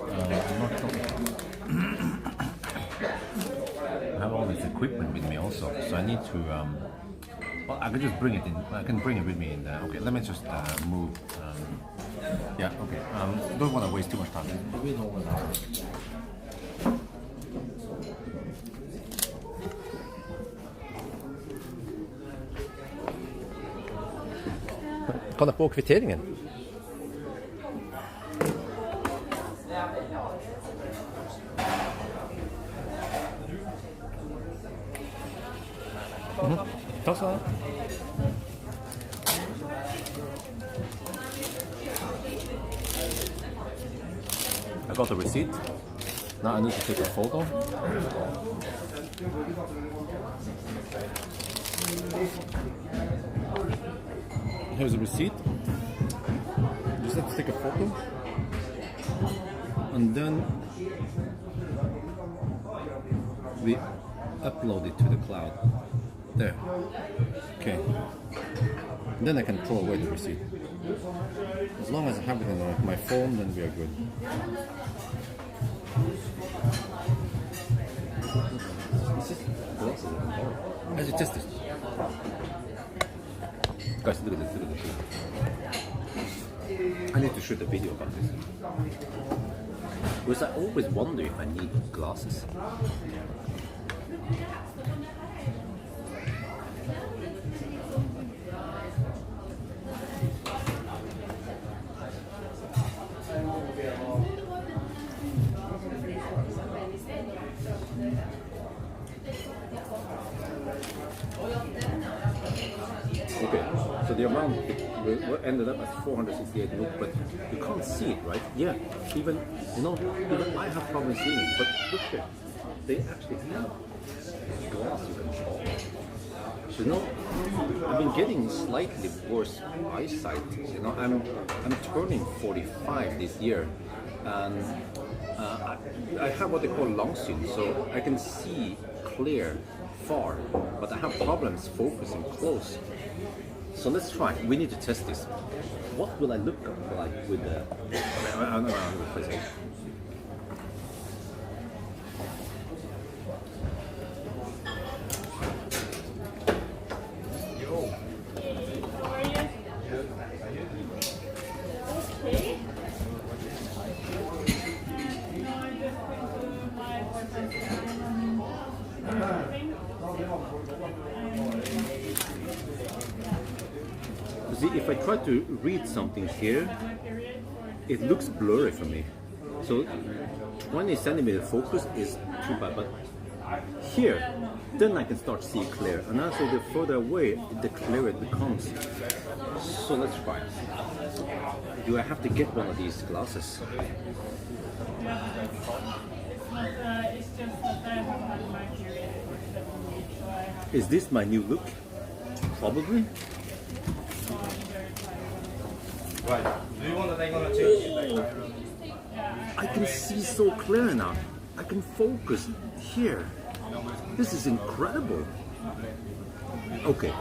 A: I have all this equipment with me also, so I need to. Well, I can just bring it in. I can bring it with me in there. Okay, let me just move. Yeah, okay. Don't want to waste too much time. We know what Kan jeg få kvitteringen? Takk skal du ha. I got the receipt. Now I need to take a photo. Here's a receipt. Just have to take a photo. And then we upload it to the cloud. There. Okay. Then I can throw away the receipt. As long as I have it on my phone, then we are good. I should test this. Guys, look at this, look at this. I need to shoot a video about this. Because I always wonder if I need glasses. Okay, so the amount ended up at 468 NOK, but you can't see it, right? Yeah, even I have problems seeing it, but look here, they actually have glass you can shop. So I've been getting slightly worse eyesight. I'm turning 45 this year,
F: and I have what they call long syn, so I can see clear far, but I have problems focusing close. So let's try. We need to test this. What will I look like with the? I don't know how to replace it.
D: How are you? Okay. No, I'm just going to my
F: See, if I try to read something here, it looks blurry for me. So 20 centimeter focus is too bad, but here, then I can start to see it clear. And also the further away, the clearer it becomes. So let's try. Do I have to get one of these glasses?
D: It's just that I haven't had my period for 7 weeks, so I have
F: Is this my new look? Probably.
E: Right. Do you want that I'm gonna change?
F: I can see so clear now. I can focus here. This is incredible. Okay,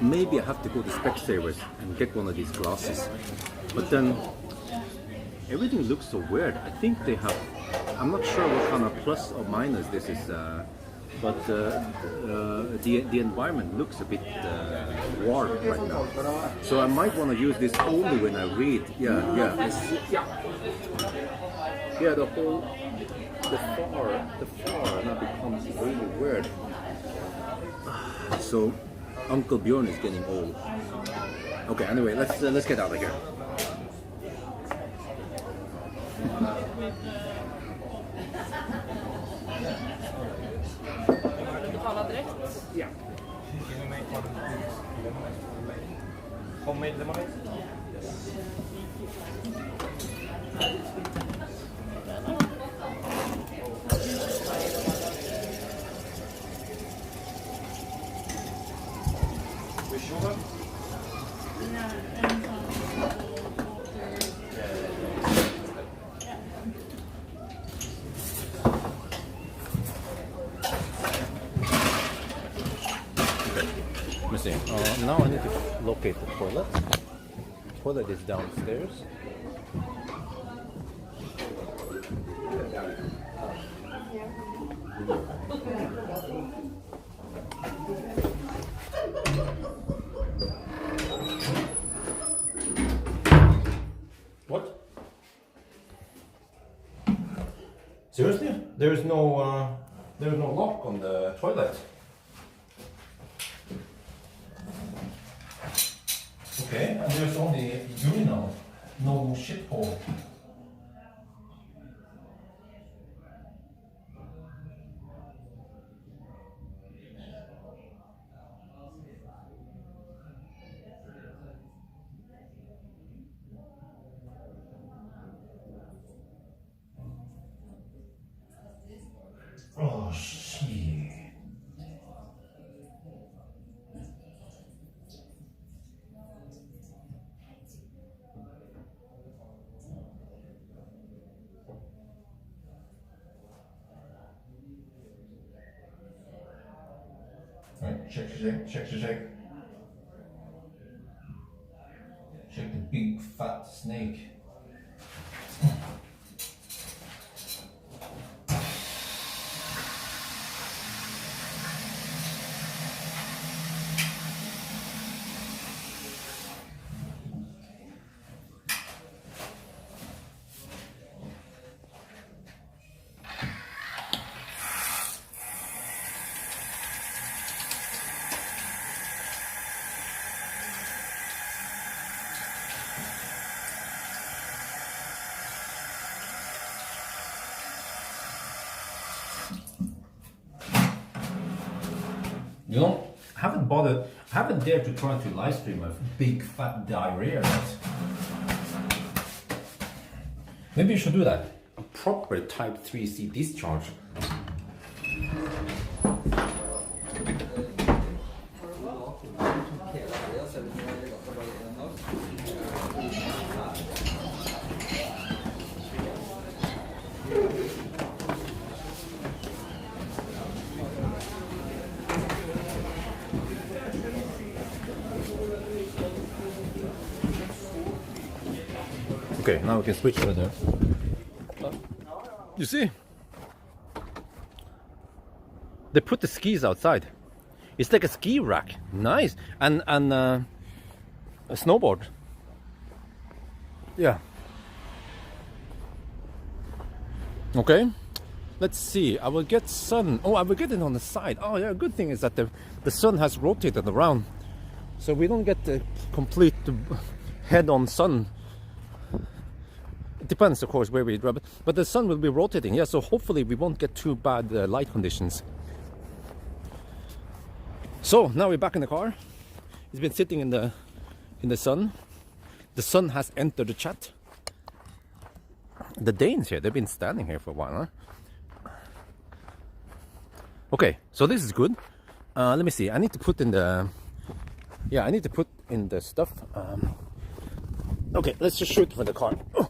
F: maybe I have to go to Specsavers and get one of these glasses. But then everything looks so weird. I think they have, I'm not sure what kind of plus or minus this is, but the environment looks a bit warped right now. So I might want to use this only when I read. Yeah. The far now becomes really weird. So Uncle Bjorn is getting old. Okay, anyway, let's get out of here.
D: betala direkt.
F: Yeah.
E: Homemade lemonade? With sugar?
D: Yeah, and
F: Let me see. Now I need to locate the toilet. Toilet is downstairs.
A: What? Seriously? There's no lock on the toilet. Okay, and there's only urinal, no shit hole. Oh shit. Right, check. Check the big fat snake. You know, I haven't dared to try to live stream a big fat diarrhea yet. Maybe you should do that. A proper type 3C discharge. Okay, now we can switch over there. You see? They put the skis outside. It's like a ski rack. Nice. And a snowboard. Yeah. Okay. Let's see. I will get sun. Oh, I will get it on the side. Oh, yeah. Good thing is that the sun has rotated around, so we don't get the complete head-on sun. It depends, of course, where we drop it. But the sun will be rotating. Yeah. So hopefully we won't get too bad light conditions. So now we're back in the car. It's been sitting in the sun. The sun has entered the chat. The Danes here, they've been standing here for a while, huh? Okay, so this is good. Let me see. I need to put in the. Yeah, I need to put in the stuff. Okay, let's just shoot for the car. Oh.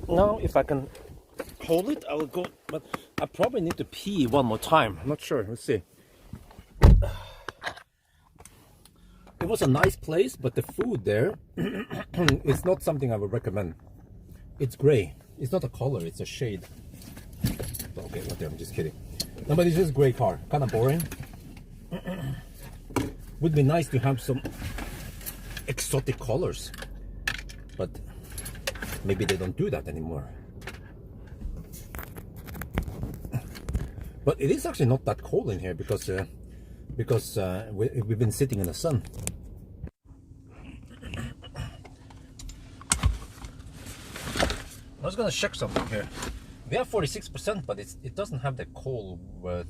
A: Now, if I can hold it, I will go. But I probably need to pee one more time. I'm not sure. Let's see. It was a nice place, but the food there is not something I would recommend. It's gray. It's not a color, it's a shade. Okay, whatever, I'm just kidding. No, but it's just a gray car. Kind of boring. Would be nice to have some exotic colors, but maybe they don't do that anymore. But it is actually not that cold in here because we've been sitting in the sun. I was gonna check something here. We have 46%, but it doesn't have the coal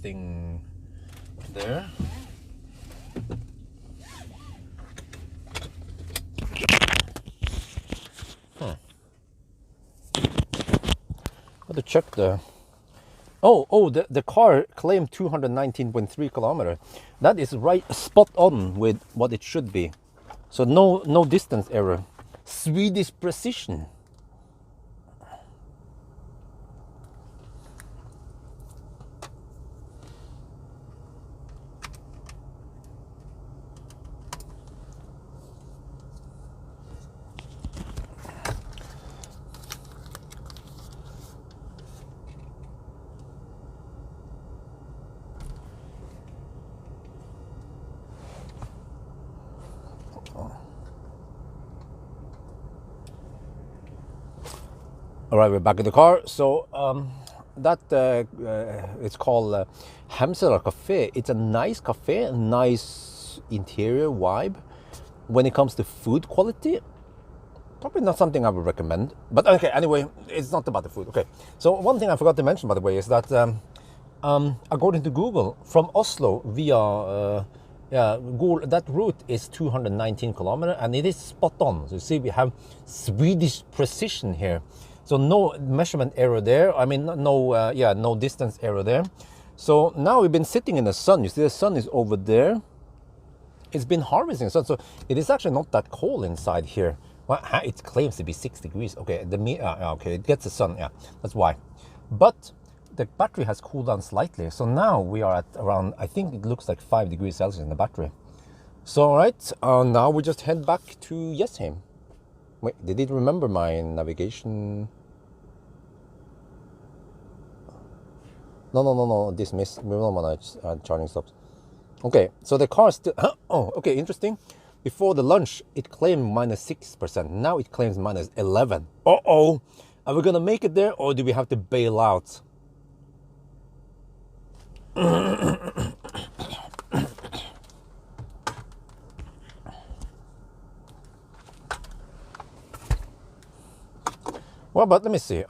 A: thing there. Huh. Got to check the. Oh, the car claimed 219.3 kilometers. That is right spot on with what it should be. So no distance error. Swedish precision. All right, we're back in the car. So it's called Hemsedal Cafe. It's a nice cafe, a nice interior vibe. When it comes to food quality, probably not something I would recommend. But okay, anyway, it's not about the food. Okay, so one thing I forgot to mention, by the way, is that according to Google, from Oslo via Google, that route is 219 kilometers, and it is spot on. So you see, we have Swedish precision here. So no measurement error there. I mean, no distance error there. So now we've been sitting in the sun. You see, the sun is over there. It's been harvesting sun, so it is actually not that cold inside here. Well, it claims to be 6 degrees. Okay, okay, it gets the sun. Yeah, that's why. But the battery has cooled down slightly. So now we are at around, I think it looks like 5 degrees Celsius in the battery. So all right, now we just head back to Jessheim. Wait, did it remember my navigation? No, dismiss. We don't want to charging stops. Okay, so the car still. Oh, okay, interesting. Before the lunch, it claimed -6%. Now it claims -11. Uh-oh. Are we gonna make it there, or do we have to bail out? Well, but let me see.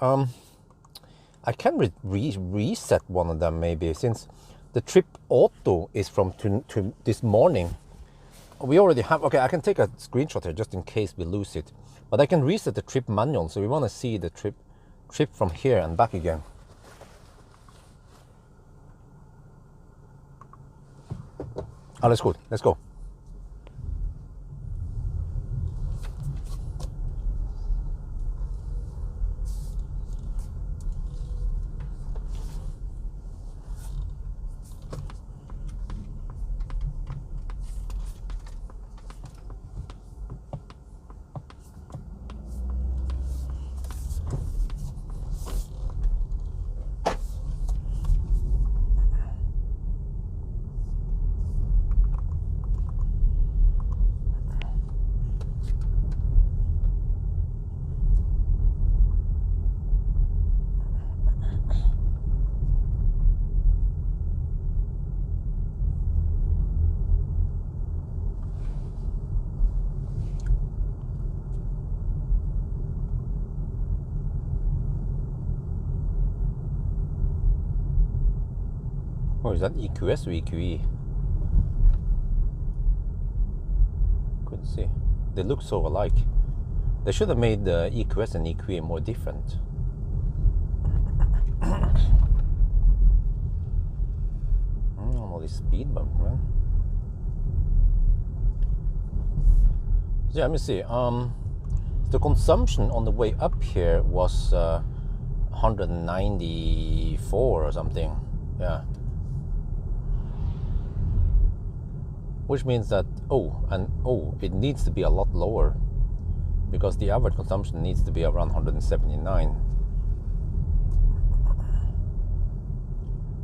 A: I can reset one of them maybe, since the trip auto is from to this morning. We already have. Okay, I can take a screenshot here just in case we lose it. But I can reset the trip manual, so we want to see the trip from here and back again. Alles gut. Let's go. is that EQS or EQE? Couldn't see. They look so alike. They should have made the EQS and EQE more different. All these speed bumps, man. So yeah, let me see. The consumption on the way up here was 194 or something. Yeah. Which means that it needs to be a lot lower, because the average consumption needs to be around 179.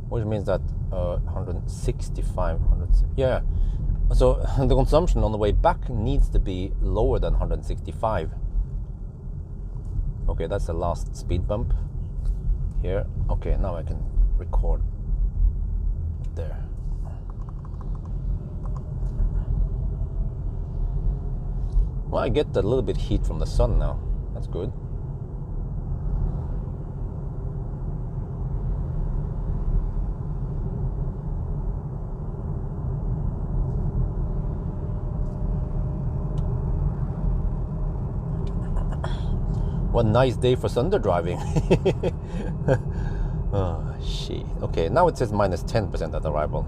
A: Which means that 165, yeah. So the consumption on the way back needs to be lower than 165. Okay, that's the last speed bump here. Okay, now I can record there. Well, I get a little bit heat from the sun now. That's good. What a nice day for Sunday driving. Oh, shit. Okay, now it says minus 10% at arrival.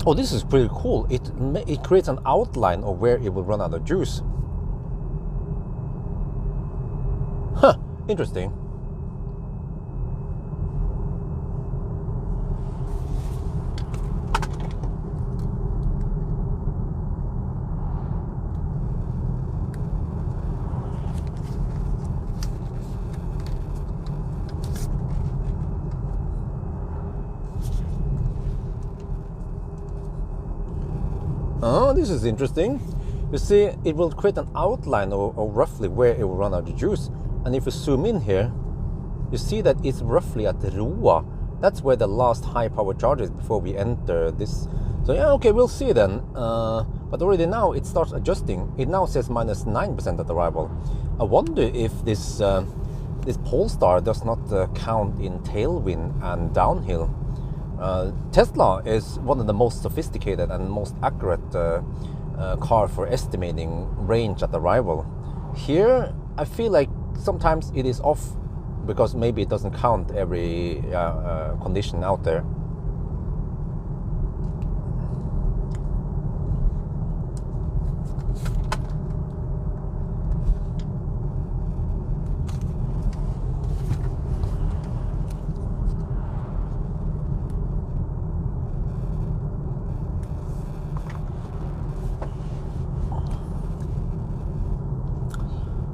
A: Oh, this is pretty cool. It creates an outline of where it will run out of juice. Huh, interesting. Oh, this is interesting. You see, it will create an outline of roughly where it will run out of juice. And if you zoom in here, you see that it's roughly at the Roa. That's where the last high power charge is before we enter this. So yeah, okay, we'll see then. But already now it starts adjusting. It now says minus 9% at arrival. I wonder if this Polestar does not count in tailwind and downhill. Tesla is one of the most sophisticated and most accurate car for estimating range at arrival. Here, I feel like sometimes it is off because maybe it doesn't count every condition out there.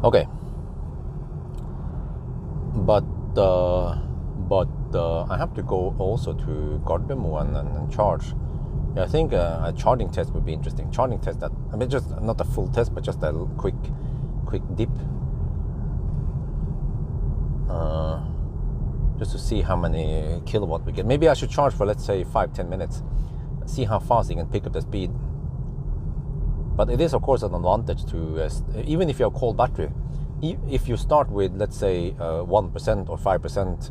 A: Okay, but I have to go also to Gardermoen and charge. Yeah, I think a charging test would be interesting. Charging test that, I mean, just not a full test, but just a quick dip, just to see how many kilowatt we get. Maybe I should charge for, let's say, 5-10 minutes, see how fast you can pick up the speed. But it is, of course, an advantage to, even if you have cold battery, if you start with, let's say, 1% or 5%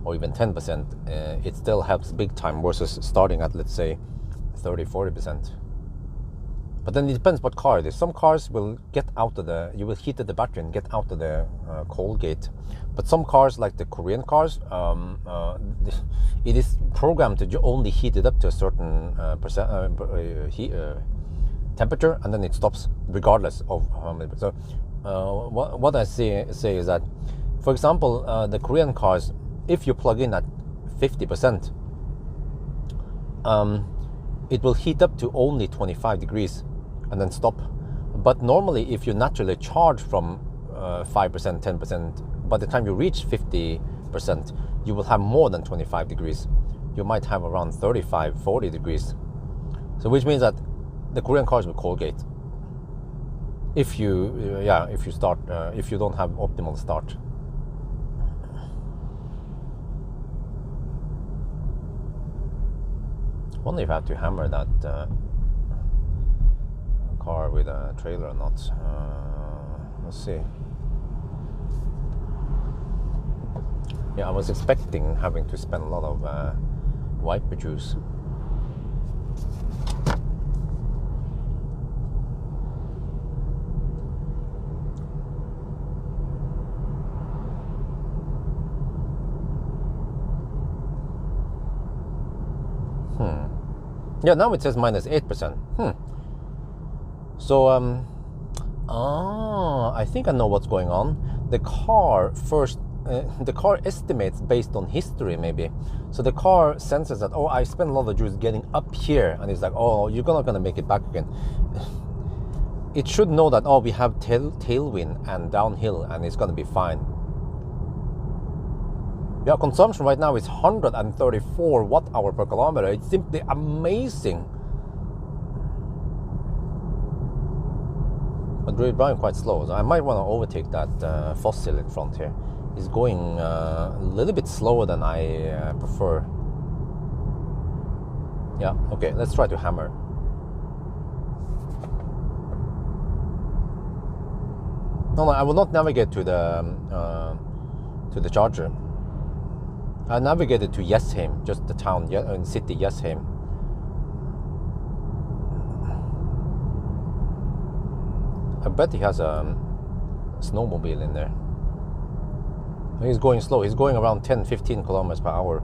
A: or even 10%, it still helps big time versus starting at, let's say, 30-40%. But then it depends what car it is. Some cars will get out of you will heat the battery and get out of the cold gate. But some cars, like the Korean cars, it is programmed to only heat it up to a certain temperature, and then it stops regardless of how many. So what I say is that, for example, the Korean cars, if you plug in at 50%, it will heat up to only 25 degrees and then stop. But normally, if you naturally charge from 5%, 10%, by the time you reach 50%, you will have more than 25 degrees. You might have around 35, 40 degrees. So which means that the Korean cars will cold gate if you start if you don't have optimal start. I wonder if I have to hammer that car with a trailer or not. Let's see. Yeah, I was expecting having to spend a lot of wiper juice. Yeah, now it says minus 8%. So, I think I know what's going on. The car the car estimates based on history, maybe. So the car senses that, oh, I spent a lot of juice getting up here, and it's like, oh, you're not gonna make it back again. It should know that, oh, we have tailwind and downhill, and it's gonna be fine. Yeah, consumption right now is 134 watt-hour per kilometer. It's simply amazing. But we're driving quite slow, so I might want to overtake that fossil in front here. It's going a little bit slower than I prefer. Yeah, okay, let's try to hammer. No, I will not navigate to the charger. I navigated to Jessheim, just the town, city Jessheim. I bet he has a snowmobile in there. He's going slow. He's going around 10-15 kilometers per hour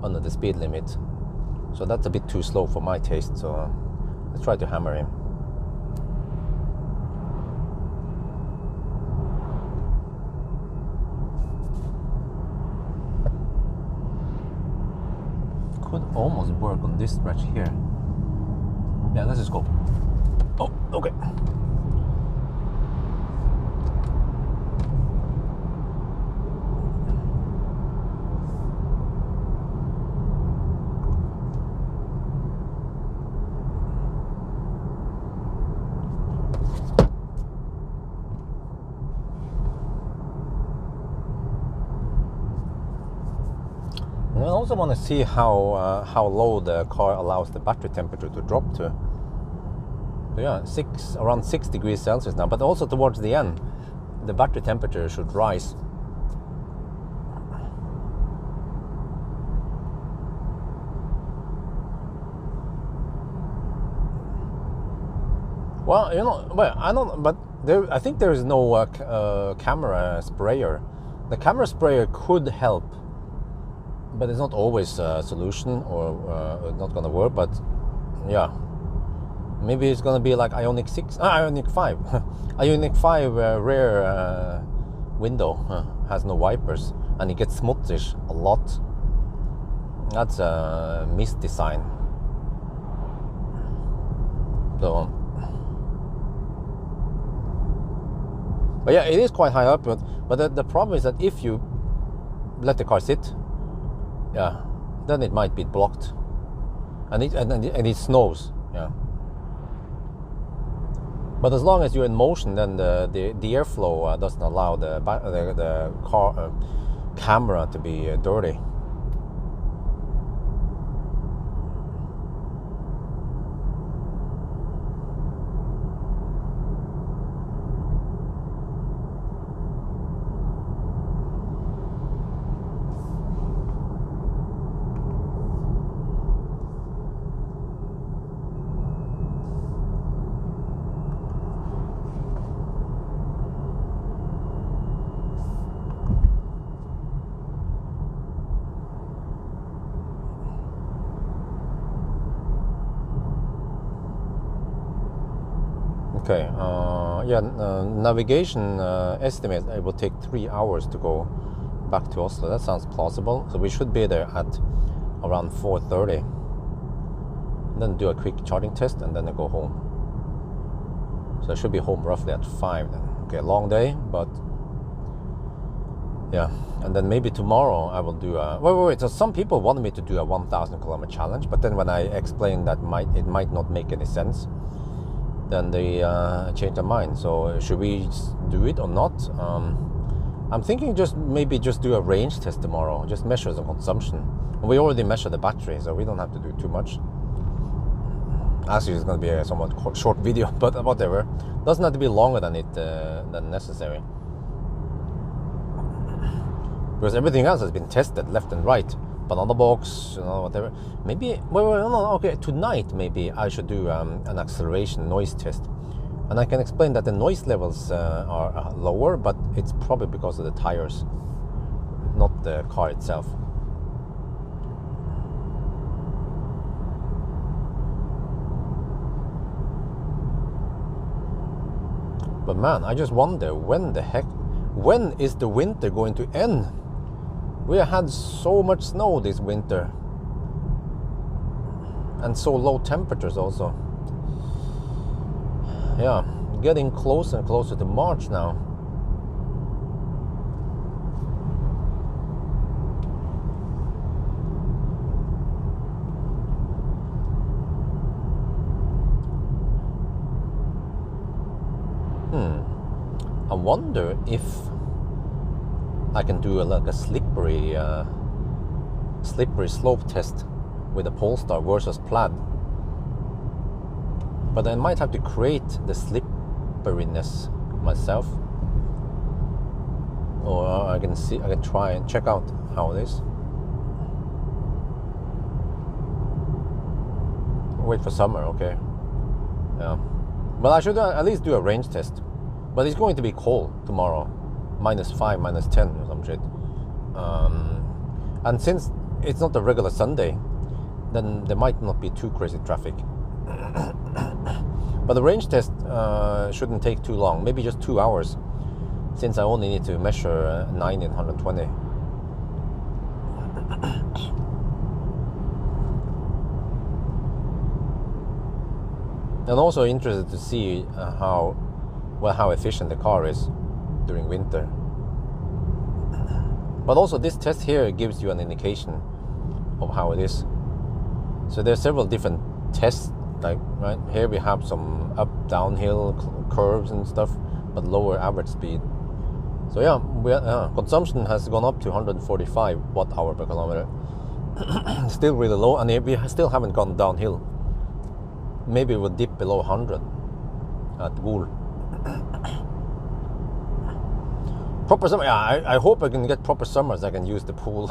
A: under the speed limit. So that's a bit too slow for my taste. So let's try to hammer him. Could almost work on this stretch here. Yeah, let's just go. Oh, okay. I also want to see how low the car allows the battery temperature to drop to. So yeah, around 6 degrees Celsius now, but also towards the end, the battery temperature should rise. Well, you know, I don't, but I think there is no camera sprayer. The camera sprayer could help, but it's not always a solution, or not gonna work. But yeah, maybe it's gonna be like Ioniq 5. Ioniq 5 rear window has no wipers, and it gets smutsish a lot. That's a misdesign. So, but yeah, it is quite high up. But the problem is that if you let the car sit, yeah, then it might be blocked, and it snows. Yeah. But as long as you're in motion, then the airflow doesn't allow the car camera to be dirty. Okay, navigation estimates it will take 3 hours to go back to Oslo. That sounds plausible. So we should be there at around 4:30. Then do a quick charging test, and then I go home. So I should be home roughly at 5 then. Okay, long day, but yeah. And then maybe tomorrow I will do a... Wait. So some people wanted me to do a 1,000 kilometer challenge, but then when I explained that it might not make any sense, then they change their mind. So should we do it or not? I'm thinking maybe just do a range test tomorrow. Just measure the consumption. We already measured the battery, so we don't have to do too much. Actually, it's going to be a somewhat short video, but whatever. Doesn't have to be longer than necessary. because everything else has been tested left and right. Banana box, you know, whatever. Maybe, no, okay, tonight maybe I should do an acceleration noise test. And I can explain that the noise levels are lower, but it's probably because of the tires, not the car itself. But man, I just wonder when is the winter going to end? We have had so much snow this winter, and so low temperatures also. Yeah, getting closer and closer to March now. I wonder if I can do like a slippery slope test with a Polestar versus Plaid. But I might have to create the slipperiness myself. Or I can try and check out how it is. Wait for summer, okay. Yeah. Well, I should at least do a range test. But it's going to be cold tomorrow. -5, -10 or some shit. And since it's not a regular Sunday, then there might not be too crazy traffic. But the range test shouldn't take too long, maybe just 2 hours, since I only need to measure 9 in 120. And also interested to see how efficient the car is during winter. But also this test here gives you an indication of how it is. So there's several different tests, like right here we have some up downhill curves and stuff, but lower average speed. So yeah, consumption has gone up to 145 watt-hour per kilometer. Still really low, and we still haven't gone downhill. Maybe we'll dip below 100 at Gol. Proper summer, yeah, I hope I can get proper summers I can use the pool.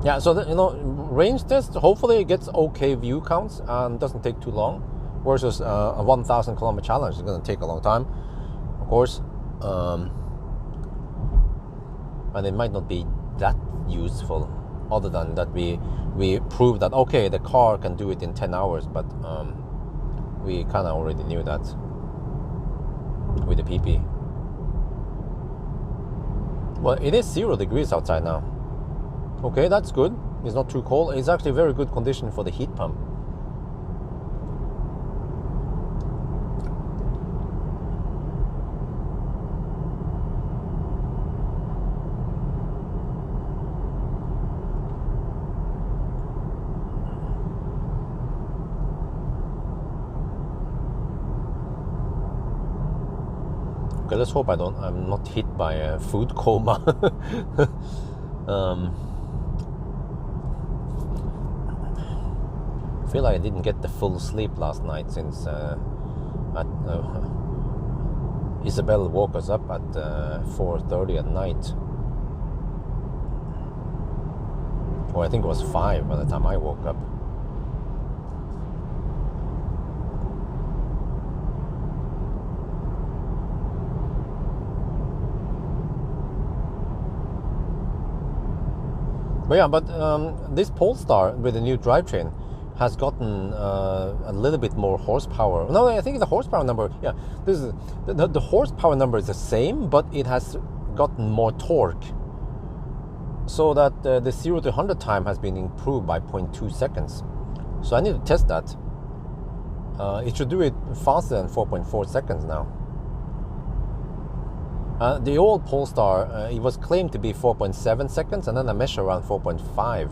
A: Yeah, so range test, hopefully it gets okay view counts and doesn't take too long, versus a 1,000 kilometer challenge is going to take a long time, of course. And it might not be that useful, other than that we proved that okay, the car can do it in 10 hours, but we kind of already knew that with the PP. Well, it is 0 degrees outside now. Okay, that's good. It's not too cold. It's actually very good condition for the heat pump. Okay, let's hope I'm not hit by a food coma. I feel like I didn't get the full sleep last night, since Isabel woke us up at 4:30 at night. Or I think it was 5 by the time I woke up. But yeah, this Polestar with the new drivetrain has gotten a little bit more horsepower. No, I think the horsepower number, yeah, this is the horsepower number is the same, but it has gotten more torque. So that the 0 to 100 time has been improved by 0.2 seconds. So I need to test that. It should do it faster than 4.4 seconds now. The old Polestar, it was claimed to be 4.7 seconds, and then I measured around 4.5.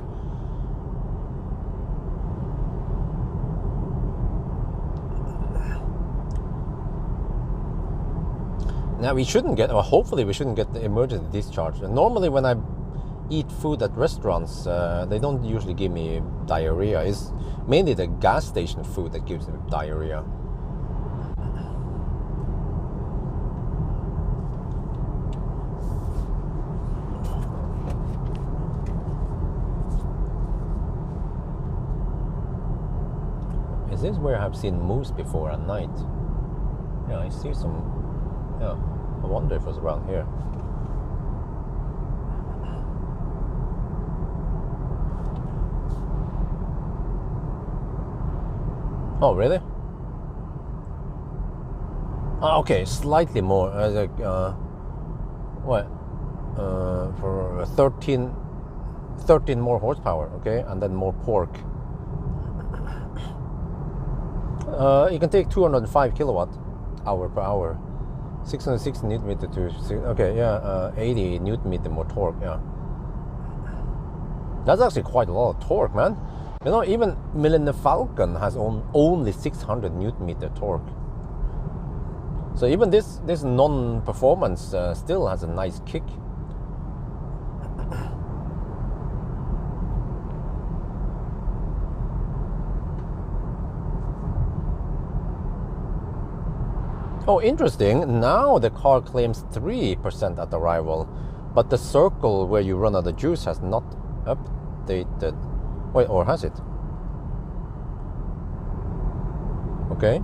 A: Now we shouldn't get, or hopefully we shouldn't get the emergency discharge. Normally when I eat food at restaurants, they don't usually give me diarrhea. It's mainly the gas station food that gives me diarrhea. Is this where I've seen moose before at night? Yeah, I see some. Yeah, I wonder if it was around here. Oh, really? Oh, okay, slightly more. What? For 13 more horsepower, okay, and then more torque. You can take 205 kilowatt hour per hour, 660 newton meter to 80 newton meter more torque. Yeah, that's actually quite a lot of torque, man. You know, even Millennium Falcon has only 600 newton meter torque. So even this non-performance still has a nice kick. Oh, interesting. Now the car claims 3% at arrival, but the circle where you run out of juice has not updated. Wait, or has it? Okay.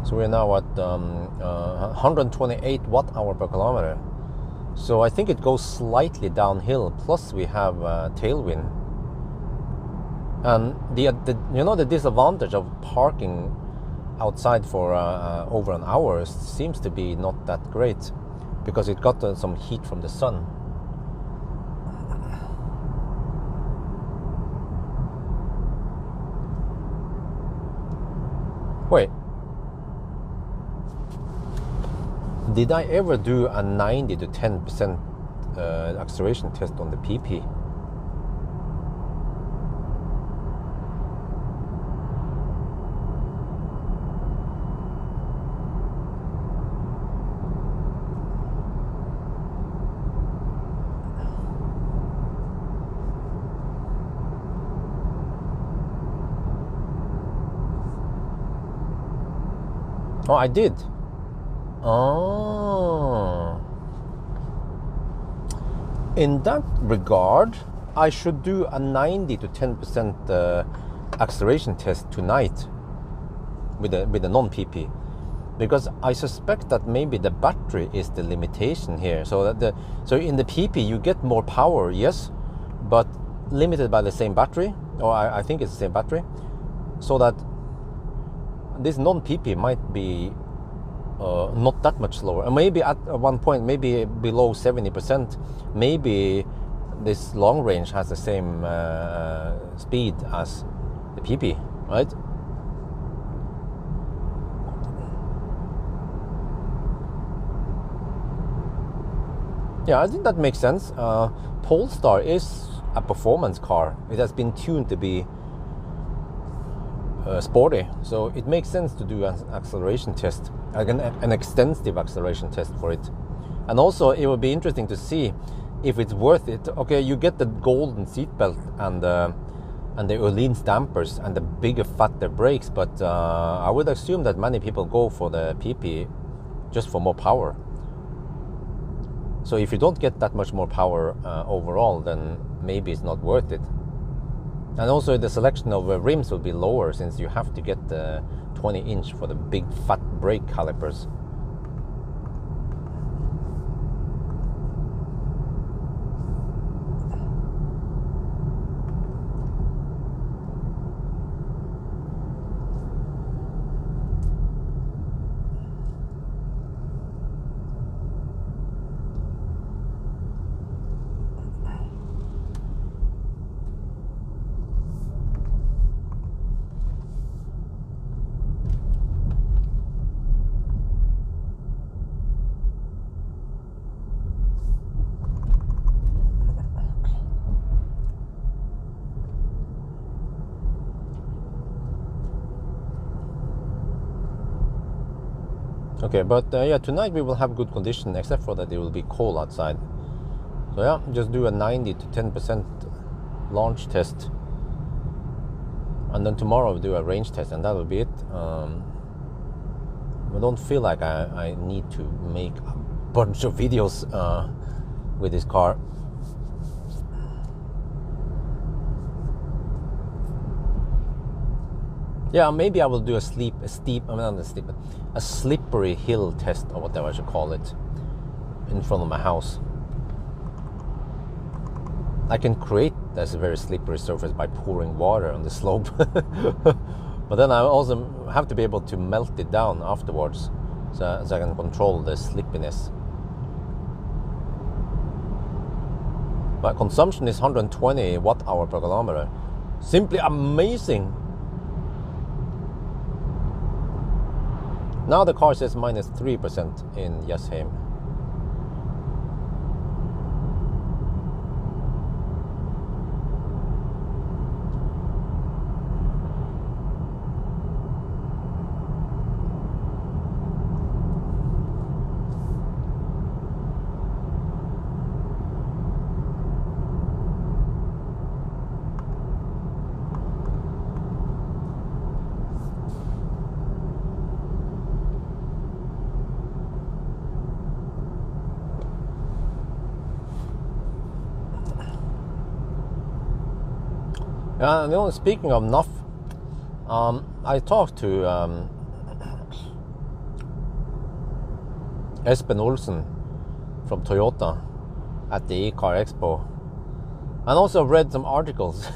A: So we're now at 128 watt-hour per kilometer. So I think it goes slightly downhill. Plus we have tailwind. And the disadvantage of parking outside for over an hour seems to be not that great, because it got some heat from the sun. Wait, did I ever do a 90 to 10% acceleration test on the PP? Oh, I did. Oh. In that regard, I should do a 90 to 10% acceleration test tonight with the non-PP, because I suspect that maybe the battery is the limitation here. So that so in the PP you get more power, yes, but limited by the same battery, or I think it's the same battery, so that this non-PP might be not that much slower, and maybe at one point, maybe below 70%, maybe this long range has the same speed as the PP, right? Yeah, I think that makes sense. Polestar is a performance car. It has been tuned to be sporty, so it makes sense to do an acceleration test, an extensive acceleration test for it. And also it would be interesting to see if it's worth it. Okay, you get the golden seatbelt and the Öhlins dampers and the bigger, fatter brakes, but I would assume that many people go for the PP just for more power. So if you don't get that much more power overall, then maybe it's not worth it. And also the selection of rims will be lower, since you have to get the 20-inch for the big fat brake calipers. Okay, but yeah, tonight we will have good condition, except for that it will be cold outside. So yeah, just do a 90 to 10% launch test, and then tomorrow we'll do a range test, and that will be it. I don't feel like I need to make a bunch of videos with this car. Yeah, maybe I will do a slippery hill test or whatever I should call it in front of my house. I can create this very slippery surface by pouring water on the slope. But then I also have to be able to melt it down afterwards so I can control the slippiness. My consumption is 120 watt-hour per kilometer. Simply amazing. Now the car says minus 3% in Jessheim. Speaking of NAF, I talked to Espen Olsen from Toyota at the e-car expo, and also read some articles.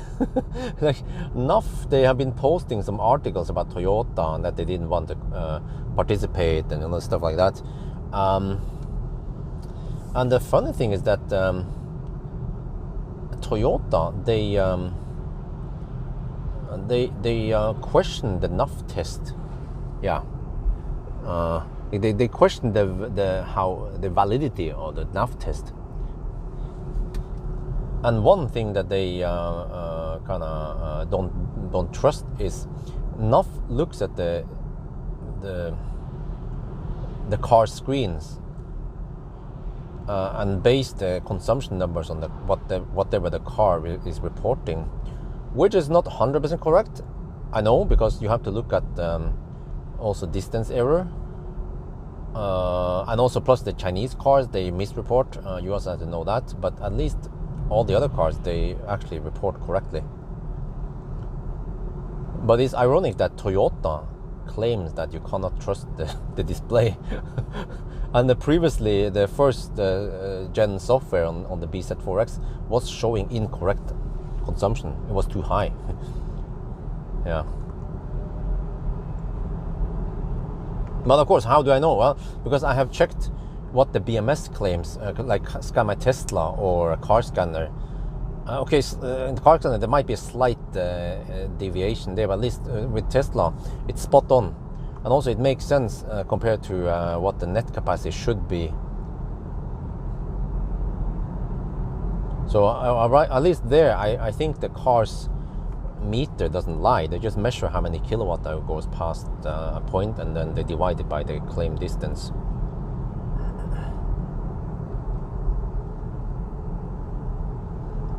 A: Like NAF, they have been posting some articles about Toyota and that they didn't want to participate and stuff like that. And the funny thing is that Toyota, they questioned the NAF test. Yeah, they questioned the validity of the NAF test. And one thing that they don't trust is NAF looks at the car screens and base the consumption numbers on whatever the car is reporting, which is not 100% correct. I know, because you have to look at also distance error, and also plus the Chinese cars, they misreport. You also have to know that, but at least all the other cars, they actually report correctly. But it's ironic that Toyota claims that you cannot trust the display. And previously, the first gen software on the BZ4X was showing incorrect consumption. It was too high. Yeah. But of course, how do I know? Well, because I have checked what the BMS claims, like Scan My Tesla or a car scanner. In the car scanner there might be a slight deviation there, but at least with Tesla it's spot on. And also it makes sense compared to what the net capacity should be. So at least there, I think the car's meter doesn't lie. They just measure how many kilowatt hour goes past a point, and then they divide it by the claimed distance.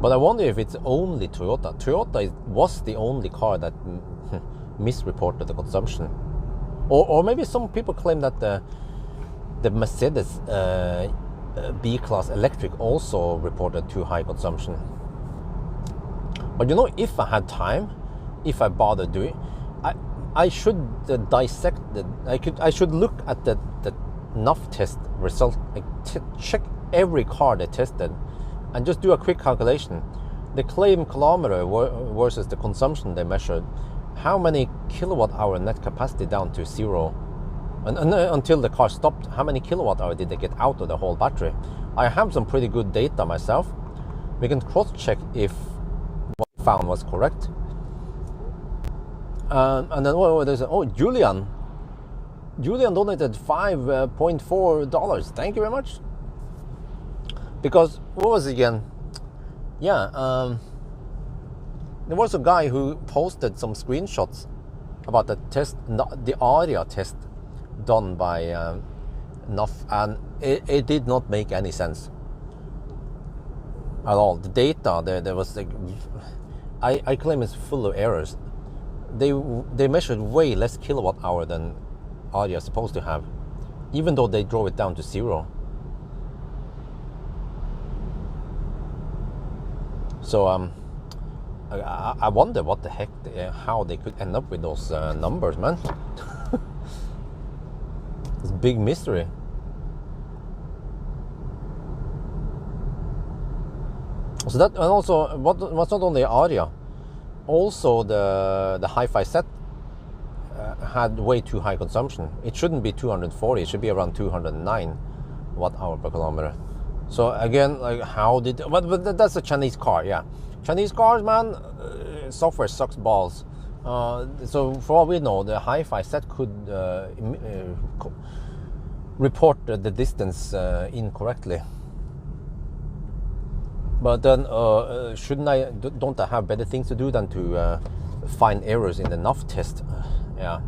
A: But I wonder if it's only Toyota. Toyota was the only car that misreported the consumption. Or maybe some people claim that the Mercedes B-Class electric also reported too high consumption. But if I had time, if I bothered doing, I should dissect I should look at the NAF test result, check every car they tested, and just do a quick calculation. The claimed kilometer versus the consumption they measured. How many kilowatt hour net capacity down to zero? And until the car stopped, how many kilowatt hour did they get out of the whole battery? I have some pretty good data myself. We can cross-check if what we found was correct. And then Julian donated $5.4. Thank you very much. Because what was it again? Yeah, there was a guy who posted some screenshots about the test, the ARIA test done by NAF, and it did not make any sense at all. The data there was I claim it's full of errors. They measured way less kilowatt hour than ARIA is supposed to have, even though they drove it down to zero. So I wonder what the heck, how they could end up with those numbers, man. It's a big mystery. So that, and also, what's not only Aria, also the hi-fi set had way too high consumption. It shouldn't be 240, it should be around 209 watt-hour per kilometer. So again, like, how did, but that's a Chinese car, yeah. Chinese cars, man, software sucks balls. So for all we know, the hi-fi set could report the distance incorrectly. But then, don't I have better things to do than to find errors in the NAF test? Yeah.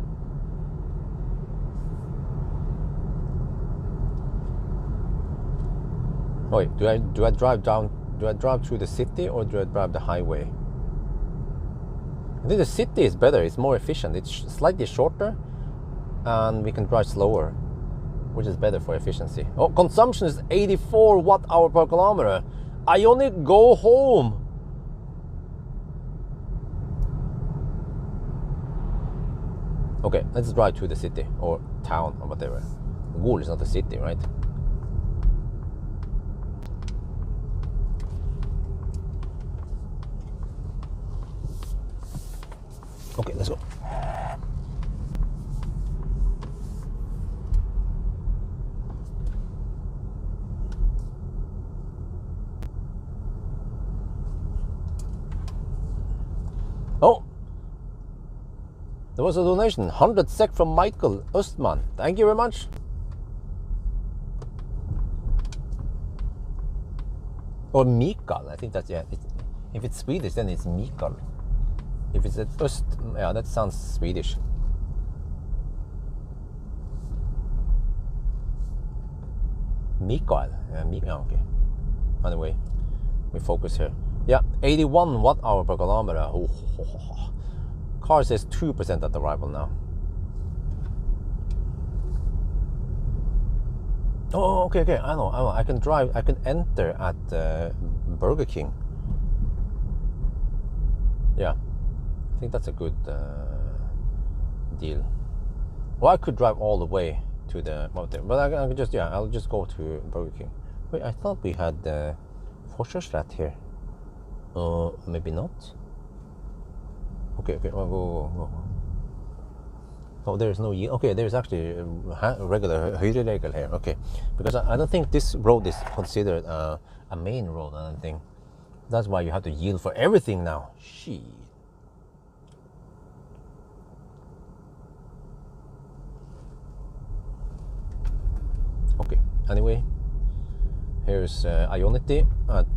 A: Wait, do I drive down? Do I drive through the city or do I drive the highway? I think the city is better. It's more efficient. It's slightly shorter, and we can drive slower, which is better for efficiency. Oh, consumption is 84 watt-hour per kilometer. Ioniq, go home. Okay, let's drive to the city or town or whatever. Goal is not a city, right? Okay, let's go. Oh, there was a donation, 100 SEK from Michael Östman. Thank you very much. Or Mikael, I think that's, yeah. If it's Swedish, then it's Mikael. If it's Öst, yeah, that sounds Swedish. Mikael, yeah, okay. Anyway, we focus here. Yeah, 81 watt-hour per kilometer. Oh. Car says 2% at arrival now. Oh, okay, I know. I can drive, I can enter at Burger King. Yeah, I think that's a good deal. Well, I could drive all the way to the mountain, but I could just, yeah, I'll just go to Burger King. Wait, I thought we had Forsharsrat here. Maybe not. Okay, go. Oh, there is no yield. Okay, there is actually a regular högerregel here. Okay, because I don't think this road is considered a main road. I don't think. That's why you have to yield for everything now. Shit. Okay. Anyway, here's Ionity at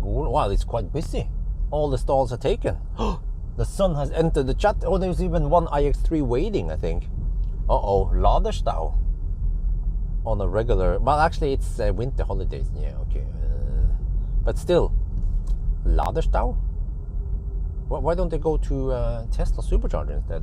A: Goal. Wow, it's quite busy. All the stalls are taken. The sun has entered the chat. Oh, there's even one iX3 waiting, I think. Uh-oh, Laderstau. On a regular... Well, actually, it's winter holidays. Yeah, okay. But still, Laderstau? Why don't they go to Tesla Supercharger instead?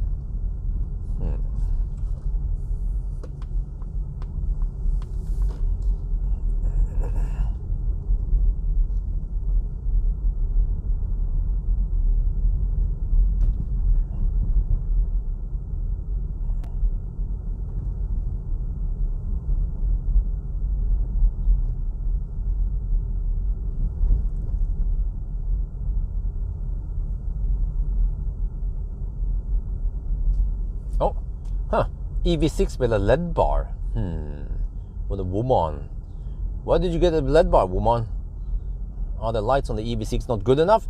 A: EV6 with a LED bar. With a woman. Why did you get a LED bar, woman? Are the lights on the EV6 not good enough?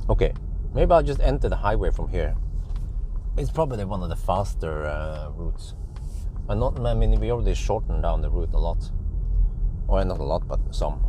A: Okay, maybe I'll just enter the highway from here. It's probably one of the faster routes. And not, I mean, we already shortened down the route a lot. Or not a lot, but some.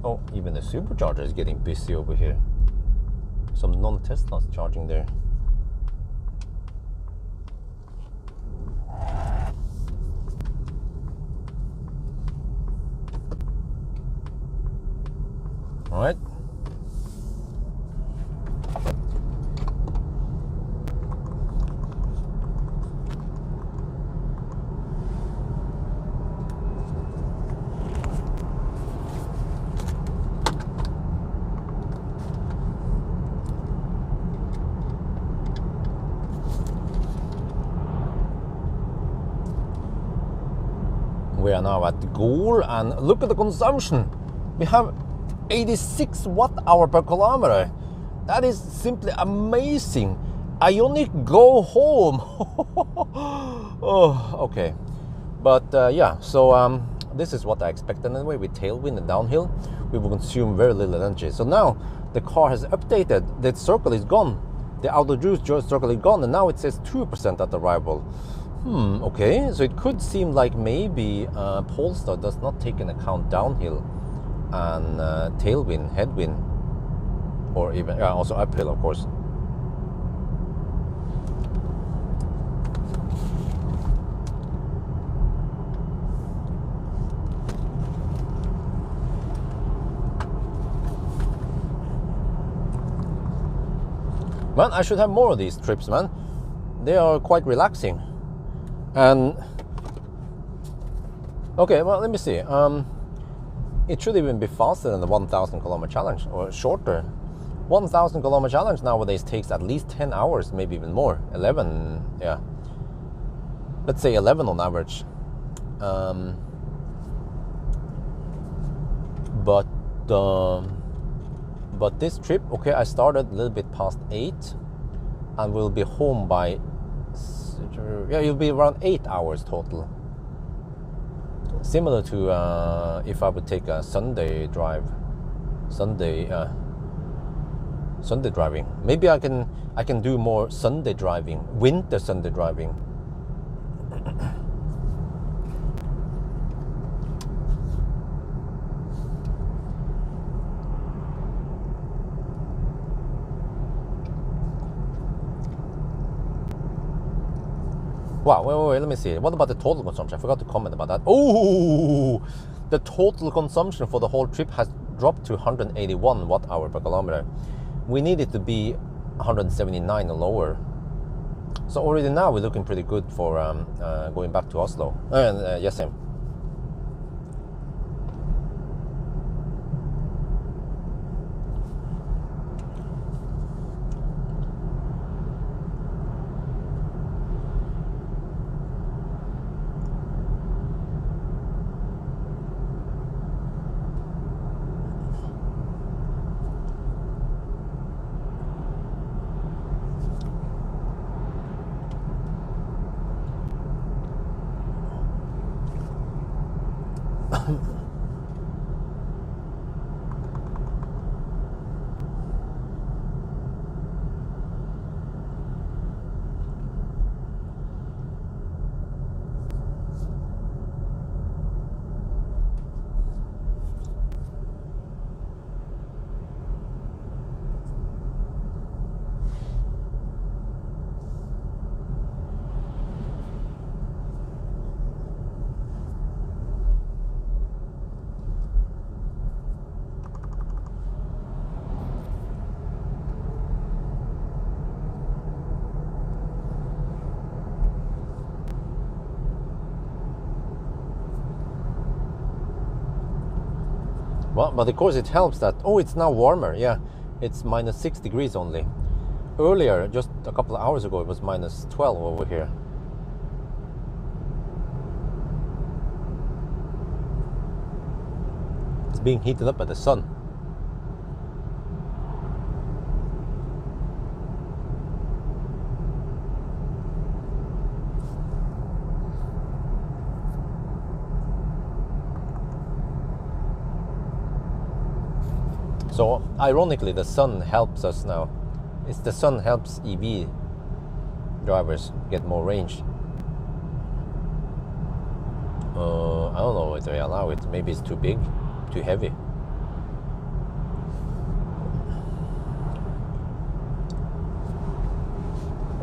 A: Oh, even the supercharger is getting busy over here. Some non-Teslas charging there. All right. We are now at the goal, and look at the consumption. We have 86 watt-hour per kilometer. That is simply amazing. Ionic, go home. Oh, okay. But yeah, so this is what I expected anyway. With tailwind and downhill, we will consume very little energy. So now the car has updated. The circle is gone. The outer juice circle is gone, and now it says 2% at arrival. Okay, so it could seem like maybe Polestar does not take into account downhill and tailwind, headwind, or even also uphill, of course. Man, I should have more of these trips, man. They are quite relaxing. And okay, well, let me see. It should even be faster than the 1,000 kilometer challenge, or shorter. 1,000 kilometer challenge nowadays takes at least 10 hours, maybe even more. 11, yeah. Let's say 11 on average. But this trip, okay, I started a little bit past 8, and we'll be home by, yeah, it'll be around 8 hours total. Similar to if I would take a Sunday drive, Sunday driving. Maybe I can do more Sunday driving, winter Sunday driving. Wow, wait, let me see. What about the total consumption? I forgot to comment about that. Oh, the total consumption for the whole trip has dropped to 181 watt-hour per kilometer. We need it to be 179 or lower. So already now we're looking pretty good for going back to Oslo. Yes, Sam. Well, but of course it helps that, oh, it's now warmer. Yeah, it's minus 6 degrees only. Earlier, just a couple of hours ago, it was minus 12 over here. It's being heated up by the sun. So ironically, the sun helps us now. The sun helps EV drivers get more range. I don't know if they allow it. Maybe it's too big, too heavy.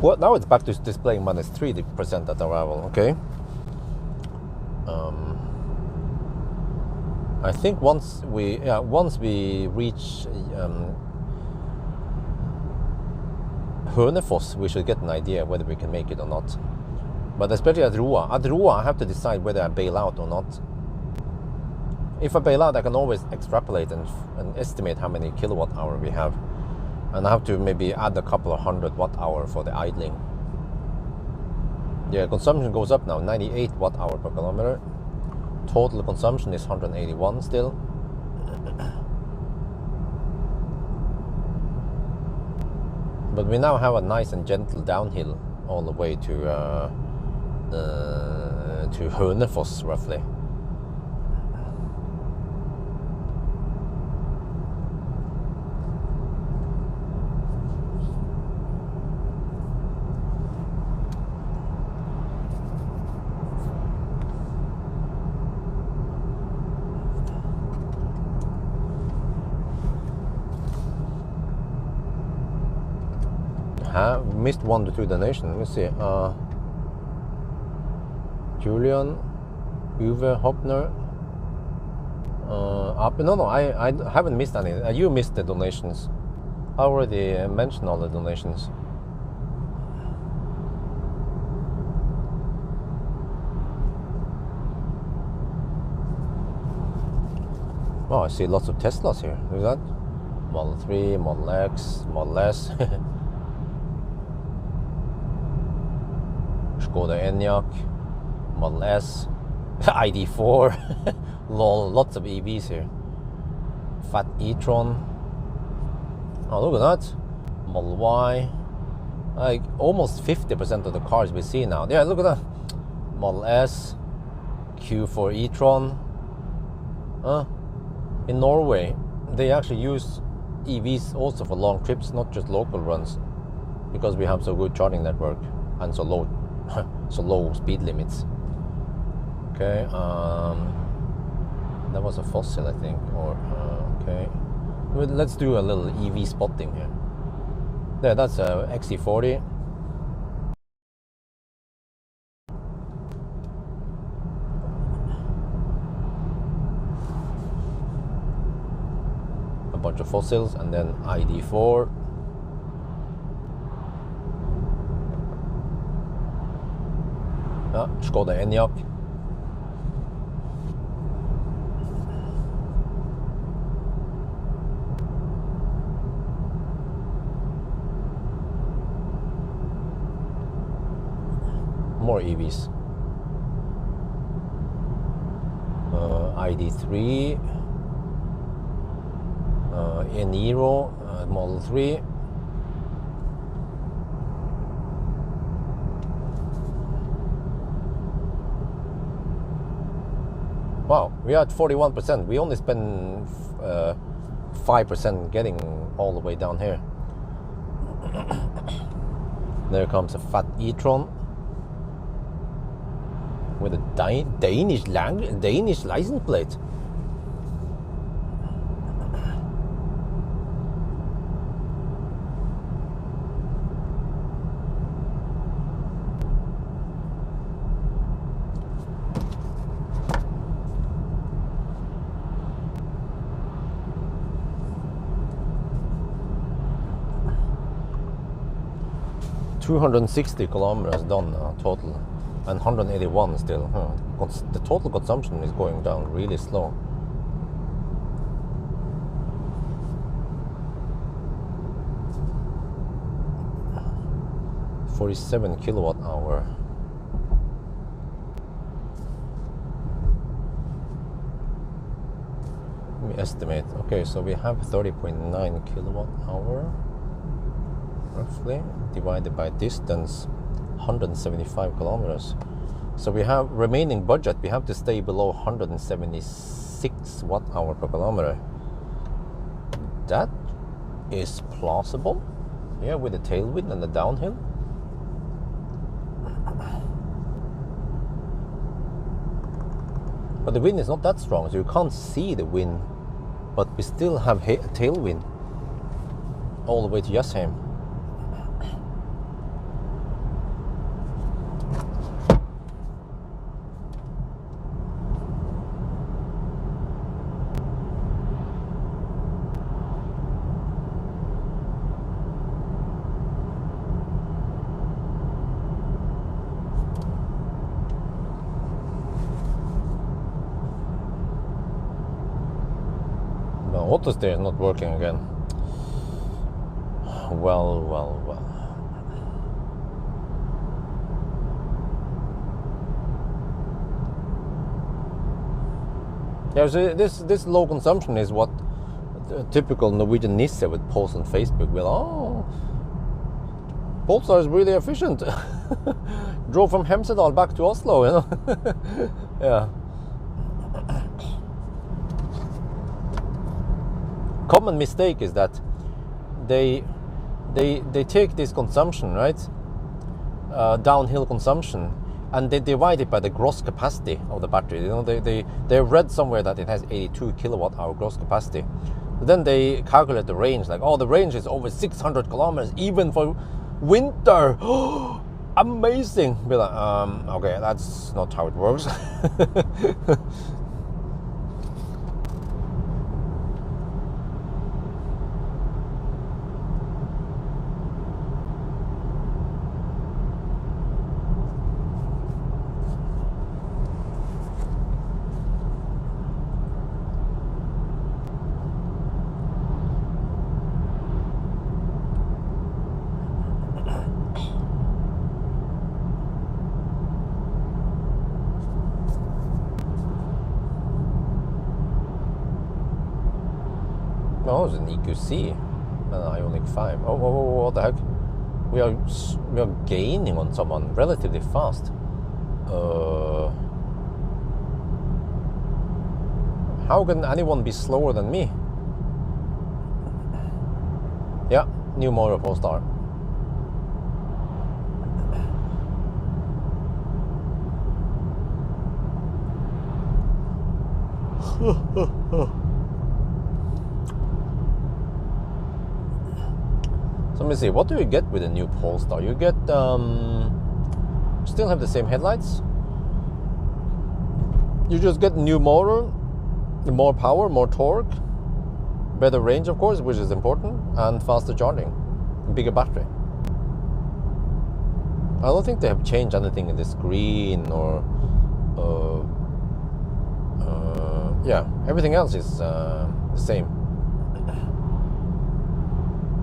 A: Well, now it's back to displaying -3% at arrival. Okay. I think once we reach Hønefoss, we should get an idea whether we can make it or not. But especially at Roa. At Roa, I have to decide whether I bail out or not. If I bail out, I can always extrapolate and estimate how many kilowatt hour we have. And I have to maybe add a couple of 100 watt hour for the idling. Yeah, consumption goes up now, 98 watt hour per kilometer. Total consumption is 181 still. But we now have a nice and gentle downhill all the way to Hønefoss, roughly. Missed 1 to 2 donations. Let me see. Julian, Uwe Hopner. No, I haven't missed any. You missed the donations. I already mentioned all the donations. Oh, I see lots of Teslas here. Look at that. Model 3, Model X, Model S. Skoda Enyaq, Model S, ID4, lol, lots of EVs here. Fat e-tron. Oh, look at that. Model Y. Like almost 50% of the cars we see now. Yeah, look at that. Model S, Q4 e-tron. In Norway, they actually use EVs also for long trips, not just local runs, because we have so good charging network and so low speed limits. Okay, that was a fossil, I think, or okay. Let's do a little EV spotting here. There, that's a XC40. A bunch of fossils, and then ID4. Skoda Enyaq. More EVs. ID3. Eniro, Model 3. Wow, we are at 41%. We only spend 5% getting all the way down here. There comes a fat e-tron with a Danish license plate. $260 kilometers done total, and 181 still. The total consumption is going down really slow. $47 kilowatt hour. Let me estimate. Okay, so we have 30.9 kilowatt hour. Roughly divided by distance, 175 kilometers. So we have remaining budget. We have to stay below 176 watt hour per kilometer. That is plausible. Yeah, with the tailwind and the downhill. But the wind is not that strong, so you can't see the wind. But we still have tailwind all the way to Jessheim. auto steer is not working again. Well. Yeah, so this low consumption is what the typical Norwegian Nisse would post on Facebook. Well, oh, Polestar is really efficient. Drove from Hemsedal back to Oslo, you know. Yeah. Common mistake is that they take this consumption, right, downhill consumption, and they divide it by the gross capacity of the battery. You know, they read somewhere that it has 82 kilowatt hour gross capacity. But then they calculate the range, like, oh, the range is over 600 kilometers even for winter. Amazing. Be like, okay, that's not how it works. Oh, it's an EQC, an Ioniq 5. Oh, what the heck? We are gaining on someone relatively fast. How can anyone be slower than me? Yeah, new motor Polestar. So let me see, what do you get with a new Polestar? You get, still have the same headlights. You just get new motor, more power, more torque, better range, of course, which is important, and faster charging, bigger battery. I don't think they have changed anything in the screen or, yeah, everything else is the same.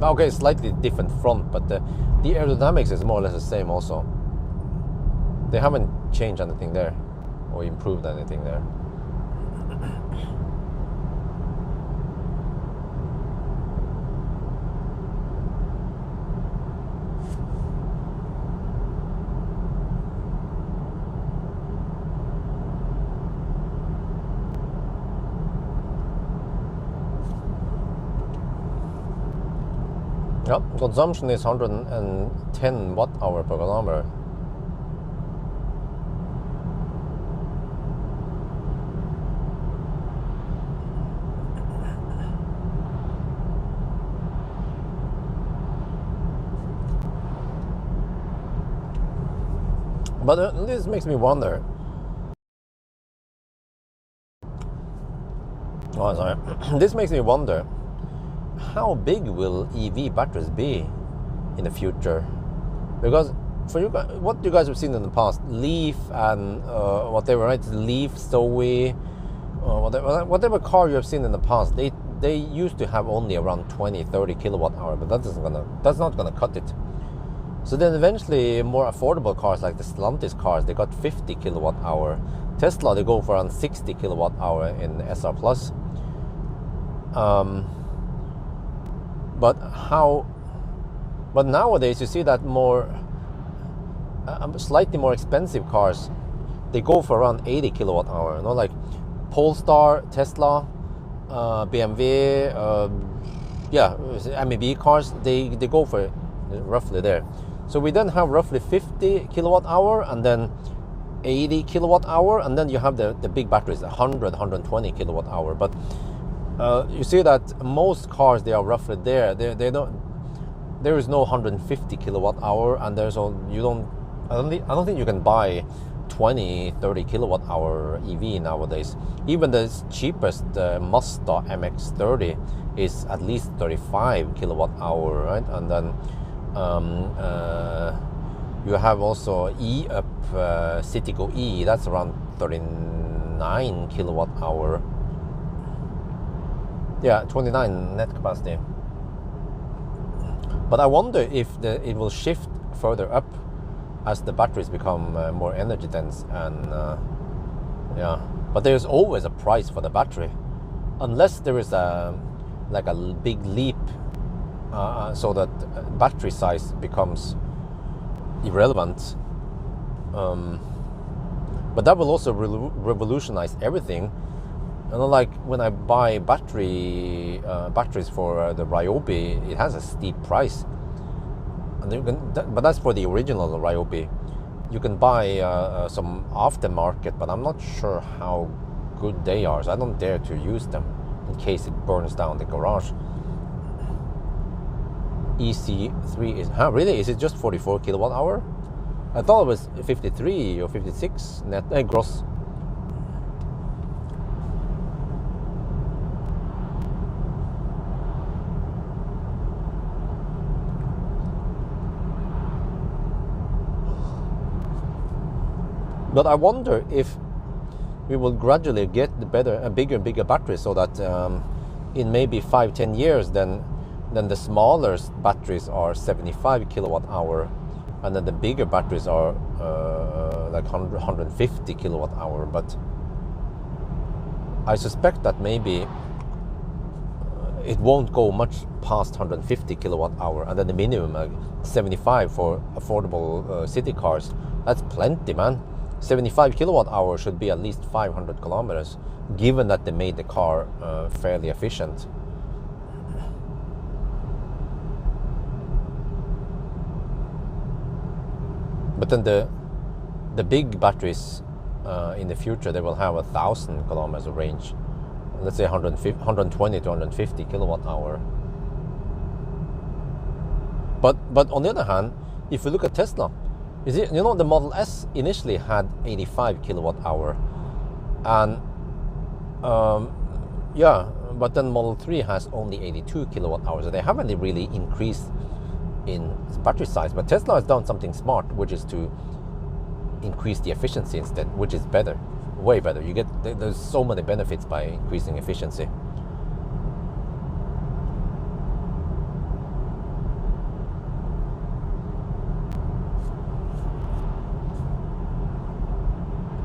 A: Okay, slightly different front, but the aerodynamics is more or less the same also. They haven't changed anything there or improved anything there. Yep, consumption is 110 watt-hour per kilometer. But this makes me wonder. Oh, sorry. This makes me wonder. How big will EV batteries be in the future? Because for you guys, what you guys have seen in the past, Leaf and whatever, right? Leaf, Zoe, whatever car you have seen in the past, they used to have only around 20-30 kilowatt hour, but that's not gonna cut it. So then eventually more affordable cars like the Stellantis cars, they got 50 kilowatt hour. Tesla, they go for around 60 kilowatt hour in SR Plus. But nowadays you see that more slightly more expensive cars, they go for around 80 kilowatt hour, you know, like Polestar, Tesla, BMW, MEB cars, they go for roughly there. So we then have roughly 50 kilowatt hour and then 80 kilowatt hour, and then you have the big batteries, 120 kilowatt hour. But you see that most cars, they are roughly there. They don't. There is no 150 kilowatt hour, and I don't think you can buy 20-30 kilowatt hour EV nowadays. Even the cheapest Mazda MX-30 is at least 35 kilowatt hour, right? And then you have also E-Up Citigo E, that's around 39 kilowatt hour. Yeah, 29 net capacity. But I wonder if it will shift further up as the batteries become more energy dense, and yeah. But there's always a price for the battery, unless there is a big leap, so that battery size becomes irrelevant. But that will also revolutionize everything. And like when I buy batteries for the Ryobi, it has a steep price. And but that's for the original Ryobi. You can buy some aftermarket, but I'm not sure how good they are, so I don't dare to use them in case it burns down the garage. EC3 is, really? Is it just 44 kilowatt hour? I thought it was 53 or 56 net gross. But I wonder if we will gradually get the bigger and bigger batteries, so that in maybe 5-10 years, then the smaller batteries are 75 kilowatt hour, and then the bigger batteries are like 150 kilowatt hour. But I suspect that maybe it won't go much past 150 kilowatt hour, and then the minimum 75 for affordable city cars. That's plenty, man. 75 kilowatt hour should be at least 500 kilometers, given that they made the car fairly efficient. But then the big batteries in the future, they will have 1,000 kilometers of range. Let's say 120 to 150 kilowatt hour. But on the other hand, if you look at Tesla, the Model S initially had 85 kilowatt hour, and but then Model 3 has only 82 kilowatt hours. So they haven't really increased in battery size. But Tesla has done something smart, which is to increase the efficiency instead, which is better, way better. There's so many benefits by increasing efficiency.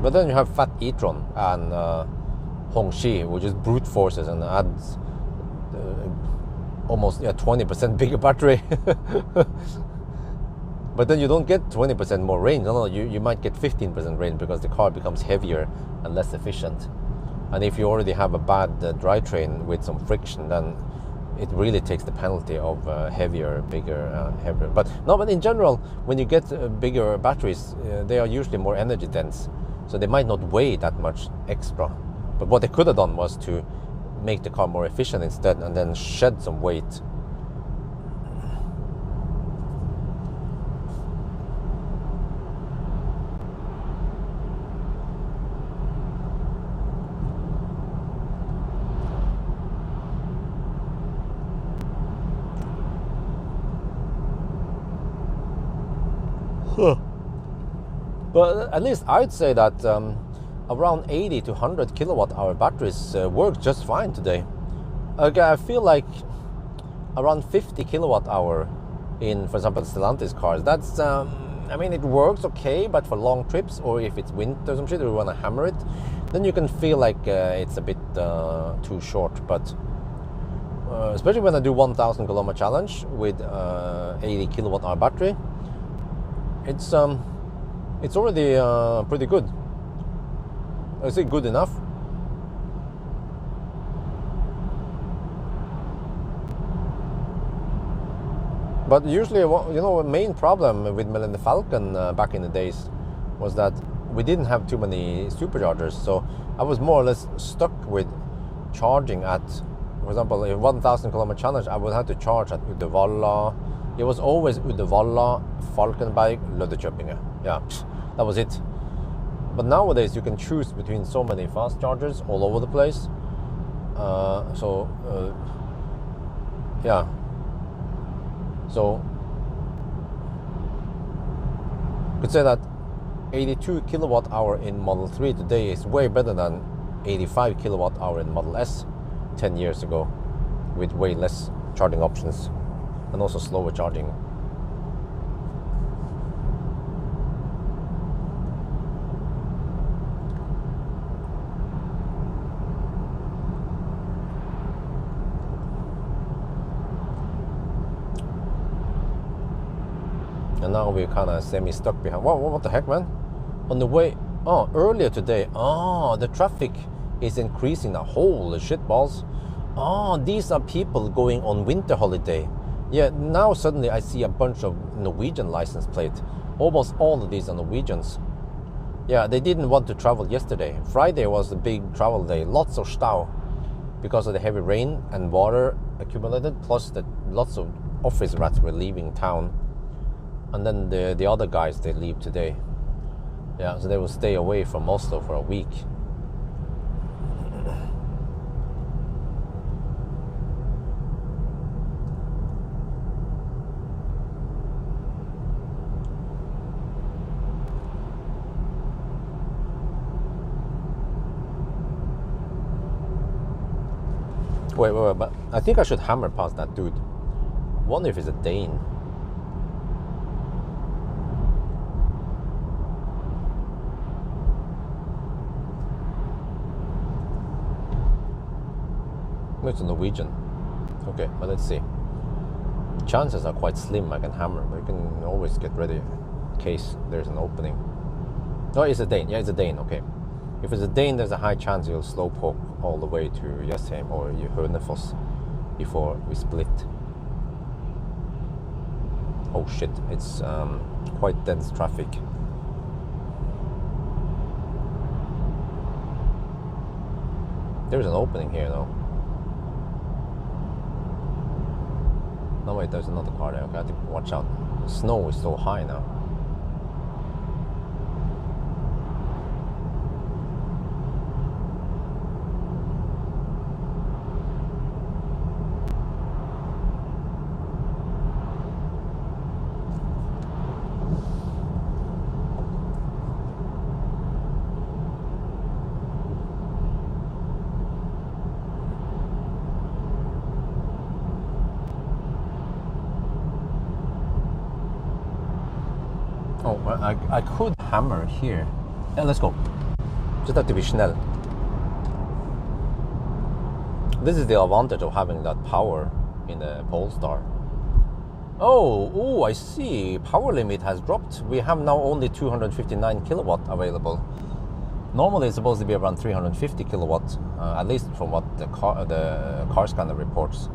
A: But then you have Fat e-tron and Hongxi, which is brute forces and adds almost 20% bigger battery. But then you don't get 20% more range. No, you might get 15% range, because the car becomes heavier and less efficient. And if you already have a bad drivetrain with some friction, then it really takes the penalty of heavier. But in general, when you get bigger batteries, they are usually more energy dense. So they might not weigh that much extra. But what they could have done was to make the car more efficient instead, and then shed some weight. But at least I'd say that around 80 to 100 kilowatt hour batteries work just fine today. Okay, I feel like around 50 kilowatt hour in, for example, Stellantis cars, that's it works okay, but for long trips, or if it's winter or some shit, or you want to hammer it, then you can feel like it's a bit too short. But especially when I do 1,000 kilometer challenge with 80 kilowatt hour battery, it's already pretty good. I say good enough. But usually, a main problem with Millennium Falcon back in the days was that we didn't have too many superchargers. So I was more or less stuck with charging at, for example, a 1,000 kilometer challenge, I would have to charge at Uddevalla. It was always Uddevalla, Falkenberg, Löddeköpinge. Yeah, that was it. But nowadays you can choose between so many fast chargers all over the place. So could say that 82 kilowatt hour in Model 3 today is way better than 85 kilowatt hour in Model S 10 years ago. with way less charging options and also slower charging. And now we're kind of semi-stuck behind. What the heck, man? On the way, earlier today, the traffic is increasing now. Holy shit balls. These are people going on winter holiday. Yeah, now suddenly I see a bunch of Norwegian license plate. Almost all of these are Norwegians. Yeah, they didn't want to travel yesterday. Friday was a big travel day. Lots of stau because of the heavy rain and water accumulated, plus that lots of office rats were leaving town. And then the other guys, they leave today. Yeah, so they will stay away from Oslo for a week. Wait, but I think I should hammer past that dude. Wonder if it's a Dane. It's a Norwegian. Okay, but let's see. Chances are quite slim I can hammer, but you can always get ready in case there's an opening. No, it's a Dane. Yeah, it's a Dane. Okay. If it's a Dane, there's a high chance you'll slowpoke all the way to Jessheim or Hønefoss before we split. Oh shit, it's quite dense traffic. There's an opening here though. No wait, there's another car there. Okay, I have to watch out. The snow is so high now. Oh, I could hammer here. Yeah, let's go. Just have to be schnell. This is the advantage of having that power in the Polestar. Oh, I see. Power limit has dropped. We have now only 259 kilowatt available. Normally it's supposed to be around 350 kilowatt, at least from what the car scanner reports.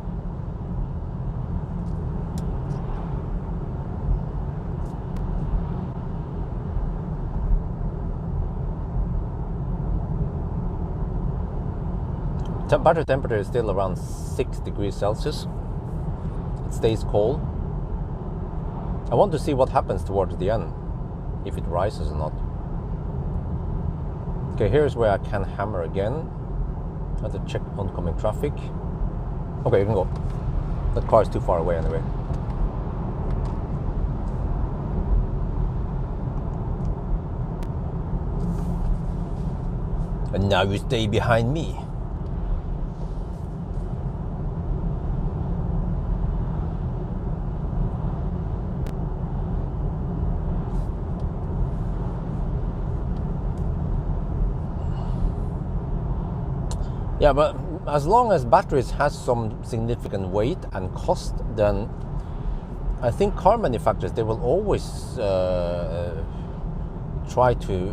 A: Battery temperature is still around 6 degrees Celsius. It stays cold. I want to see what happens towards the end, if it rises or not. Okay, here's where I can hammer again. I have to check oncoming traffic. Okay, you can go. That car is too far away anyway. And now you stay behind me. Yeah, but as long as batteries has some significant weight and cost, then I think car manufacturers, they will always try to,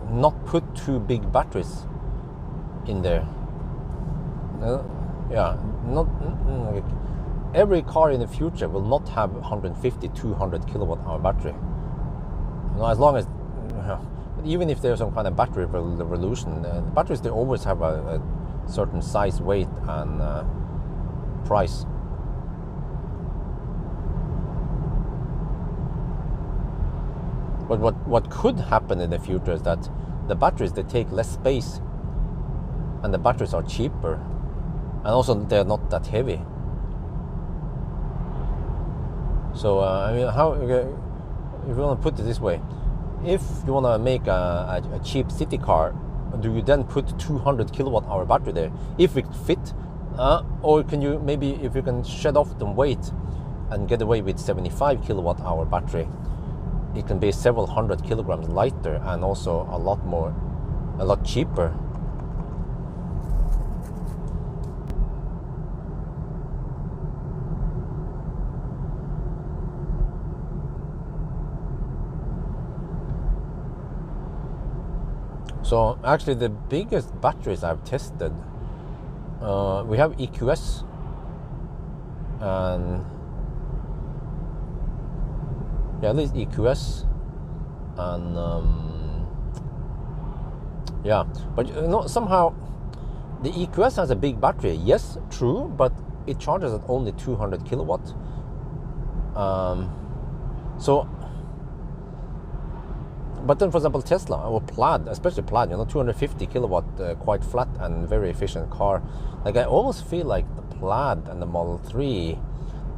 A: not put too big batteries in there. Every car in the future will not have 150, 200 kilowatt hour battery. As long as, even if there's some kind of battery revolution, batteries, they always have a certain size, weight, and price. But what could happen in the future is that the batteries, they take less space, and the batteries are cheaper, and also they're not that heavy. So how, if you want to put it this way, if you want to make a cheap city car, do you then put 200 kilowatt hour battery there? If it fit, Or can you, maybe if you can shed off the weight and get away with 75 kilowatt hour battery, it can be several hundred kilograms lighter and also a lot cheaper. So actually the biggest batteries I've tested, we have EQS and yeah, at least EQS and yeah, but you know, somehow the EQS has a big battery. Yes, true, but it charges at only 200 kilowatt. So but then, for example, Tesla or Plaid, especially Plaid, 250 kilowatt, quite flat and very efficient car. Like, I almost feel like the Plaid and the Model 3,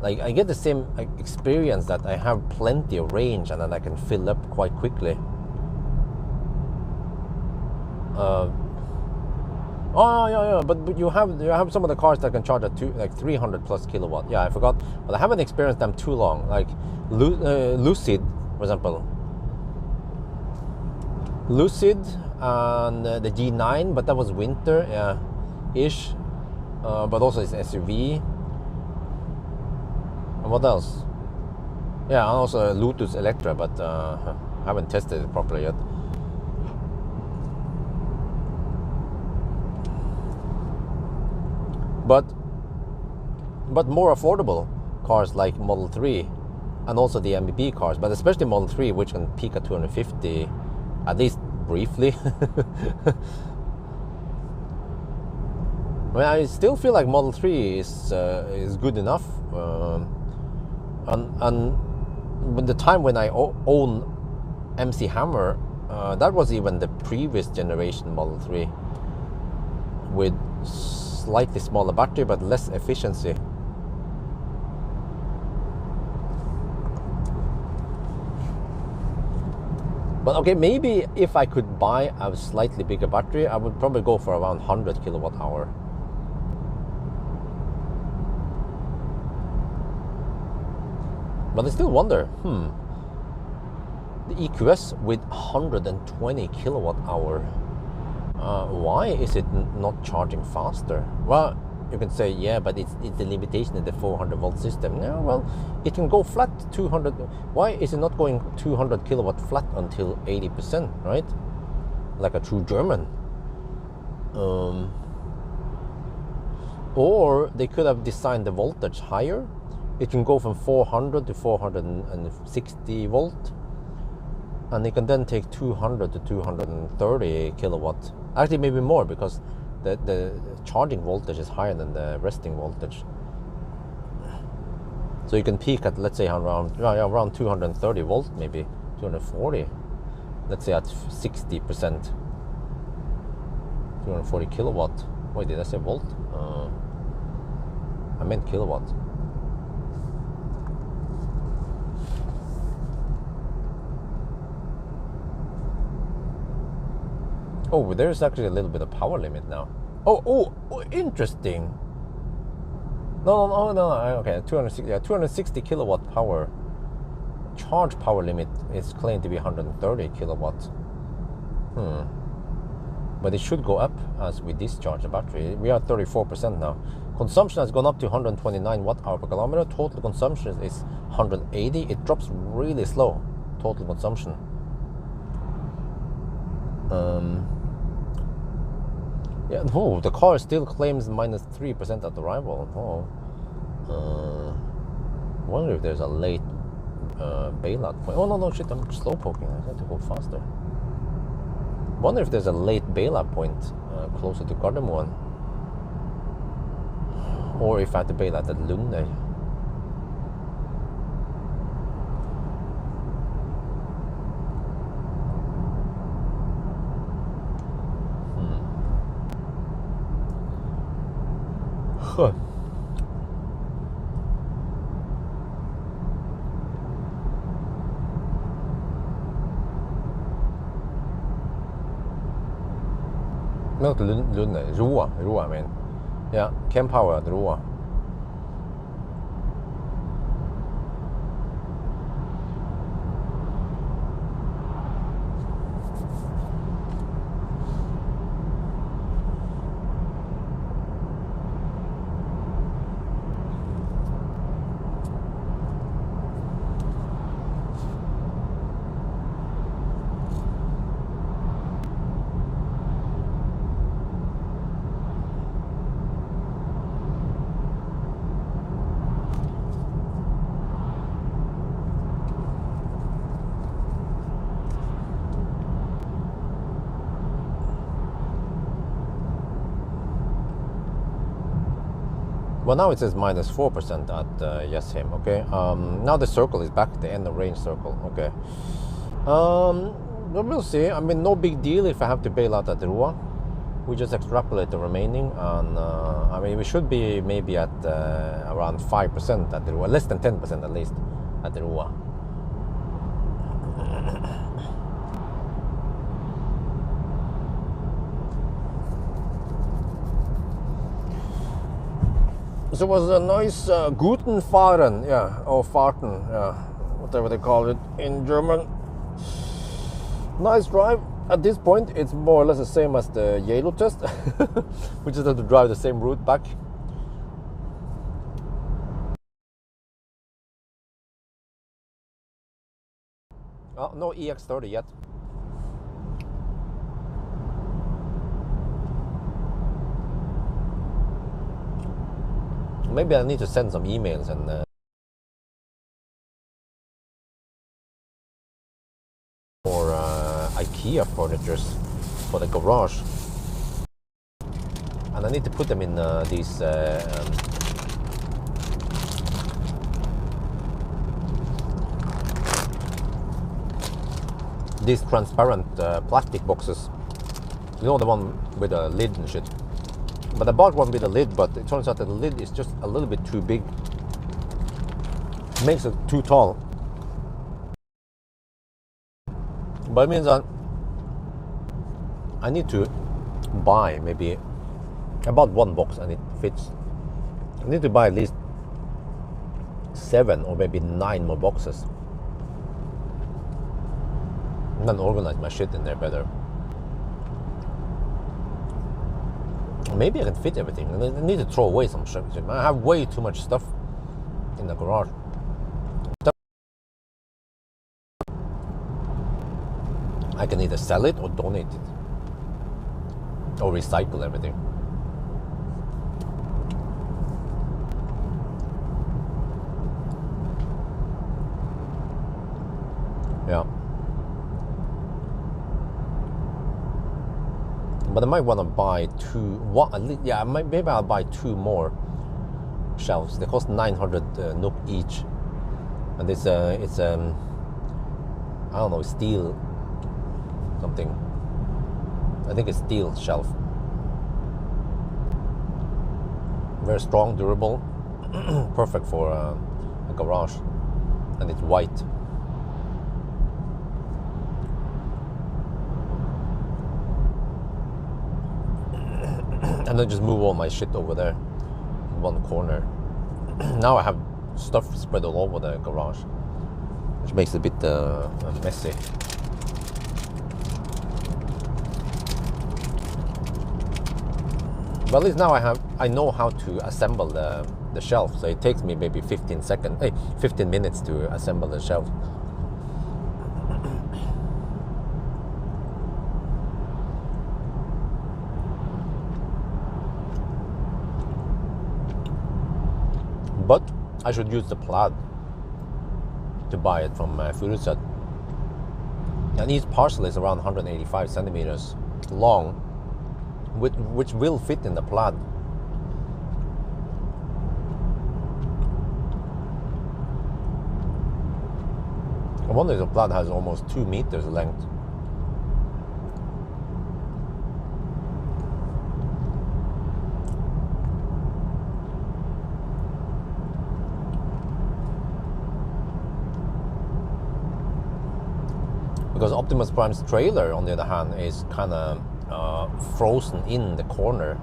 A: like, I get the same experience that I have plenty of range and then I can fill up quite quickly. Yeah, but you have some of the cars that can charge at 300 plus kilowatt. Yeah, I forgot, but I haven't experienced them too long. Like Lucid, for example. Lucid and the G9, but that was winter, ish. But also it's SUV. And what else? Yeah, and also Lotus Electra, but haven't tested it properly yet. But more affordable cars like Model 3 and also the MBB cars, but especially Model 3, which can peak at 250. At least briefly. I mean, I still feel like Model 3 is good enough. And when the time when I own MC Hammer, that was even the previous generation Model 3 with slightly smaller battery but less efficiency. But okay, maybe if I could buy a slightly bigger battery, I would probably go for around 100 kilowatt hour. But I still wonder, the EQS with 120 kilowatt hour, why is it not charging faster? Well, you can say, yeah, but it's the limitation in the 400 volt system. No, well, it can go flat 200. Why is it not going 200 kilowatt flat until 80%, right? Like a true German. Or they could have designed the voltage higher. It can go from 400 to 460 volt. And it can then take 200 to 230 kilowatt. Actually, maybe more, because the charging voltage is higher than the resting voltage. So you can peak at, let's say, around 230 volt, maybe 240. Let's say at 60%. 240 kilowatt. Wait, did I say volt? I meant kilowatt. Oh, there's actually a little bit of power limit now. Oh, interesting. No. Okay, 260 kilowatt power. Charge power limit is claimed to be 130 kilowatts. But it should go up as we discharge the battery. We are at 34% now. Consumption has gone up to 129 watt hour per kilometer. Total consumption is 180. It drops really slow. Total consumption. Yeah, no, the car still claims -3% at arrival. Wonder if there's a late bailout point. Oh no, shit! I'm slow poking. I have to go faster. Wonder if there's a late bailout point closer to Gardermoen, or if I have to bail out at Lunde. Huh. Not Lunde, Roa, I mean. Ja, Pawel Roa. Well, now it says -4% at Yesheim. Okay. Now the circle is back, the end of range circle. Okay. But we'll see. I mean, no big deal if I have to bail out at Roa. We just extrapolate the remaining, and I mean, we should be maybe at around 5% at the Roa, less than 10% at least at the Roa. So it was a nice guten Fahren, yeah, or Fahrten, yeah, whatever they call it in German. Nice drive. At this point, it's more or less the same as the Yellow test. We just have to drive the same route back. Oh, no EX30 yet. Maybe I need to send some emails and for IKEA furniture for the garage, and I need to put them in these transparent plastic boxes. You know, the one with a lid and shit. But I bought one with a lid, but it turns out that the lid is just a little bit too big. It makes it too tall. But it means that I need to buy maybe about one box and it fits. I need to buy at least 7 or maybe 9 more boxes. And then organize my shit in there better. Maybe I can fit everything. I need to throw away some shit. I have way too much stuff in the garage. I can either sell it or donate it. Or recycle everything. Yeah. But I might want to buy maybe I'll buy 2 more shelves. They cost 900 NOK each, and it's I don't know, steel something. I think it's steel shelf. Very strong, durable, perfect for a garage, and it's white. And then just move all my shit over there in one corner. Now I have stuff spread all over the garage, which makes it a bit messy. But at least now I know how to assemble the shelf. So it takes me maybe 15 minutes to assemble the shelf. But I should use the plaid to buy it from Furuset. And each parcel is around 185 centimeters long, which will fit in the plaid. I wonder if the plaid has almost 2 meters length. Because Optimus Prime's trailer, on the other hand, is kind of frozen in the corner.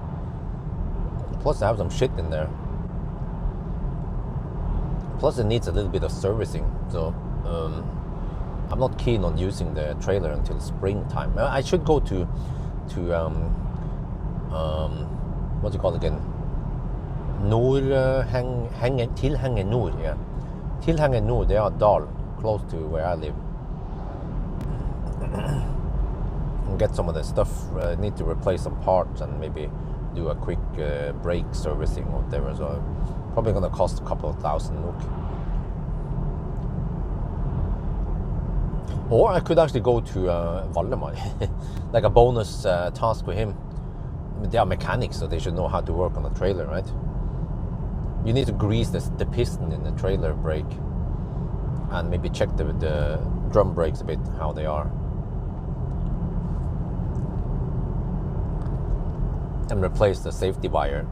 A: Plus I have some shit in there. Plus it needs a little bit of servicing, so I'm not keen on using the trailer until springtime. I should go to what do you call it again? Tilhangen Nord, yeah. Tilhangen Nord, they are Dal, close to where I live. And get some of the stuff. Need to replace some parts and maybe do a quick brake servicing or whatever. So probably gonna cost a couple of thousand NOK. Or I could actually go to Valdemar, like a bonus task with him. I mean, they are mechanics, so they should know how to work on a trailer, right? You need to grease the piston in the trailer brake and maybe check the drum brakes a bit, how they are. And replace the safety wire.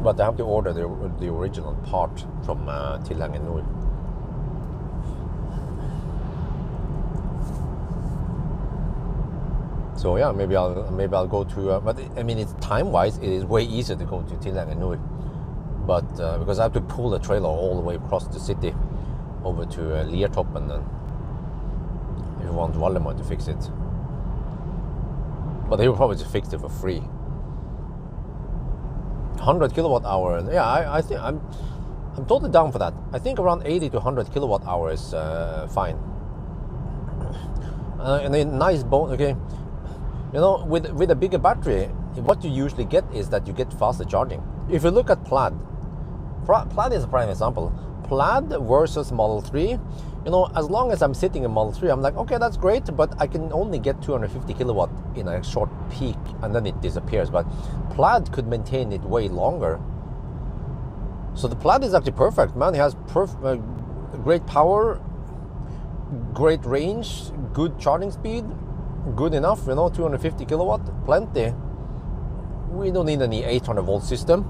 A: But I have to order the original part from Tilhangen Nord. So yeah, maybe I'll go to. But I mean, it's time-wise, it is way easier to go to Tilhangen Nord. But because I have to pull the trailer all the way across the city over to Liertoppen, and if you want Valdemar to fix it. But he will probably just fix it for free. 100 kilowatt hour, and yeah, I think I'm totally down for that. I think around 80 to 100 kilowatt hour is fine. And a nice bone. Okay, you know, with a bigger battery, what you usually get is that you get faster charging. If you look at Plaid is a prime example. Plaid versus Model 3. You know, as long as I'm sitting in Model 3, I'm like, okay, that's great, but I can only get 250 kilowatt in a short peak, and then it disappears. But Plaid could maintain it way longer. So the Plaid is actually perfect, man. It has great power, great range, good charging speed, good enough, you know, 250 kilowatt, plenty. We don't need any 800 volt system.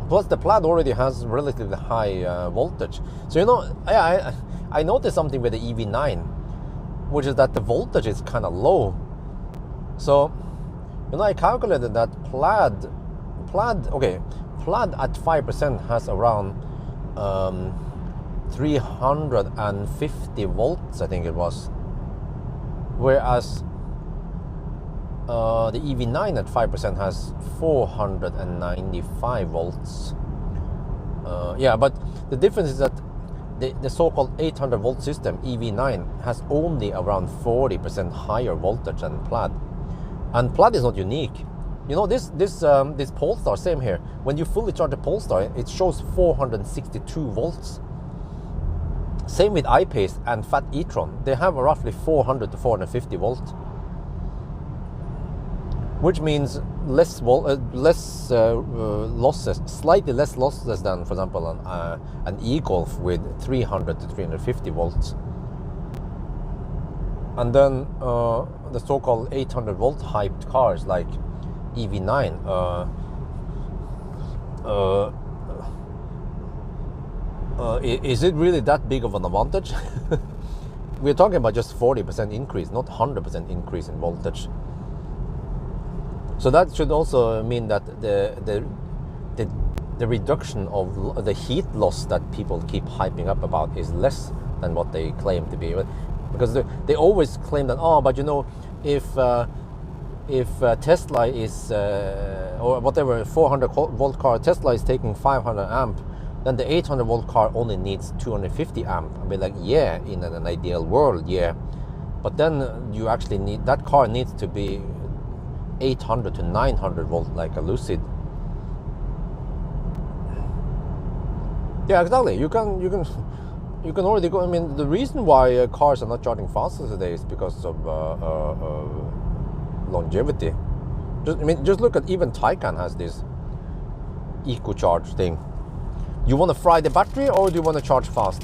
A: Plus the Plaid already has relatively high voltage. So, you know, I noticed something with the EV9, which is that the voltage is kind of low. So, you know, I calculated that Plaid at 5% has around 350 volts, I think it was. Whereas the EV9 at 5% has 495 volts. Yeah, but the difference is that the so-called 800 volt system, EV9, has only around 40% higher voltage than Plaid. And Plaid is not unique. You know, this Polestar, same here. When you fully charge the Polestar, it shows 462 volts. Same with iPace and Fat e-tron. They have roughly 400 to 450 volts. Which means less losses, slightly less losses than, for example, an e-Golf with 300 to 350 volts. And then the so-called 800 volt hyped cars like EV9. Is it really that big of an advantage? We're talking about just 40% increase, not 100% increase in voltage. So that should also mean that the reduction of the heat loss that people keep hyping up about is less than what they claim to be. Because they always claim that, oh, but you know, if Tesla is or whatever 400 volt car, Tesla is taking 500 amp, then the 800 volt car only needs 250 amp. I'll be like, yeah, in an ideal world, yeah, but then you actually need, that car needs to be 800 to 900 volt like a Lucid. Yeah, exactly. You can already go. I mean, the reason why cars are not charging faster today is because of longevity. Just look at, even Taycan has this eco-charge thing. You want to fry the battery, or do you want to charge fast?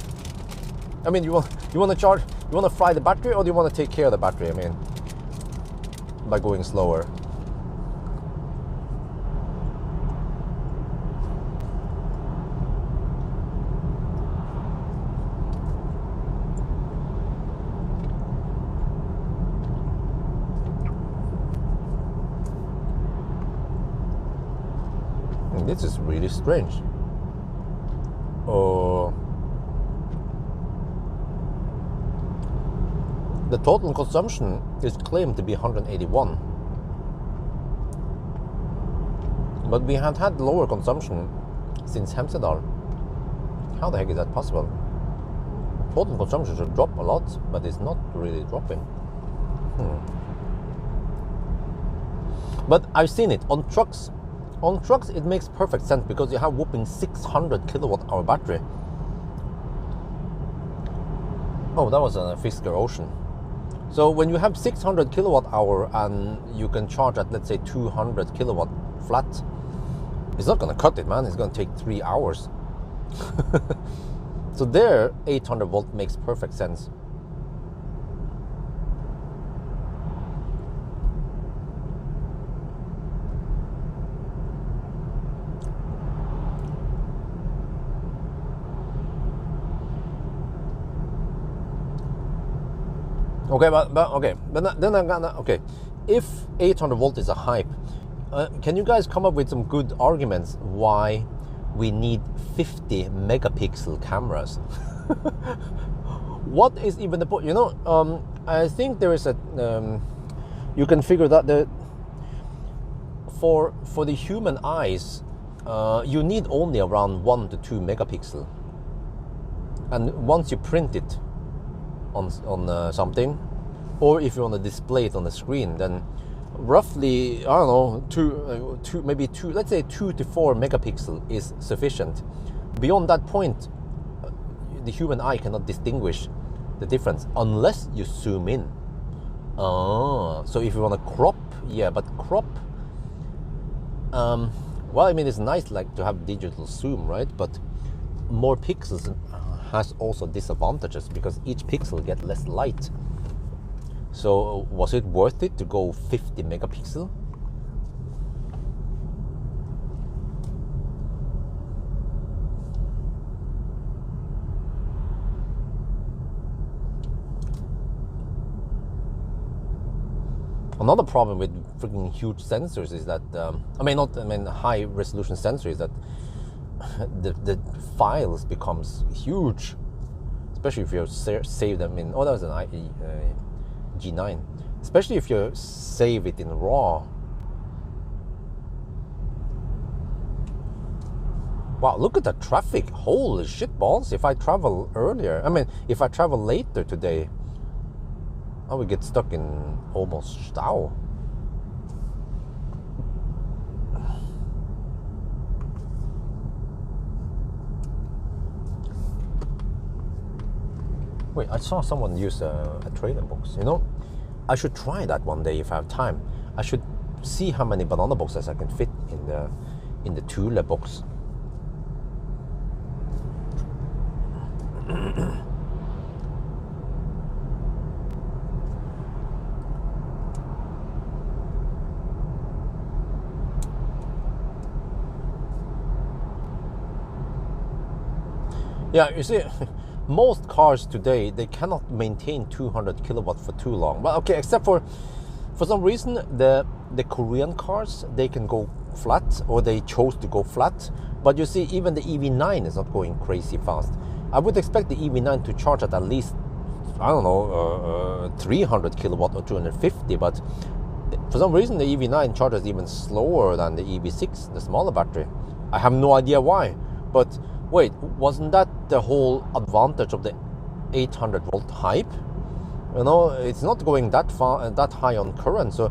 A: I mean, you want to fry the battery, or do you want to take care of the battery? I mean, by going slower. This is really strange. The total consumption is claimed to be 181. But we have had lower consumption since Hemsedal. How the heck is that possible? Total consumption should drop a lot, but it's not really dropping. But I've seen it on trucks. On trucks, it makes perfect sense because you have whopping 600 kilowatt hour battery. Oh, that was a Fisker Ocean. So when you have 600 kilowatt hour and you can charge at, let's say, 200 kilowatt flat, it's not going to cut it, man. It's going to take 3 hours. So there, 800 volt makes perfect sense. Okay, but then I'm gonna, okay, if 800 volt is a hype, can you guys come up with some good arguments why we need 50 megapixel cameras? What is even the point? You know, I think there is a, you can figure that for the human eyes, you need only around 1 to 2 megapixel, and once you print it on something, or if you want to display it on the screen, then roughly, I don't know, maybe let's say 2 to 4 megapixel is sufficient. Beyond that point, the human eye cannot distinguish the difference unless you zoom in. So if you want to crop, yeah, but crop, well, I mean, it's nice like to have digital zoom, right? But more pixels has also disadvantages because each pixel gets less light. So was it worth it to go 50 megapixel? Another problem with freaking huge sensors is that, high resolution sensor is that the files becomes huge, especially if you save them in, that was an G9, especially if you save it in RAW. Wow, look at the traffic, holy shit balls. If I travel earlier, if I travel later today, I would get stuck in almost Stau. Wait, I saw someone use a trailer box. You know, I should try that one day if I have time. I should see how many banana boxes I can fit in the Thule box. Yeah, you see, most cars today, they cannot maintain 200 kilowatt for too long. Well, okay, except for some reason, the Korean cars, they can go flat, or they chose to go flat. But you see, even the EV9 is not going crazy fast. I would expect the EV9 to charge at least, I don't know, 300 kilowatt or 250. But for some reason, the EV9 charges even slower than the EV6, the smaller battery. I have no idea why. But wait, wasn't that the whole advantage of the 800 volt hype? You know, it's not going that high on current. So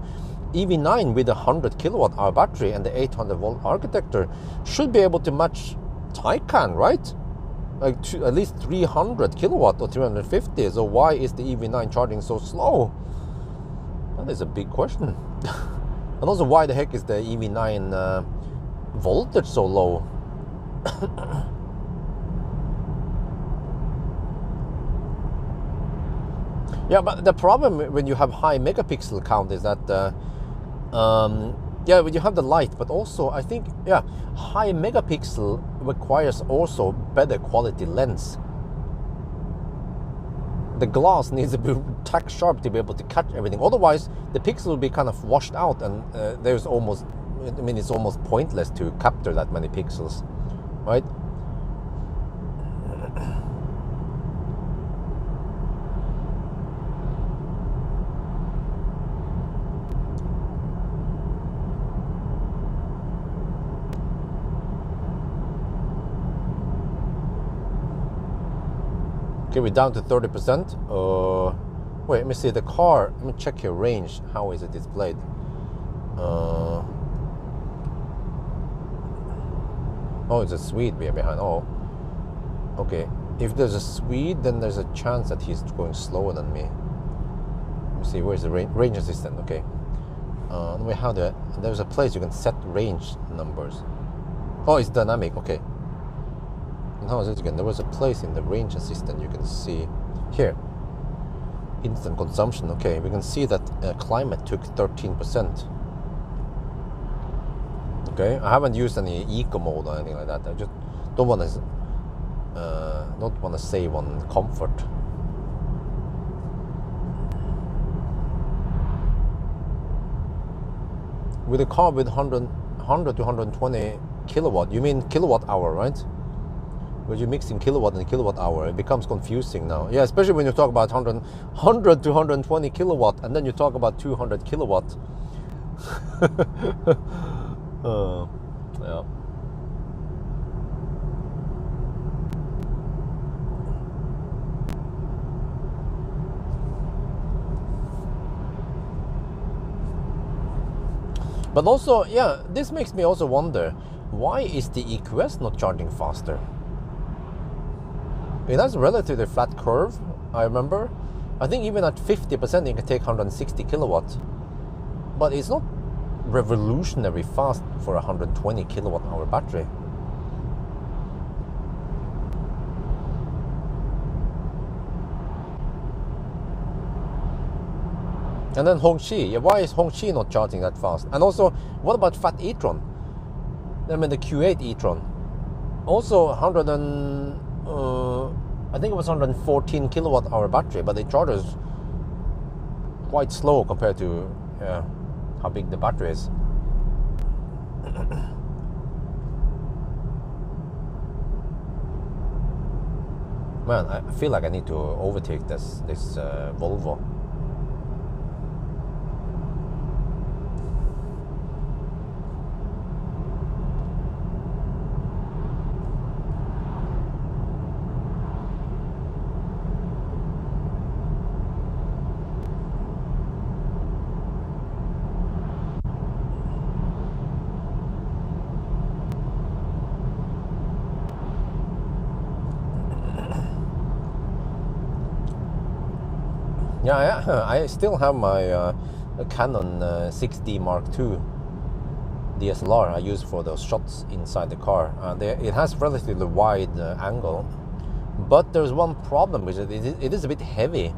A: EV9 with a 100 kilowatt hour battery and the 800 volt architecture should be able to match Taycan, right? Like at least 300 kilowatt or 350. So why is the EV9 charging so slow? That is a big question. And also, why the heck is the EV9 voltage so low? Yeah, but the problem when you have high megapixel count is that, when you have the light, but also I think, high megapixel requires also better quality lens. The glass needs to be tack sharp to be able to catch everything. Otherwise, the pixel will be kind of washed out, and there's almost I mean, it's almost pointless to capture that many pixels, right? Okay, we're down to 30%. Wait, let me see the car. Let me check your range. How is it displayed? Oh, it's a Swede behind. Oh, okay. If there's a Swede, then there's a chance that he's going slower than me. Let me see. Where's the range assistant? Okay. We have there's a place you can set range numbers. Oh, it's dynamic. Okay. And how is this again? There was a place in the range assistant you can see here. Instant consumption. Okay, we can see that climate took 13%. Okay, I haven't used any eco mode or anything like that. I just don't want to save on comfort. With a car with 100 to 120 kilowatt, you mean kilowatt hour, right? When you're mixing kilowatt and kilowatt hour, it becomes confusing now. Yeah, especially when you talk about 100 to 120 kilowatt, and then you talk about 200 kilowatt. Yeah. But also, yeah, this makes me also wonder, why is the EQS not charging faster? It has a relatively flat curve, I remember. I think even at 50% it can take 160 kilowatts. But it's not revolutionary fast for a 120 kilowatt hour battery. And then Hongqi, yeah, why is Hongqi not charging that fast? And also, what about Fat e-tron? I mean the Q8 e-tron. Also I think it was 114 kilowatt hour battery, but it charges quite slow compared to how big the battery is. Man, I feel like I need to overtake this Volvo. Yeah, I still have my Canon 6D Mark II DSLR I use for those shots inside the car. It has relatively wide angle, but there's one problem with it. It is a bit heavy.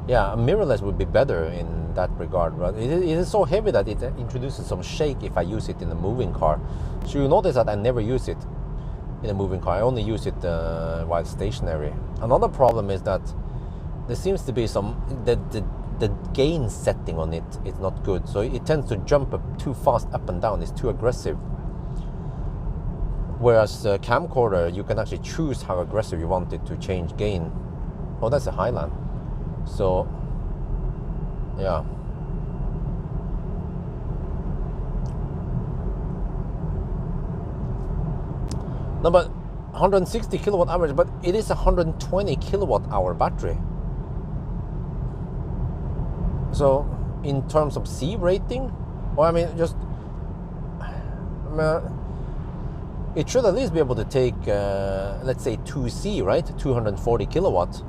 A: Yeah, a mirrorless would be better in that regard, but it is so heavy that it introduces some shake if I use it in a moving car. So you notice that I never use it in a moving car. I only use it while stationary. Another problem is that there seems to be the gain setting on it is not good, so it tends to jump up too fast up and down. It's too aggressive. Whereas camcorder, you can actually choose how aggressive you want it to change gain. Oh, that's a Highland. So yeah. No, but 160 kilowatt hours, but it is a 120 kilowatt hour battery. So, in terms of C rating, well, I mean, it should at least be able to take, let's say, 2C, right? 240 kilowatts,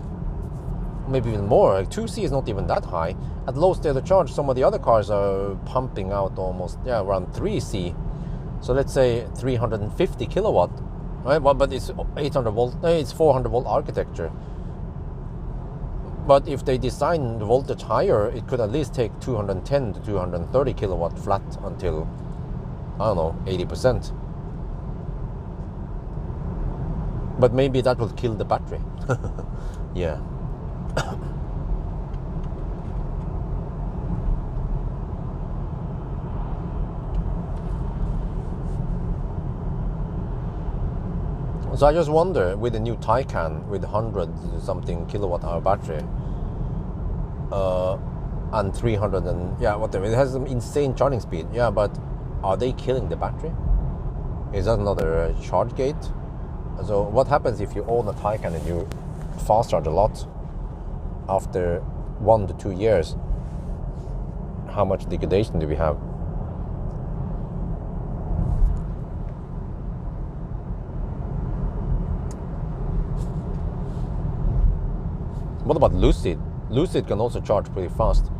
A: maybe even more. Like 2C is not even that high. At low state of charge, some of the other cars are pumping out almost, around 3C. So let's say 350 kilowatt, right? Well, but it's 800 volt. It's 400 volt architecture. But if they design the voltage higher, it could at least take 210 to 230 kilowatt flat until, I don't know, 80%. But maybe that will kill the battery. Yeah. So I just wonder, with the new Taycan with 100 something kilowatt hour battery, and 300 and whatever, it has some insane charging speed. Yeah, but are they killing the battery? Is that another charge gate? So what happens if you own a Taycan and you fast charge a lot? After 1 to 2 years, how much degradation do we have? What about Lucid? Lucid can also charge pretty fast.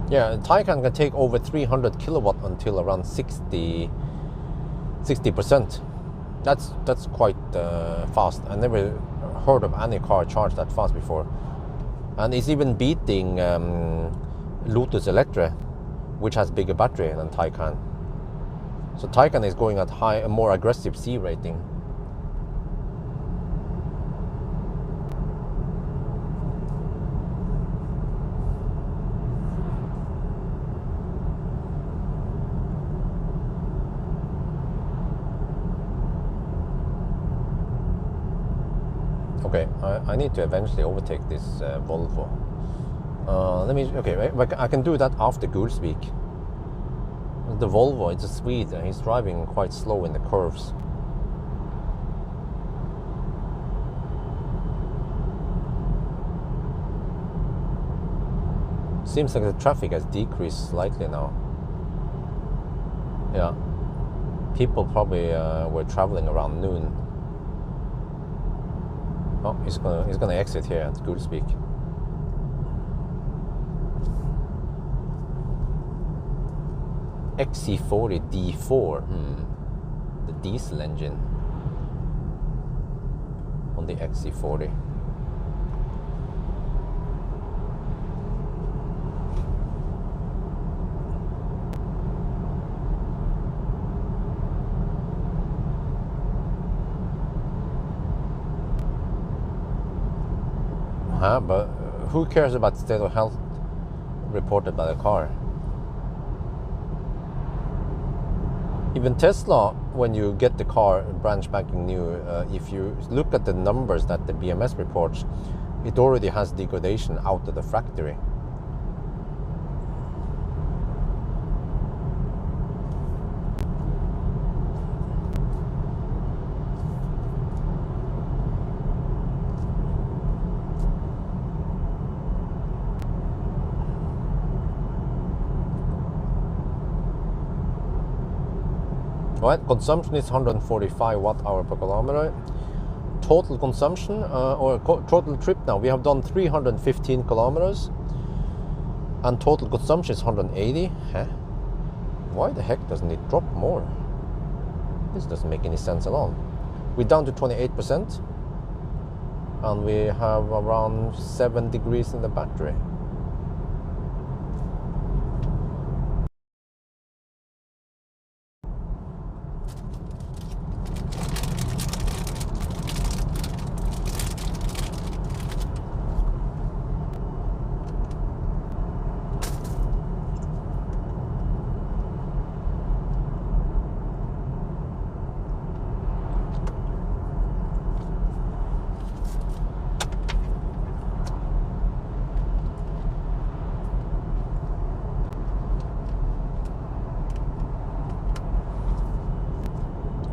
A: Yeah, Taycan can take over 300 kilowatt until around 60%. That's quite fast. I never heard of any car charged that fast before, and it's even beating Lotus Electra, which has bigger battery than Taycan. So Taycan is going at a more aggressive C rating. Okay, I need to eventually overtake this Volvo. I can do that after Gulsvik. The Volvo, it's a Swede, and he's driving quite slow in the curves. Seems like the traffic has decreased slightly now. Yeah, people probably were traveling around noon. Oh, he's gonna exit here at Gulsvik. XC40 D4, the diesel engine on the XC40. But who cares about state of health reported by the car? Even Tesla, when you get the car brand spanking new, if you look at the numbers that the BMS reports, it already has degradation out of the factory. Right, consumption is 145 watt-hour per kilometer. Total consumption total trip now, we have done 315 kilometers, and total consumption is 180. Why the heck doesn't it drop more? This doesn't make any sense at all. We're down to 28%, and we have around 7 degrees in the battery.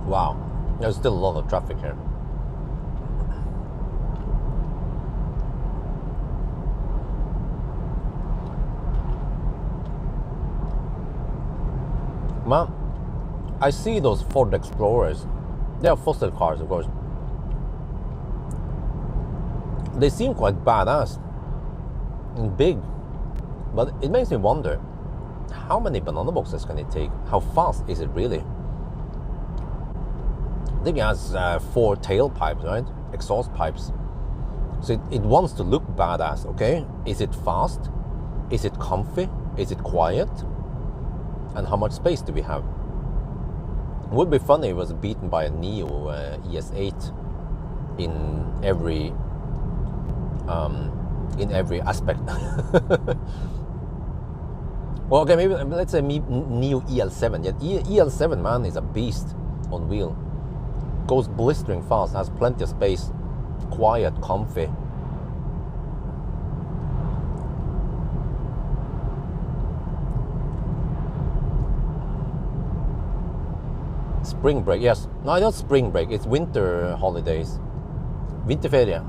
A: Wow, there's still a lot of traffic here. Man, I see those Ford Explorers. They are fossil cars, of course. They seem quite badass and big, but it makes me wonder, how many banana boxes can it take? How fast is it really? I think it has 4 tailpipes, right? Exhaust pipes. So it wants to look badass, okay? Is it fast? Is it comfy? Is it quiet? And how much space do we have? It would be funny if it was beaten by a Neo ES8 in every in every aspect. Well, okay, maybe let's say new EL7. Yeah, EL7, man, is a beast on wheel. Goes blistering fast, has plenty of space, quiet, comfy. Spring break, yes. No, not spring break, it's winter holidays. Vinterferie.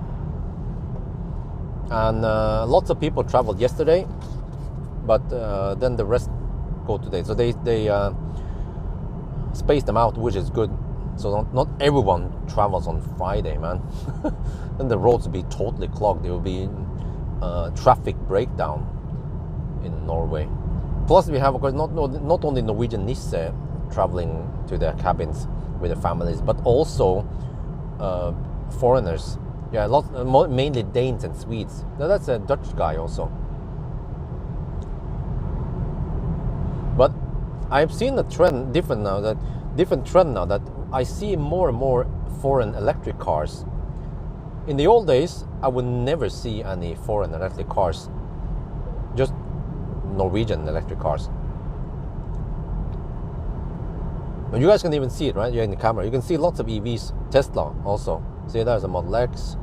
A: And lots of people traveled yesterday, but then the rest go today. So they space them out, which is good. So not everyone travels on Friday, man. Then the roads will be totally clogged. There will be traffic breakdown in Norway. Plus, we have, of course, not only Norwegian Nisse traveling to their cabins with their families, but also foreigners. Yeah, mainly Danes and Swedes. Now that's a Dutch guy also. But I've seen a different trend now that I see more and more foreign electric cars. In the old days, I would never see any foreign electric cars, just Norwegian electric cars. And you guys can even see it, right? You're in the camera. You can see lots of EVs. Tesla also. See, there's a Model X.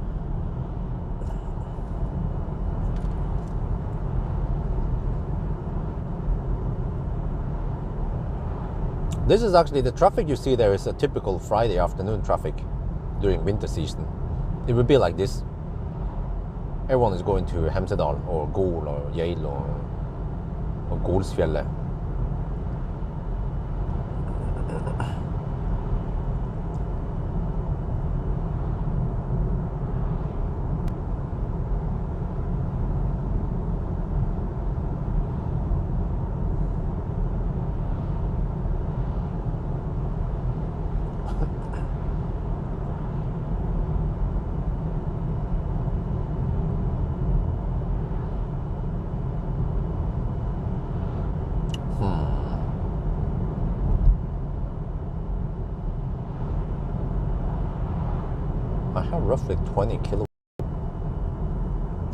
A: This is actually, the traffic you see there is a typical Friday afternoon traffic during winter season. It would be like this. Everyone is going to Hemsedal or Gol or Yale or Golsfjellet. I have roughly 20 kilos.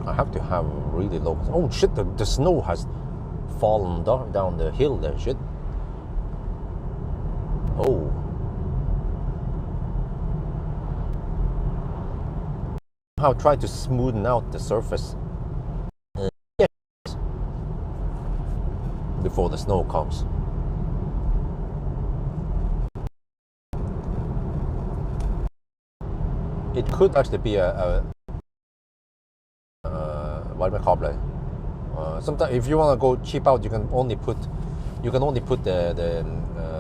A: I have to have really low. Oh shit, the snow has fallen down the hill there, shit. Oh. I'll try to smoothen out the surface before the snow comes. It could actually be what do I call it? Sometimes if you want to go cheap out, you can only put the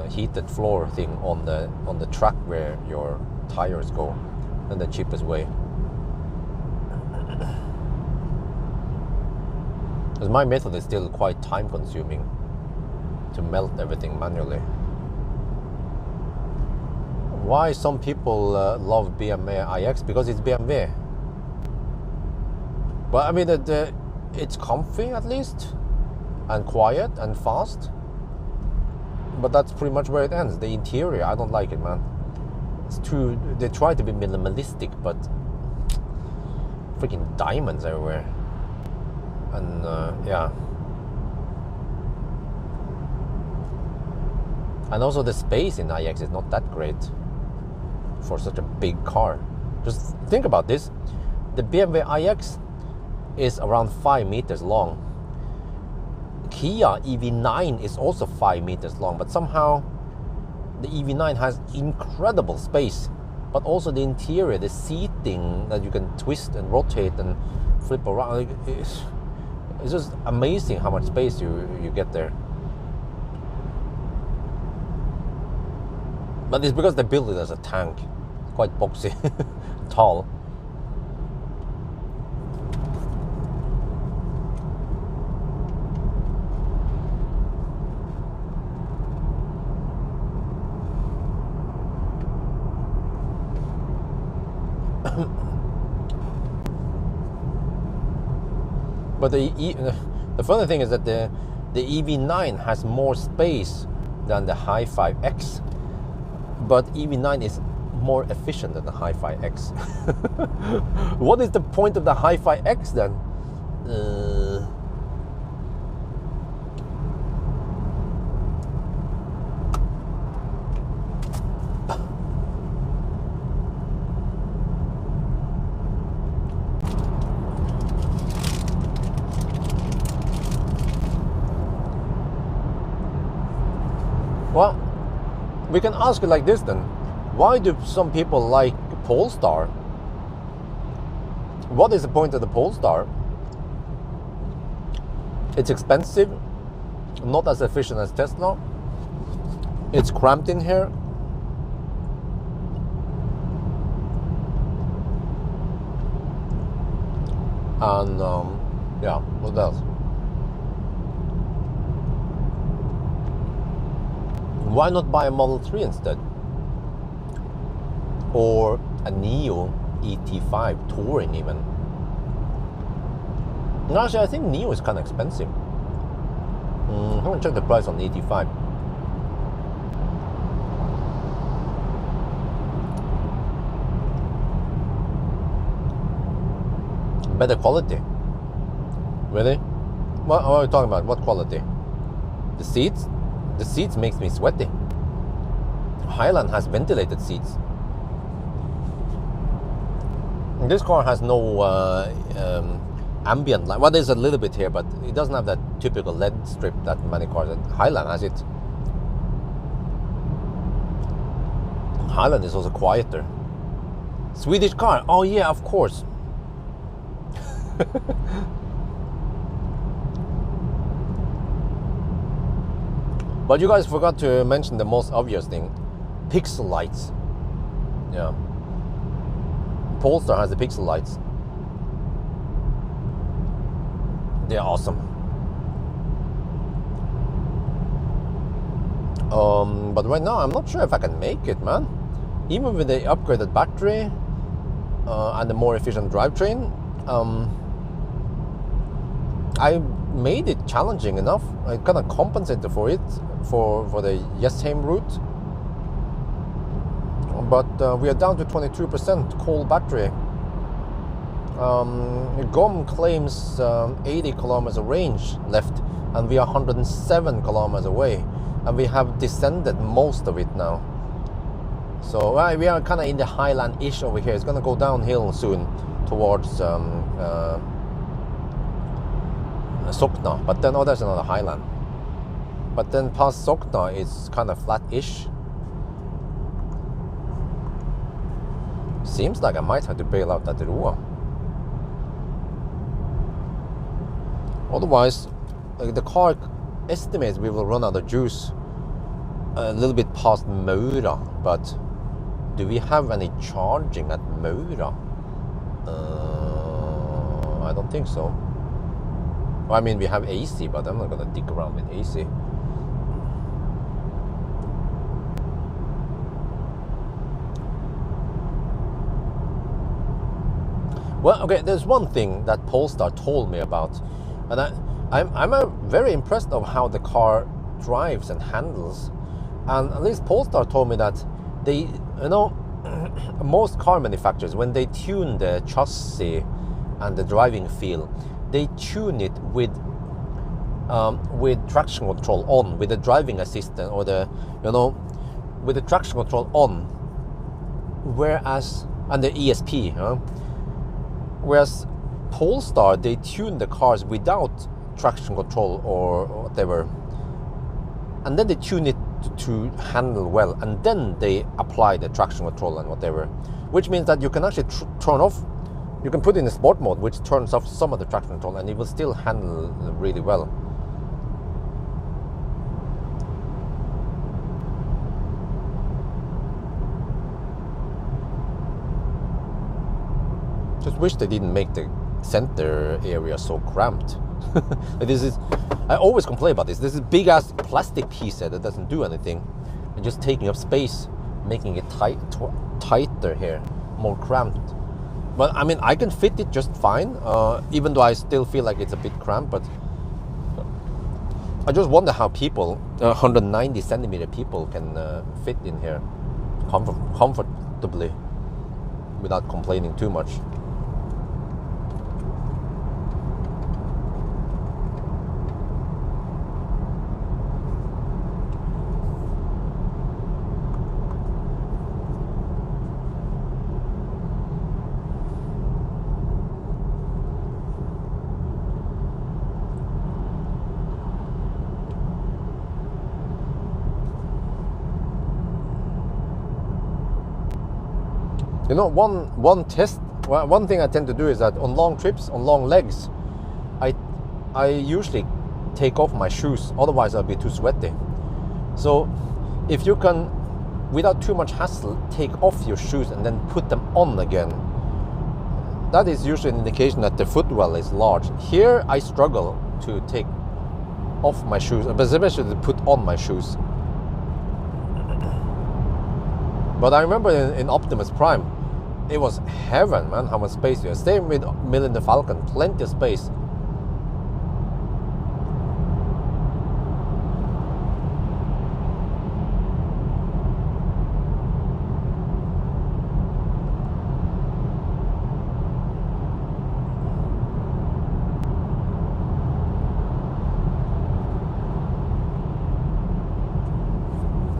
A: heated floor thing on the track where your tires go, and the cheapest way. Because my method is still quite time consuming to melt everything manually. Why some people love BMW iX? Because it's BMW. But I mean, it's comfy at least, and quiet and fast. But that's pretty much where it ends. The interior, I don't like it, man. It's too. They try to be minimalistic, but freaking diamonds everywhere. And yeah. And also the space in iX is not that great for such a big car. Just think about this. The BMW iX is around 5 meters long. Kia EV9 is also 5 meters long, but somehow the EV9 has incredible space, but also the interior, the seating that you can twist and rotate and flip around. It's just amazing how much space you get there. But it's because they built it as a tank. It's quite boxy, tall. But the funny thing is that the EV9 has more space than the Hi5X, but EV9 is more efficient than the Hi-Fi X. What is the point of the Hi-Fi X then? Well, we can ask it like this then. Why do some people like Polestar? What is the point of the Polestar? It's expensive, not as efficient as Tesla. It's cramped in here. And yeah, what else? Why not buy a Model 3 instead? Or a Neo ET5 Touring even? No, actually, I think Neo is kind of expensive. I'm gonna check the price on the ET5. Better quality. Really? What are you talking about? What quality? The seats? The seats makes me sweaty. Highland has ventilated seats. This car has no ambient light. Well, there's a little bit here, but it doesn't have that typical LED strip that many cars. Highland has it. Highland is also quieter. Swedish car. Oh yeah, of course. But you guys forgot to mention the most obvious thing. Pixel lights. Yeah. Polestar has the pixel lights. They're awesome. But right now I'm not sure if I can make it, man. Even with the upgraded battery and the more efficient drivetrain, I made it challenging enough. I kind of compensated for it for the Jessheim route. But we are down to 22% cold battery. GOM claims 80 kilometers of range left, and we are 107 kilometers away, and we have descended most of it now. So we are kind of in the highland-ish over here. It's going to go downhill soon towards Sokna, but then there's another highland. But then past Sokna it's kind of flat-ish. Seems like I might have to bail out at Roa. Otherwise, the car estimates we will run out of juice a little bit past Maura, but do we have any charging at Maura? I don't think so. Well, I mean, we have AC, but I'm not gonna dig around with AC. Well, okay, there's one thing that Polestar told me about, and I'm very impressed of how the car drives and handles. And at least Polestar told me that they, most car manufacturers, when they tune the chassis and the driving feel, they tune it with traction control on, with the driving assistant, or with the traction control on, whereas, and the ESP, whereas Polestar, they tune the cars without traction control or whatever, and then they tune it to handle well, and then they apply the traction control and whatever, which means that you can actually turn off. You can put it in sport mode, which turns off some of the traction control, and it will still handle really well. Just wish they didn't make the center area so cramped. I always complain about this. This is a big ass plastic piece that doesn't do anything, and just taking up space, making it tighter here, more cramped. But I mean, I can fit it just fine, even though I still feel like it's a bit cramped. But I just wonder how people, 190 centimeter people, can fit in here comfortably without complaining too much. You know, one thing I tend to do is that on long trips, on long legs, I usually take off my shoes, otherwise I'll be too sweaty. So if you can, without too much hassle, take off your shoes and then put them on again, that is usually an indication that the footwell is large. Here I struggle to take off my shoes, but especially to put on my shoes. But I remember in Optimus Prime, it was heaven, man, how much space you have. Same with Millennium Falcon, plenty of space.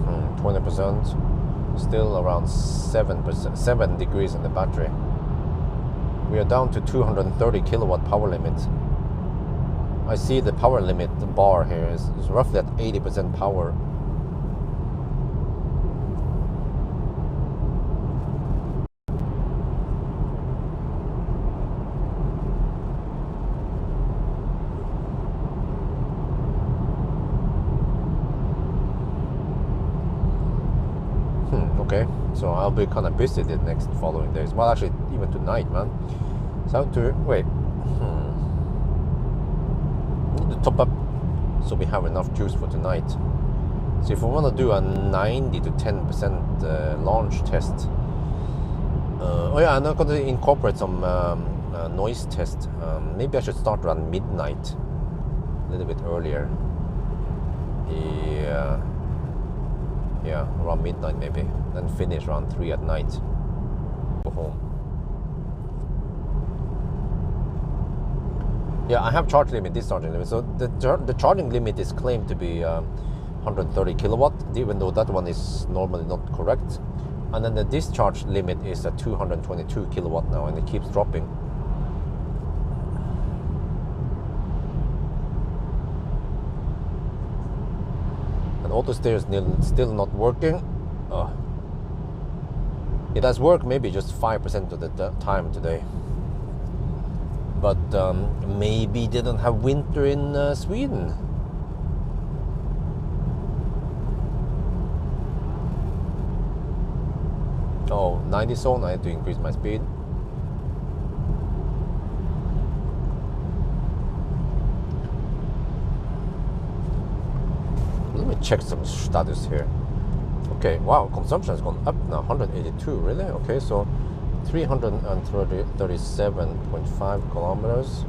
A: Hmm, 20%. Still around 7 degrees in the battery. We are down to 230 kilowatt power limit. I see the power limit bar here is roughly at 80% power. Okay, so I'll be kind of busy the next following days. Well, actually, even tonight, man. So to wait. Need to top up so we have enough juice for tonight. So if we want to do a 90 to 10% launch test. Oh yeah, I'm not going to incorporate some noise test. Maybe I should start around midnight, a little bit earlier. Yeah, around midnight maybe. Then finish around 3 at night. Go home. Yeah, I have charge limit, discharging limit. So the charging limit is claimed to be 130 kilowatt, even though that one is normally not correct. And then the discharge limit is at 222 kilowatt now, and it keeps dropping. And auto steer is still not working. It has worked maybe just 5% of the time today. But maybe they don't have winter in Sweden. Oh, 90 zone, I had to increase my speed. Let me check some status here. Okay, wow, consumption has gone up now, 182, really? Okay, so 337.5 kilometers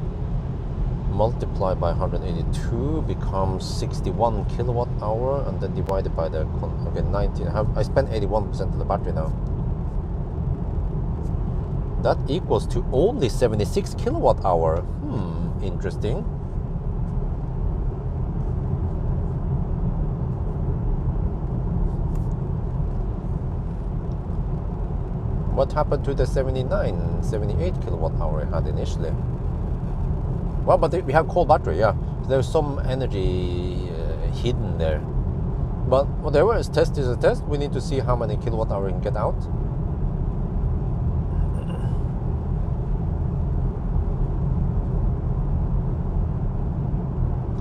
A: multiplied by 182 becomes 61 kilowatt hour, and then divided by the, okay, 19. I spent 81% of the battery now. That equals to only 76 kilowatt hour. Interesting. What happened to the 78 kilowatt hour I had initially? Well, but we have cold battery, yeah. So there's some energy hidden there. But whatever, a test is a test. We need to see how many kilowatt hour we can get out.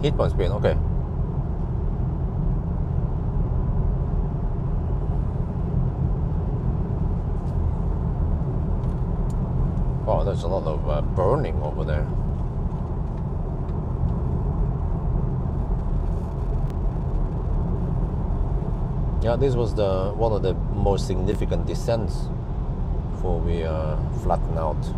A: Heat pump speed, okay. Wow, there's a lot of burning over there. Yeah, this was one of the most significant descents before we flatten out.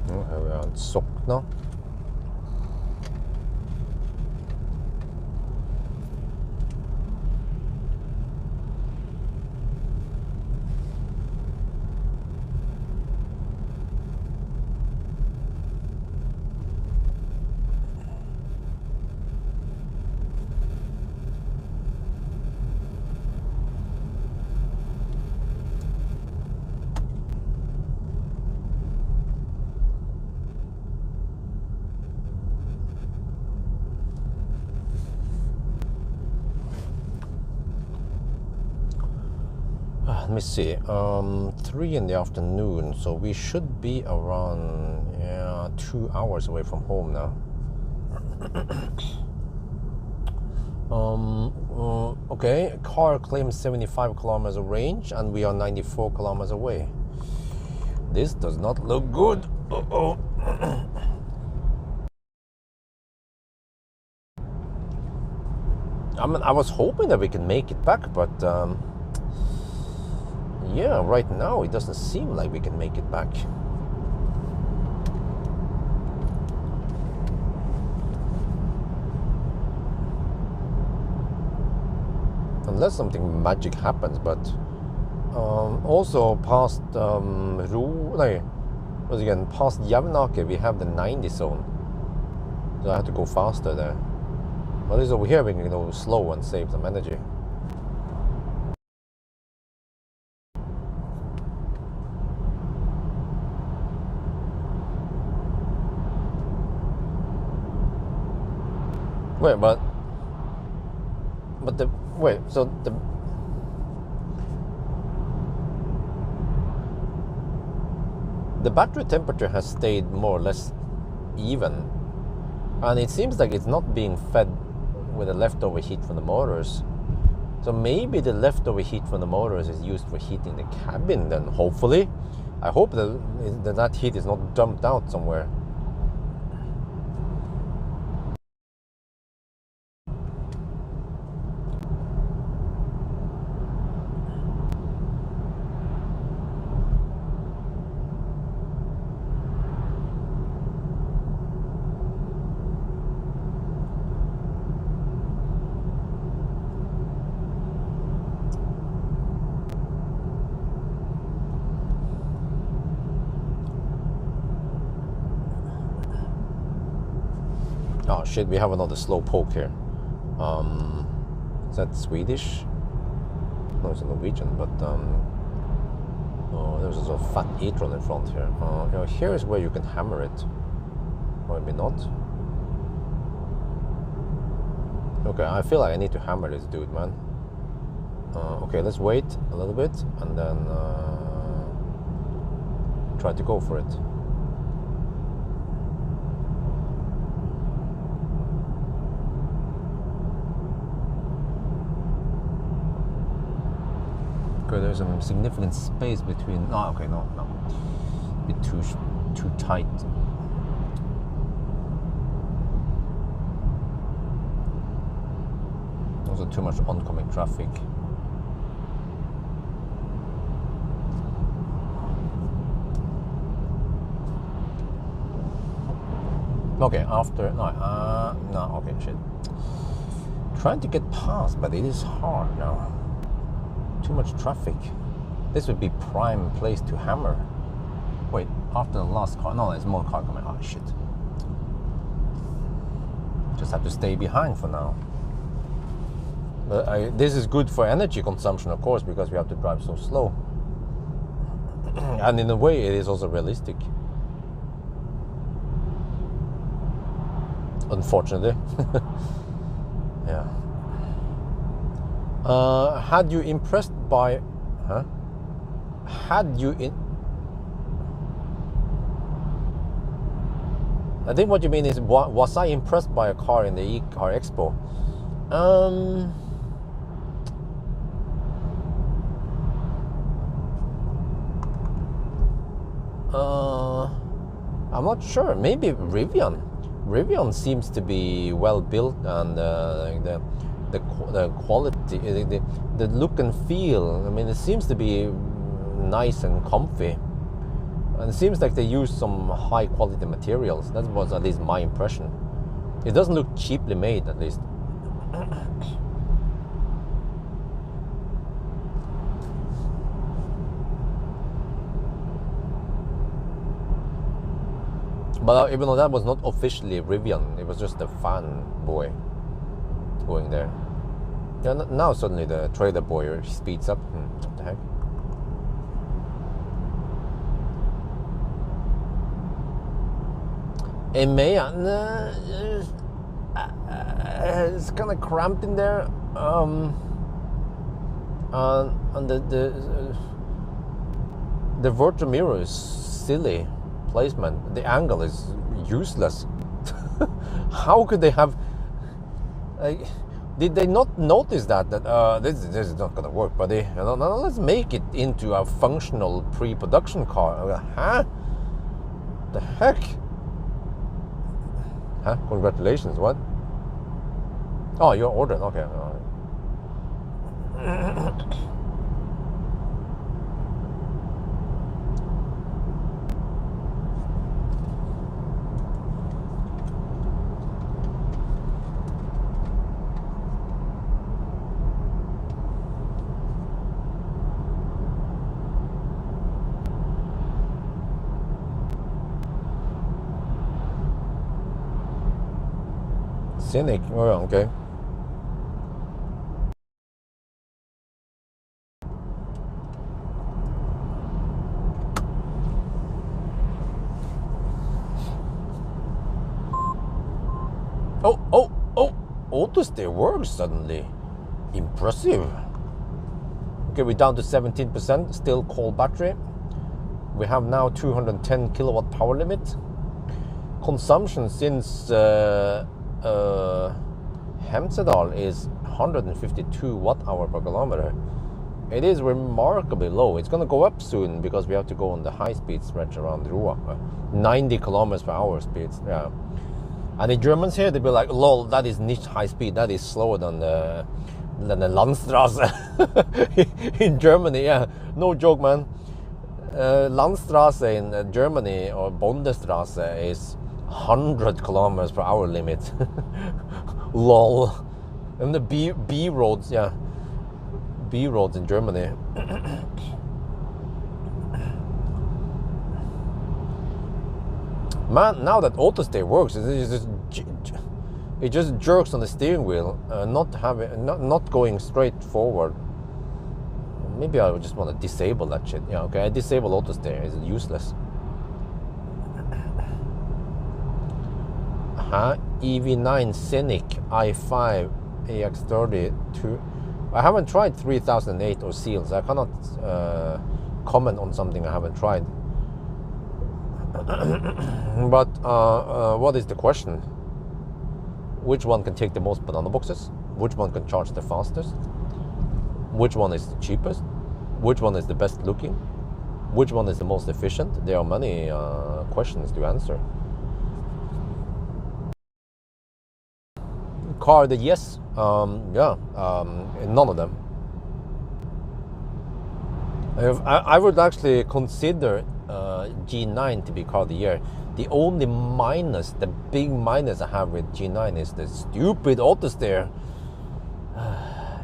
A: Her vi har en Sokna. Let me see, 3 in the afternoon, so we should be around 2 hours away from home now. Okay, car claims 75 kilometers of range and we are 94 kilometers away. This does not look good. Uh-oh. I mean, I was hoping that we can make it back, but yeah, right now it doesn't seem like we can make it back. Unless something magic happens, but also past past Jevnaker we have the 90 zone, so I have to go faster there. But at least over here we can go slow and save some energy. Wait, but the battery temperature has stayed more or less even, and it seems like it's not being fed with the leftover heat from the motors. So maybe the leftover heat from the motors is used for heating the cabin then, hopefully. I hope that heat is not dumped out somewhere. Oh shit, we have another slow poke here. Is that Swedish? No, it's Norwegian, but oh, there's also a fat e-tron in front here. Here is where you can hammer it. Or maybe not. Okay, I feel like I need to hammer this dude, man. Okay, let's wait a little bit and then try to go for it. Okay, there's some significant space between. Oh, okay, no, a bit too tight. Also, too much oncoming traffic. Okay, after no, okay, shit. Trying to get past, but it is hard now. Too much traffic. This would be prime place to hammer. Wait, after the last car. No, there's more car coming. Oh shit. Just have to stay behind for now. But this is good for energy consumption, of course, because we have to drive so slow. And in a way, it is also realistic. Unfortunately. Yeah. Had you impressed by, Had you I think what you mean is, was I impressed by a car in the e-car expo? I'm not sure. Maybe Rivian. Rivian seems to be well built, and the quality, the look and feel. I mean, it seems to be nice and comfy. And it seems like they use some high quality materials. That was at least my impression. It doesn't look cheaply made, at least. But even though that was not officially Rivian, it was just a fanboy going there. Yeah, now suddenly the trailer boy speeds up. What the heck? EMEA, it's kind of cramped in there. And the virtual mirror is silly placement. The angle is useless. How could they have? Did they not notice that this is not gonna work, buddy? No, let's make it into a functional pre-production car. Huh? The heck? Huh? Congratulations. What? Oh, you're ordered. Okay. All right. Scenic. Oh, okay. Oh! Auto steer works suddenly. Impressive. Okay, we're down to 17%. Still cold battery. We have now 210 kilowatt power limit. Consumption since Hemsedal is 152 watt hour per kilometer. It is remarkably low. It's going to go up soon because we have to go on the high speed stretch around Rua. 90 kilometers per hour speeds. Yeah. And the Germans here, they'll be like, lol, that is nicht high speed. That is slower than the Landstraße. In Germany, yeah. No joke, man. Landstraße in Germany, or Bundesstraße, is 100 kilometers per hour limit. Lol. And the B roads, yeah. B roads in Germany. Man, now that auto stay works, it just jerks on the steering wheel, not going straight forward. Maybe I would just want to disable that shit. Yeah, okay, I disable auto steer. It's useless. EV9 Scenic i5 AX30 I haven't tried 3008 or Seals. I cannot comment on something I haven't tried. But what is the question? Which one can take the most banana boxes? Which one can charge the fastest? Which one is the cheapest? Which one is the best looking? Which one is the most efficient? There are many questions to answer. Car, the yes, none of them. I would actually consider G9 to be car of the year. The only minus, the big minus I have with G9 is the stupid auto steer.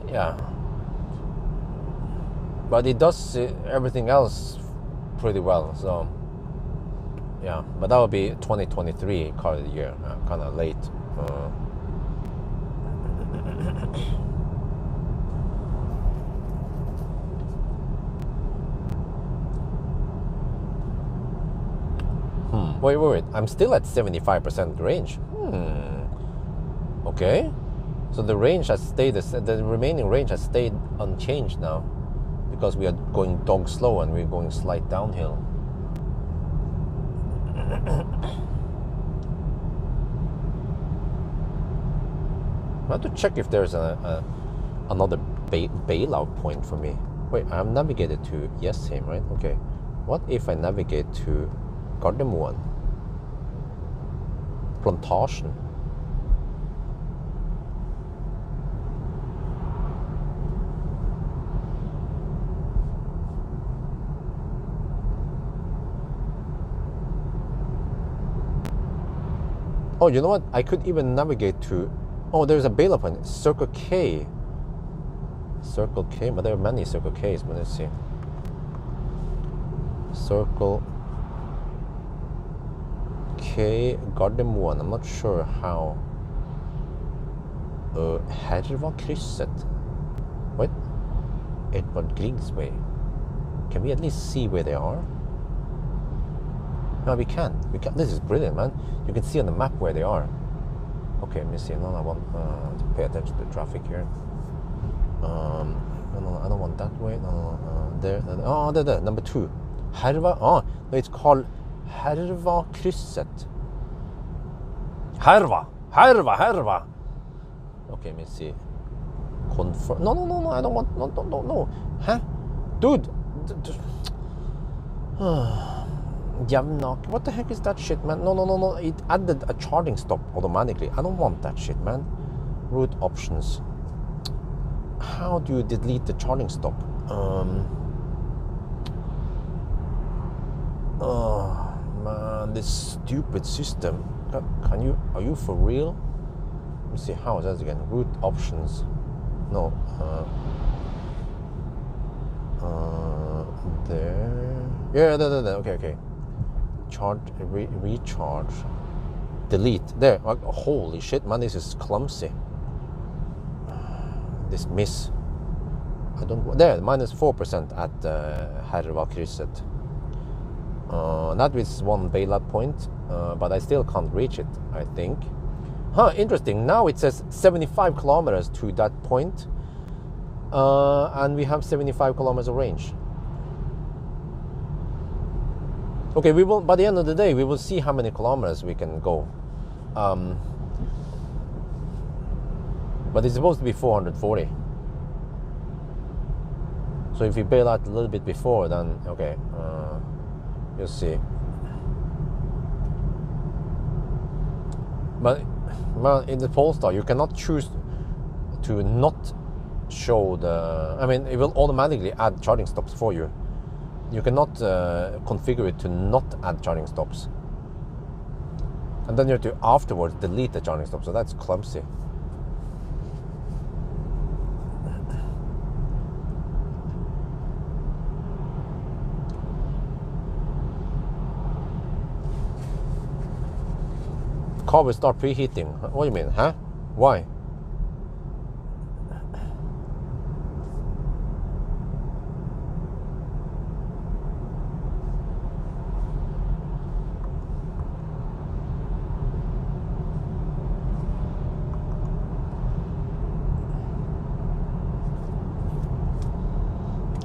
A: Yeah. But it does everything else pretty well, so yeah. But that would be 2023 car of the year, kind of late. Wait. I'm still at 75% range. Okay. So the range has stayed, the remaining range has stayed unchanged now, because we are going dog slow and we're going slight downhill. I have to check if there's another bailout point for me. Wait, I'm navigated to Jessheim, right? Okay. What if I navigate to Gardermoen? Plantasjen. Oh, you know what? I could even navigate to. Oh, there's a bailout point. Circle K. Circle K, but there are many Circle Ks. But let's see. Circle K Gardermoen. I'm not sure how. Hervakrysset. What? Edvard Griegs way. Can we at least see where they are? No, we can't. We can't. This is brilliant, man. You can see on the map where they are. Okay, let me see. No, I want to pay attention to the traffic here. No, I don't want that way. No, there. Oh, there. Number 2. Herva. Oh, no, it's called Hervakrysset. Herva. Okay, let me see. Confirm. No. I don't want. No. Huh? Dude. Javnak. What the heck is that shit, man? No. It added a charging stop automatically. I don't want that shit, man. Route options. How do you delete the charging stop? Oh man, this stupid system. Can you? Are you for real? Let me see. How is that again? Route options. No. There. Yeah. There. Okay. Charge. Recharge. Delete. There. Holy shit, man! This is clumsy. This miss. I don't. There. -4% at Hervakrysset. That is one bailout point, but I still can't reach it, I think. Interesting. Now it says 75 kilometers to that point, and we have 75 kilometers of range. Okay, we will, by the end of the day, we will see how many kilometers we can go. But it's supposed to be 440. So if we bail out a little bit before, then okay, you'll see. But in the Polestar, you cannot choose to not show the. I mean, it will automatically add charging stops for you. You cannot configure it to not add charging stops, and then you have to afterwards delete the charging stops. So that's clumsy. Car will start preheating. What do you mean? Huh? Why?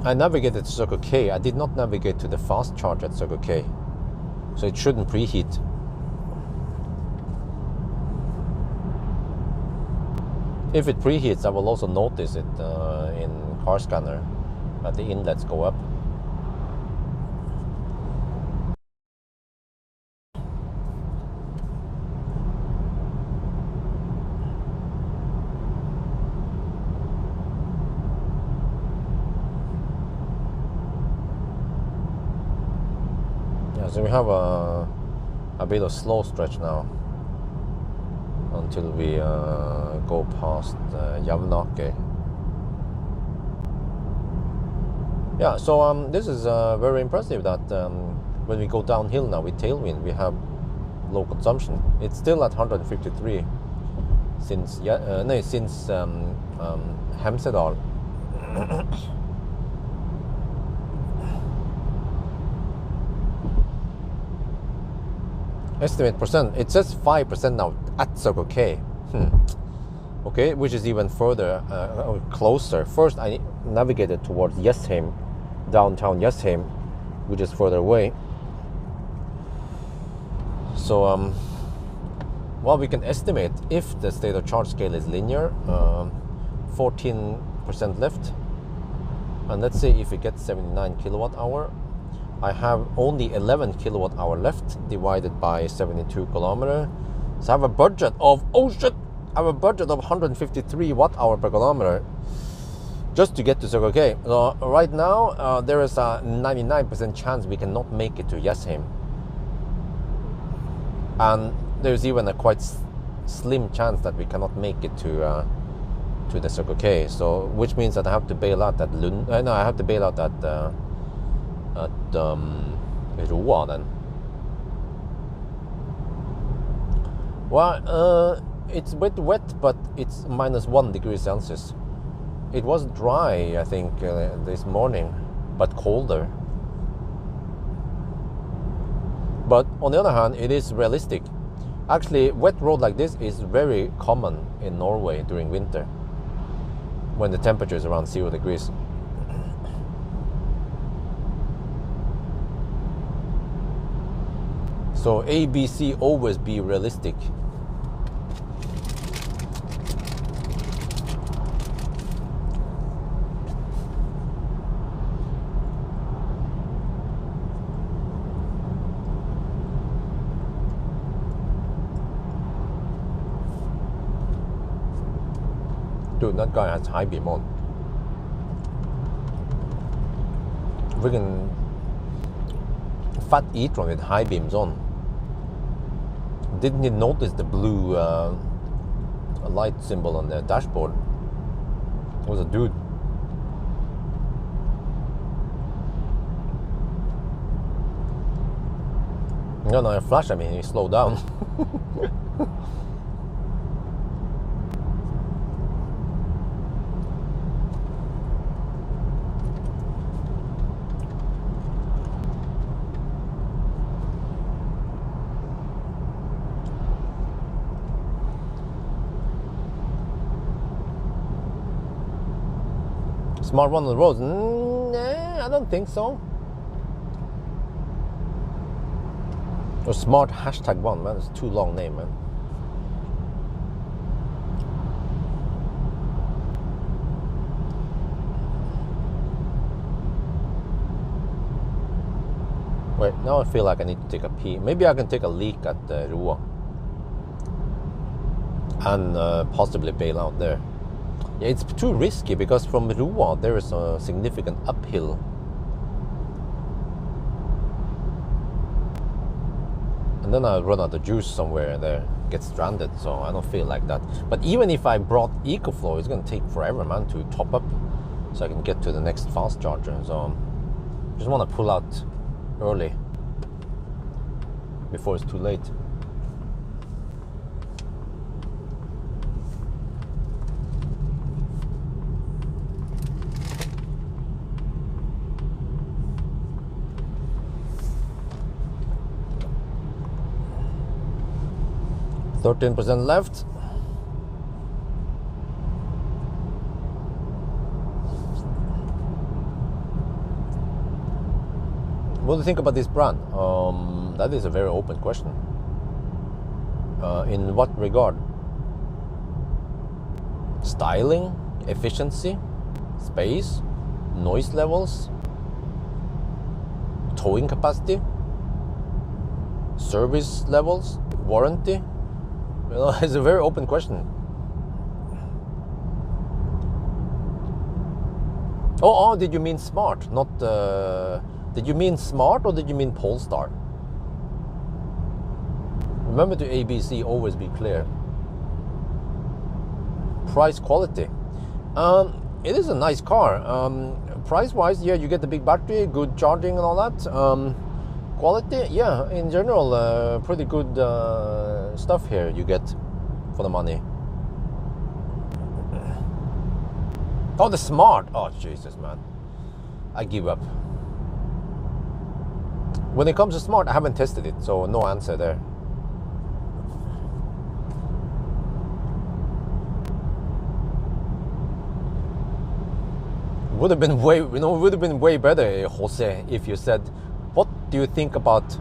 A: I navigated to Circle K. I did not navigate to the fast charge at Circle K. So it shouldn't preheat. If it preheats, I will also notice it in car scanner that the inlets go up. Yeah, so we have a bit of slow stretch now until we go past Javnake. Yeah, so this is very impressive that when we go downhill now with tailwind, we have low consumption. It's still at 153 since Hemsedal. Estimate percent. It says 5% now at Circle K. Okay, which is even further closer. First, I navigated towards Jessheim, downtown Jessheim, which is further away. So, well, we can estimate if the state of charge scale is linear, 14% left, and let's say if we get 79 kilowatt hour. I have only 11 kilowatt hour left divided by 72 kilometer. So I have a budget of, I have a budget of 153 watt hour per kilometer just to get to Circle K. So right now, there is a 99% chance we cannot make it to Jessheim. And there's even a quite slim chance that we cannot make it to the Circle K. So which means that I have to bail out at Lund. No, I have to bail out at Roa then. Well, it's a bit wet, but it's -1 degree Celsius. It was dry, I think, this morning, but colder. But on the other hand, it is realistic. Actually, wet road like this is very common in Norway during winter, when the temperature is around 0 degrees. So ABC, always be realistic. Dude, that guy has high beam on. Freaking fat e-tron with high beams on. Didn't he notice the blue light symbol on the dashboard? It was a dude. No, I flashed at me and he slowed down. Smart one on the roads? Nah, I don't think so. Or smart #1, man. It's too long name, man. Wait, now I feel like I need to take a pee. Maybe I can take a leak at Roa and possibly bail out there. Yeah, it's too risky because from Roa there is a significant uphill. And then I'll run out of juice somewhere there, get stranded, so I don't feel like that. But even if I brought EcoFlow, it's going to take forever, man, to top up so I can get to the next fast charger. So I just want to pull out early before it's too late. %, left. What do you think about this brand? That is a very open question. In what regard? Styling, efficiency, space, noise levels, towing capacity, service levels, warranty? You know, it's a very open question. Oh, did you mean smart? Not. Did you mean smart or did you mean Polestar? Remember to ABC, always be clear. Price quality. It is a nice car. Price wise, yeah, you get the big battery, good charging and all that. Quality, yeah, in general, pretty good stuff here you get for the money. Oh, the smart. Oh, Jesus, man. I give up. When it comes to smart, I haven't tested it, so no answer there. Would have been way better, Jose, if you said, what do you think about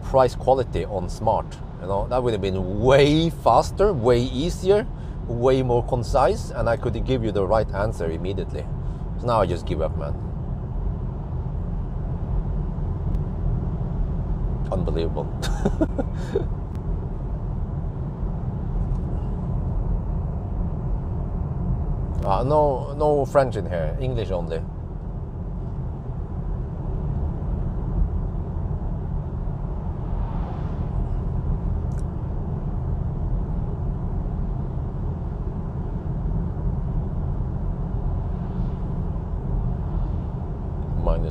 A: price quality on smart? You know, that would have been way faster, way easier, way more concise, and I could give you the right answer immediately. So now I just give up, man. Unbelievable. No French in here, English only.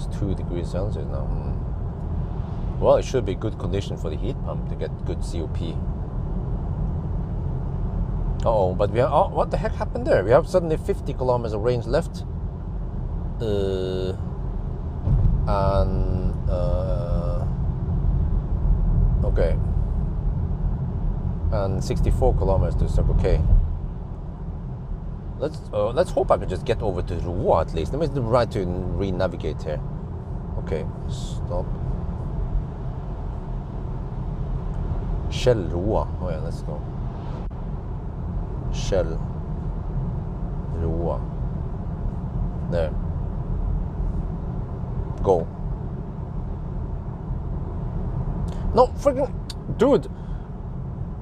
A: -2 degrees Celsius now. Well, it should be good condition for the heat pump to get good COP. Uh-oh, but we have, oh, what the heck happened there? We have suddenly 50 kilometers of range left. Okay. And 64 kilometers to Circle K. Let's hope I can just get over to Roa at least. Let me try to re-navigate here. Okay, stop. Shell Roa. Oh yeah, let's go. Shell Roa. There. Go. No, freaking dude.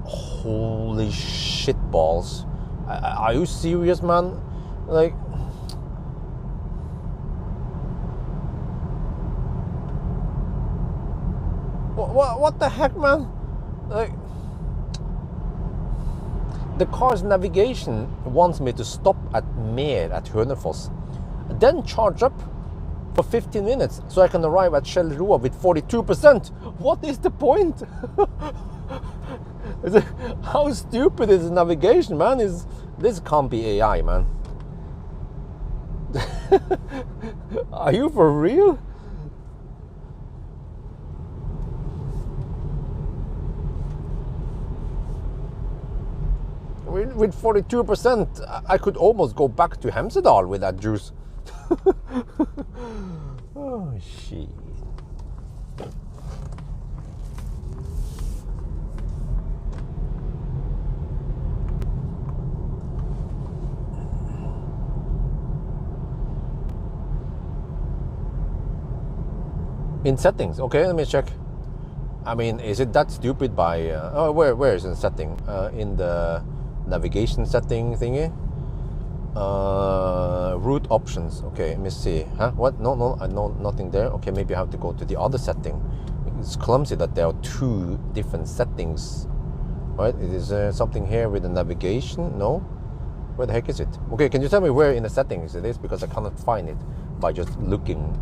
A: Holy shit balls. Are you serious, man? Like, what the heck, man? Like, the car's navigation wants me to stop at Mer at Hønefoss, then charge up for 15 minutes so I can arrive at Shell Roa with 42%. What is the point? How stupid is the navigation, man? This can't be AI, man. Are you for real? With 42%, I could almost go back to Hemsedal with that juice. Oh, shit. In settings, okay, let me check. I mean, is it that stupid by... where is it in setting? In the navigation setting thingy? Route options, okay, let me see. Huh? What? No, I know nothing there. Okay, maybe I have to go to the other setting. It's clumsy that there are two different settings. Right, is there something here with the navigation? No? Where the heck is it? Okay, can you tell me where in the settings it is? Because I cannot find it by just looking.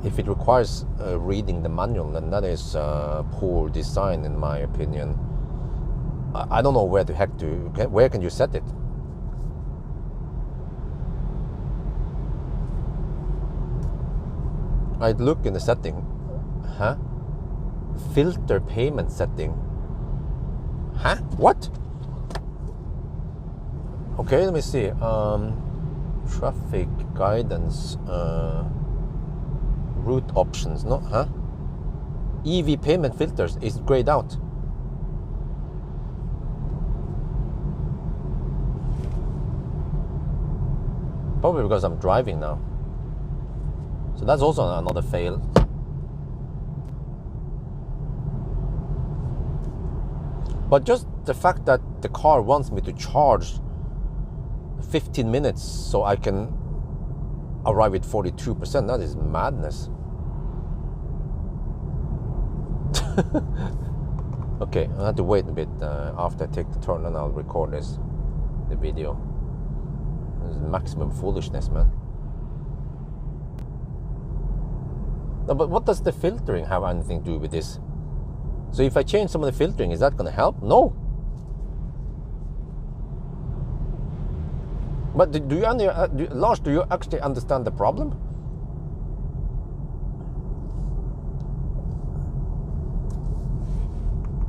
A: If it requires reading the manual, then that is poor design in my opinion. I don't know where the heck where can you set it? I'd look in the setting. Huh? Filter payment setting. Huh? What? Okay, let me see. Traffic guidance. Route options, no? Huh? EV payment filters is grayed out. Probably because I'm driving now. So that's also another fail. But just the fact that the car wants me to charge 15 minutes so I can arrive with 42%, that is madness. Okay, I have to wait a bit after I take the turn and I'll record the video. This is maximum foolishness, man. No, but what does the filtering have anything to do with this? So if I change some of the filtering, is that going to help? No. But Lars, do you actually understand the problem?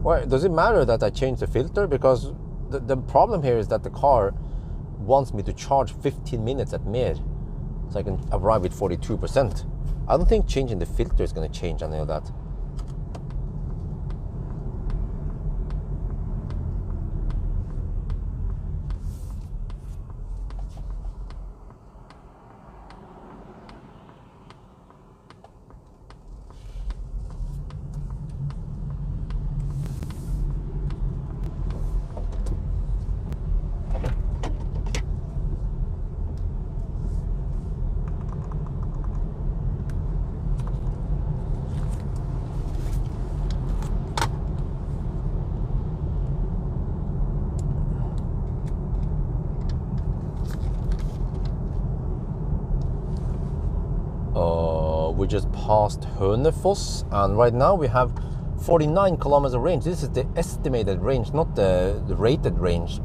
A: Well, does it matter that I change the filter? Because the problem here is that the car wants me to charge 15 minutes at Mer so I can arrive with 42%. I don't think changing the filter is going to change any of that. We just passed Hønefoss, and right now we have 49 kilometers of range. This is the estimated range, not the rated range.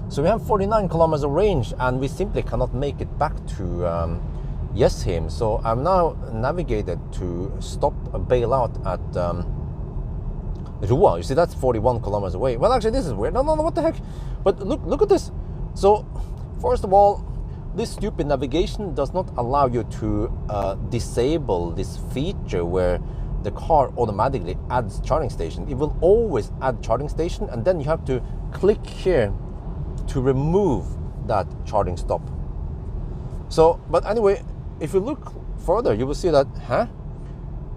A: So we have 49 kilometers of range, and we simply cannot make it back to Jessheim. So I'm now navigated to stop a bailout at Roa. You see, that's 41 kilometers away. Well, actually, this is weird. No, what the heck? But look at this. So, first of all, this stupid navigation does not allow you to disable this feature where the car automatically adds charging station. It will always add charging station, and then you have to click here to remove that charging stop. So, but anyway, if you look further, you will see that,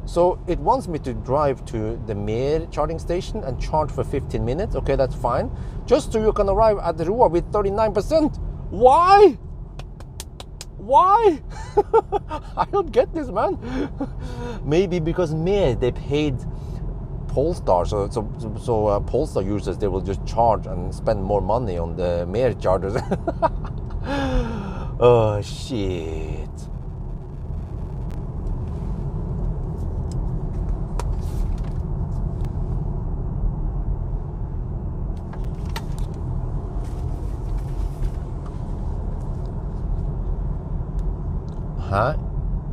A: so it wants me to drive to the Mer charging station and charge for 15 minutes. Okay, that's fine. Just so you can arrive at the Roa with 39%. Why? Why? I don't get this, man. Maybe because Mer, they paid Polestar, so Polestar users, they will just charge and spend more money on the Mer chargers. Oh shit.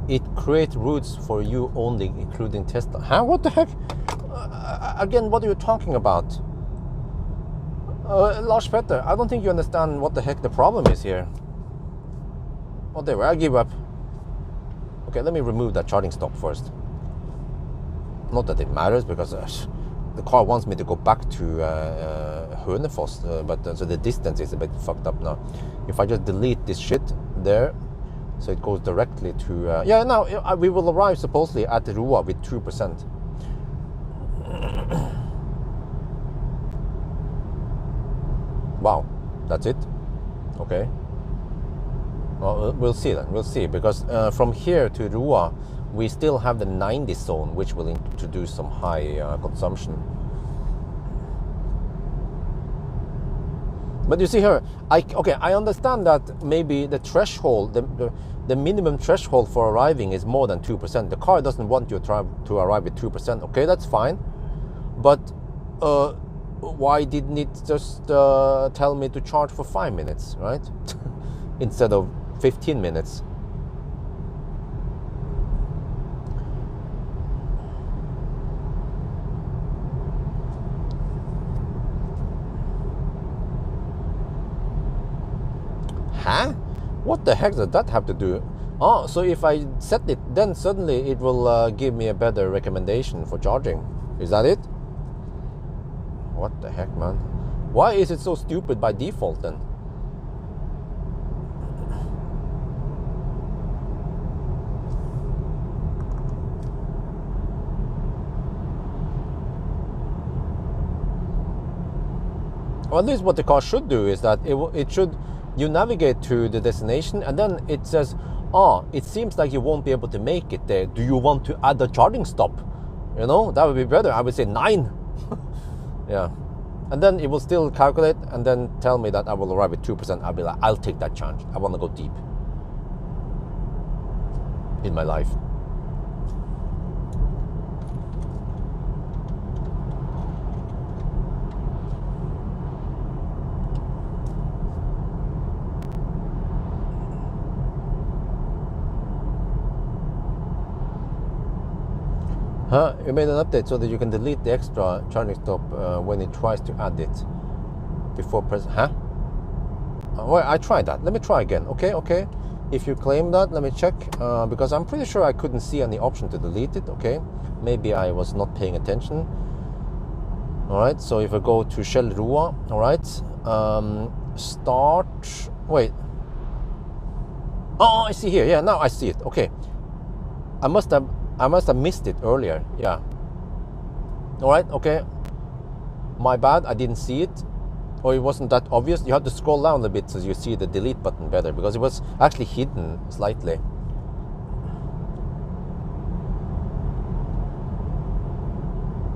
A: It creates routes for you only, including Tesla. What the heck? Again, what are you talking about? Lars Petter, I don't think you understand what the heck the problem is here. Whatever, I give up. Okay, let me remove that charging stop first. Not that it matters, because the car wants me to go back to Hønefoss, but so the distance is a bit fucked up now. If I just delete this shit there, so it goes directly to... yeah, now we will arrive supposedly at the Roa with 2%. Wow, that's it? Okay. Well, we'll see then, we'll see. Because from here to Roa, we still have the 90 zone, which will introduce some high consumption. But you see here, I understand that maybe the threshold, the minimum threshold for arriving is more than 2%. The car doesn't want you to arrive with 2%. Okay, that's fine. But why didn't it just tell me to charge for 5 minutes, right? Instead of 15 minutes. What the heck does that have to do? Oh, so if I set it, then suddenly it will give me a better recommendation for charging. Is that it? What the heck, man? Why is it so stupid by default then? Well, at least what the car should do is that it should... You navigate to the destination, and then it says, it seems like you won't be able to make it there. Do you want to add a charging stop? You know, that would be better. I would say 9. Yeah. And then it will still calculate and then tell me that I will arrive at 2%. I'll be like, I'll take that chance. I want to go deep in my life. You made an update so that you can delete the extra charging stop when it tries to add it before pressing. Well, I tried that. Let me try again. Okay. If you claim that, let me check because I'm pretty sure I couldn't see any option to delete it. Okay, maybe I was not paying attention. All right. So if I go to Shell Roa, all right, start. Wait. Oh, I see here. Yeah, now I see it. Okay. I must have missed it earlier. Yeah. All right. Okay. My bad. I didn't see it, or it wasn't that obvious. You have to scroll down a bit so you see the delete button better, because it was actually hidden slightly.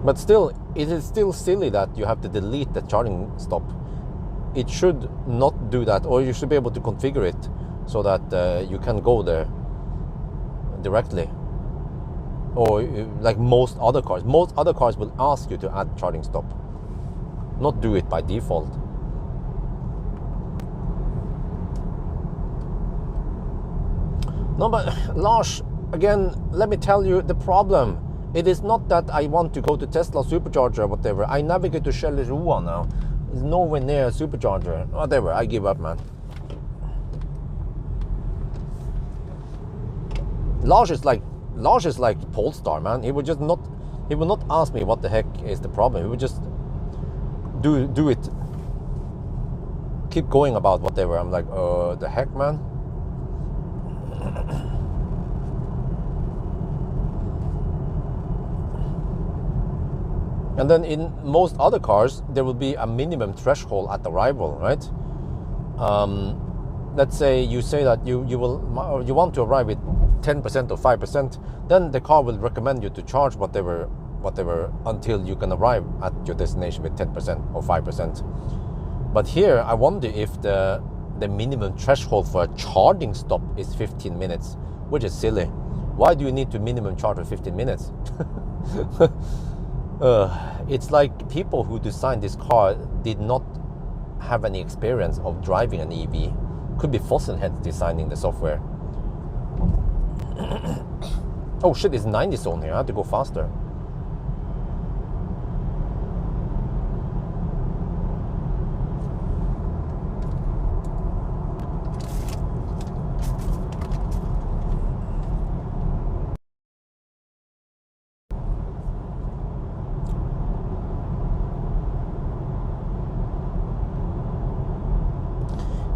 A: But still, it is still silly that you have to delete the charging stop. It should not do that, or you should be able to configure it so that you can go there directly. or like most other cars. Most other cars will ask you to add charging stop, not do it by default. No, but Lars, again, let me tell you the problem. It is not that I want to go to Tesla supercharger or whatever. I navigate to Shell Roa now. It's nowhere near a supercharger. Whatever, I give up, man. Lars is like Polestar, man. He will not ask me what the heck is the problem. He would just do it. Keep going about whatever. I'm like, the heck, man. And then in most other cars, there will be a minimum threshold at arrival, right? Let's say you say that you want to arrive with 10% or 5%, then the car will recommend you to charge whatever until you can arrive at your destination with 10% or 5%. But here, I wonder if the minimum threshold for a charging stop is 15 minutes, which is silly. Why do you need to minimum charge for 15 minutes? It's like people who designed this car did not have any experience of driving an EV. Could be fossil heads designing the software. Oh shit, it's 90 zone here. I have to go faster.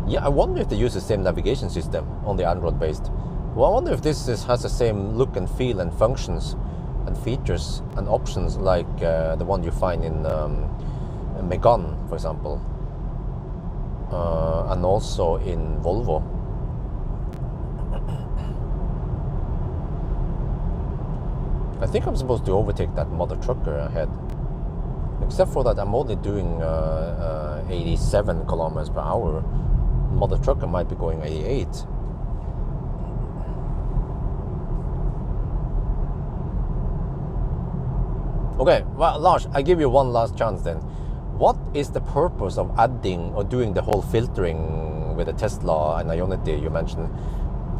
A: Yeah, I wonder if they use the same navigation system on the Android based. Well, I wonder if this has the same look and feel and functions and features and options like the one you find in Megane, for example, and also in Volvo. I think I'm supposed to overtake that mother trucker ahead. Except for that, I'm only doing 87 kilometers per hour. Mother trucker might be going 88. Okay, well, Lars, I give you one last chance then. What is the purpose of adding or doing the whole filtering with the Tesla and Ionity you mentioned?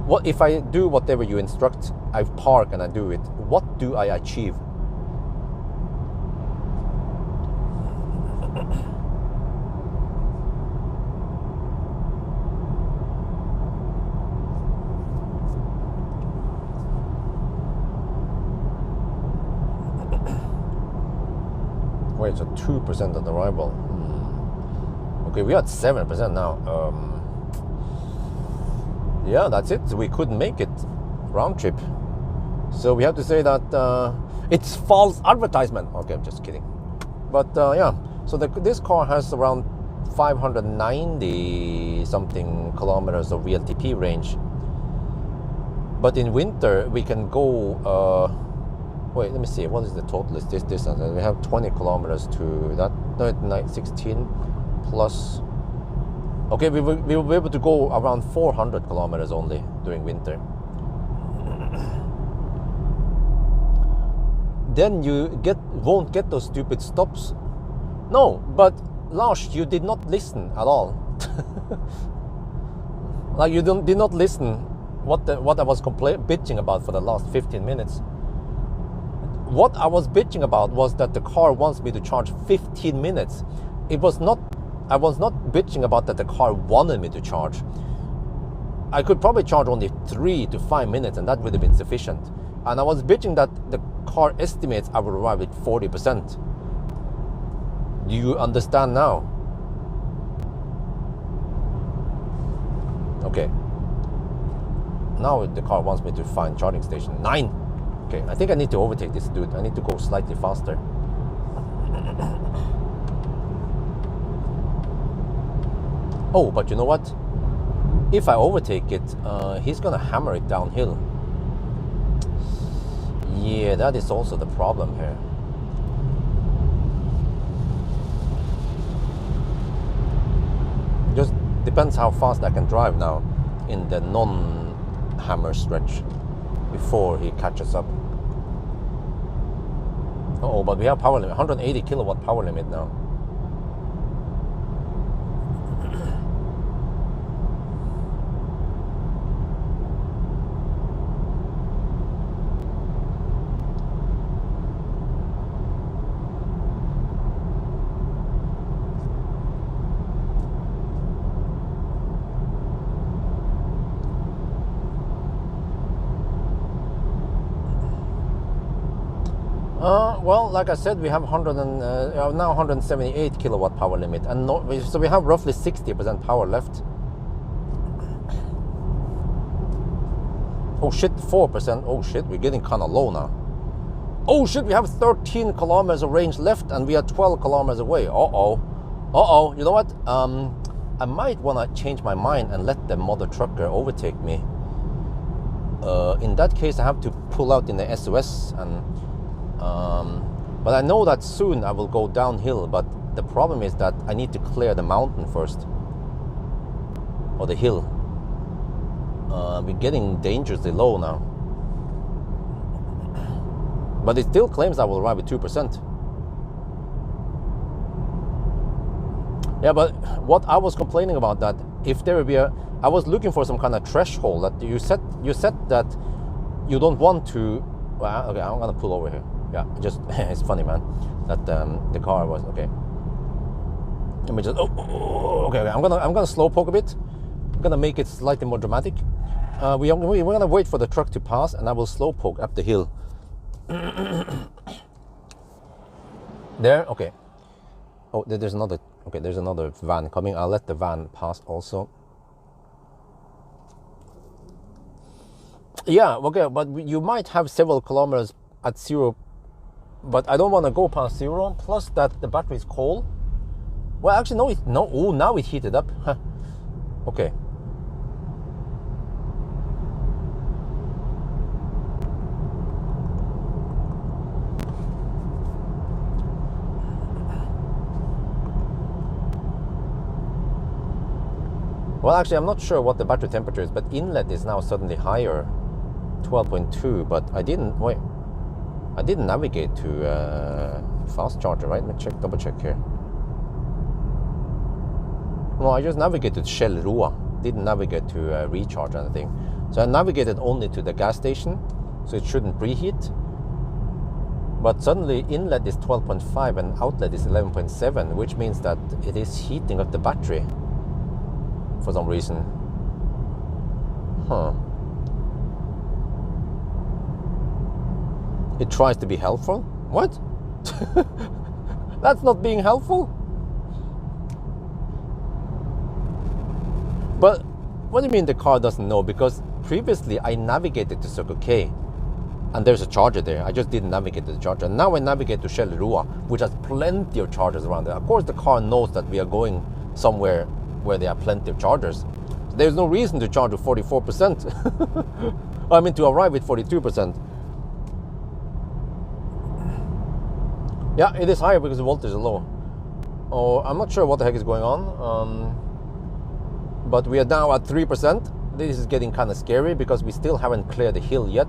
A: What if I do whatever you instruct, I park and I do it, what do I achieve? Wait, so 2% on arrival. Okay, we're at 7% now. Yeah, that's it. We couldn't make it round trip. So we have to say that it's false advertisement. Okay, I'm just kidding. But yeah, so this car has around 590 something kilometers of VLTP range. But in winter, we can go... wait, let me see. What is the total distance? We have 20 kilometers to that. No, 16 plus. Okay, we will be able to go around 400 kilometers only during winter. Then you won't get those stupid stops. No, but Lars, you did not listen at all. Like you did not listen what I was bitching about for the last 15 minutes. What I was bitching about was that the car wants me to charge 15 minutes. I was not bitching about that the car wanted me to charge. I could probably charge only 3 to 5 minutes and that would have been sufficient. And I was bitching that the car estimates I will arrive at 40%. Do you understand now? Okay. Now the car wants me to find charging station 9. Okay, I think I need to overtake this dude. I need to go slightly faster. Oh, but you know what? If I overtake it, he's gonna hammer it downhill. Yeah, that is also the problem here. Just depends how fast I can drive now in the non-hammer stretch before he catches up. Oh, but we have power limit, 180 kilowatt power limit now. Well, like I said, we have now 178 kilowatt power limit, and so we have roughly 60% power left. Oh shit, 4%. Oh shit, we're getting kind of low now. Oh shit, we have 13 kilometers of range left, and we are 12 kilometers away. You know what? I might want to change my mind and let the mother trucker overtake me. In that case, I have to pull out in the SOS and. But I know that soon I will go downhill, but the problem is that I need to clear the mountain first, or the hill. We're getting dangerously low now, but it still claims I will arrive with 2%. Yeah, but what I was complaining about, that if there will be I was looking for some kind of threshold that you said that you don't want to. Well, okay, I'm gonna pull over here. Yeah, just it's funny, man, that the car was okay. Let me just okay. I'm gonna slow poke a bit. I'm gonna make it slightly more dramatic. We're gonna wait for the truck to pass, and I will slow poke up the hill. There, okay. Oh, there's another. Okay, there's another van coming. I'll let the van pass also. Yeah, okay, but you might have several kilometers at zero. But I don't want to go past zero. Plus that the battery is cold. Well, actually, no. Oh, now it heated up. Huh. Okay. Well, actually, I'm not sure what the battery temperature is, but inlet is now suddenly higher, 12.2. But I didn't navigate to fast charger, right? Let me double check here. No, I just navigated to Shell Roa. Didn't navigate to recharge or anything. So I navigated only to the gas station, so it shouldn't preheat. But suddenly inlet is 12.5 and outlet is 11.7, which means that it is heating up the battery for some reason. Huh. It tries to be helpful? What? That's not being helpful? But what do you mean the car doesn't know? Because previously I navigated to Circle K and there's a charger there. I just didn't navigate to the charger. Now I navigate to Shell Roa, which has plenty of chargers around there. Of course the car knows that we are going somewhere where there are plenty of chargers. So there's no reason to charge with 44%. I mean to arrive with 42%. Yeah, it is higher because the voltage is low. Oh, I'm not sure what the heck is going on. But we are now at 3%. This is getting kind of scary because we still haven't cleared the hill yet.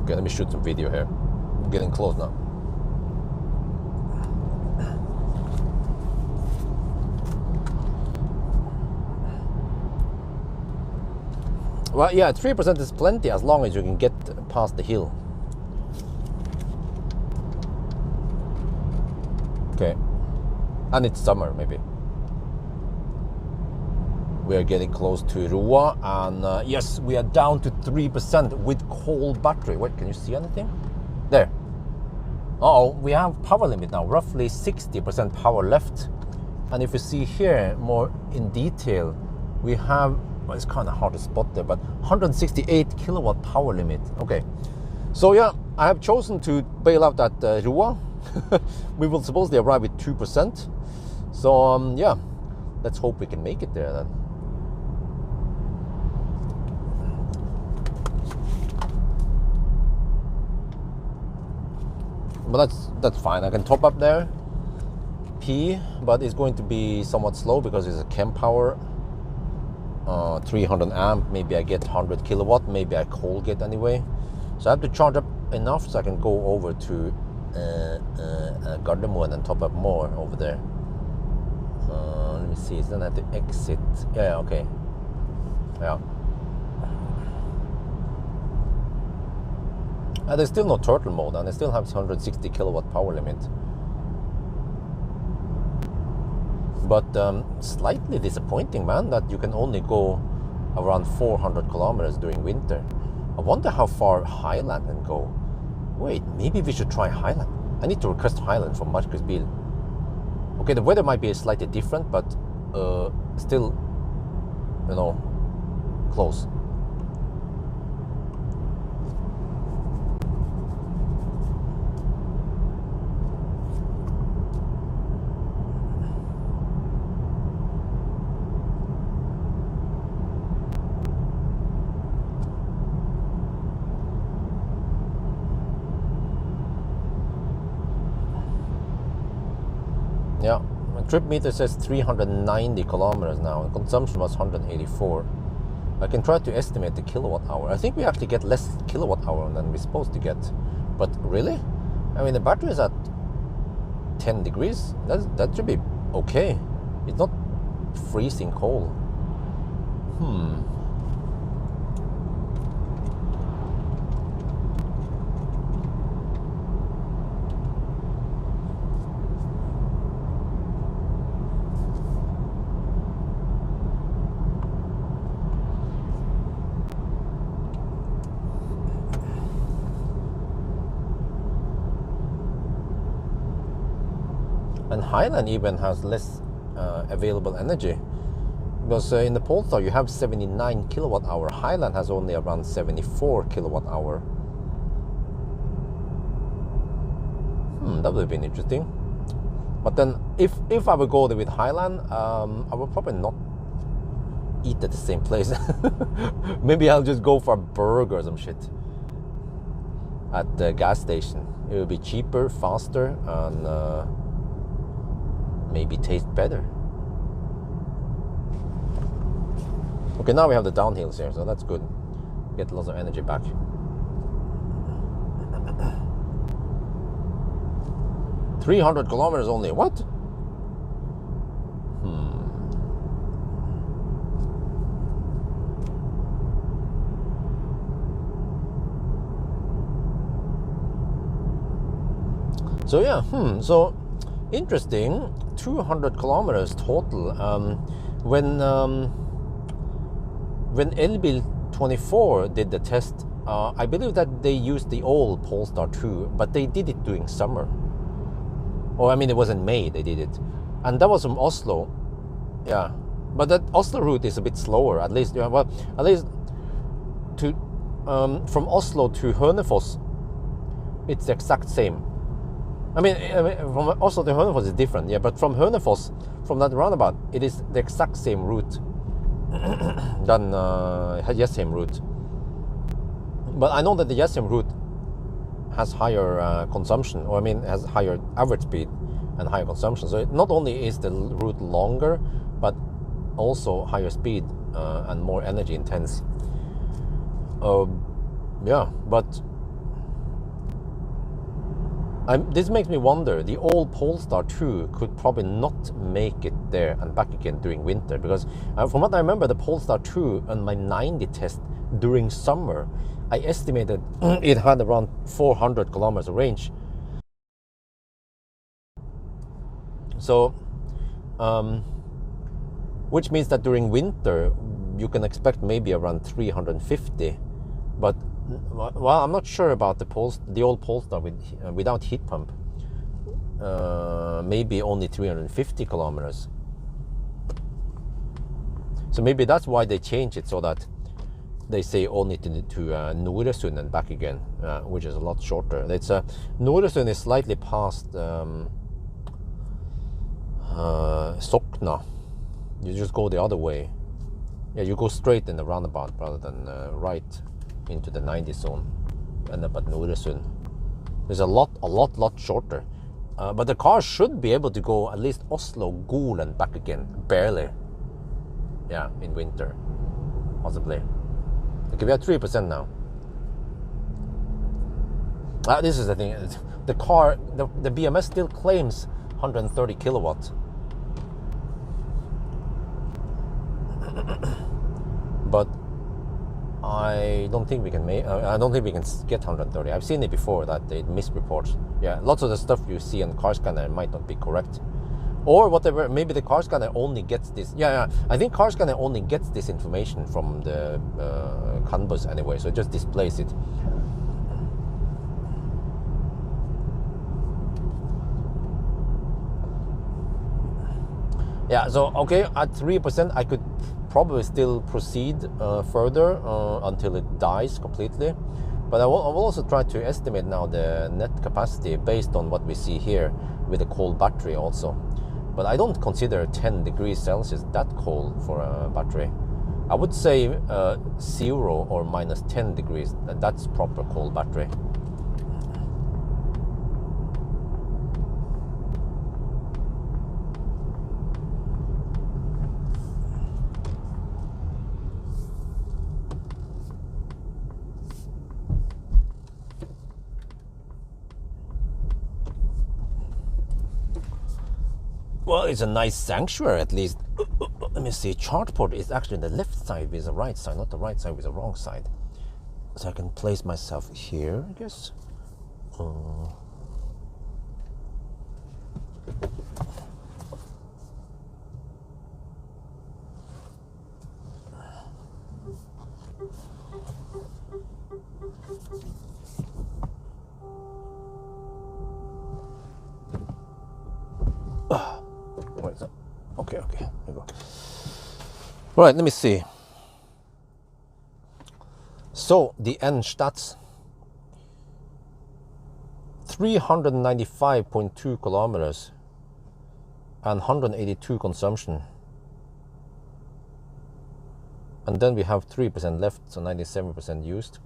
A: Okay, let me shoot some video here. I'm getting close now. Well, yeah, 3% is plenty as long as you can get past the hill. Okay. And it's summer, maybe. We are getting close to Roa, and yes, we are down to 3% with cold battery. Wait, can you see anything? There. Uh-oh, we have power limit now, roughly 60% power left. And if you see here more in detail, we have, well, it's kind of hard to spot there, but 168 kilowatt power limit. Okay, so yeah, I have chosen to bail out at Roa We will supposedly arrive with 2%. So yeah, let's hope we can make it there then. But that's fine. I can top up there, P, but it's going to be somewhat slow because it's a chem power. 300 amp. Maybe I get 100 kilowatt. Maybe I cold get anyway. So I have to charge up enough so I can go over to Gardermoen and top up more over there. Let me see. Then I have to exit. Yeah. Okay. Yeah. There's still no turtle mode, and I still have 160 kilowatt power limit. But slightly disappointing, man, that you can only go around 400 kilometers during winter. I wonder how far Highland can go. Wait, maybe we should try Highland. I need to request Highland from Marcus Bil. Okay, the weather might be slightly different, but still, you know, close. Yeah, my trip meter says 390 kilometers now, and consumption was 184. I can try to estimate the kilowatt hour. I think we actually get less kilowatt hour than we're supposed to get. But really? I mean, the battery is at 10 degrees. That should be okay. It's not freezing cold. And Highland even has less available energy, because in the Polestar you have 79 kilowatt hour. Highland has only around 74 kilowatt hour. That would have been interesting. But then if I would go there with Highland, I would probably not eat at the same place. Maybe I'll just go for a burger or some shit at the gas station. It would be cheaper, faster, and maybe taste better. Okay, now we have the downhills here, so that's good. Get lots of energy back. $300 kilometers only. What? So yeah, so interesting. 200 kilometers total. When Elbil 24 did the test, I believe that they used the old Polestar 2, but they did it during summer. Or I mean, it was in May they did it, and that was from Oslo. Yeah, but that Oslo route is a bit slower. At least, yeah, well, at least to from Oslo to Hønefoss, it's the exact same. I mean, from Oslo to Hønefoss is different, yeah, but from Hønefoss, from that roundabout, it is the exact same route than Jessheim route. But I know that the Jessheim route has higher consumption, or I mean, has higher average speed and higher consumption. So not only is the route longer, but also higher speed and more energy intense. Yeah, but this makes me wonder, the old Polestar 2 could probably not make it there and back again during winter, because from what I remember, the Polestar 2 on my 90 test during summer, I estimated it had around 400 kilometers of range. So, which means that during winter, you can expect maybe around 350, but well, I'm not sure about the old Polestar without heat pump. Maybe only 350 kilometers. So maybe that's why they changed it, so that they say only to Noresund and back again, which is a lot shorter. It's Noresund is slightly past Sokna. You just go the other way. Yeah, you go straight in the roundabout rather than right into the 90 zone. And up at Noresund. It's a lot shorter. But the car should be able to go at least Oslo, Gol and back again. Barely. Yeah, in winter. Possibly. Okay, we are 3% now. This is the thing. The car, the BMS still claims 130 kilowatt. But I don't think we can make. I don't think we can get 130. I've seen it before that it misreports. Yeah, lots of the stuff you see on car scanner might not be correct, or whatever. Maybe the car scanner only gets this. Yeah. I think car scanner only gets this information from the CAN bus anyway, so it just displays it. Yeah. So okay, at 3%, I could probably still proceed further until it dies completely. But I will also try to estimate now the net capacity based on what we see here with a cold battery also. But I don't consider 10 degrees Celsius that cold for a battery. I would say 0 or minus 10 degrees, that's proper cold battery. Well, it's a nice sanctuary at least. Let me see, charge port is actually the left side with the right side, not the right side with the wrong side. So I can place myself here, I guess. Okay, there you go. Right, let me see. So the end stats: 395.2 kilometers and 182 consumption. And then we have 3% left, so 97% used.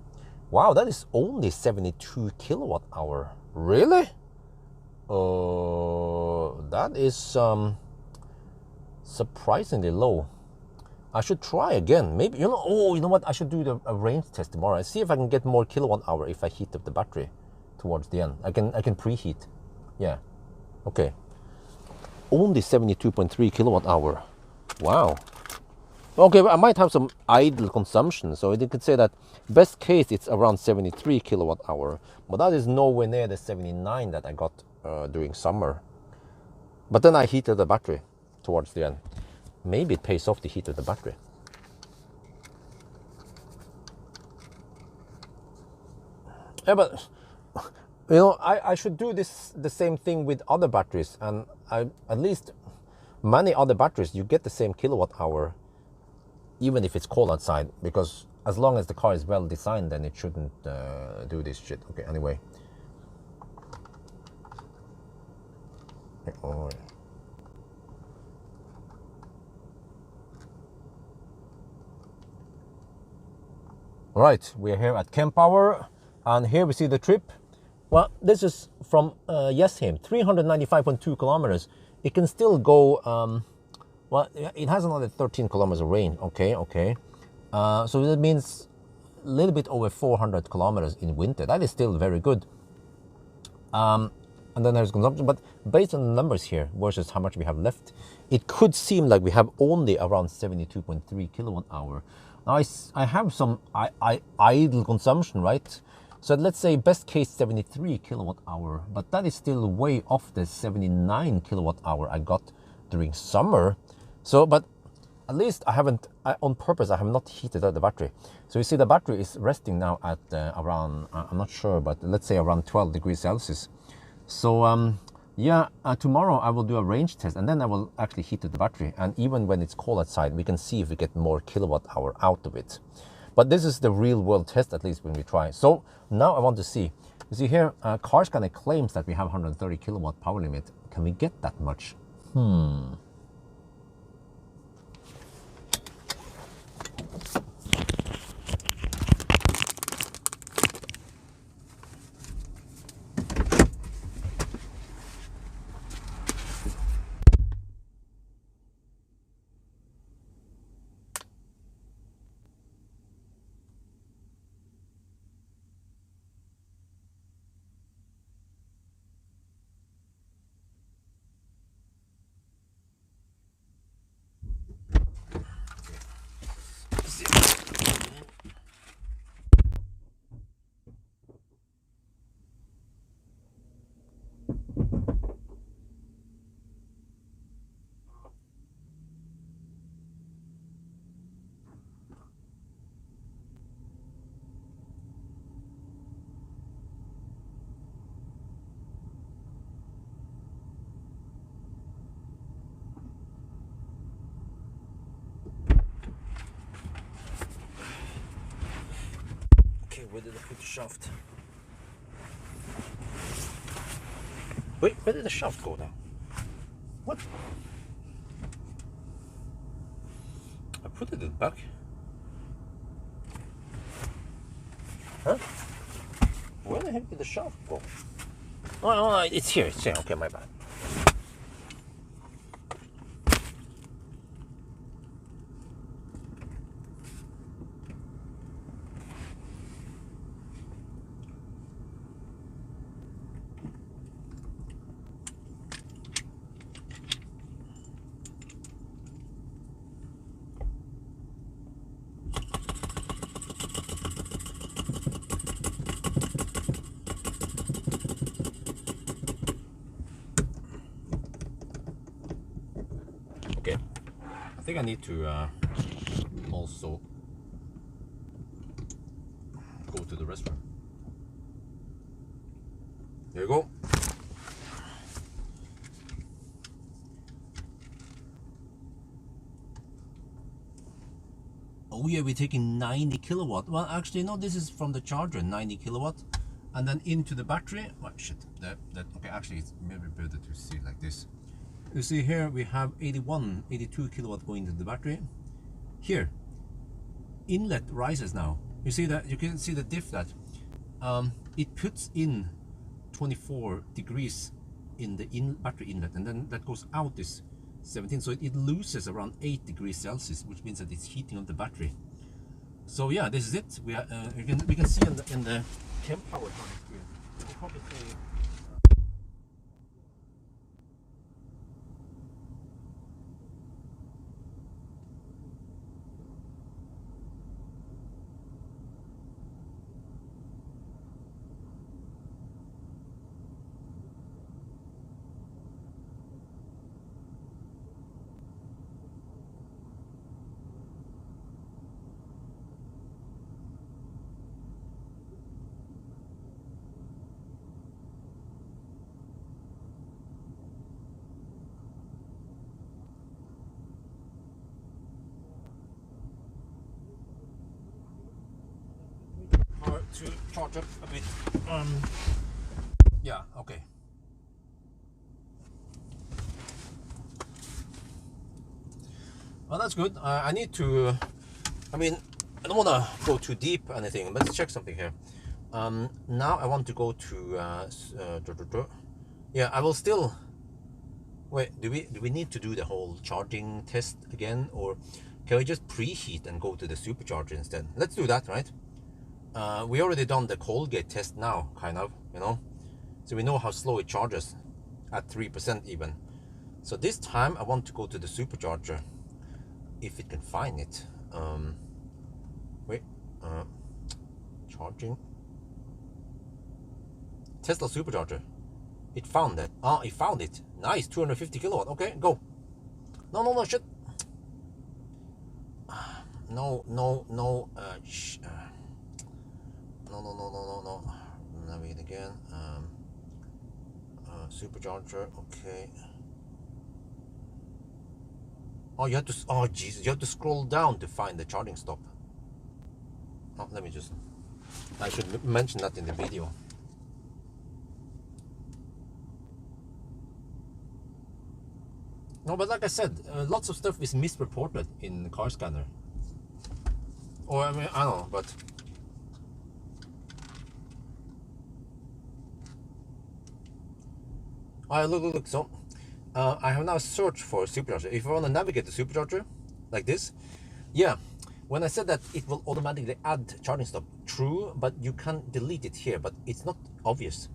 A: Wow, that is only 72 kilowatt hour. Really? That is surprisingly low. I should try again. Maybe, you know what? I should do a range test tomorrow and see if I can get more kilowatt hour if I heat up the battery towards the end. I can preheat. Yeah. Okay. Only 72.3 kilowatt hour. Wow. Okay, but I might have some idle consumption, so you could say that best case it's around 73 kilowatt hour, but that is nowhere near the 79 that I got during summer. But then I heated the battery towards the end. Maybe it pays off to heat the battery. Yeah, but I should do the same thing with other batteries, and at least many other batteries you get the same kilowatt hour even if it's cold outside, because as long as the car is well designed, then it shouldn't do this shit. Okay, anyway. All right, we're here at Pawel, and here we see the trip. Well, this is from Jessheim, 395.2 kilometers. It can still go, well, it has another 13 kilometers of range. Okay. So that means a little bit over 400 kilometers in winter. That is still very good. And then there's consumption, but based on the numbers here versus how much we have left, it could seem like we have only around 72.3 kilowatt hour. Now I have some idle consumption, right? So let's say best case 73 kilowatt hour, but that is still way off the 79 kilowatt hour I got during summer. So, but at least on purpose, I have not heated up the battery. So you see the battery is resting now at around, I'm not sure, but let's say around 12 degrees Celsius. So tomorrow I will do a range test, and then I will actually heat the battery. And even when it's cold outside, we can see if we get more kilowatt hour out of it. But this is the real world test, at least when we try. So now I want to see. You see here, Cars kind of claims that we have 130 kilowatt power limit. Can we get that much? Okay, where did I put the shaft? Wait, where did the shaft go now? What? I put it in the back. Huh? Where the heck did the shaft go? Oh, it's here, it's here. Okay, my bad. Okay, I think I need to also go to the restroom. There you go. Oh yeah, we're taking 90 kilowatt. Well, actually, no, this is from the charger, 90 kilowatt. And then into the battery. Oh, shit. Okay, actually, it's maybe better to see it like this. You see here, we have 82 kilowatt going into the battery. Here, inlet rises now. You see that? You can see the diff that it puts in 24 degrees in the battery inlet, and then that goes out is 17, so it loses around 8 degrees Celsius, which means that it's heating up the battery. So yeah, this is it. We can see in the temp power screen. We'll probably say to charge up a bit. Yeah, okay. Well, that's good. I need to, I mean, I don't want to go too deep or anything. Let's check something here. Now I want to go to, yeah, I will still, wait, do we need to do the whole charging test again, or can we just preheat and go to the supercharger instead? Let's do that, right? We already done the Colgate test now, kind of, you know, so we know how slow it charges at 3% even. So this time I want to go to the supercharger if it can find it. Wait, charging Tesla supercharger. It found that. Ah, it found it. Nice, 250 kilowatt. Okay, go. No, shit. No. No. Navigate again. Supercharger. Okay. Oh, you have to. Oh, Jesus! You have to scroll down to find the charging stop. Oh, let me just. I should mention that in the video. No, but like I said, lots of stuff is misreported in car scanner. Or I mean, I don't know, but look. So I have now searched for supercharger. If I want to navigate the supercharger, like this, yeah. When I said that it will automatically add charging stop, true, but you can delete it here, but it's not obvious.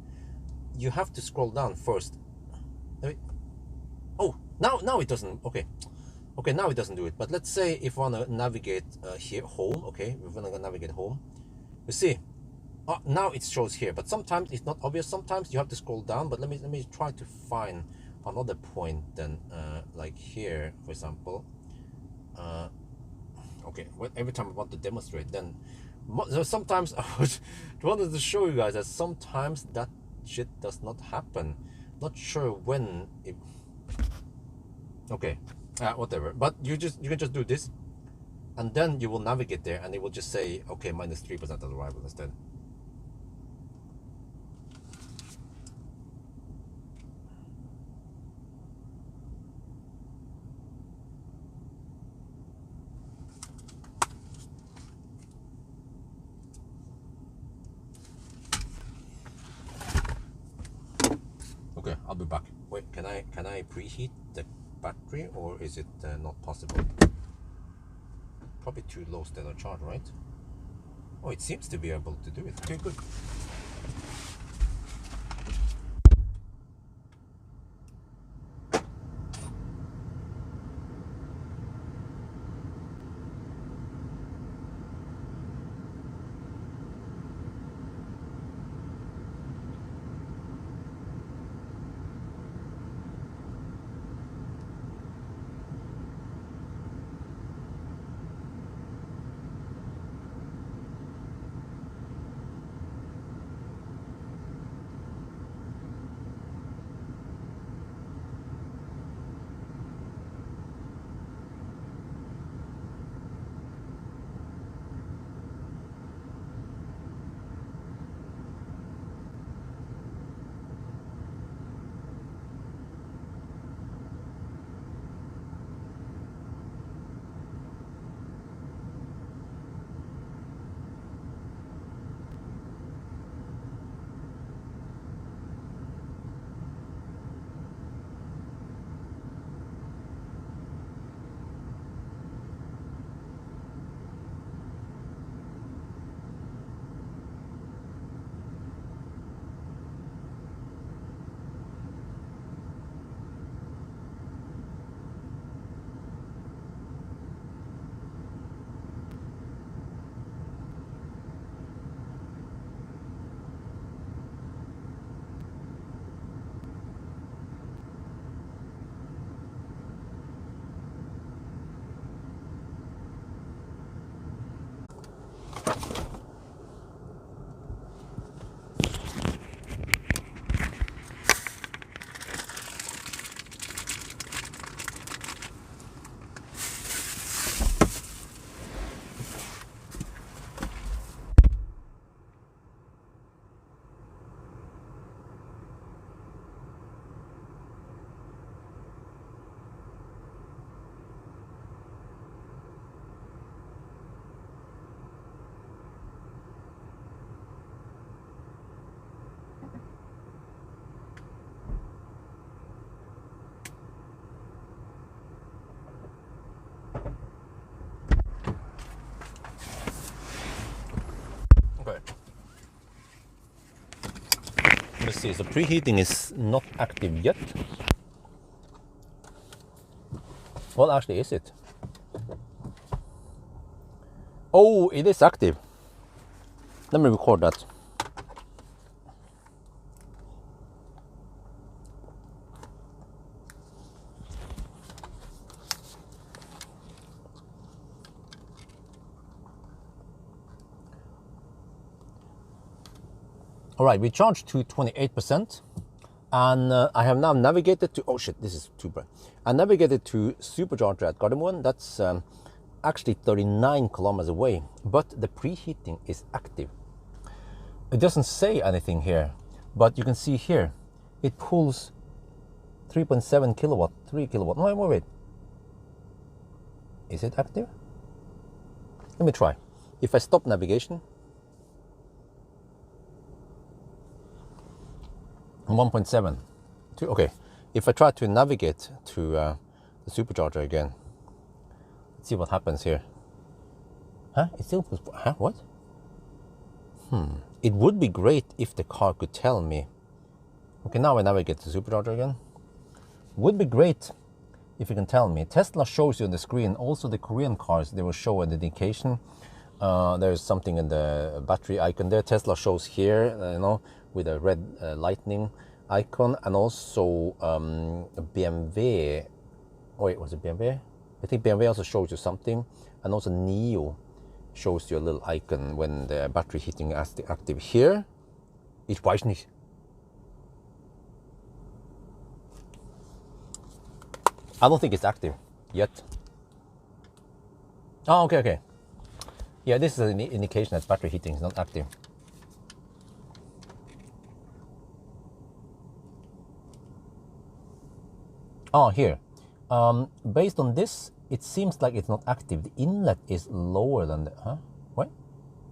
A: You have to scroll down first. Oh, now it doesn't. Okay, now it doesn't do it. But let's say if I want to navigate here, home. Okay, we're gonna navigate home. You see, now it shows here, but sometimes it's not obvious. Sometimes you have to scroll down. But let me try to find another point then, like here, for example. Okay, well, every time I want to demonstrate, then sometimes I wanted to show you guys that sometimes that shit does not happen. Not sure when it. Okay, whatever. But you can just do this, and then you will navigate there, and it will just say, okay, -3% of arrival instead. Okay, I'll be back. Wait, can I preheat the battery, or is it not possible? Probably too low state of charge, right? Oh, it seems to be able to do it. Okay, good. Let's see, so preheating is not active yet. What actually is it? Oh, it is active. Let me record that. All right, we charged to 28%, and I have now navigated to, oh shit, this is too bright. I navigated to supercharger at Gardermoen. That's actually 39 kilometers away, but the preheating is active. It doesn't say anything here, but you can see here, it pulls 3.7 kilowatt, 3 kilowatt. No, wait. Is it active? Let me try. If I stop navigation, 1.7. Okay. If I try to navigate to the supercharger again, let's see what happens here. Huh? It still puts. Huh? What? It would be great if the car could tell me. Okay, now I navigate to the supercharger again. Would be great if you can tell me. Tesla shows you on the screen. Also, the Korean cars, they will show an indication. There's something in the battery icon there. Tesla shows here, with a red lightning icon, and also BMW. Wait, was it BMW? I think BMW also shows you something, and also NIO shows you a little icon when the battery heating is active. Here, ich weiß nicht. I don't think it's active yet. Oh, okay. Yeah, this is an indication that battery heating is not active. Oh, here. Based on this, it seems like it's not active. The inlet is lower than the... Huh? What?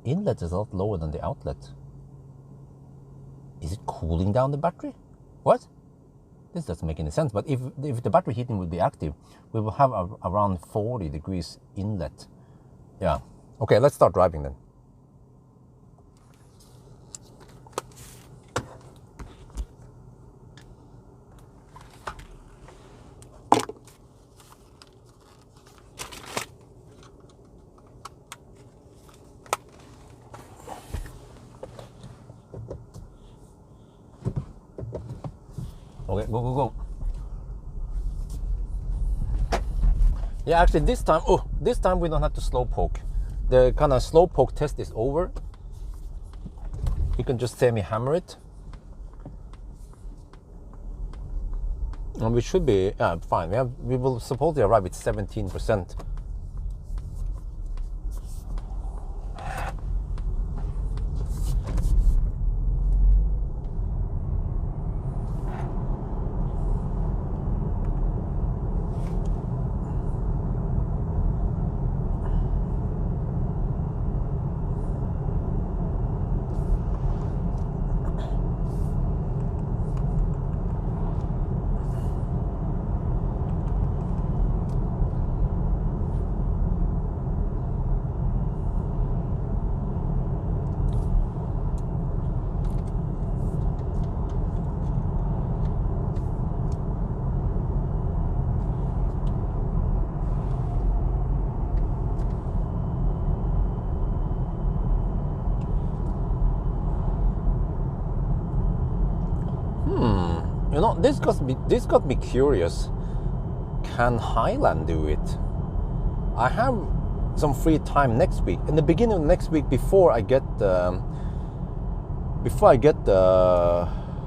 A: Inlet is a lot lower than the outlet. Is it cooling down the battery? What? This doesn't make any sense. But if the battery heating would be active, we will have around 40 degrees inlet. Yeah. Okay, let's start driving then. Okay, go. Yeah, actually this time we don't have to slow poke. The kind of slow poke test is over. You can just semi-hammer it. And we should be fine. We will supposedly arrive at 17%. This got me curious. Can Highland do it? I have some free time next week. In the beginning of next week, before I get the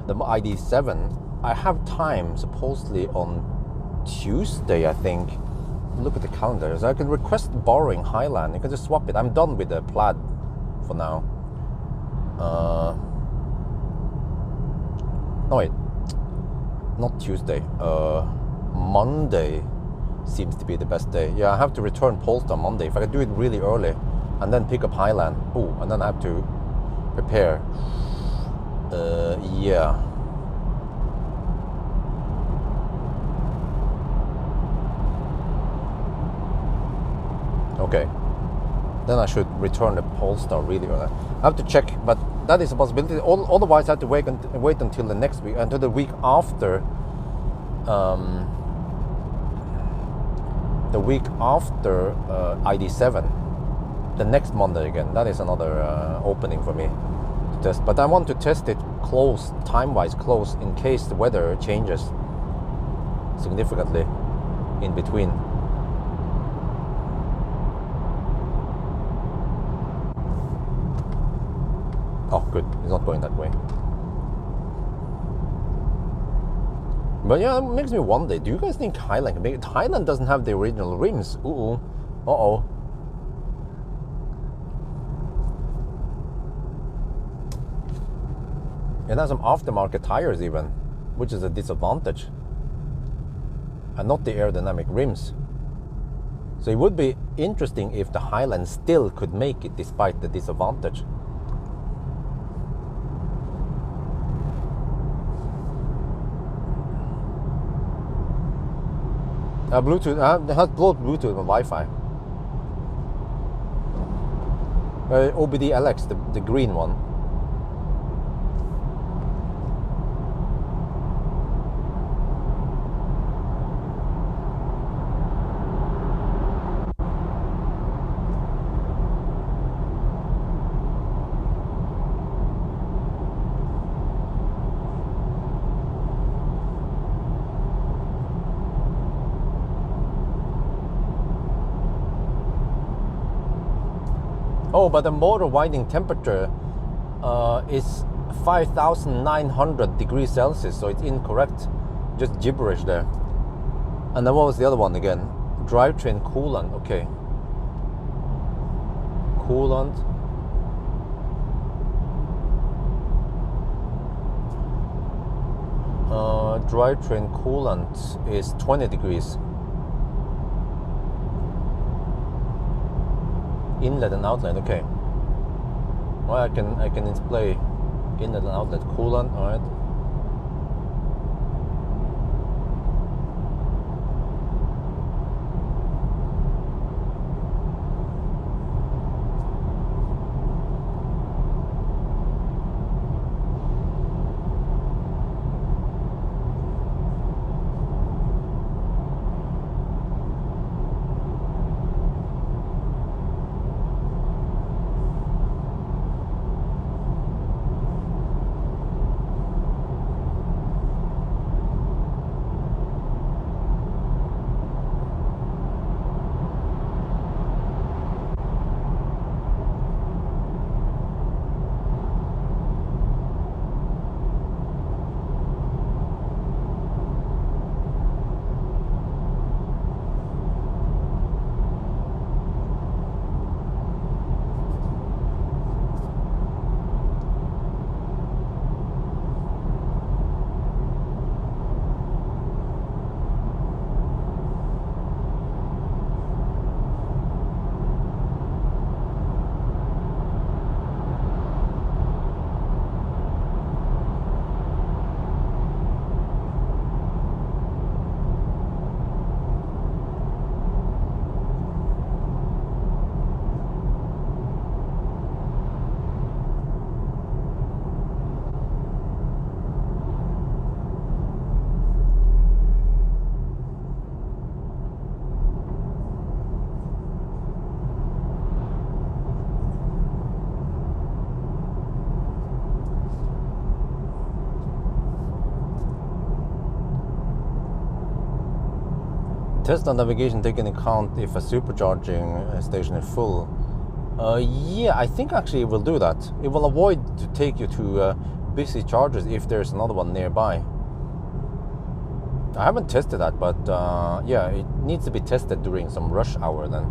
A: ID7, I have time supposedly on Tuesday, I think. Look at the calendar. So I can request borrowing Highland. You can just swap it. I'm done with the Plaid for now. No, wait. Not Tuesday. Monday seems to be the best day. Yeah, I have to return Polestar Monday. If I can do it really early and then pick up Highland. Oh, and then I have to prepare. Yeah. Okay. Then I should return the Polestar really early. I have to check, but that is a possibility. Otherwise, I have to wait until the next week, until the week after. The week after ID7, the next Monday again. That is another opening for me to test. But I want to test it close, time-wise close, in case the weather changes significantly in between. Oh, good. It's not going that way. But yeah, it makes me wonder. Do you guys think Highland can make it? Highland doesn't have the original rims. Uh-oh. It has some aftermarket tires even, which is a disadvantage, and not the aerodynamic rims. So it would be interesting if the Highland still could make it despite the disadvantage. Bluetooth, it has both Bluetooth and Wi-Fi. OBD LX, the green one. Oh, but the motor winding temperature is 5,900 degrees Celsius, so it's incorrect. Just gibberish there. And then what was the other one again? Drivetrain coolant, okay. Coolant. Drivetrain coolant is 20 degrees. Inlet and outlet, okay. Well, I can display inlet and outlet coolant, all right. Test on navigation taking account if a supercharging station is full. Yeah, I think actually it will do that. It will avoid to take you to busy chargers if there's another one nearby. I haven't tested that, but yeah, it needs to be tested during some rush hour then.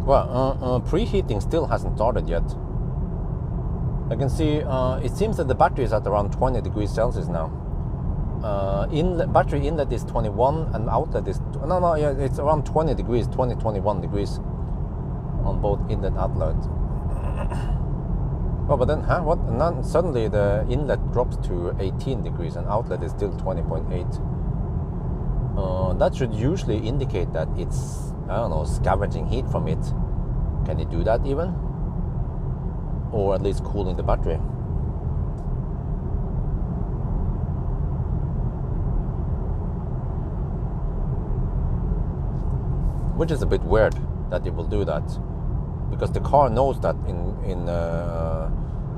A: Well, preheating still hasn't started yet. I can see it seems that the battery is at around 20 degrees Celsius now. Battery inlet is 21 and outlet is yeah, it's around 20 degrees, 21 degrees on both inlet and outlet. Oh, but then what? And then suddenly the inlet drops to 18 degrees and outlet is still 20.8. That should usually indicate that it's, I don't know, scavenging heat from it. Can it do that even? Or at least cooling the battery. Which is a bit weird that it will do that, because the car knows that in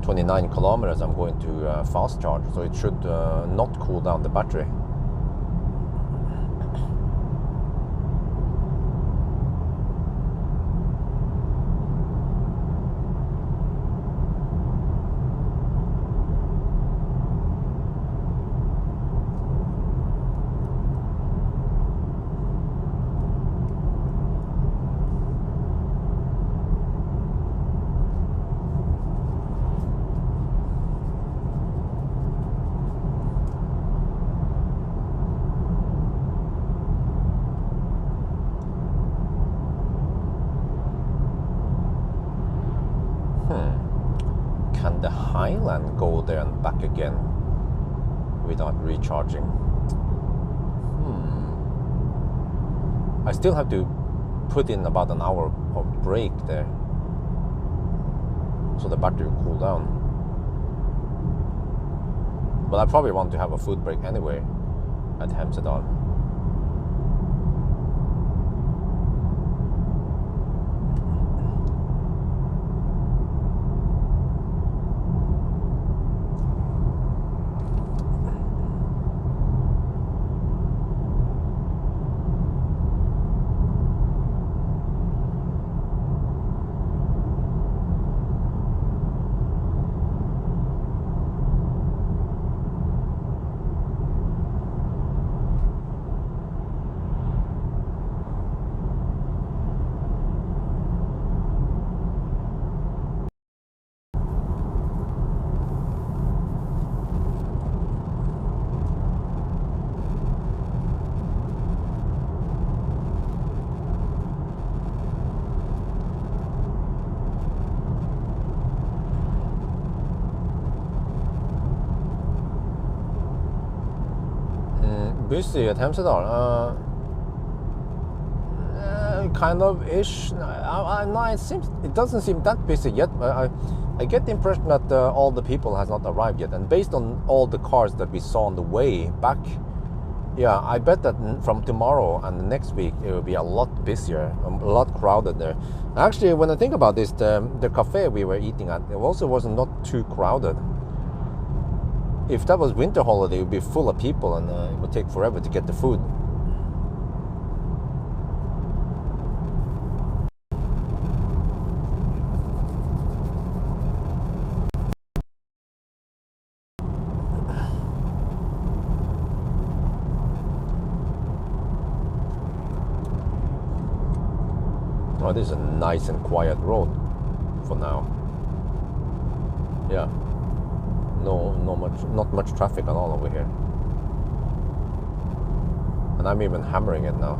A: 29 kilometers I'm going to fast charge, so it should not cool down the battery. and go there and back again without recharging. I still have to put in about an hour of break there so the battery will cool down. But I probably want to have a food break anyway at Hemsedal. Busy at Hemsedal. Kind of ish. No, it doesn't seem that busy yet. I get the impression that all the people has not arrived yet. And based on all the cars that we saw on the way back, yeah, I bet that from tomorrow and the next week it will be a lot busier, a lot crowded there. Actually, when I think about this, the cafe we were eating at, it also was not too crowded. If that was winter holiday, it would be full of people and it would take forever to get the food. Oh, this is a nice and quiet road for now. Yeah. Not much traffic at all over here. And I'm even hammering it now.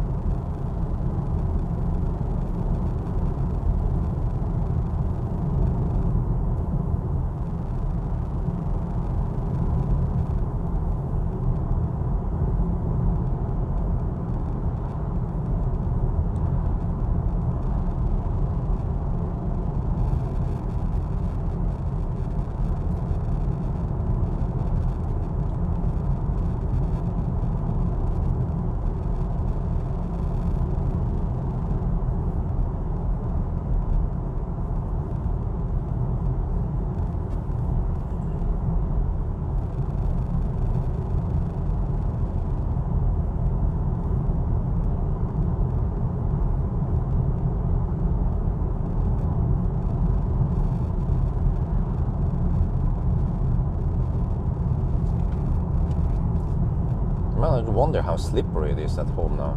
A: I wonder how slippery it is at home now.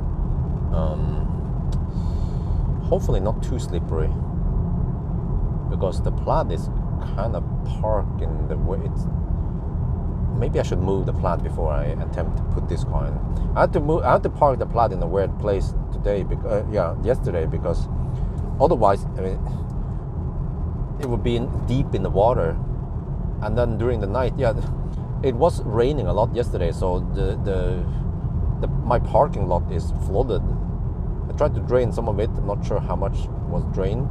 A: Hopefully not too slippery, because the Plaid is kind of parked in the way. Maybe I should move the Plaid before I attempt to put this car in. I had to park the Plaid in a weird place today, yesterday, because otherwise, it would be deep in the water, and then during the night, it was raining a lot yesterday, so my parking lot is flooded. I tried to drain some of it. I'm not sure how much was drained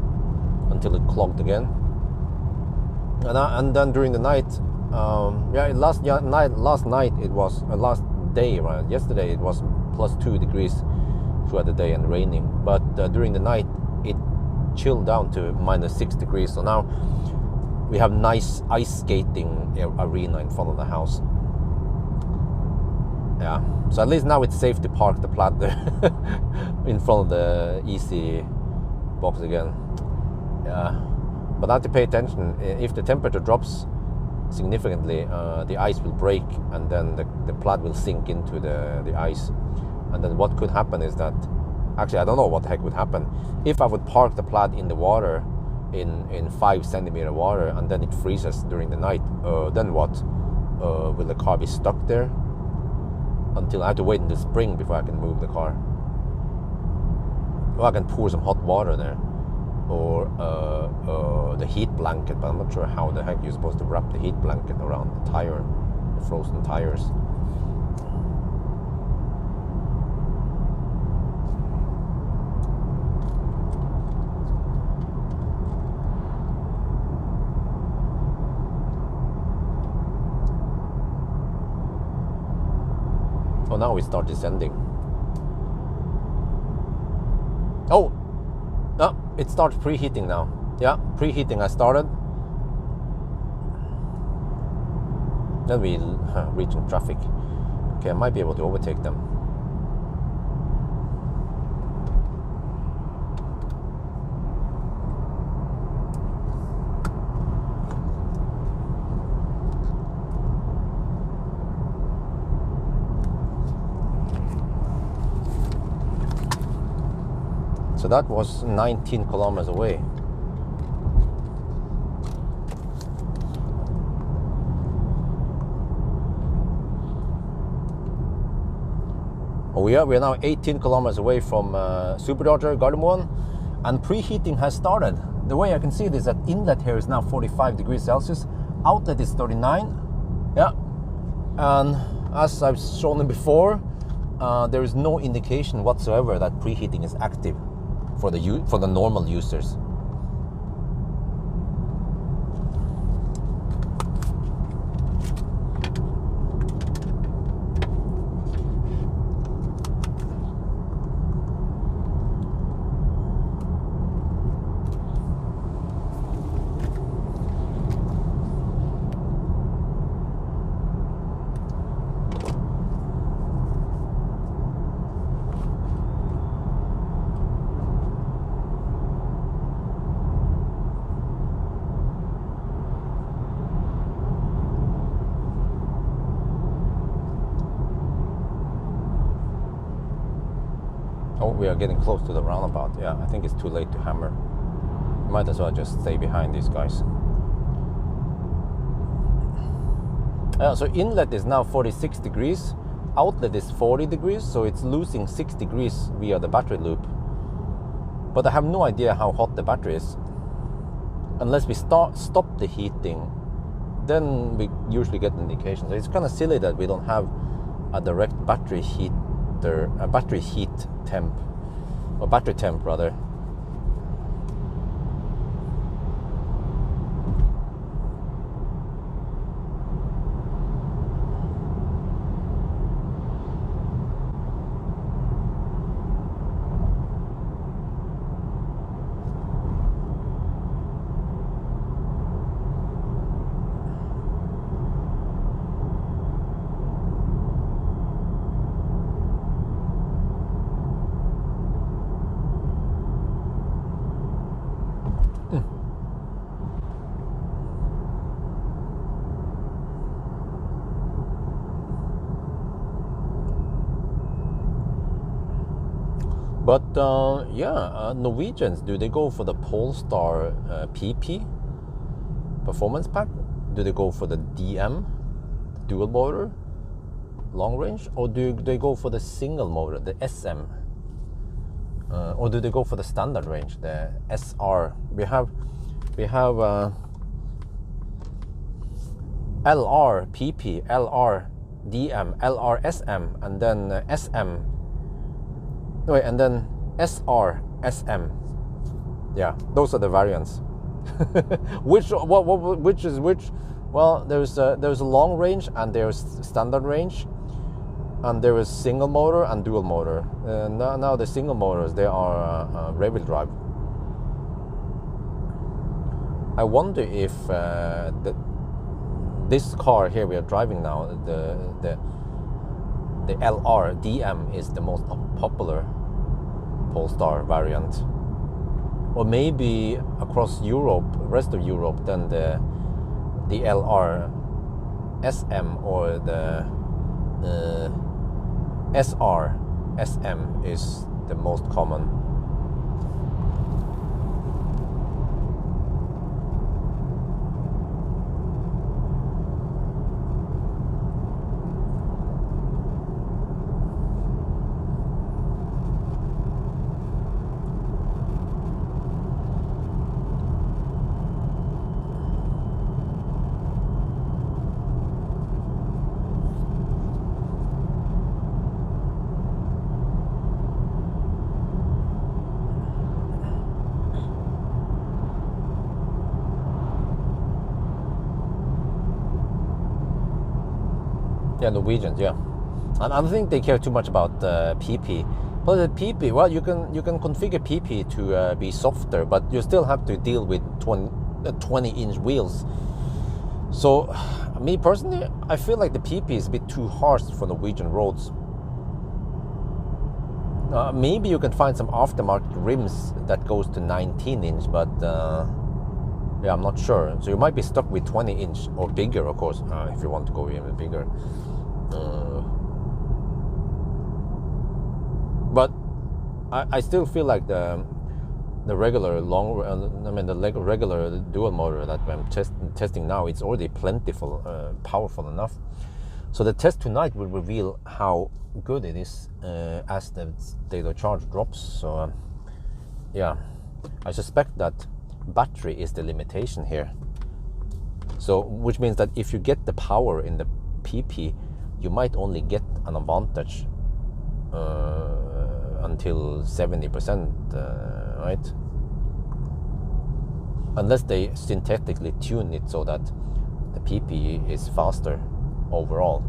A: until it clogged again. And then during the night, last night it was last day, right? Yesterday it was +2 degrees throughout the day and raining. But during the night it chilled down to -6 degrees. So now we have nice ice skating arena in front of the house. Yeah, so at least now it's safe to park the Plaid there in front of the easy box again. Yeah, but I have to pay attention. If the temperature drops significantly, the ice will break, and then the Plaid will sink into the ice. And then what could happen is that, actually I don't know what the heck would happen. If I would park the Plaid in the water, in 5 centimeter water, and then it freezes during the night, then what? Will the car be stuck there until I have to wait in the spring before I can move the car? Or I can pour some hot water there. or the heat blanket, but I'm not sure how the heck you're supposed to wrap the heat blanket around the tire, the frozen tires. Oh, now we start descending. Oh, no, it starts preheating now. Yeah, preheating I started. Then we reaching traffic. Okay, I might be able to overtake them. So that was 19 kilometers away. Oh, we are now 18 kilometers away from Superdodger Gardermoen, and preheating has started. The way I can see it is that inlet here is now 45 degrees Celsius, outlet is 39. Yeah, and as I've shown it before, there is no indication whatsoever that preheating is active for the normal users. Oh, we are getting close to the roundabout. Yeah, I think it's too late to hammer. Might as well just stay behind these guys. So inlet is now 46 degrees. Outlet is 40 degrees, so it's losing 6 degrees via the battery loop. But I have no idea how hot the battery is. Unless we stop the heating, then we usually get an indication. So it's kind of silly that we don't have a direct battery heat, a battery heat temp, or battery temp rather. But Norwegians, do they go for the Polestar PP performance pack? Do they go for the DM, dual motor, long range, or do they go for the single motor, the SM, or do they go for the standard range, the SR? We have LR PP, LR DM, LR SM, and then SM. Wait, and then SR, SM. Yeah, those are the variants. Which is which? Well, there's a long range and there's standard range, and there is single motor and dual motor. Now the single motors, they are rear-wheel drive. I wonder if this car here we are driving now, the LR DM, is the most popular Polestar variant, or maybe across Europe, rest of Europe, then the LR SM or the SR SM is the most common. Yeah, Norwegians, yeah. And I don't think they care too much about PP. But the PP, well, you can configure PP to be softer, but you still have to deal with 20-inch wheels. So, me personally, I feel like the PP is a bit too harsh for Norwegian roads. Maybe you can find some aftermarket rims that goes to 19-inch, but yeah, I'm not sure. So you might be stuck with 20-inch or bigger, of course, if you want to go even bigger. But I still feel like the regular the regular dual motor that I'm testing now, it's already plentiful, powerful enough. So the test tonight will reveal how good it is as the state of charge drops. So yeah, I suspect that battery is the limitation here. So which means that if you get the power in the PP, you might only get an advantage until 70%, right? Unless they synthetically tune it so that the PP is faster overall.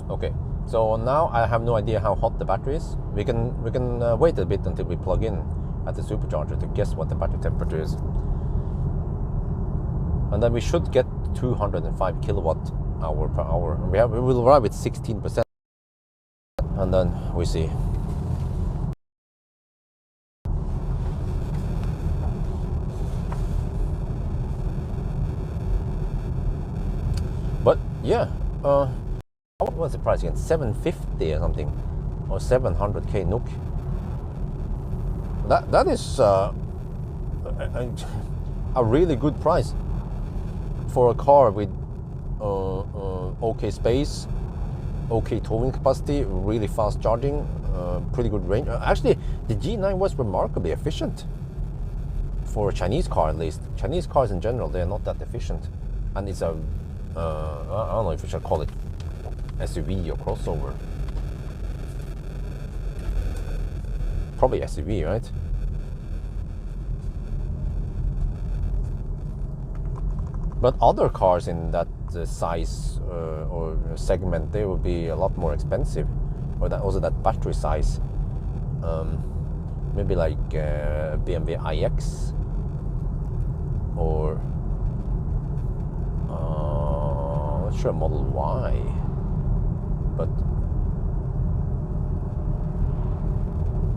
A: Okay, so now I have no idea how hot the battery is. We can wait a bit until we plug in at the supercharger to guess what the battery temperature is. And then we should get 205 kilowatt hour per hour. We will arrive with 16%, and then we see. But yeah, what was the price again? 750 or something, or 700k NOK. That is a really good price for a car with okay space, okay towing capacity, really fast charging, pretty good range. Actually, the G9 was remarkably efficient for a Chinese car, at least. Chinese cars in general, they're not that efficient, and it's a I don't know if we should call it SUV or crossover. Probably SUV, right? But other cars in that size or segment, they will be a lot more expensive, or that also that battery size. Maybe like BMW iX or not sure Model Y, but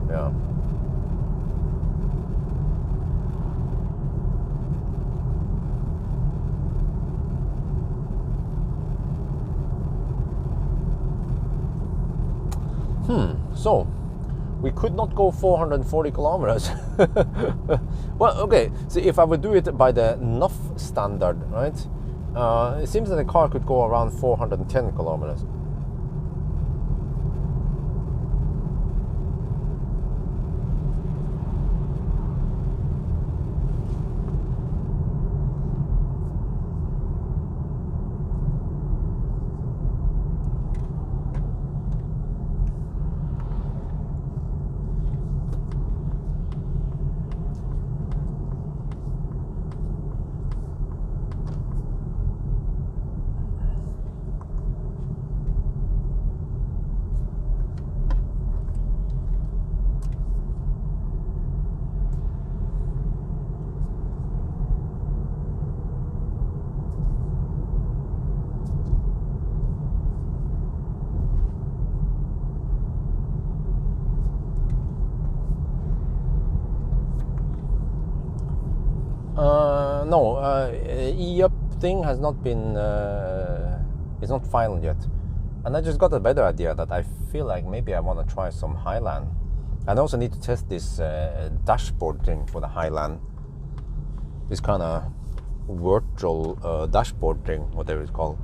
A: yeah. So we could not go 440 kilometers. Well, okay, so if I would do it by the NOF standard, right, it seems that the car could go around 410 kilometers. No, E-up thing has not been, it's not final yet. And I just got a better idea that I feel like maybe I want to try some Highland. And I also need to test this dashboard thing for the Highland. This kind of virtual dashboard thing, whatever it's called.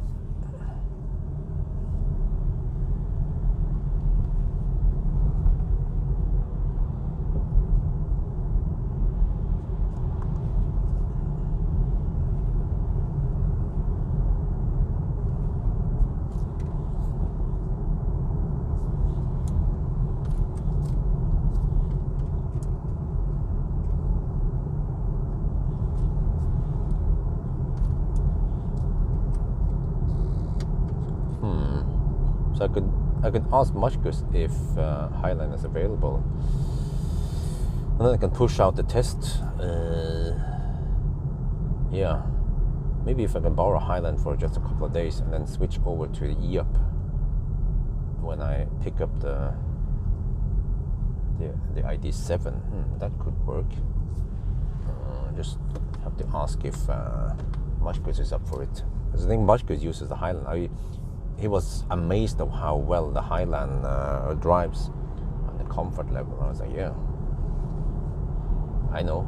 A: So I could ask Marcus if Highline is available, and then I can push out the test. Yeah, maybe if I can borrow Highline for just a couple of days and then switch over to the E-Up when I pick up the ID7. That could work. Just have to ask if Marcus is up for it. Because I think Marcus uses the Highland. He was amazed of how well the Highland drives and the comfort level. I was like, yeah, I know.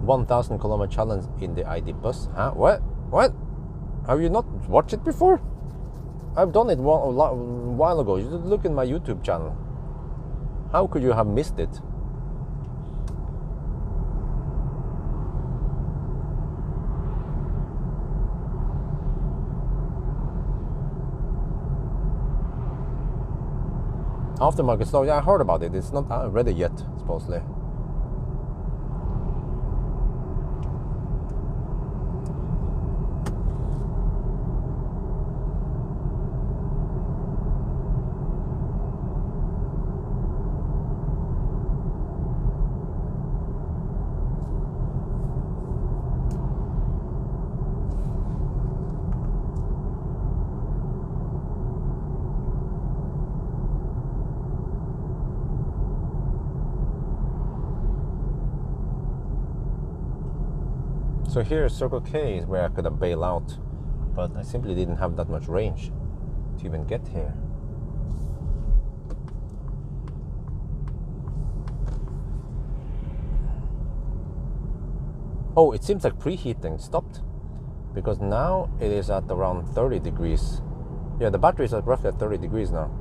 A: 1,000 kilometer challenge in the ID bus. Huh? What? Have you not watched it before? I've done it a while ago. You should look in my YouTube channel. How could you have missed it? Aftermarket story, yeah, I heard about it. It's not ready yet, supposedly. So here, Circle K is where I could have bailed out, but I simply didn't have that much range to even get here. Oh, it seems like preheating stopped, because now it is at around 30 degrees. Yeah, the battery is at roughly at 30 degrees now.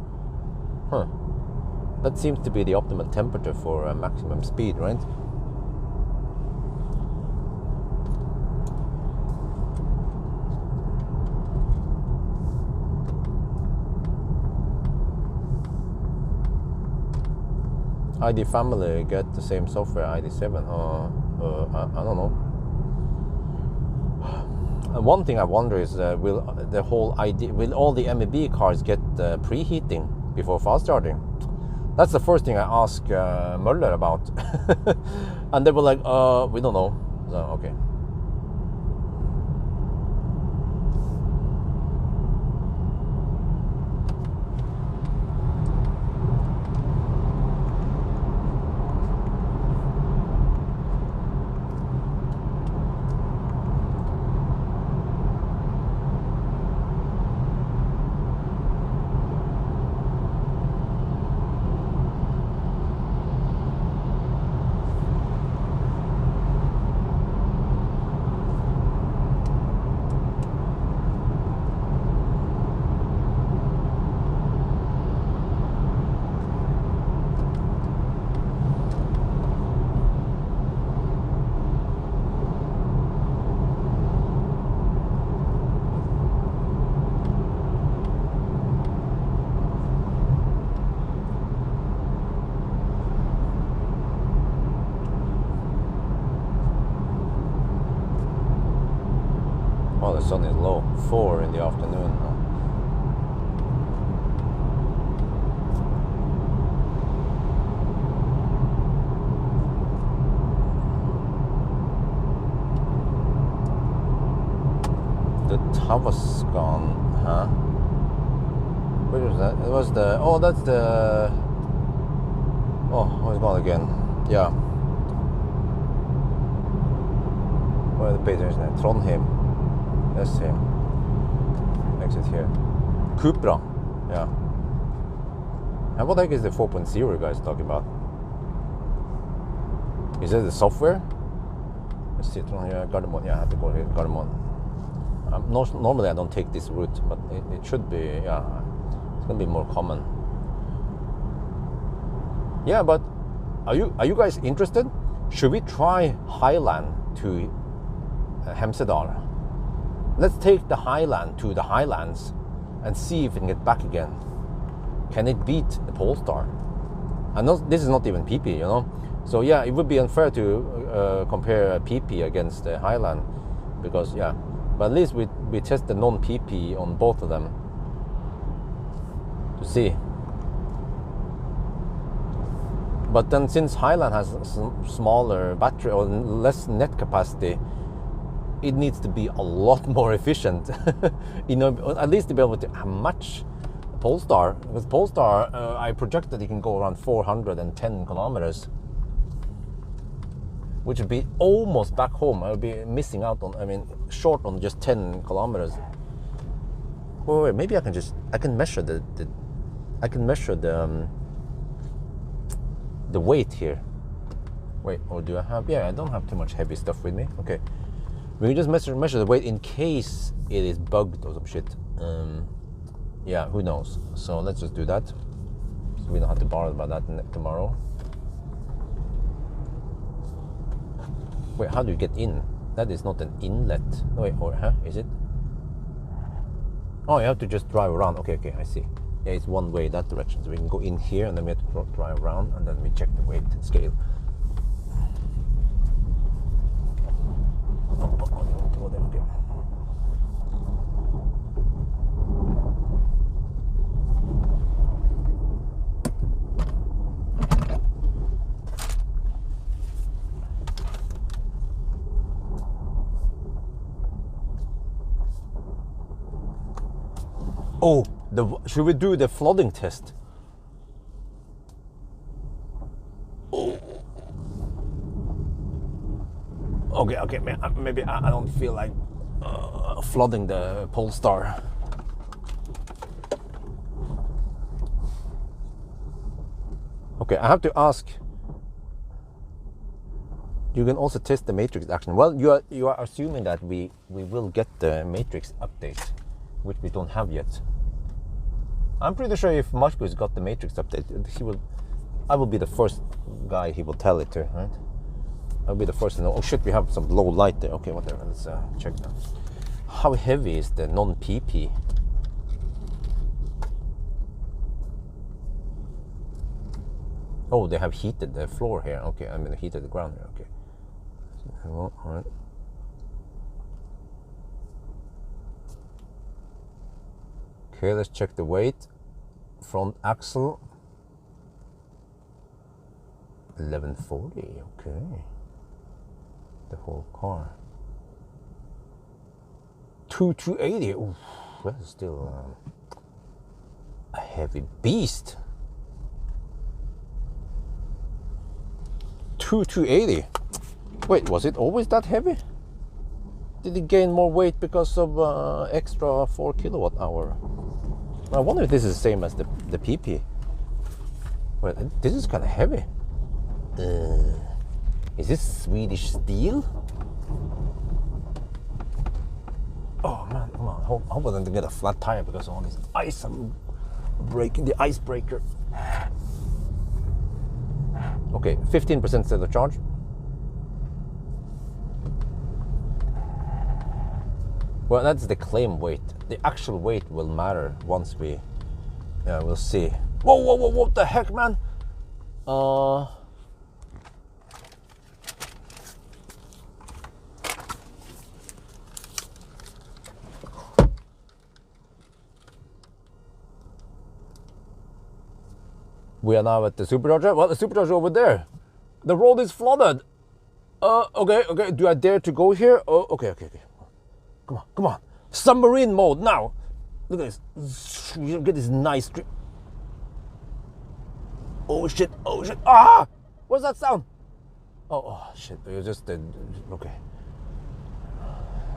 A: Huh. That seems to be the optimal temperature for maximum speed, right? ID family get the same software ID7. I don't know. One thing I wonder is will all the MEB cars get preheating before fast charging? That's the first thing I asked Möller about, and they were like, "We don't know." So okay. Oh, the sun is low. 4 in the afternoon. The Tavascan, huh? Where was that? It was the... Oh, that's the... Oh, it's gone again. Yeah. Where are the pages now? Trondheim. That's him. Exit here. Cupra. Yeah. And what the heck is the 4.0 you guys talking about? Is it the software? Let's see. Yeah, Gardermoen. Yeah, I have to go here. Gardermoen. Normally I don't take this route, but it should be. Yeah, it's gonna be more common. Yeah, but are you guys interested? Should we try Highland to Hemsedal? Let's take the Highland to the Highlands and see if we can get back again. Can it beat the Polestar? And this is not even PP, you know. So yeah, it would be unfair to compare PP against the Highland, because yeah. But at least we we test the non-PP on both of them to see. But then since Highland has smaller battery or less net capacity, it needs to be a lot more efficient. You know, at least to be able to match Polestar. Because Polestar, I project that it can go around 410 kilometers, which would be almost back home. I would be missing out on, I mean, short on just 10 kilometers. Wait, maybe I can measure the weight here. Wait, or do I have? Yeah, I don't have too much heavy stuff with me. Okay, we can just measure the weight in case it is bugged or some shit. Yeah, who knows? So let's just do that, so we don't have to bother about that tomorrow. Wait, how do you get in? That is not an inlet. Wait, or is it? Oh, you have to just drive around. Okay, I see. Yeah, it's one way that direction, so we can go in here and then we have to drive around and then we check the weight and scale. Oh, should we do the flooding test? Oh. Okay, maybe I don't feel like flooding the Polestar. Okay, I have to ask. You can also test the matrix action. Well, you are assuming that we will get the matrix update, which we don't have yet. I'm pretty sure if Marcus got the matrix update, I will be the first guy he will tell it to, right? I'll be the first to know. Oh shit, we have some low light there. Okay, whatever, let's check now. How heavy is the non-PP? Oh, they have heated the floor here. Okay, I mean heated the ground here. Okay. All right. Okay, let's check the weight. Front axle 1140. Okay, the whole car 2280. Ooh, that's still a heavy beast. 2280. Wait, was it always that heavy? Did it gain more weight because of extra 4 kilowatt hour? I wonder if this is the same as the PP. Well, this is kind of heavy. Is this Swedish steel? Oh man, come on. Hope I don't get a flat tire because of all this ice. I'm breaking the icebreaker. Okay, 15% stellar charge. Well, that's the claim weight. The actual weight will matter once we'll see. Whoa, what the heck, man? We are now at the supercharger. Well, the supercharger over there. The road is flooded. Okay. Do I dare to go here? Oh, okay. Come on. Submarine mode now. Look at this. You get this nice strip. Oh shit. Ah! What's that sound? Oh shit. It was just okay.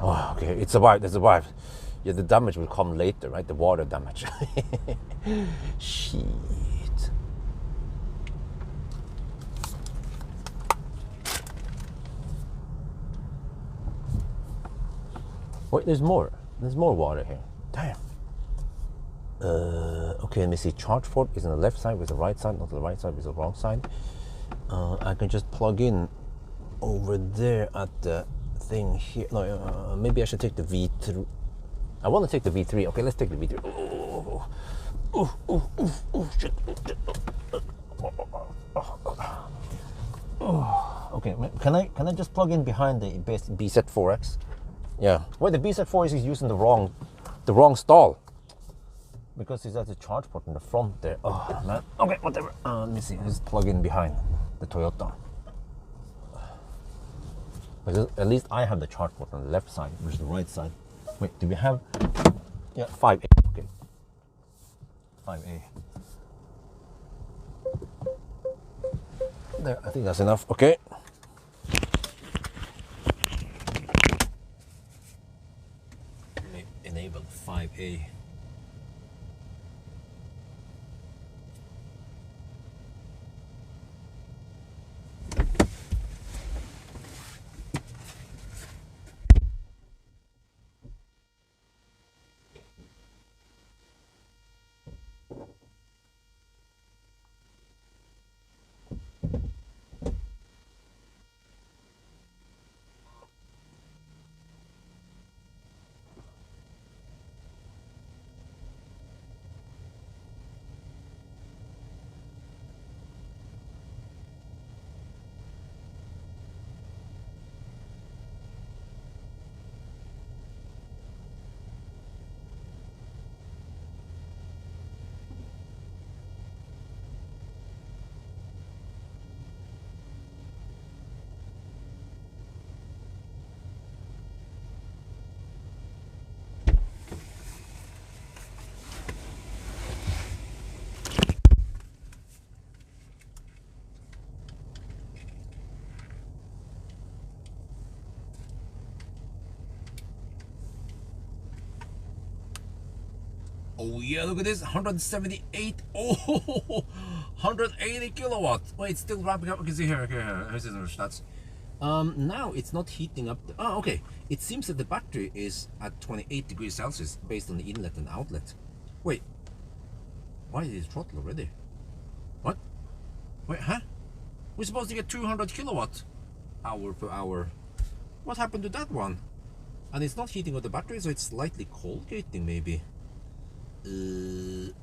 A: Oh, okay. It survived. Yeah, the damage will come later, right? The water damage. Shit. Wait, there's more. There's more water here. Damn. Okay, let me see. Charge port is on the left side with the right side, not the right side with the wrong side. I can just plug in over there at the thing here. No, maybe I should take the V3. I want to take the V3. Okay, let's take the V3. Oh, shit. Okay, can I just plug in behind the BZ4X? Yeah. Well, the BZ4 is using the wrong stall. Because it has a charge port in the front there. Oh man. Okay, whatever. Let me see. Let's plug in behind the Toyota. Because at least I have the charge port on the left side, which is the right side. Wait, do we have? Yeah, 5A. Okay. 5A. There, I think that's enough. Okay. Enable 5A. Oh yeah, look at this, 178, oh, 180 kilowatts. Wait, it's still wrapping up. You can see here, here's the stats. Now it's not heating up. Oh, okay. It seems that the battery is at 28 degrees Celsius based on the inlet and outlet. Wait, why did it throttle already? What? Wait, huh? We're supposed to get 200 kilowatt hour per hour. What happened to that one? And it's not heating up the battery, so it's slightly cold gating maybe.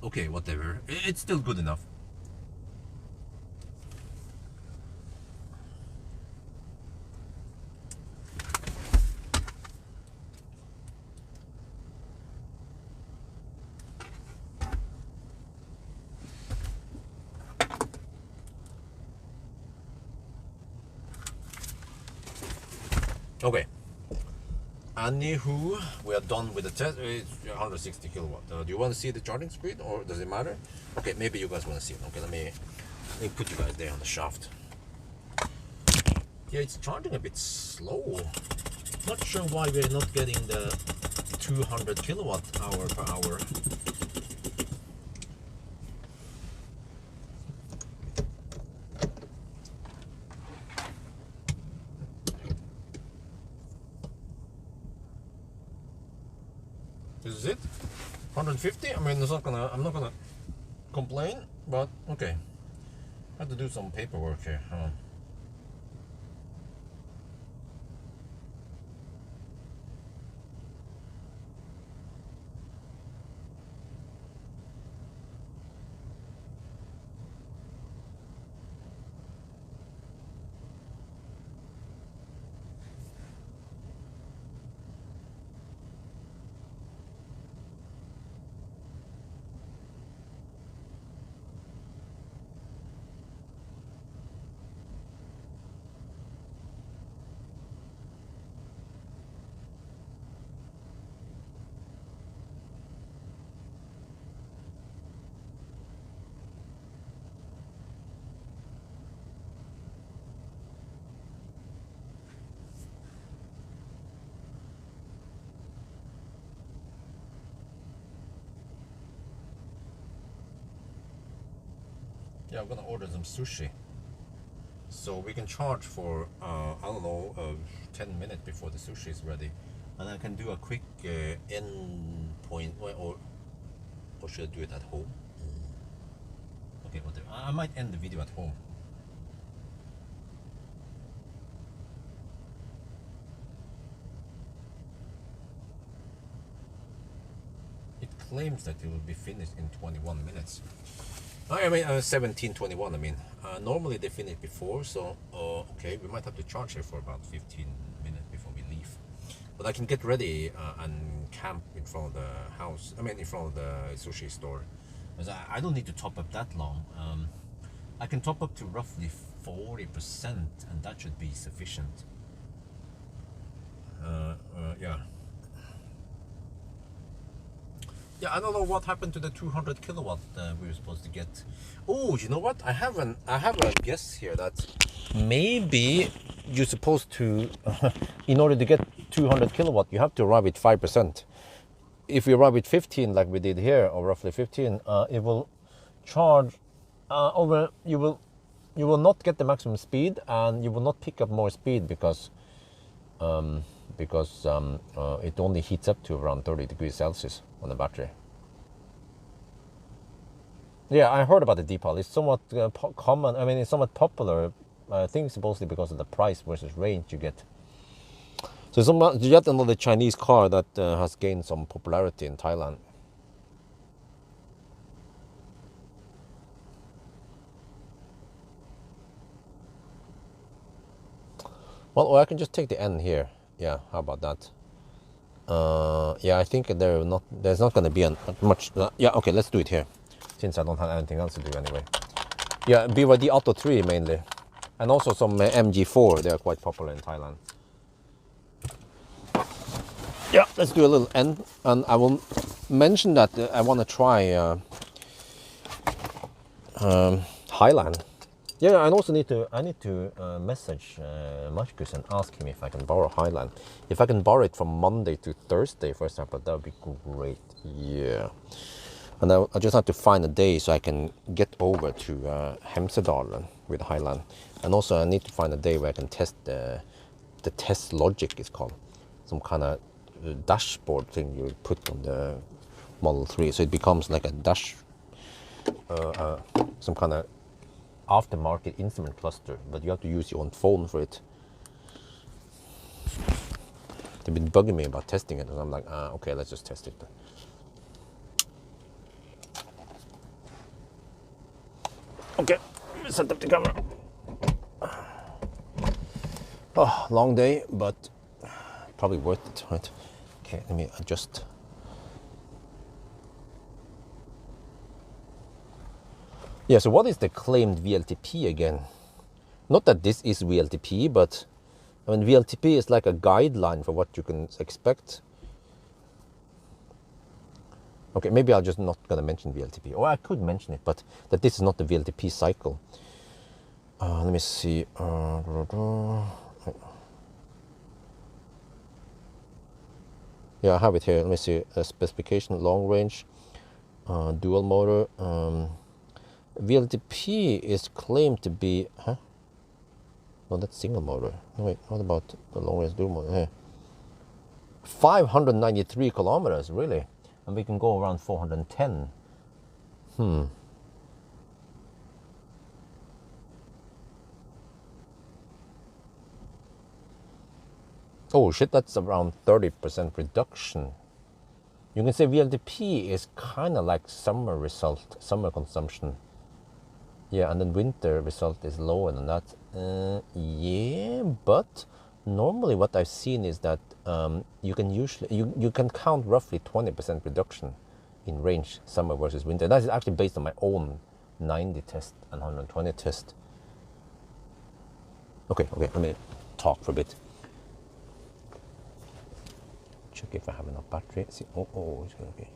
A: Okay, whatever. It's still good enough. Okay. Anywho, we are done with the test. It's 160 kilowatt. Do you want to see the charging speed, or does it matter? Okay, maybe you guys want to see it. Okay, let me put you guys there on the shaft. Yeah, it's charging a bit slow. Not sure why we're not getting the 200 kilowatt hour per hour. This is it? 150? I mean, I'm not gonna complain, but okay. I have to do some paperwork here. Yeah, I'm gonna order some sushi. So we can charge for, I don't know, 10 minutes before the sushi is ready. And I can do a quick end point, or should I do it at home? Okay, whatever. I might end the video at home. It claims that it will be finished in 21 minutes. I mean, 17:21. I mean, normally they finish before, so okay, we might have to charge here for about 15 minutes before we leave. But I can get ready and camp in front of the house. I mean, in front of the sushi store. Because I don't need to top up that long. I can top up to roughly 40%, and that should be sufficient. Yeah. Yeah, I don't know what happened to the 200 kilowatt we were supposed to get. Oh, you know what? I have a guess here that maybe you're supposed to, in order to get 200 kilowatt, you have to arrive with 5%. If you arrive with 15, like we did here, or roughly 15, it will charge over. You will not get the maximum speed, and you will not pick up more speed because it only heats up to around 30 degrees Celsius on the battery. Yeah, I heard about the Deepal. It's somewhat common. I mean, it's somewhat popular. I think supposedly because of the price versus range you get. So it's yet another Chinese car that has gained some popularity in Thailand. Well, or I can just take the N here. Yeah, how about that? Yeah, I think there's not going to be much. Yeah, okay, let's do it here, since I don't have anything else to do anyway. Yeah, BYD Auto 3 mainly, and also some MG4. They are quite popular in Thailand. Yeah, let's do a little N, and I will mention that I want to try Highland. Yeah, I also need to message Marcus and ask him if I can borrow Highland. If I can borrow it from Monday to Thursday, for example, that would be great. Yeah, and I just have to find a day so I can get over to Hemsedal with Highland, and also I need to find a day where I can test the test logic. It's called some kind of dashboard thing you put on the Model 3, so it becomes like a dash, some kind of aftermarket instrument cluster, but you have to use your own phone for it. They've been bugging me about testing it, and I'm like, okay, let's just test it. Okay, set up the camera. Oh, long day, but probably worth it, right? Okay, let me adjust. Yeah, so what is the claimed VLTP again? Not that this is VLTP, but I mean, VLTP is like a guideline for what you can expect. Okay, maybe I'm just not going to mention VLTP. Or I could mention it, but that this is not the VLTP cycle. Let me see. Yeah, I have it here. Let me see. Specification, long range, dual motor. VLTP is claimed to be, no, that's single motor. No, wait, what about the long range dual motor? Here. 593 kilometers, really? And we can go around 410. Oh shit, that's around 30% reduction. You can say VLTP is kind of like summer result, summer consumption. Yeah, and then winter result is lower than that. Yeah, but normally what I've seen is that you can usually you can count roughly 20% reduction in range summer versus winter. That is actually based on my own 90 test and 120 test. Okay, let me talk for a bit. Check if I have enough battery. See, oh, okay.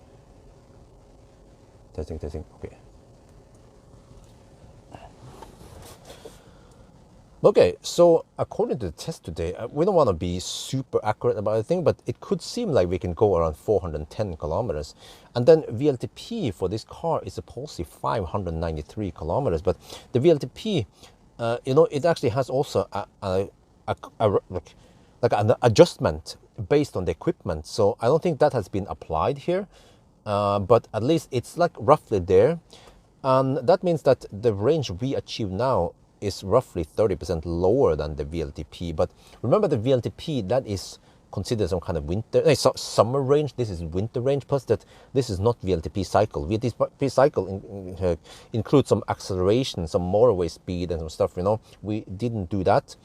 A: Testing, okay. Okay, so according to the test today, we don't want to be super accurate about the thing, but it could seem like we can go around 410 kilometers. And then VLTP for this car is supposedly 593 kilometers. But the VLTP, it actually has also like an adjustment based on the equipment. So I don't think that has been applied here, but at least it's like roughly there. And that means that the range we achieve now is roughly 30% lower than the VLTP. But remember, the VLTP, that is considered some kind of winter, summer range. This is winter range, plus that this is not VLTP cycle. VLTP cycle includes some acceleration, some motorway speed and some stuff, We didn't do that.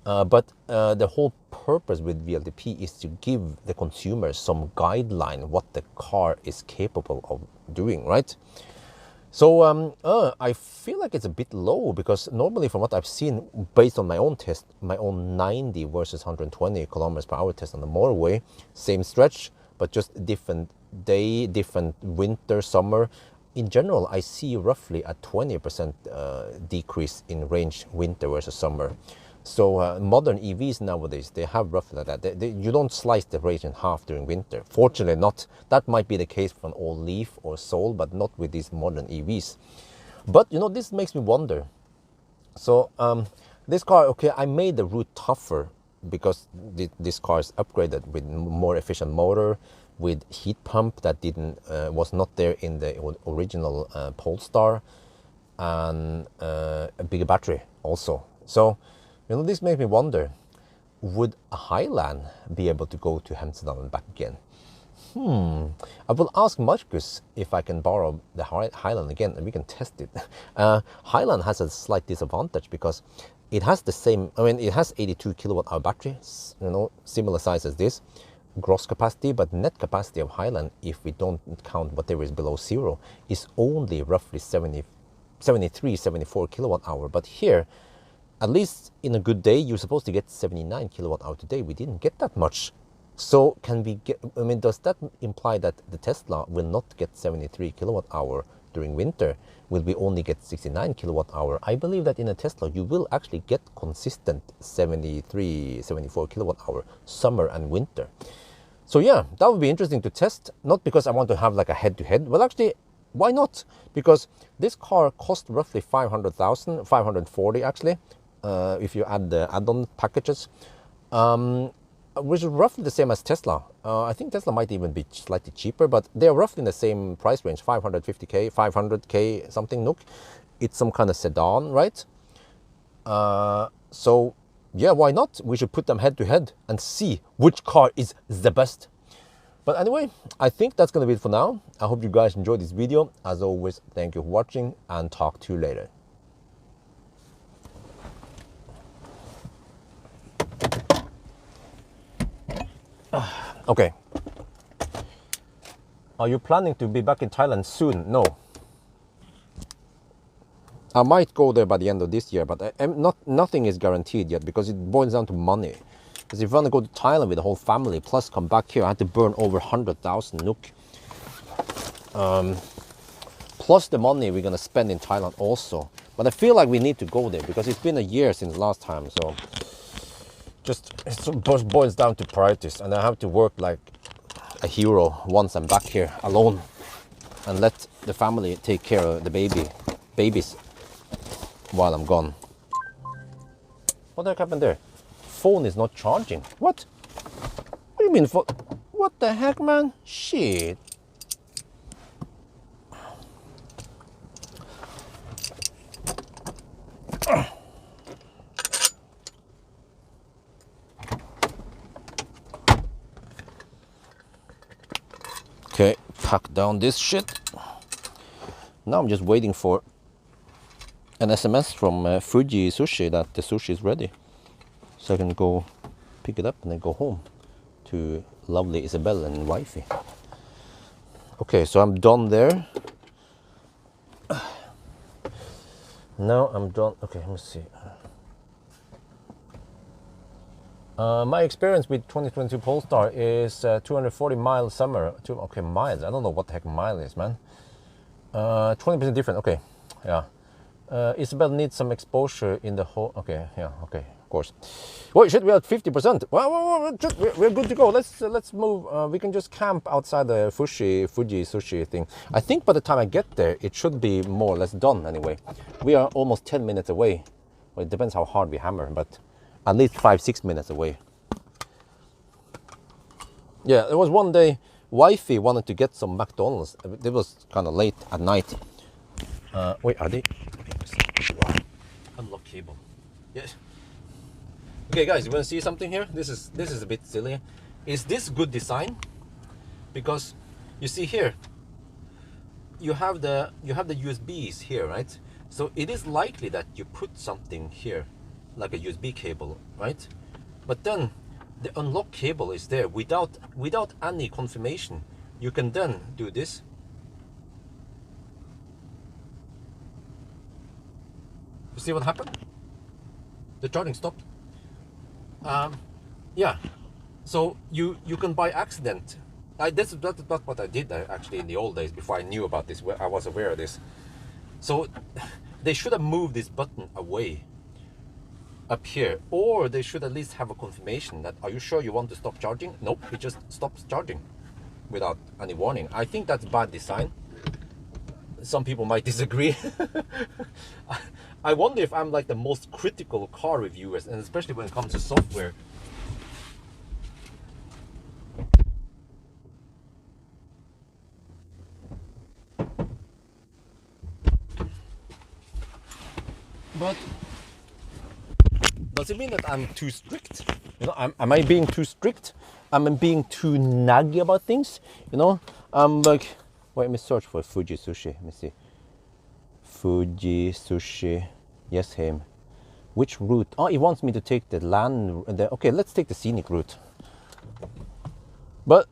A: But the whole purpose with VLTP is to give the consumer some guideline what the car is capable of doing, right? So I feel like it's a bit low, because normally from what I've seen based on my own test, my own 90 versus 120 kilometers per hour test on the motorway, same stretch, but just different day, different winter, summer. In general, I see roughly a 20% decrease in range winter versus summer. So modern EVs nowadays, they have roughly like that. You don't slice the range in half during winter. Fortunately not. That might be the case for an old Leaf or Soul, but not with these modern EVs. But you know, this makes me wonder. So this car, okay, I made the route tougher because this car is upgraded with more efficient motor, with heat pump that was not there in the original Polestar, and a bigger battery also. So you know, this makes me wonder, would a Highland be able to go to Hemsedal and back again? I will ask Marcus if I can borrow the Highland again and we can test it. Highland has a slight disadvantage because it has the same, I mean, it has 82 kilowatt hour battery, you know, similar size as this, gross capacity, but net capacity of Highland, if we don't count whatever is below zero, is only roughly 73, 74 kilowatt hour. But here, at least in a good day, you're supposed to get 79 kilowatt hour today. We didn't get that much. So can we get, I mean, does that imply that the Tesla will not get 73 kilowatt hour during winter? Will we only get 69 kilowatt hour? I believe that in a Tesla, you will actually get consistent 73, 74 kilowatt hour summer and winter. So yeah, that would be interesting to test. Not because I want to have like a head-to-head. Well, actually, why not? Because this car cost roughly 500,000, 540 actually. If you add the add-on packages, which is roughly the same as Tesla. I think Tesla might even be slightly cheaper, but they're roughly in the same price range, 550k, 500k something nook. It's some kind of sedan, right? So yeah, why not? We should put them head to head and see which car is the best. But anyway, I think that's going to be it for now. I hope you guys enjoyed this video. As always, thank you for watching and talk to you later. Okay. Are you planning to be back in Thailand soon? No. I might go there by the end of this year, but nothing is guaranteed yet because it boils down to money. Because if you want to go to Thailand with the whole family, plus come back here, I had to burn over 100,000 nook. Plus the money we're going to spend in Thailand also. But I feel like we need to go there because it's been a year since last time, so it boils down to priorities, and I have to work like a hero once I'm back here alone and let the family take care of the babies while I'm gone. What the heck happened there? Phone is not charging. What? What do you mean phone? What the heck, man? Shit. Okay, pack down this shit. Now I'm just waiting for an SMS from Fuji Sushi that the sushi is ready. So I can go pick it up and then go home to lovely Isabel and wifey. Okay, so I'm done there. Now I'm done. Okay, let me see. My experience with 2022 Polestar is 240 miles summer. Okay, miles. I don't know what the heck mile is, man. 20% different. Okay, yeah. Isabel needs some exposure in the whole. Okay, yeah. Okay, of course. Wait, shit, we're at 50%. Well, we're good to go. Let's move. We can just camp outside the Fuji Sushi thing. I think by the time I get there, it should be more or less done anyway. We are almost 10 minutes away. Well, it depends how hard we hammer, but at least 5-6 minutes away. Yeah, there was one day wifey wanted to get some McDonald's. It was kind of late at night. Wait, are they? Unlock cable. Yes. Okay, guys, you want to see something here? This is a bit silly. Is this good design? Because you see here, you have the USBs here, right? So it is likely that you put something here like a USB cable, right? But then the unlock cable is there without any confirmation. You can then do this. You see what happened? The charging stopped. Yeah. So you can by accident. That's what I did actually in the old days before I knew about this. I was aware of this. So they should have moved this button away up here, or they should at least have a confirmation that, are you sure you want to stop charging? Nope, it just stops charging without any warning. I think that's bad design. Some people might disagree. I wonder if I'm like the most critical car reviewers, and especially when it comes to software. But does it mean that I'm too strict? You know, am I being too strict? Am I being too naggy about things? You know, I'm like, wait, let me search for Fuji Sushi. Let me see. Fuji Sushi. Yes, him. Which route? Oh, he wants me to take the land. Okay, let's take the scenic route. But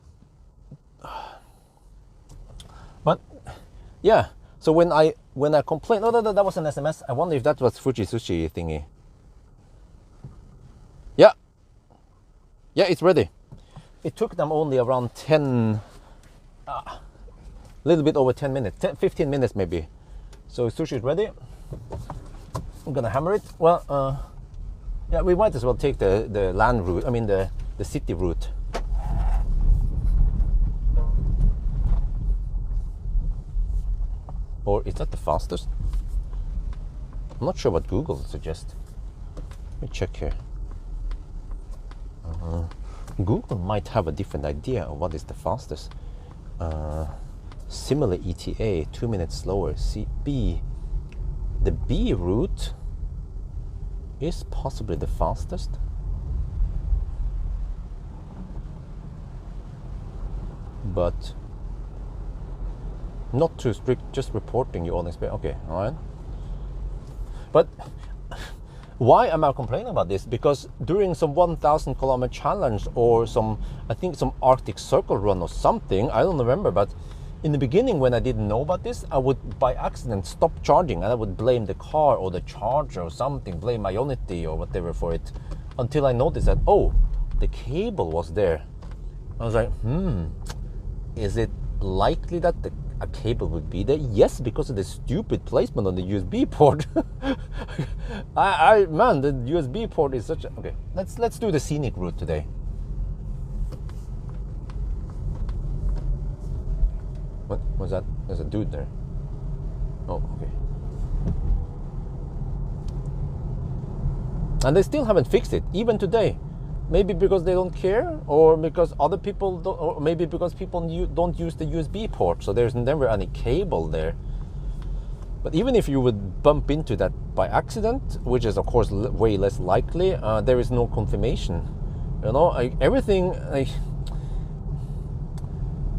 A: yeah. So when I complained, no, that was an SMS. I wonder if that was Fuji Sushi thingy. Yeah, it's ready. It took them only around 10, a little bit over 10 minutes, 15 minutes maybe. So sushi is ready. I'm gonna hammer it. Well, yeah, we might as well take the land route. I mean the city route. Or is that the fastest? I'm not sure what Google suggests. Let me check here. Google might have a different idea of what is the fastest. Similar ETA, 2 minutes slower. The B route is possibly the fastest. But not too strict, just reporting your own experience. Okay, all right. But why am I complaining about this? Because during some 1,000 kilometer challenge or I think some Arctic Circle run or something, I don't remember, but in the beginning when I didn't know about this, I would by accident stop charging and I would blame the car or the charger or something, blame Ionity or whatever for it, until I noticed that, oh, the cable was there. I was like, is it likely that a cable would be there? Yes, because of the stupid placement on the USB port. Man, the USB port is such a... Okay, let's do the scenic route today. What was that? There's a dude there. Oh, okay. And they still haven't fixed it, even today. Maybe because they don't care, or because other people don't, or maybe because people don't use the USB port, so there's never any cable there. But even if you would bump into that by accident, which is of course way less likely, there is no confirmation. You know, everything. I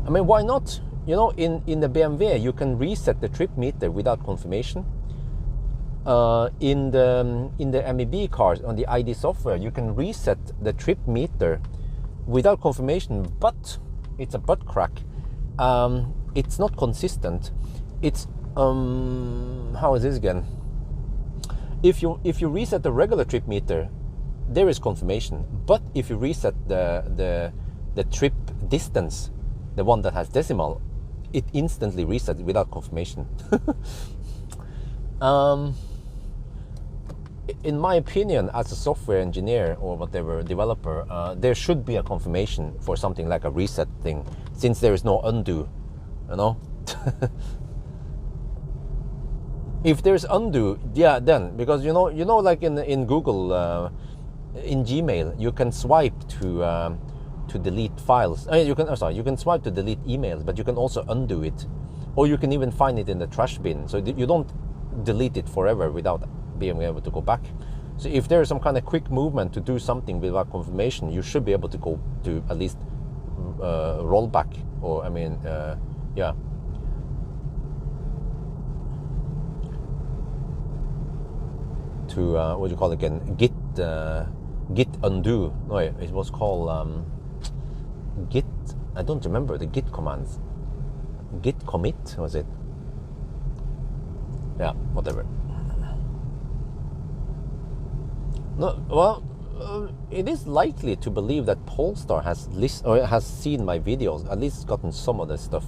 A: mean, why not? You know, in the BMW, you can reset the trip meter without confirmation. In the MEB cars on the ID software, you can reset the trip meter without confirmation, but it's a butt crack. It's not consistent. It's how is this again? If you reset the regular trip meter, there is confirmation, but if you reset the trip distance, the one that has decimal, it instantly resets without confirmation. In my opinion, as a software engineer or whatever developer, there should be a confirmation for something like a reset thing, since there is no undo, you know. If there's undo, yeah, then, because you know, like in Google, in Gmail, you can swipe to delete files. You can swipe to delete emails, but you can also undo it, or you can even find it in the trash bin. So you don't delete it forever without being able to go back. So if there is some kind of quick movement to do something without confirmation, you should be able to go to at least roll back, or yeah. to what do you call it again? Git undo. No, it was called git. I don't remember the git commands. Git commit was it? Yeah, whatever. No, well, it is likely to believe that Polestar has has seen my videos, at least gotten some of the stuff.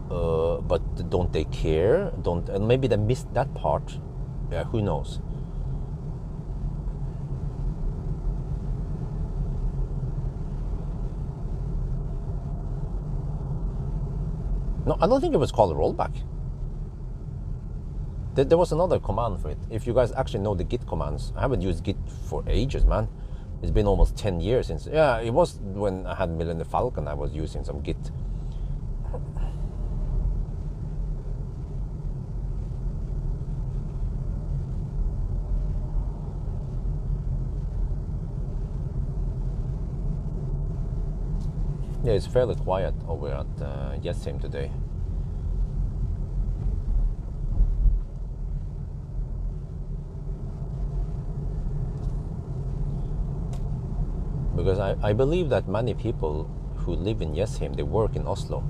A: But don't they care? And maybe they missed that part. Yeah, who knows? No, I don't think it was called a rollback. There was another command for it. If you guys actually know the Git commands, I haven't used Git for ages, man. It's been almost 10 years since. Yeah, it was when I had Millennium Falcon. I was using some Git. Yeah, it's fairly quiet over at Jessheim today. Because I believe that many people who live in Jessheim, they work in Oslo.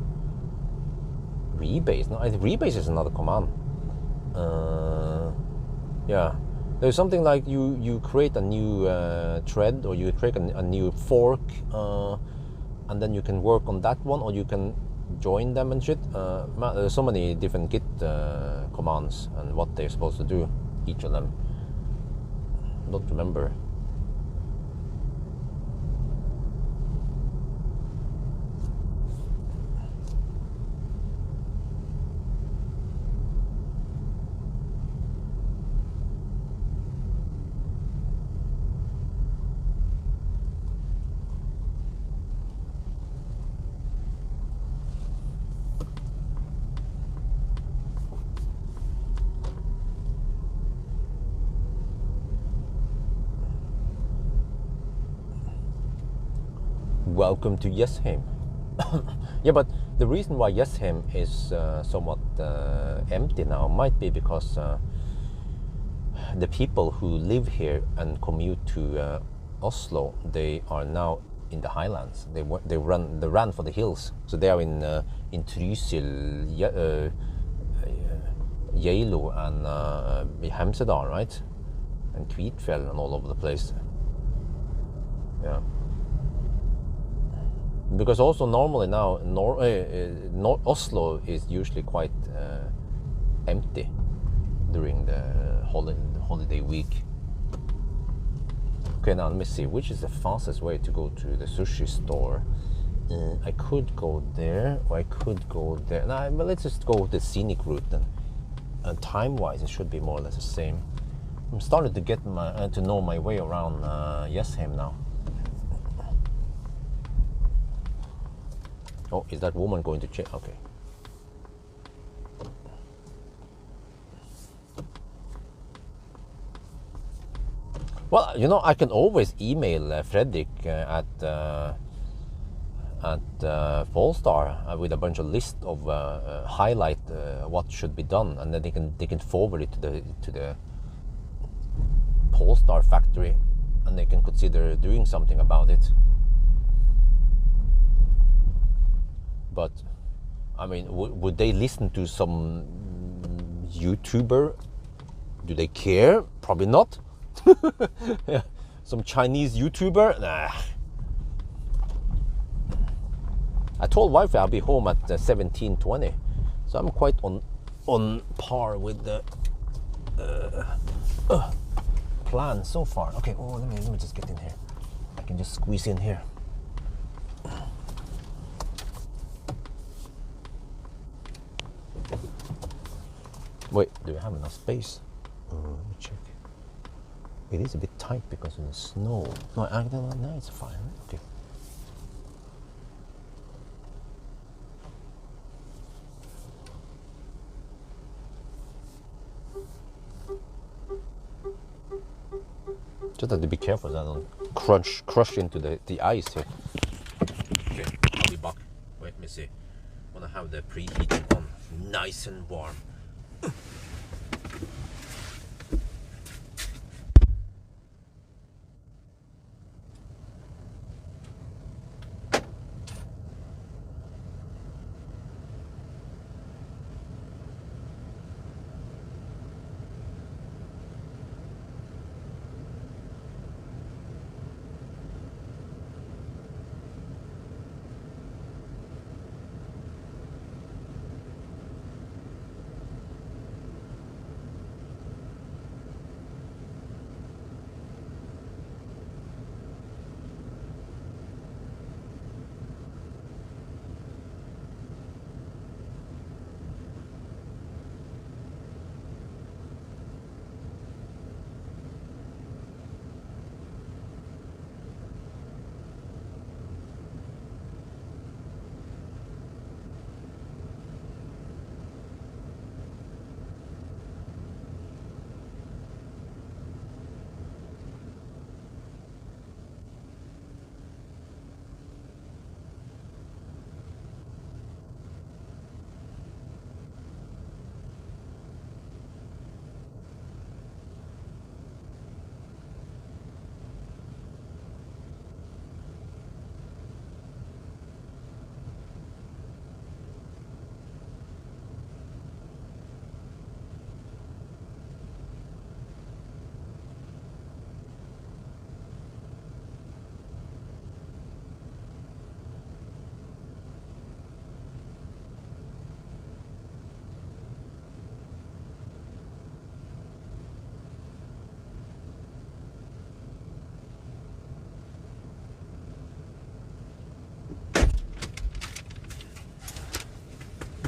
A: Rebase? No, rebase is another command. Yeah. There's something like you create a new thread, or you create a new fork, and then you can work on that one, or you can join them and shit. There's so many different Git commands and what they're supposed to do, each of them. Don't remember. Welcome to Jessheim. Yeah, but the reason why Jessheim is somewhat empty now might be because the people who live here and commute to Oslo, they are now in the highlands. They ran for the hills, so they are in Trysil, Geilo, and Hemsedal, right, and Kvitfjell, and all over the place. Yeah. Because also normally now, Oslo is usually quite empty during the holiday week. Okay, now let me see, which is the fastest way to go to the sushi store? I could go there, or I could go there. Nah, but let's just go the scenic route then. Time-wise, it should be more or less the same. I'm starting to get to know my way around Jessheim now. Oh, is that woman going to check? Okay. Well, you know, I can always email Fredrik at Polestar with a bunch of list of highlight what should be done, and then they can forward it to the Polestar factory, and they can consider doing something about it. But I mean, would they listen to some YouTuber? Do they care? Probably not. Yeah. Some Chinese YouTuber? Nah. I told wife I'll be home at 17:20, so I'm quite on par with the plan so far. Okay, let me just get in here. I can just squeeze in here. Wait, do we have enough space? Let me check. It is a bit tight because of the snow. No, it's fine. Okay. Just have to be careful that I don't crush into the ice here. Okay, I'll be back. Wait, let me see. I want to have the preheating on, nice and warm.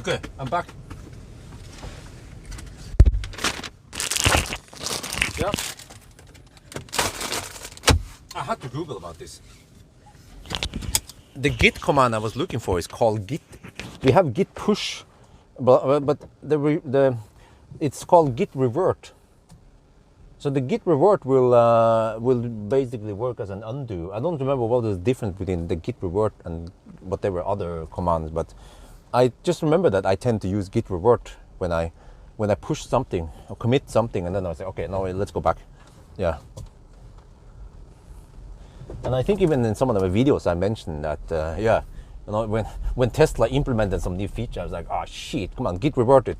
A: Okay, I'm back. Yeah. I had to Google about this. The git command I was looking for is called git. We have git push, but it's called git revert. So the git revert will basically work as an undo. I don't remember what is the difference between the git revert and whatever other commands, but I just remember that I tend to use git revert when I push something or commit something, and then I say, okay, now let's go back. Yeah. And I think even in some of the videos I mentioned that, yeah, you know, when Tesla implemented some new feature, I was like, oh shit, come on, git revert it.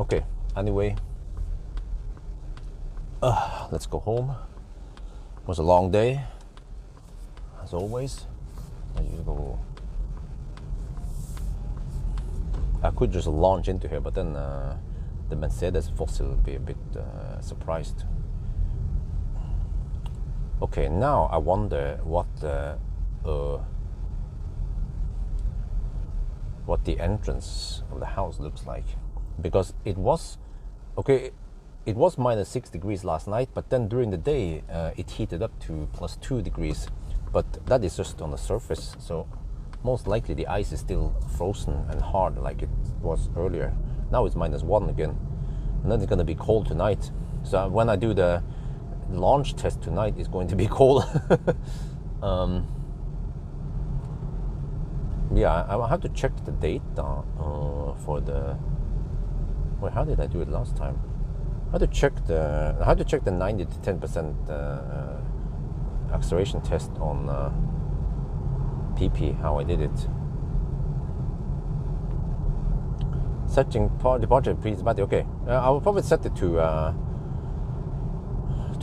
A: Okay, anyway, let's go home. It was a long day, as always. I could just launch into here, but then the Mercedes fossil would be a bit surprised. Okay, now I wonder what the entrance of the house looks like, because it was minus 6 degrees last night, but then during the day it heated up to plus 2 degrees. But that is just on the surface, so most likely the ice is still frozen and hard like it was earlier. Now it's minus 1 again, and then it's going to be cold tonight. So when I do the launch test tonight, it's going to be cold. Yeah, I will have to check the data for the. Wait, how did I do it last time? I had to check the 90 to 10% acceleration test on PP, how I did it. Setting departure pre-battery. Okay, I will probably set it to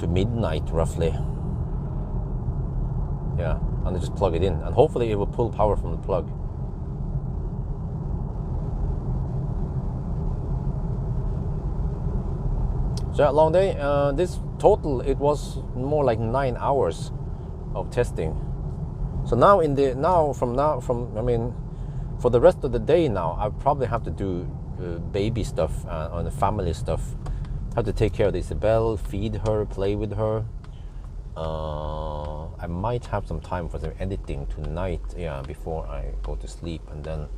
A: midnight roughly. Yeah, and then just plug it in, and hopefully it will pull power from the plug. So a long day. This total, it was more like 9 hours of testing. So now for the rest of the day now, I probably have to do baby stuff and the family stuff. I have to take care of Isabel, feed her, play with her. I might have some time for some editing tonight, yeah, before I go to sleep, and then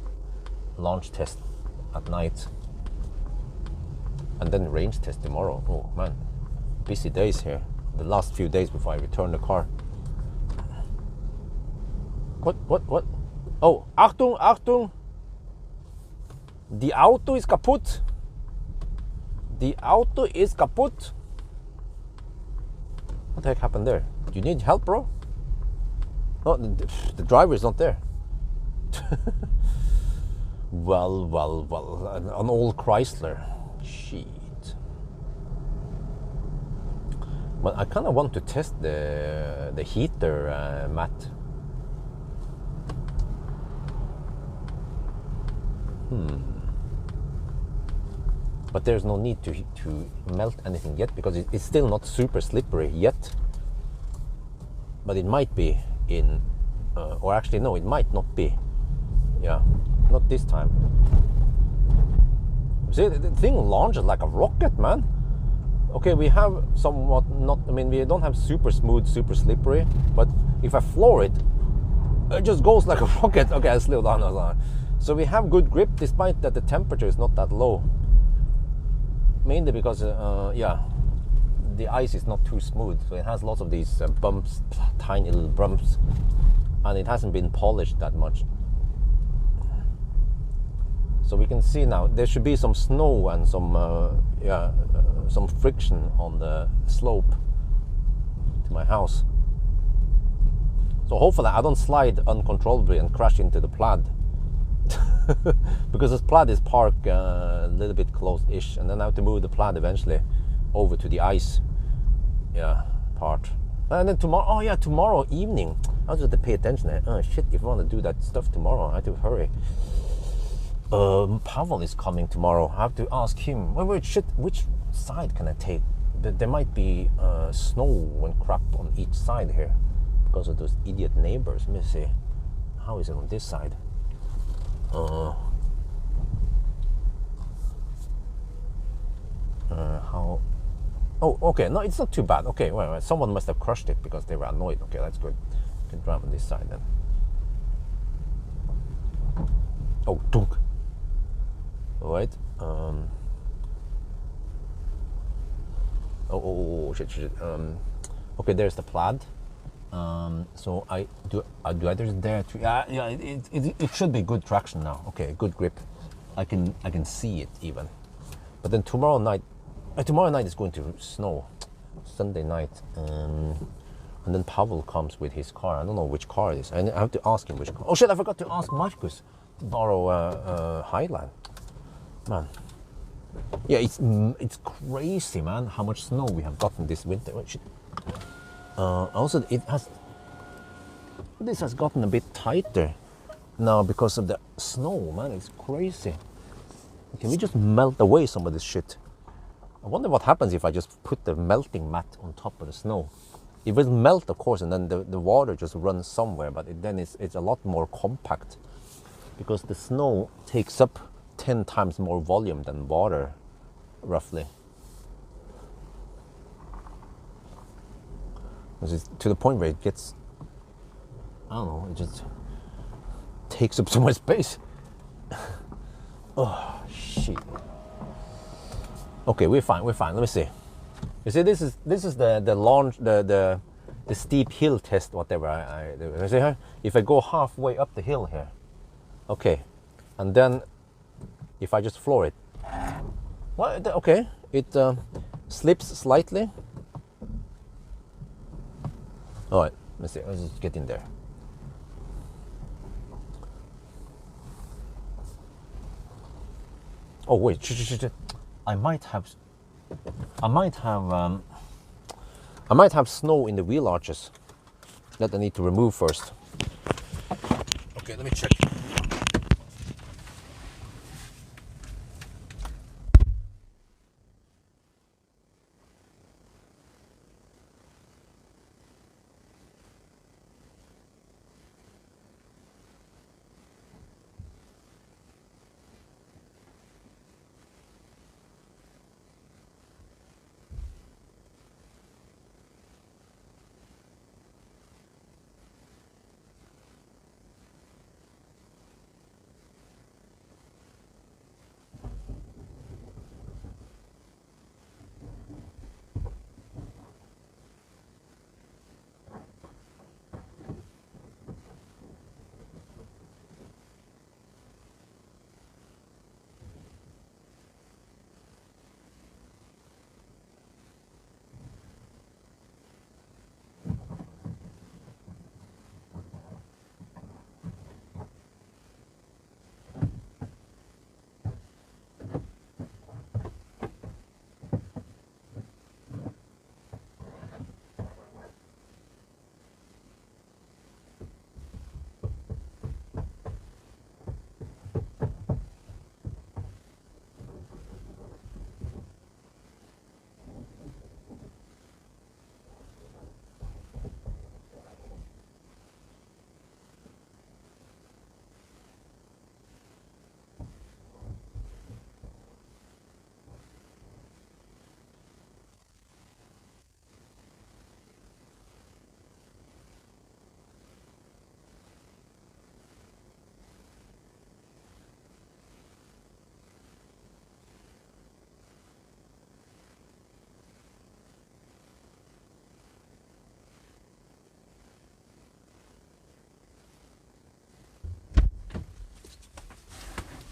A: launch test at night. And then range test tomorrow. Oh man, busy days here. The last few days before I return the car. What? Oh, Achtung, Achtung! Die Auto ist kaputt. The Auto is kaputt. What the heck happened there? Do you need help, bro? No, the driver is not there. Well, an old Chrysler. Shit. But I kind of want to test the heater mat. But there's no need to melt anything yet, because it's still not super slippery yet. But it might be in, or actually no, it might not be. Yeah, not this time. See, the thing launches like a rocket, man. Okay, we have somewhat not, I mean, we don't have super smooth, super slippery, but if I floor it, it just goes like a rocket. Okay, I slowed down. So we have good grip despite that the temperature is not that low. Mainly because, yeah, the ice is not too smooth, so it has lots of these bumps, tiny little bumps, and it hasn't been polished that much. So we can see now there should be some snow and some some friction on the slope to my house. So hopefully I don't slide uncontrollably and crash into the Plaid. Because this Plaid is parked a little bit close-ish, and then I have to move the Plaid eventually over to the ice part. And then tomorrow evening, I just have to pay attention. Oh shit, if I want to do that stuff tomorrow, I have to hurry. Pawel is coming tomorrow. I have to ask him. Which side can I take? There might be snow and crap on each side here because of those idiot neighbors. Let me see. How is it on this side? How? Oh, okay. No, it's not too bad. Okay, well, someone must have crushed it because they were annoyed. Okay, that's good. You can drive on this side then. Oh, dunk. All right. Shit. Okay, there's the plaid. So I do either there to yeah. It should be good traction now. Okay, good grip. I can see it even. But then tomorrow night is going to snow. Sunday night, and then Pawel comes with his car. I don't know which car it is. I have to ask him which car. Oh shit! I forgot to ask Marcus to borrow Highland. Man, yeah, it's crazy, man. How much snow we have gotten this winter. Also, this has gotten a bit tighter now because of the snow, man. It's crazy. Can we just melt away some of this shit? I wonder what happens if I just put the melting mat on top of the snow. It will melt, of course, and then the water just runs somewhere, but then it's a lot more compact because the snow takes up 10 times more volume than water, roughly. It's to the point where it gets, I don't know, it just takes up so much space. Oh, shit. Okay, we're fine. Let me see. You see, this is the launch, the steep hill test, whatever I do. You see here? If I go halfway up the hill here, okay, and then if I just floor it, well, okay, it slips slightly. All right, let's see. Let's just get in there. Oh wait, I might have snow in the wheel arches that I need to remove first. Okay, let me check.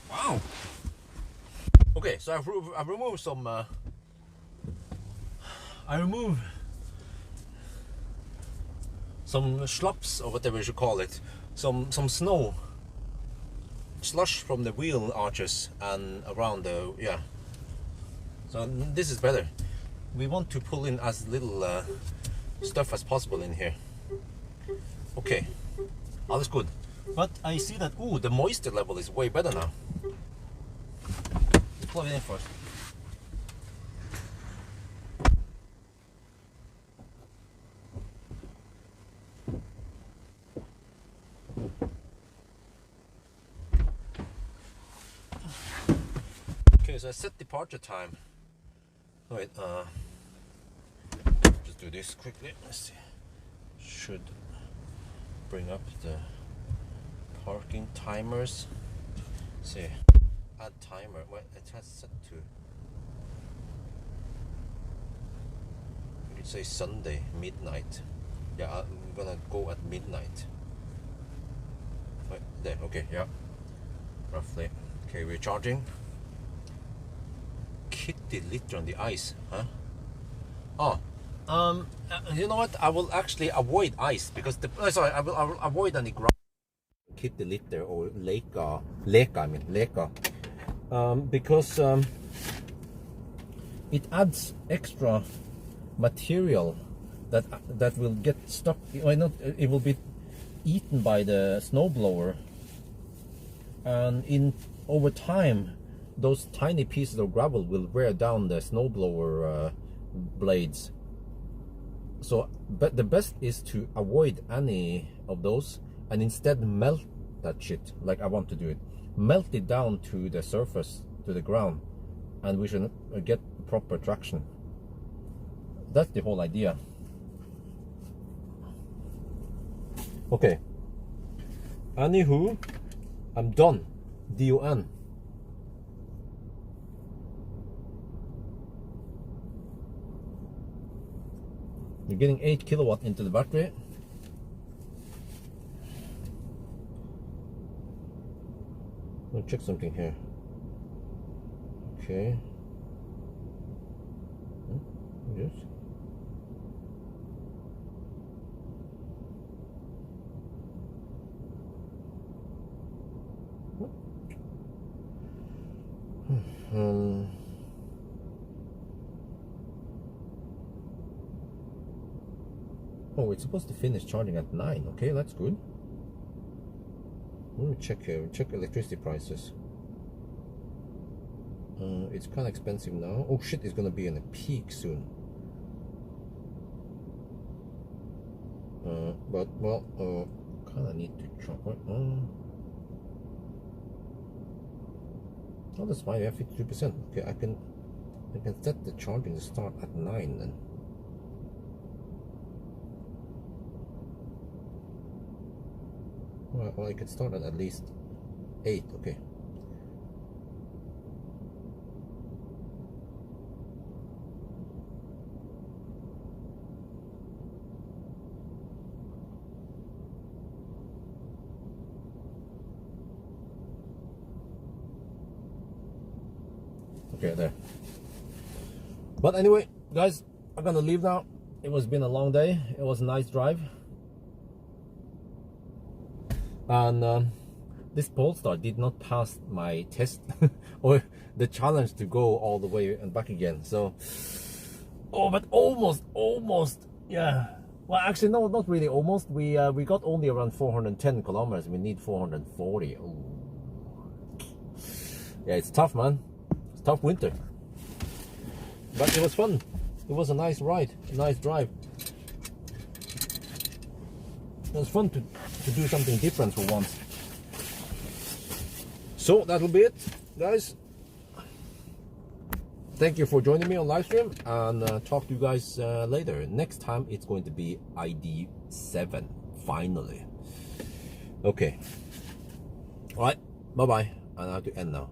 A: Wow. Okay, so I've removed some. I removed some schlops or whatever you should call it, some snow, slush from the wheel arches and around the So this is better. We want to pull in as little stuff as possible in here. Okay, all is good. But I see that the moisture level is way better now. plug it in first. Okay, so I set departure time. Wait, just do this quickly. Let's see. Should bring up the parking timers. Let's see, add timer. Well, it has set to. You could say Sunday midnight. Yeah, I'm gonna go at midnight. Right there. Okay, yeah, roughly. Okay, we're charging. Kitty litter on the ice, huh? Oh, you know what? I will actually avoid ice because the I will avoid any ground. Kitty litter or leka, because it adds extra material that will get stuck. Well, not it will be eaten by the snowblower, and over time, those tiny pieces of gravel will wear down the snowblower blades. So, but the best is to avoid any of those and instead melt that shit like I want to do it. Melt it down to the surface, to the ground, and we should get proper traction. That's the whole idea. Okay. Anywho, I'm done. D-O-N. You're getting 8 kilowatt into the battery. Let me check something here. Okay. Yes. Oh, it's supposed to finish charging at 9. Okay, that's good. Let me check here. Check electricity prices. It's kind of expensive now. Oh shit, it's gonna be in a peak soon. But well, kind of need to try. Oh, that's fine. We have 52%. Okay, I can set the charging to start at 9 then. Well, I can start at least 8. Okay. Okay, there. But anyway, guys, I'm gonna leave now. It was been a long day. It was a nice drive. And this Polestar did not pass my test or the challenge to go all the way and back again. So, oh, but almost, yeah. Well, actually, no, not really. Almost. We got only around 410 kilometers. We need 440. Ooh. Yeah, it's tough, man. It's tough winter. But it was fun. It was a nice ride, a nice drive. It was fun to do something different for once. So that'll be it, guys. Thank you for joining me on live stream, and talk to you guys later. Next time it's going to be ID7, finally. Okay. All right. Bye bye. And I have to end now.